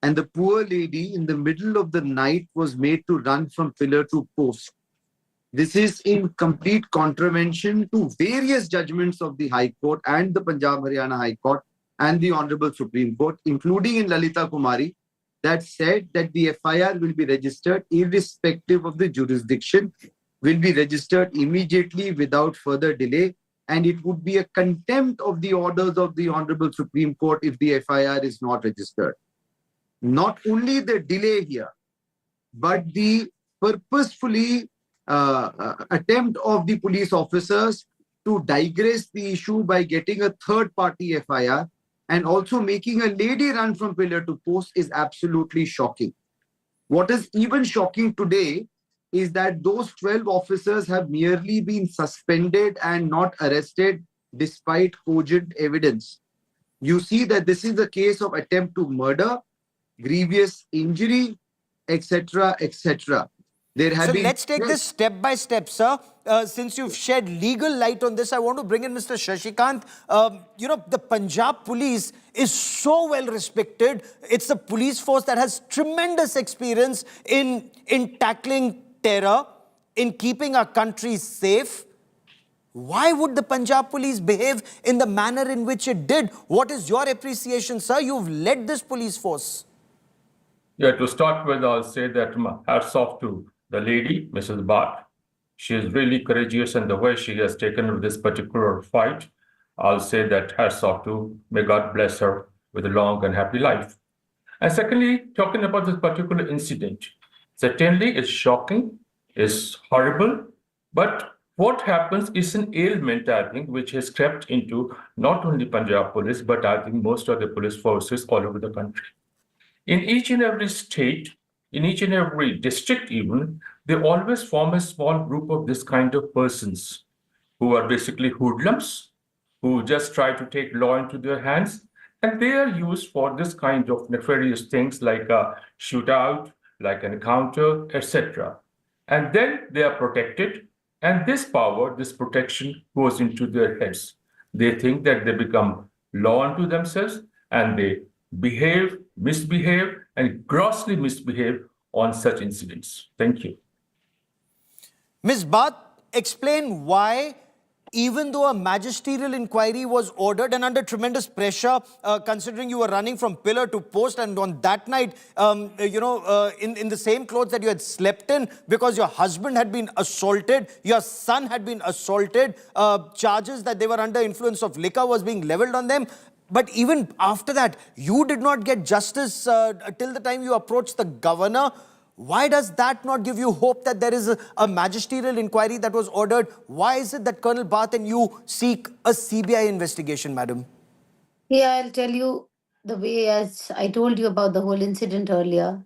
And the poor lady in the middle of the night was made to run from pillar to post. This is in complete contravention to various judgments of the High Court and the Punjab Haryana High Court and the Honorable Supreme Court, including in Lalita Kumari, that said that the FIR will be registered irrespective of the jurisdiction, will be registered immediately without further delay, and it would be a contempt of the orders of the Honorable Supreme Court if the FIR is not registered. Not only the delay here, but the purposefully attempt of the police officers to digress the issue by getting a third-party FIR and also making a lady run from pillar to post is absolutely shocking. What is even shocking today is that those 12 officers have merely been suspended and not arrested despite cogent evidence. You see that this is a case of attempt to murder, grievous injury, etc., etc. There have So been... let's take this step by step, sir. Since you've shed legal light on this, I want to bring in Mr. Shashikant. You know, the Punjab police is so well respected. It's a police force that has tremendous experience in tackling terror, in keeping our country safe. Why would the Punjab police behave in the manner in which it did? What is your appreciation, sir? You've led this police force. Yeah, to start with, I'll say that hats off to the lady, Mrs. Bhatt. She is really courageous in the way she has taken this particular fight. I'll say that hats off to, may God bless her with a long and happy life. And secondly, talking about this particular incident, certainly it's shocking, it's horrible, but what happens is an ailment, I think, which has crept into not only Punjab police, but I think most of the police forces all over the country. In each and every state, in each and every district even, they always form a small group of this kind of persons who are basically hoodlums, who just try to take law into their hands, and they are used for this kind of nefarious things like a shootout, like an encounter, etc. And then they are protected, and this power, this protection goes into their heads. They think that they become law unto themselves, and they behave, misbehave, and grossly misbehave on such incidents. Thank you. Ms. Bhatt, explain why, even though a magisterial inquiry was ordered and under tremendous pressure, considering you were running from pillar to post, and on that night, in the same clothes that you had slept in, because your husband had been assaulted, your son had been assaulted, charges that they were under influence of liquor was being leveled on them. But even after that, you did not get justice till the time you approached the governor. Why does that not give you hope that there is a magisterial inquiry that was ordered? Why is it that Colonel Bhatt and you seek a CBI investigation, madam? Yeah, I'll tell you the way, as I told you about the whole incident earlier.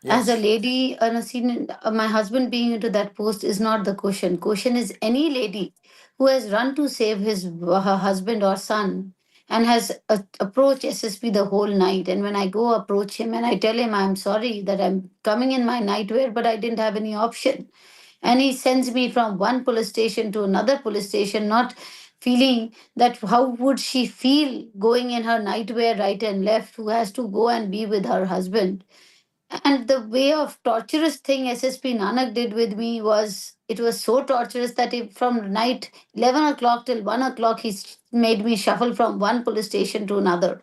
Yes. As a lady, and a senior, my husband being into that post is not the question. Question is any lady who has run to save her husband or son and has approached SSP the whole night. And when I go approach him and I tell him, I'm sorry that I'm coming in my nightwear, but I didn't have any option. And he sends me from one police station to another police station, not feeling that how would she feel going in her nightwear right and left, who has to go and be with her husband. And the way of torturous thing SSP Nanak did with me was, it was so torturous that from night 11 o'clock till 1 o'clock, he made me shuffle from one police station to another.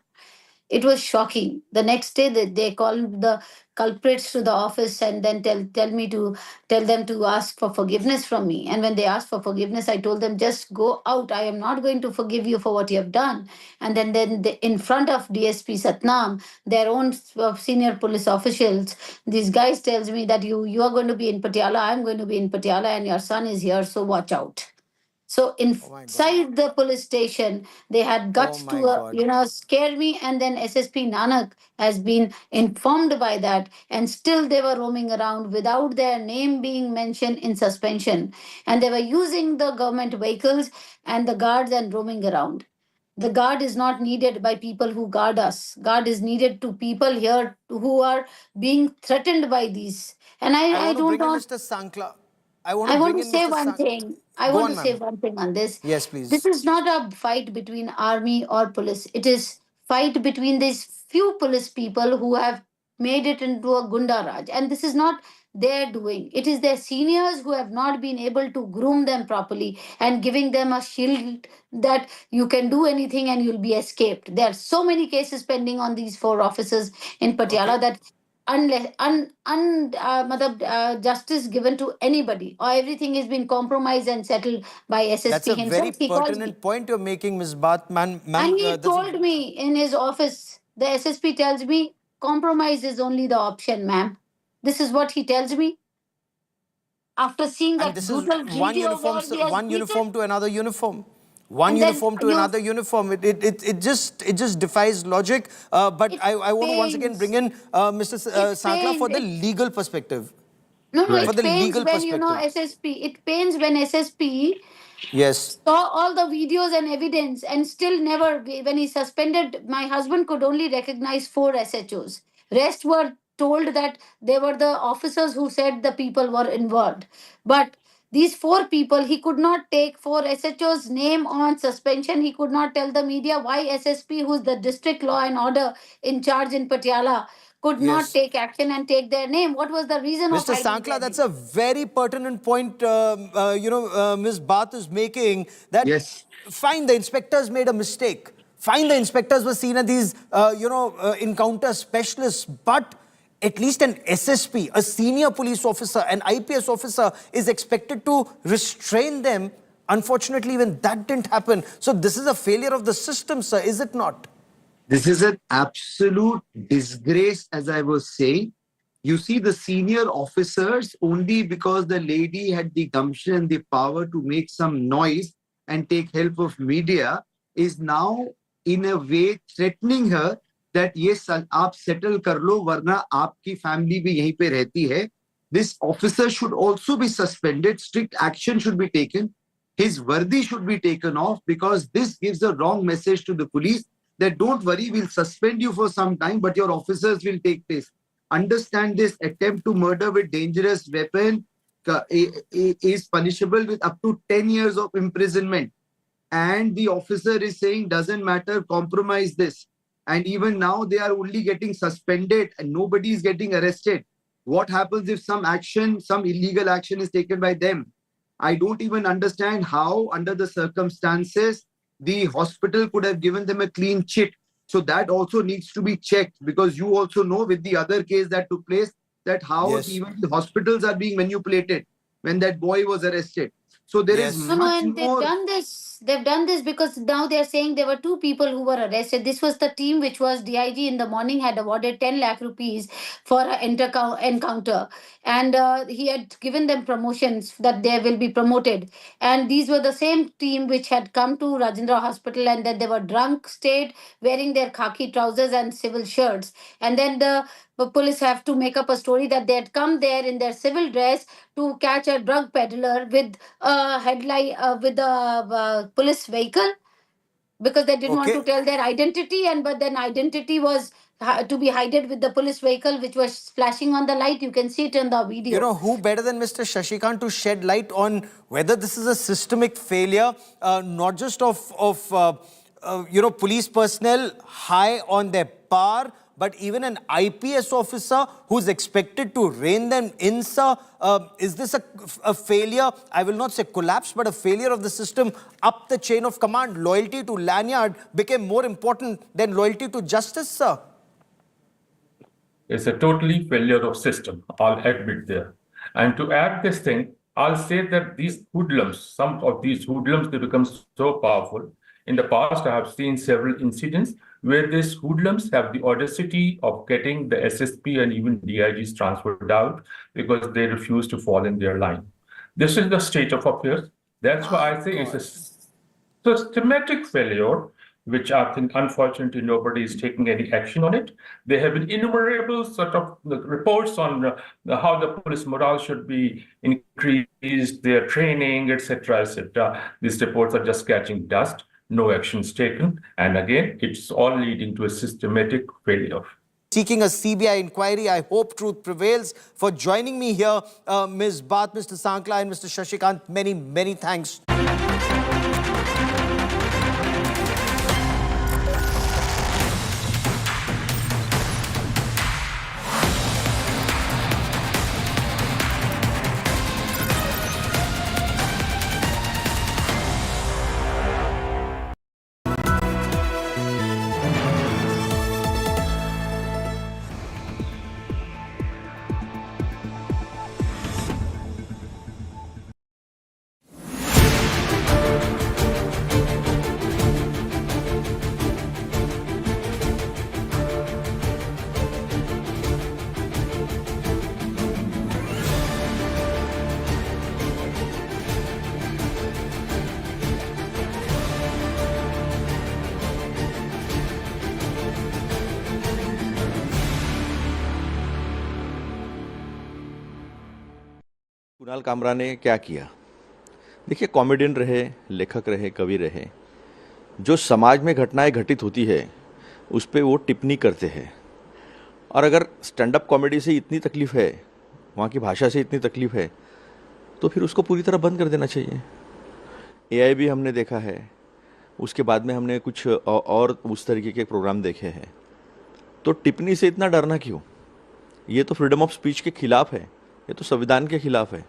It was shocking. The next day, they called the culprits to the office and then tell them to ask for forgiveness from me. And when they asked for forgiveness, I told them, just go out. I am not going to forgive you for what you have done. And then in front of DSP Satnam, their own senior police officials, these guys tells me that you are going to be in Patiala, I'm going to be in Patiala, and your son is here, so watch out. So inside the police station, they had guts to, scare me. And then SSP Nanak has been informed by that. And still they were roaming around without their name being mentioned in suspension. And they were using the government vehicles and the guards and roaming around. The guard is not needed by people who guard us. Guard is needed to people here who are being threatened by these. And I don't know. Mr. Sankla. I want to say one thing. I want to say one thing on this. Yes, please. This is not a fight between army or police. It is fight between these few police people who have made it into a Gunda Raj. And this is not their doing. It is their seniors who have not been able to groom them properly and giving them a shield that you can do anything and you'll be escaped. There are so many cases pending on these 4 officers in Patiala that unless justice given to anybody, or everything has been compromised and settled by SSP That's a himself. very pertinent point you're making, Ms. Bhatt. And he told me in his office, the SSP tells me, compromise is only the option, ma'am. This is what he tells me. After seeing that brutal one uniform to another uniform. One uniform to another uniform. It just defies logic. But I want to once again bring in Mr. Sankla for the legal perspective. No, It the pains legal when, you know, perspective. SSP. It pains when SSP Yes. saw all the videos and evidence and still never, when he suspended, my husband could only recognize 4 SHOs. Rest were told that they were the officers who said the people were involved. But these 4 people, he could not take 4 SHOs name on suspension. He could not tell the media why SSP, who's the district law and order in charge in Patiala, could not take action and take their name. What was the reason of Mr. hiding Sankla, their that's name? a very pertinent point, Ms. Bath is making, that fine, the inspectors made a mistake. Fine, the inspectors were seen as these, encounter specialists, but at least an SSP, a senior police officer, an IPS officer is expected to restrain them. Unfortunately, even that didn't happen. So this is a failure of the system, sir, is it not? This is an absolute disgrace, as I was saying. You see, the senior officers, only because the lady had the gumption, the power to make some noise and take help of media, is now in a way threatening her that yes, aap settle kar lo, warna aapki family bhi yahin pe rehti hai. This officer should also be suspended. Strict action should be taken. His vardi should be taken off, because this gives a wrong message to the police that don't worry, we'll suspend you for some time, but your officers will take place. Understand this: attempt to murder with dangerous weapon is punishable with up to 10 years of imprisonment. And the officer is saying, doesn't matter, compromise this. And even now they are only getting suspended and nobody is getting arrested. What happens if some action, some illegal action is taken by them? I don't even understand how, under the circumstances, the hospital could have given them a clean chit. So that also needs to be checked, because you also know with the other case that took place that how even the hospitals are being manipulated when that boy was arrested. So there is much And more. they've done this because now they're saying there were 2 people who were arrested. This was the team which was DIG in the morning had awarded 10 lakh rupees for an encounter. And he had given them promotions that they will be promoted. And these were the same team which had come to Rajendra Hospital, and then they were drunk, stayed wearing their khaki trousers and civil shirts. And then the police have to make up a story that they had come there in their civil dress to catch a drug peddler with a headlight, with a police vehicle, because they didn't want to tell their identity, and but then identity was to be hidden with the police vehicle which was flashing on the light. You can see it in the video. You know, who better than Mr. Shashikant to shed light on whether this is a systemic failure, not just of police personnel high on their par, but even an IPS officer who's expected to rein them in, sir. Is this a failure? I will not say collapse, but a failure of the system up the chain of command. Loyalty to lanyard became more important than loyalty to justice, sir. It's a totally failure of system, I'll admit there. And to add this thing, I'll say that these hoodlums, some of these hoodlums, they become so powerful. In the past, I have seen several incidents where these hoodlums have the audacity of getting the SSP and even DIGs transferred out because they refuse to fall in their line. This is the state of affairs. That's why I say it's a systematic failure, which I think, unfortunately, nobody is taking any action on it. There have been innumerable sort of reports on how the police morale should be increased, their training, etc., etc. These reports are just catching dust. No actions taken. And again, it's all leading to a systematic failure. Seeking a CBI inquiry. I hope truth prevails. For joining me here, Ms. Bath, Mr. Sankla and Mr. Shashikant, many, many thanks. Kunal Kamra ने क्या किया? देखिए, comedian रहे, लेखक रहे, कवि रहे, जो समाज में घटनाएं घटित होती है उस पे वो टिप्पणी करते हैं। और अगर स्टैंड अप कॉमेडी से इतनी तकलीफ है, वहाँ की भाषा से इतनी तकलीफ है, तो फिर उसको पूरी तरह बंद कर देना चाहिए। एआई भी हमने देखा है, उसके बाद में हमने कुछ और उस तरीके के प्रोग्राम देखे हैं। तो टिप्पणी से इतना डरना क्यों? ये तो फ्रीडम ऑफ स्पीच के खिलाफ है, ये तो संविधान के खिलाफ है।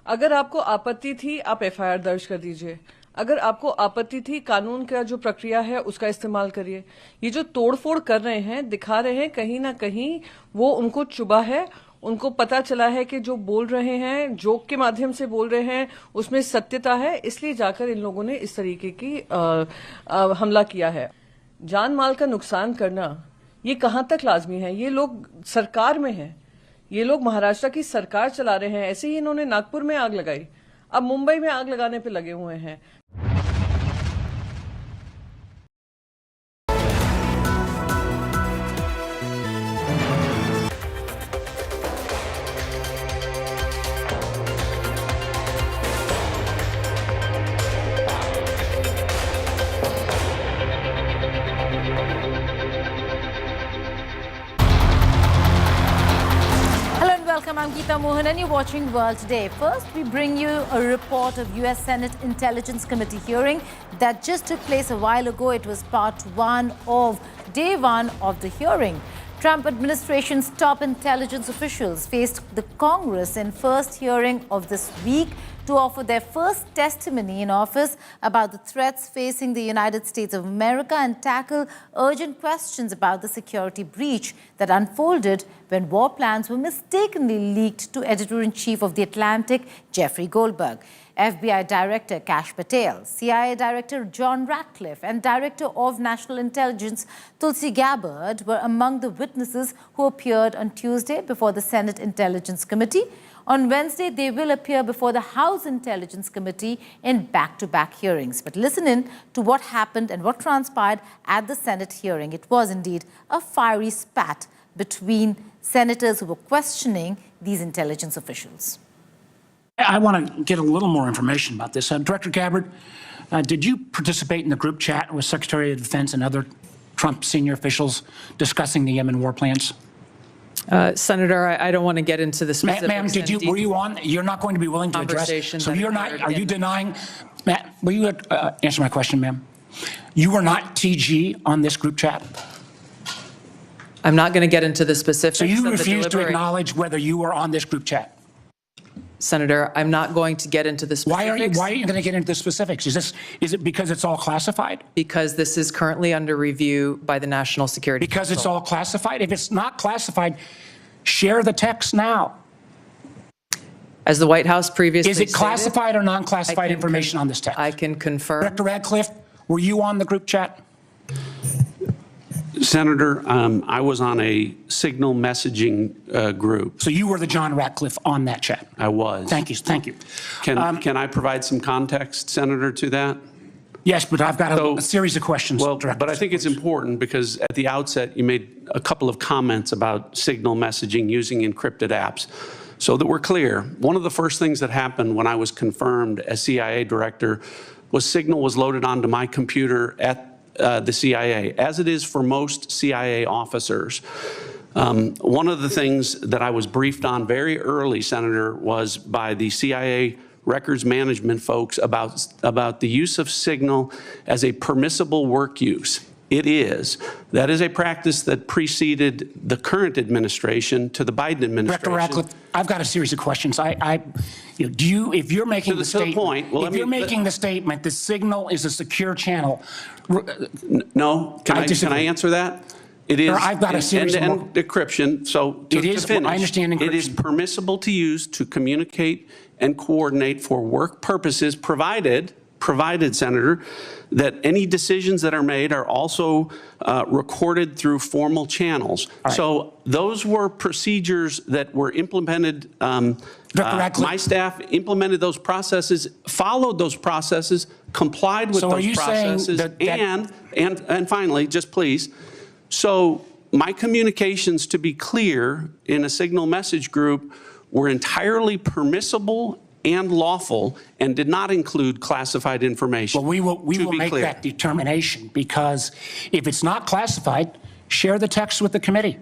अगर आपको आपत्ति थी, आप एफआईआर दर्ज कर दीजिए। अगर आपको आपत्ति थी, कानून का जो प्रक्रिया है उसका इस्तेमाल करिए। ये जो तोड़फोड़ कर रहे हैं, दिखा रहे हैं, कहीं ना कहीं वो उनको चुभा है, उनको पता चला है कि जो बोल रहे हैं, जोक के माध्यम से बोल रहे हैं, उसमें सत्यता है, इसलिए जाकर इन लोगों ने इस तरीके की हमला किया है। जान माल का नुकसान करना ये कहां तक लाजमी है? ये लोग सरकार में हैं, ये लोग महाराष्ट्र की सरकार चला रहे हैं। ऐसे ही इन्होंने नागपुर में आग लगाई, अब मुंबई में आग लगाने पे लगे हुए हैं। I'm Geeta Mohan and you're watching World Today. First, we bring you a report of US Senate Intelligence Committee hearing that just took place a while ago. It was part one of day one of the hearing. Trump administration's top intelligence officials faced the Congress in first hearing of this week to offer their first testimony in office about the threats facing the United States of America and tackle urgent questions about the security breach that unfolded when war plans were mistakenly leaked to Editor-in-Chief of The Atlantic, Jeffrey Goldberg. FBI Director Kash Patel, CIA Director John Ratcliffe, and Director of National Intelligence Tulsi Gabbard were among the witnesses who appeared on Tuesday before the Senate Intelligence Committee. On Wednesday, they will appear before the House Intelligence Committee in back-to-back hearings. But listen in to what happened and what transpired at the Senate hearing. It was indeed a fiery spat between senators who were questioning these intelligence officials. I want to get a little more information about this. Director Gabbard, did you participate in the group chat with Secretary of Defense and other Trump senior officials discussing the Yemen war plans? Senator, I don't want to get into the specifics. Ma'am, were you on? You're not going to be willing to address. So you're not. Are you denying? Matt, will you answer my question, ma'am? You were not TG on this group chat. I'm not going to get into the specifics. So you refuse to acknowledge whether you were on this group chat. Senator, I'm not going to get into the specifics. Why are you going to get into the specifics? Is it because it's all classified? Because this is currently under review by the National Security Council. Because it's all classified? If it's not classified, share the text now. As the White House previously stated, is it classified or non-classified information on this text? I can confirm. Director Radcliffe, were you on the group chat? Senator, I was on a signal messaging group. So you were the John Ratcliffe on that chat? I was. Thank you. Thank you. Can I provide some context, Senator, to that? Yes, but I've got a series of questions. Well, but I think it's important because at the outset you made a couple of comments about signal messaging using encrypted apps. So that we're clear, one of the first things that happened when I was confirmed as CIA director was signal was loaded onto my computer at the CIA, as it is for most CIA officers. One of the things that I was briefed on very early, Senator, was by the CIA records management folks about the use of signal as a permissible work use. It is. That is a practice that preceded the current administration to the Biden administration. Director Ratcliffe, I've got a series of questions. If you're making the statement, making the statement, the signal is a secure channel. No, can I answer that? It is. I've got a series of decryption. So to finish, I understand encryption. It is permissible to use to communicate and coordinate for work purposes, provided, Senator, that any decisions that are made are also recorded through formal channels. Right. So those were procedures that were implemented. My staff implemented those processes, followed those processes, complied with those processes, and finally, just please. So my communications, to be clear, in a signal message group were entirely permissible and lawful and did not include classified information. Well, we will make that determination, because if it's not classified, share the text with the committee.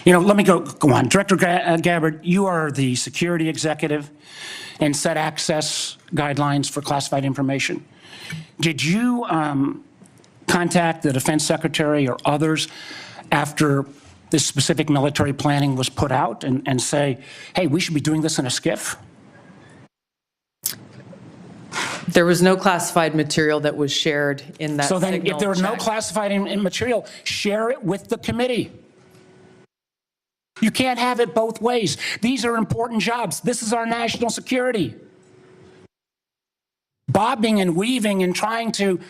You know, let me go on. Director Gabbard, you are the security executive and set access guidelines for classified information. Did you contact the defense secretary or others after this specific military planning was put out and say, hey, we should be doing this in a SCIF? There was no classified material that was shared in that. So then if there was no check. classified material, share it with the committee. You can't have it both ways. These are important jobs. This is our national security. Bobbing and weaving and trying to,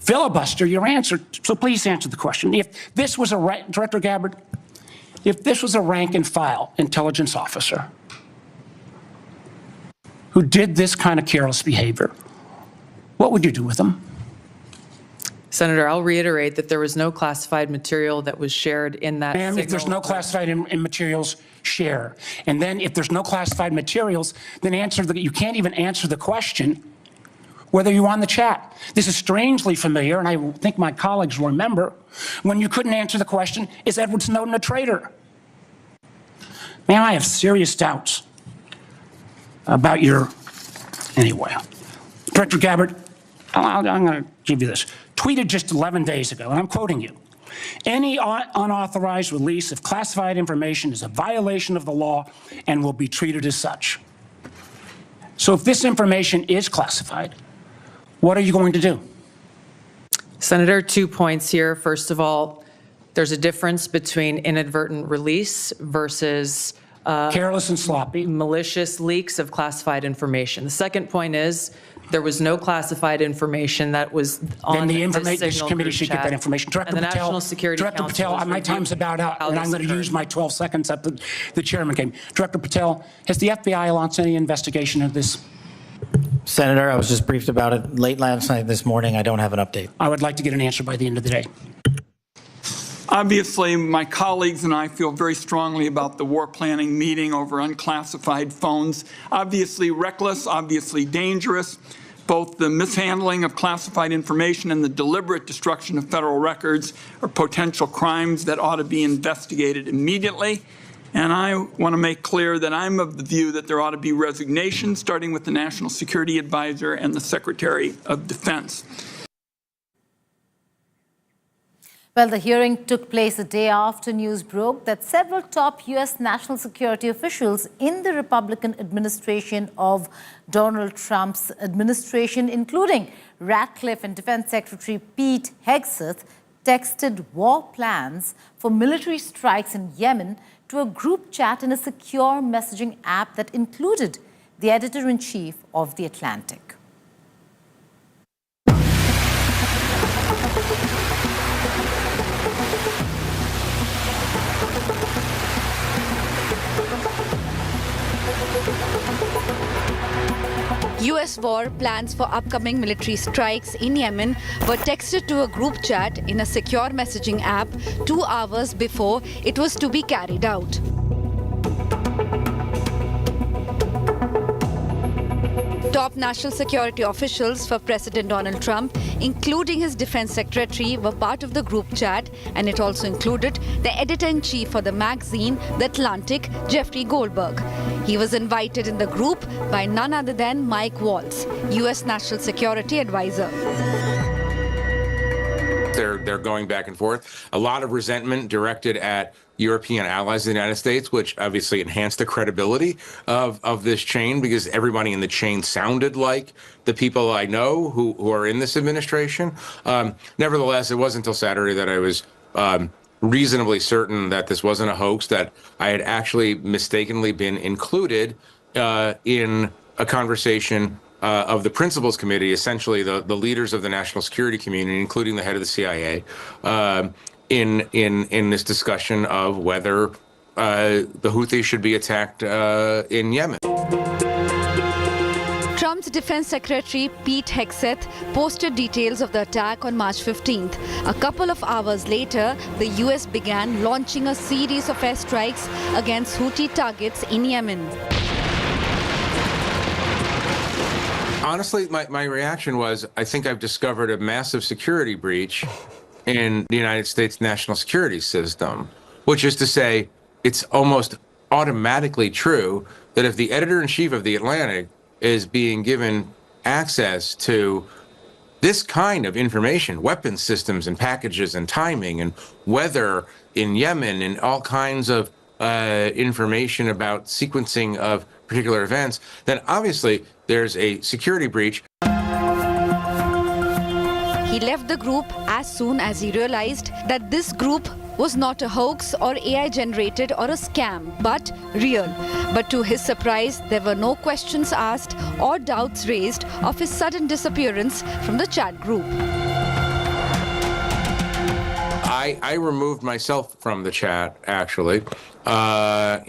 filibuster your answer. So please answer the question. If this was Director Gabbard, if this was a rank and file intelligence officer who did this kind of careless behavior, what would you do with them? Senator, I'll reiterate that there was no classified material that was shared in that. Ma'am, if there's no classified materials, share. And then if there's no classified materials, then you can't even answer the question whether you're on the chat. This is strangely familiar, and I think my colleagues will remember, when you couldn't answer the question, is Edward Snowden a traitor? Ma'am, I have serious doubts about anyway. Director Gabbard, I'm going to give you this. Tweeted just 11 days ago, and I'm quoting you. Any unauthorized release of classified information is a violation of the law and will be treated as such. So if this information is classified, what are you going to do? Senator, 2 points here. First of all, there's a difference between inadvertent release versus careless and sloppy, malicious leaks of classified information. The second point is there was no classified information that was on this committee should get that information. Director and the Patel, National Security Director Council Patel, my time's about out, and I'm going to use my 12 seconds up the chairman game. Director Patel, has the FBI launched any investigation of this? Senator, I was just briefed about it late last night, this morning. I don't have an update. I would like to get an answer by the end of the day. Obviously, my colleagues and I feel very strongly about the war planning meeting over unclassified phones. Obviously reckless, obviously dangerous. Both the mishandling of classified information and the deliberate destruction of federal records are potential crimes that ought to be investigated immediately. And I want to make clear that I'm of the view that there ought to be resignation, starting with the National Security Advisor and the Secretary of Defense. Well, the hearing took place a day after news broke that several top U.S. national security officials in the Republican administration of Donald Trump's administration, including Ratcliffe and Defense Secretary Pete Hegseth, texted war plans for military strikes in Yemen to a group chat in a secure messaging app that included the editor-in-chief of The Atlantic. US war plans for upcoming military strikes in Yemen were texted to a group chat in a secure messaging app 2 hours before it was to be carried out. Top national security officials for President Donald Trump, including his defense secretary, were part of the group chat, and it also included the editor-in-chief for the magazine The Atlantic, Jeffrey Goldberg. He was invited in the group by none other than Mike Waltz, U.S. National Security Advisor. They're going back and forth. A lot of resentment directed at European allies of the United States, which obviously enhanced the credibility of this chain, because everybody in the chain sounded like the people I know who are in this administration. Nevertheless, it wasn't until Saturday that I was reasonably certain that this wasn't a hoax, that I had actually mistakenly been included in a conversation of the Principals Committee, essentially the leaders of the national security community, including the head of the CIA, in this discussion of whether the Houthis should be attacked in Yemen. Trump's Defense Secretary Pete Hegseth posted details of the attack on March 15th. A couple of hours later, the US began launching a series of airstrikes against Houthi targets in Yemen. Honestly, my reaction was, I think I've discovered a massive security breach in the United States national security system, which is to say, it's almost automatically true that if the editor-in-chief of The Atlantic is being given access to this kind of information, weapons systems and packages and timing and weather in Yemen and all kinds of information about sequencing of particular events, then obviously there's a security breach. He left the group as soon as he realized that this group was not a hoax or AI generated or a scam, but real. But to his surprise, there were no questions asked or doubts raised of his sudden disappearance from the chat group. I removed myself from the chat, actually. So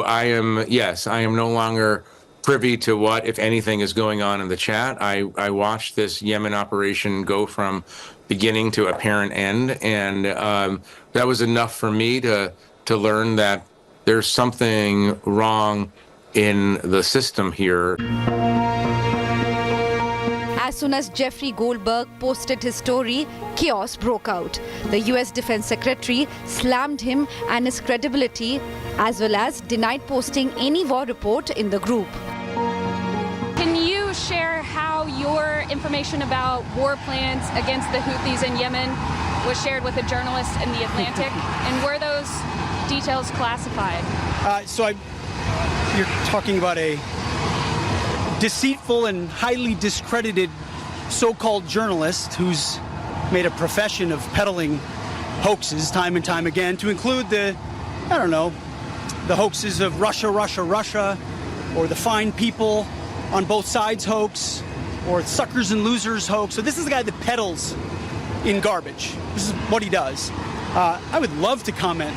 I am no longer privy to what, if anything, is going on in the chat. I watched this Yemen operation go from beginning to apparent end, and that was enough for me to learn that there's something wrong in the system here. As soon as Jeffrey Goldberg posted his story, chaos broke out. The US Defense Secretary slammed him and his credibility, as well as denied posting any war report in the group. Can you share how your information about war plans against the Houthis in Yemen was shared with a journalist in The Atlantic? And were those details classified? You're talking about a deceitful and highly discredited so-called journalist who's made a profession of peddling hoaxes time and time again, to include the hoaxes of Russia, or the fine people on both sides hoax, or suckers and losers hoax. So this is the guy that peddles in garbage. This is what he does. I would love to comment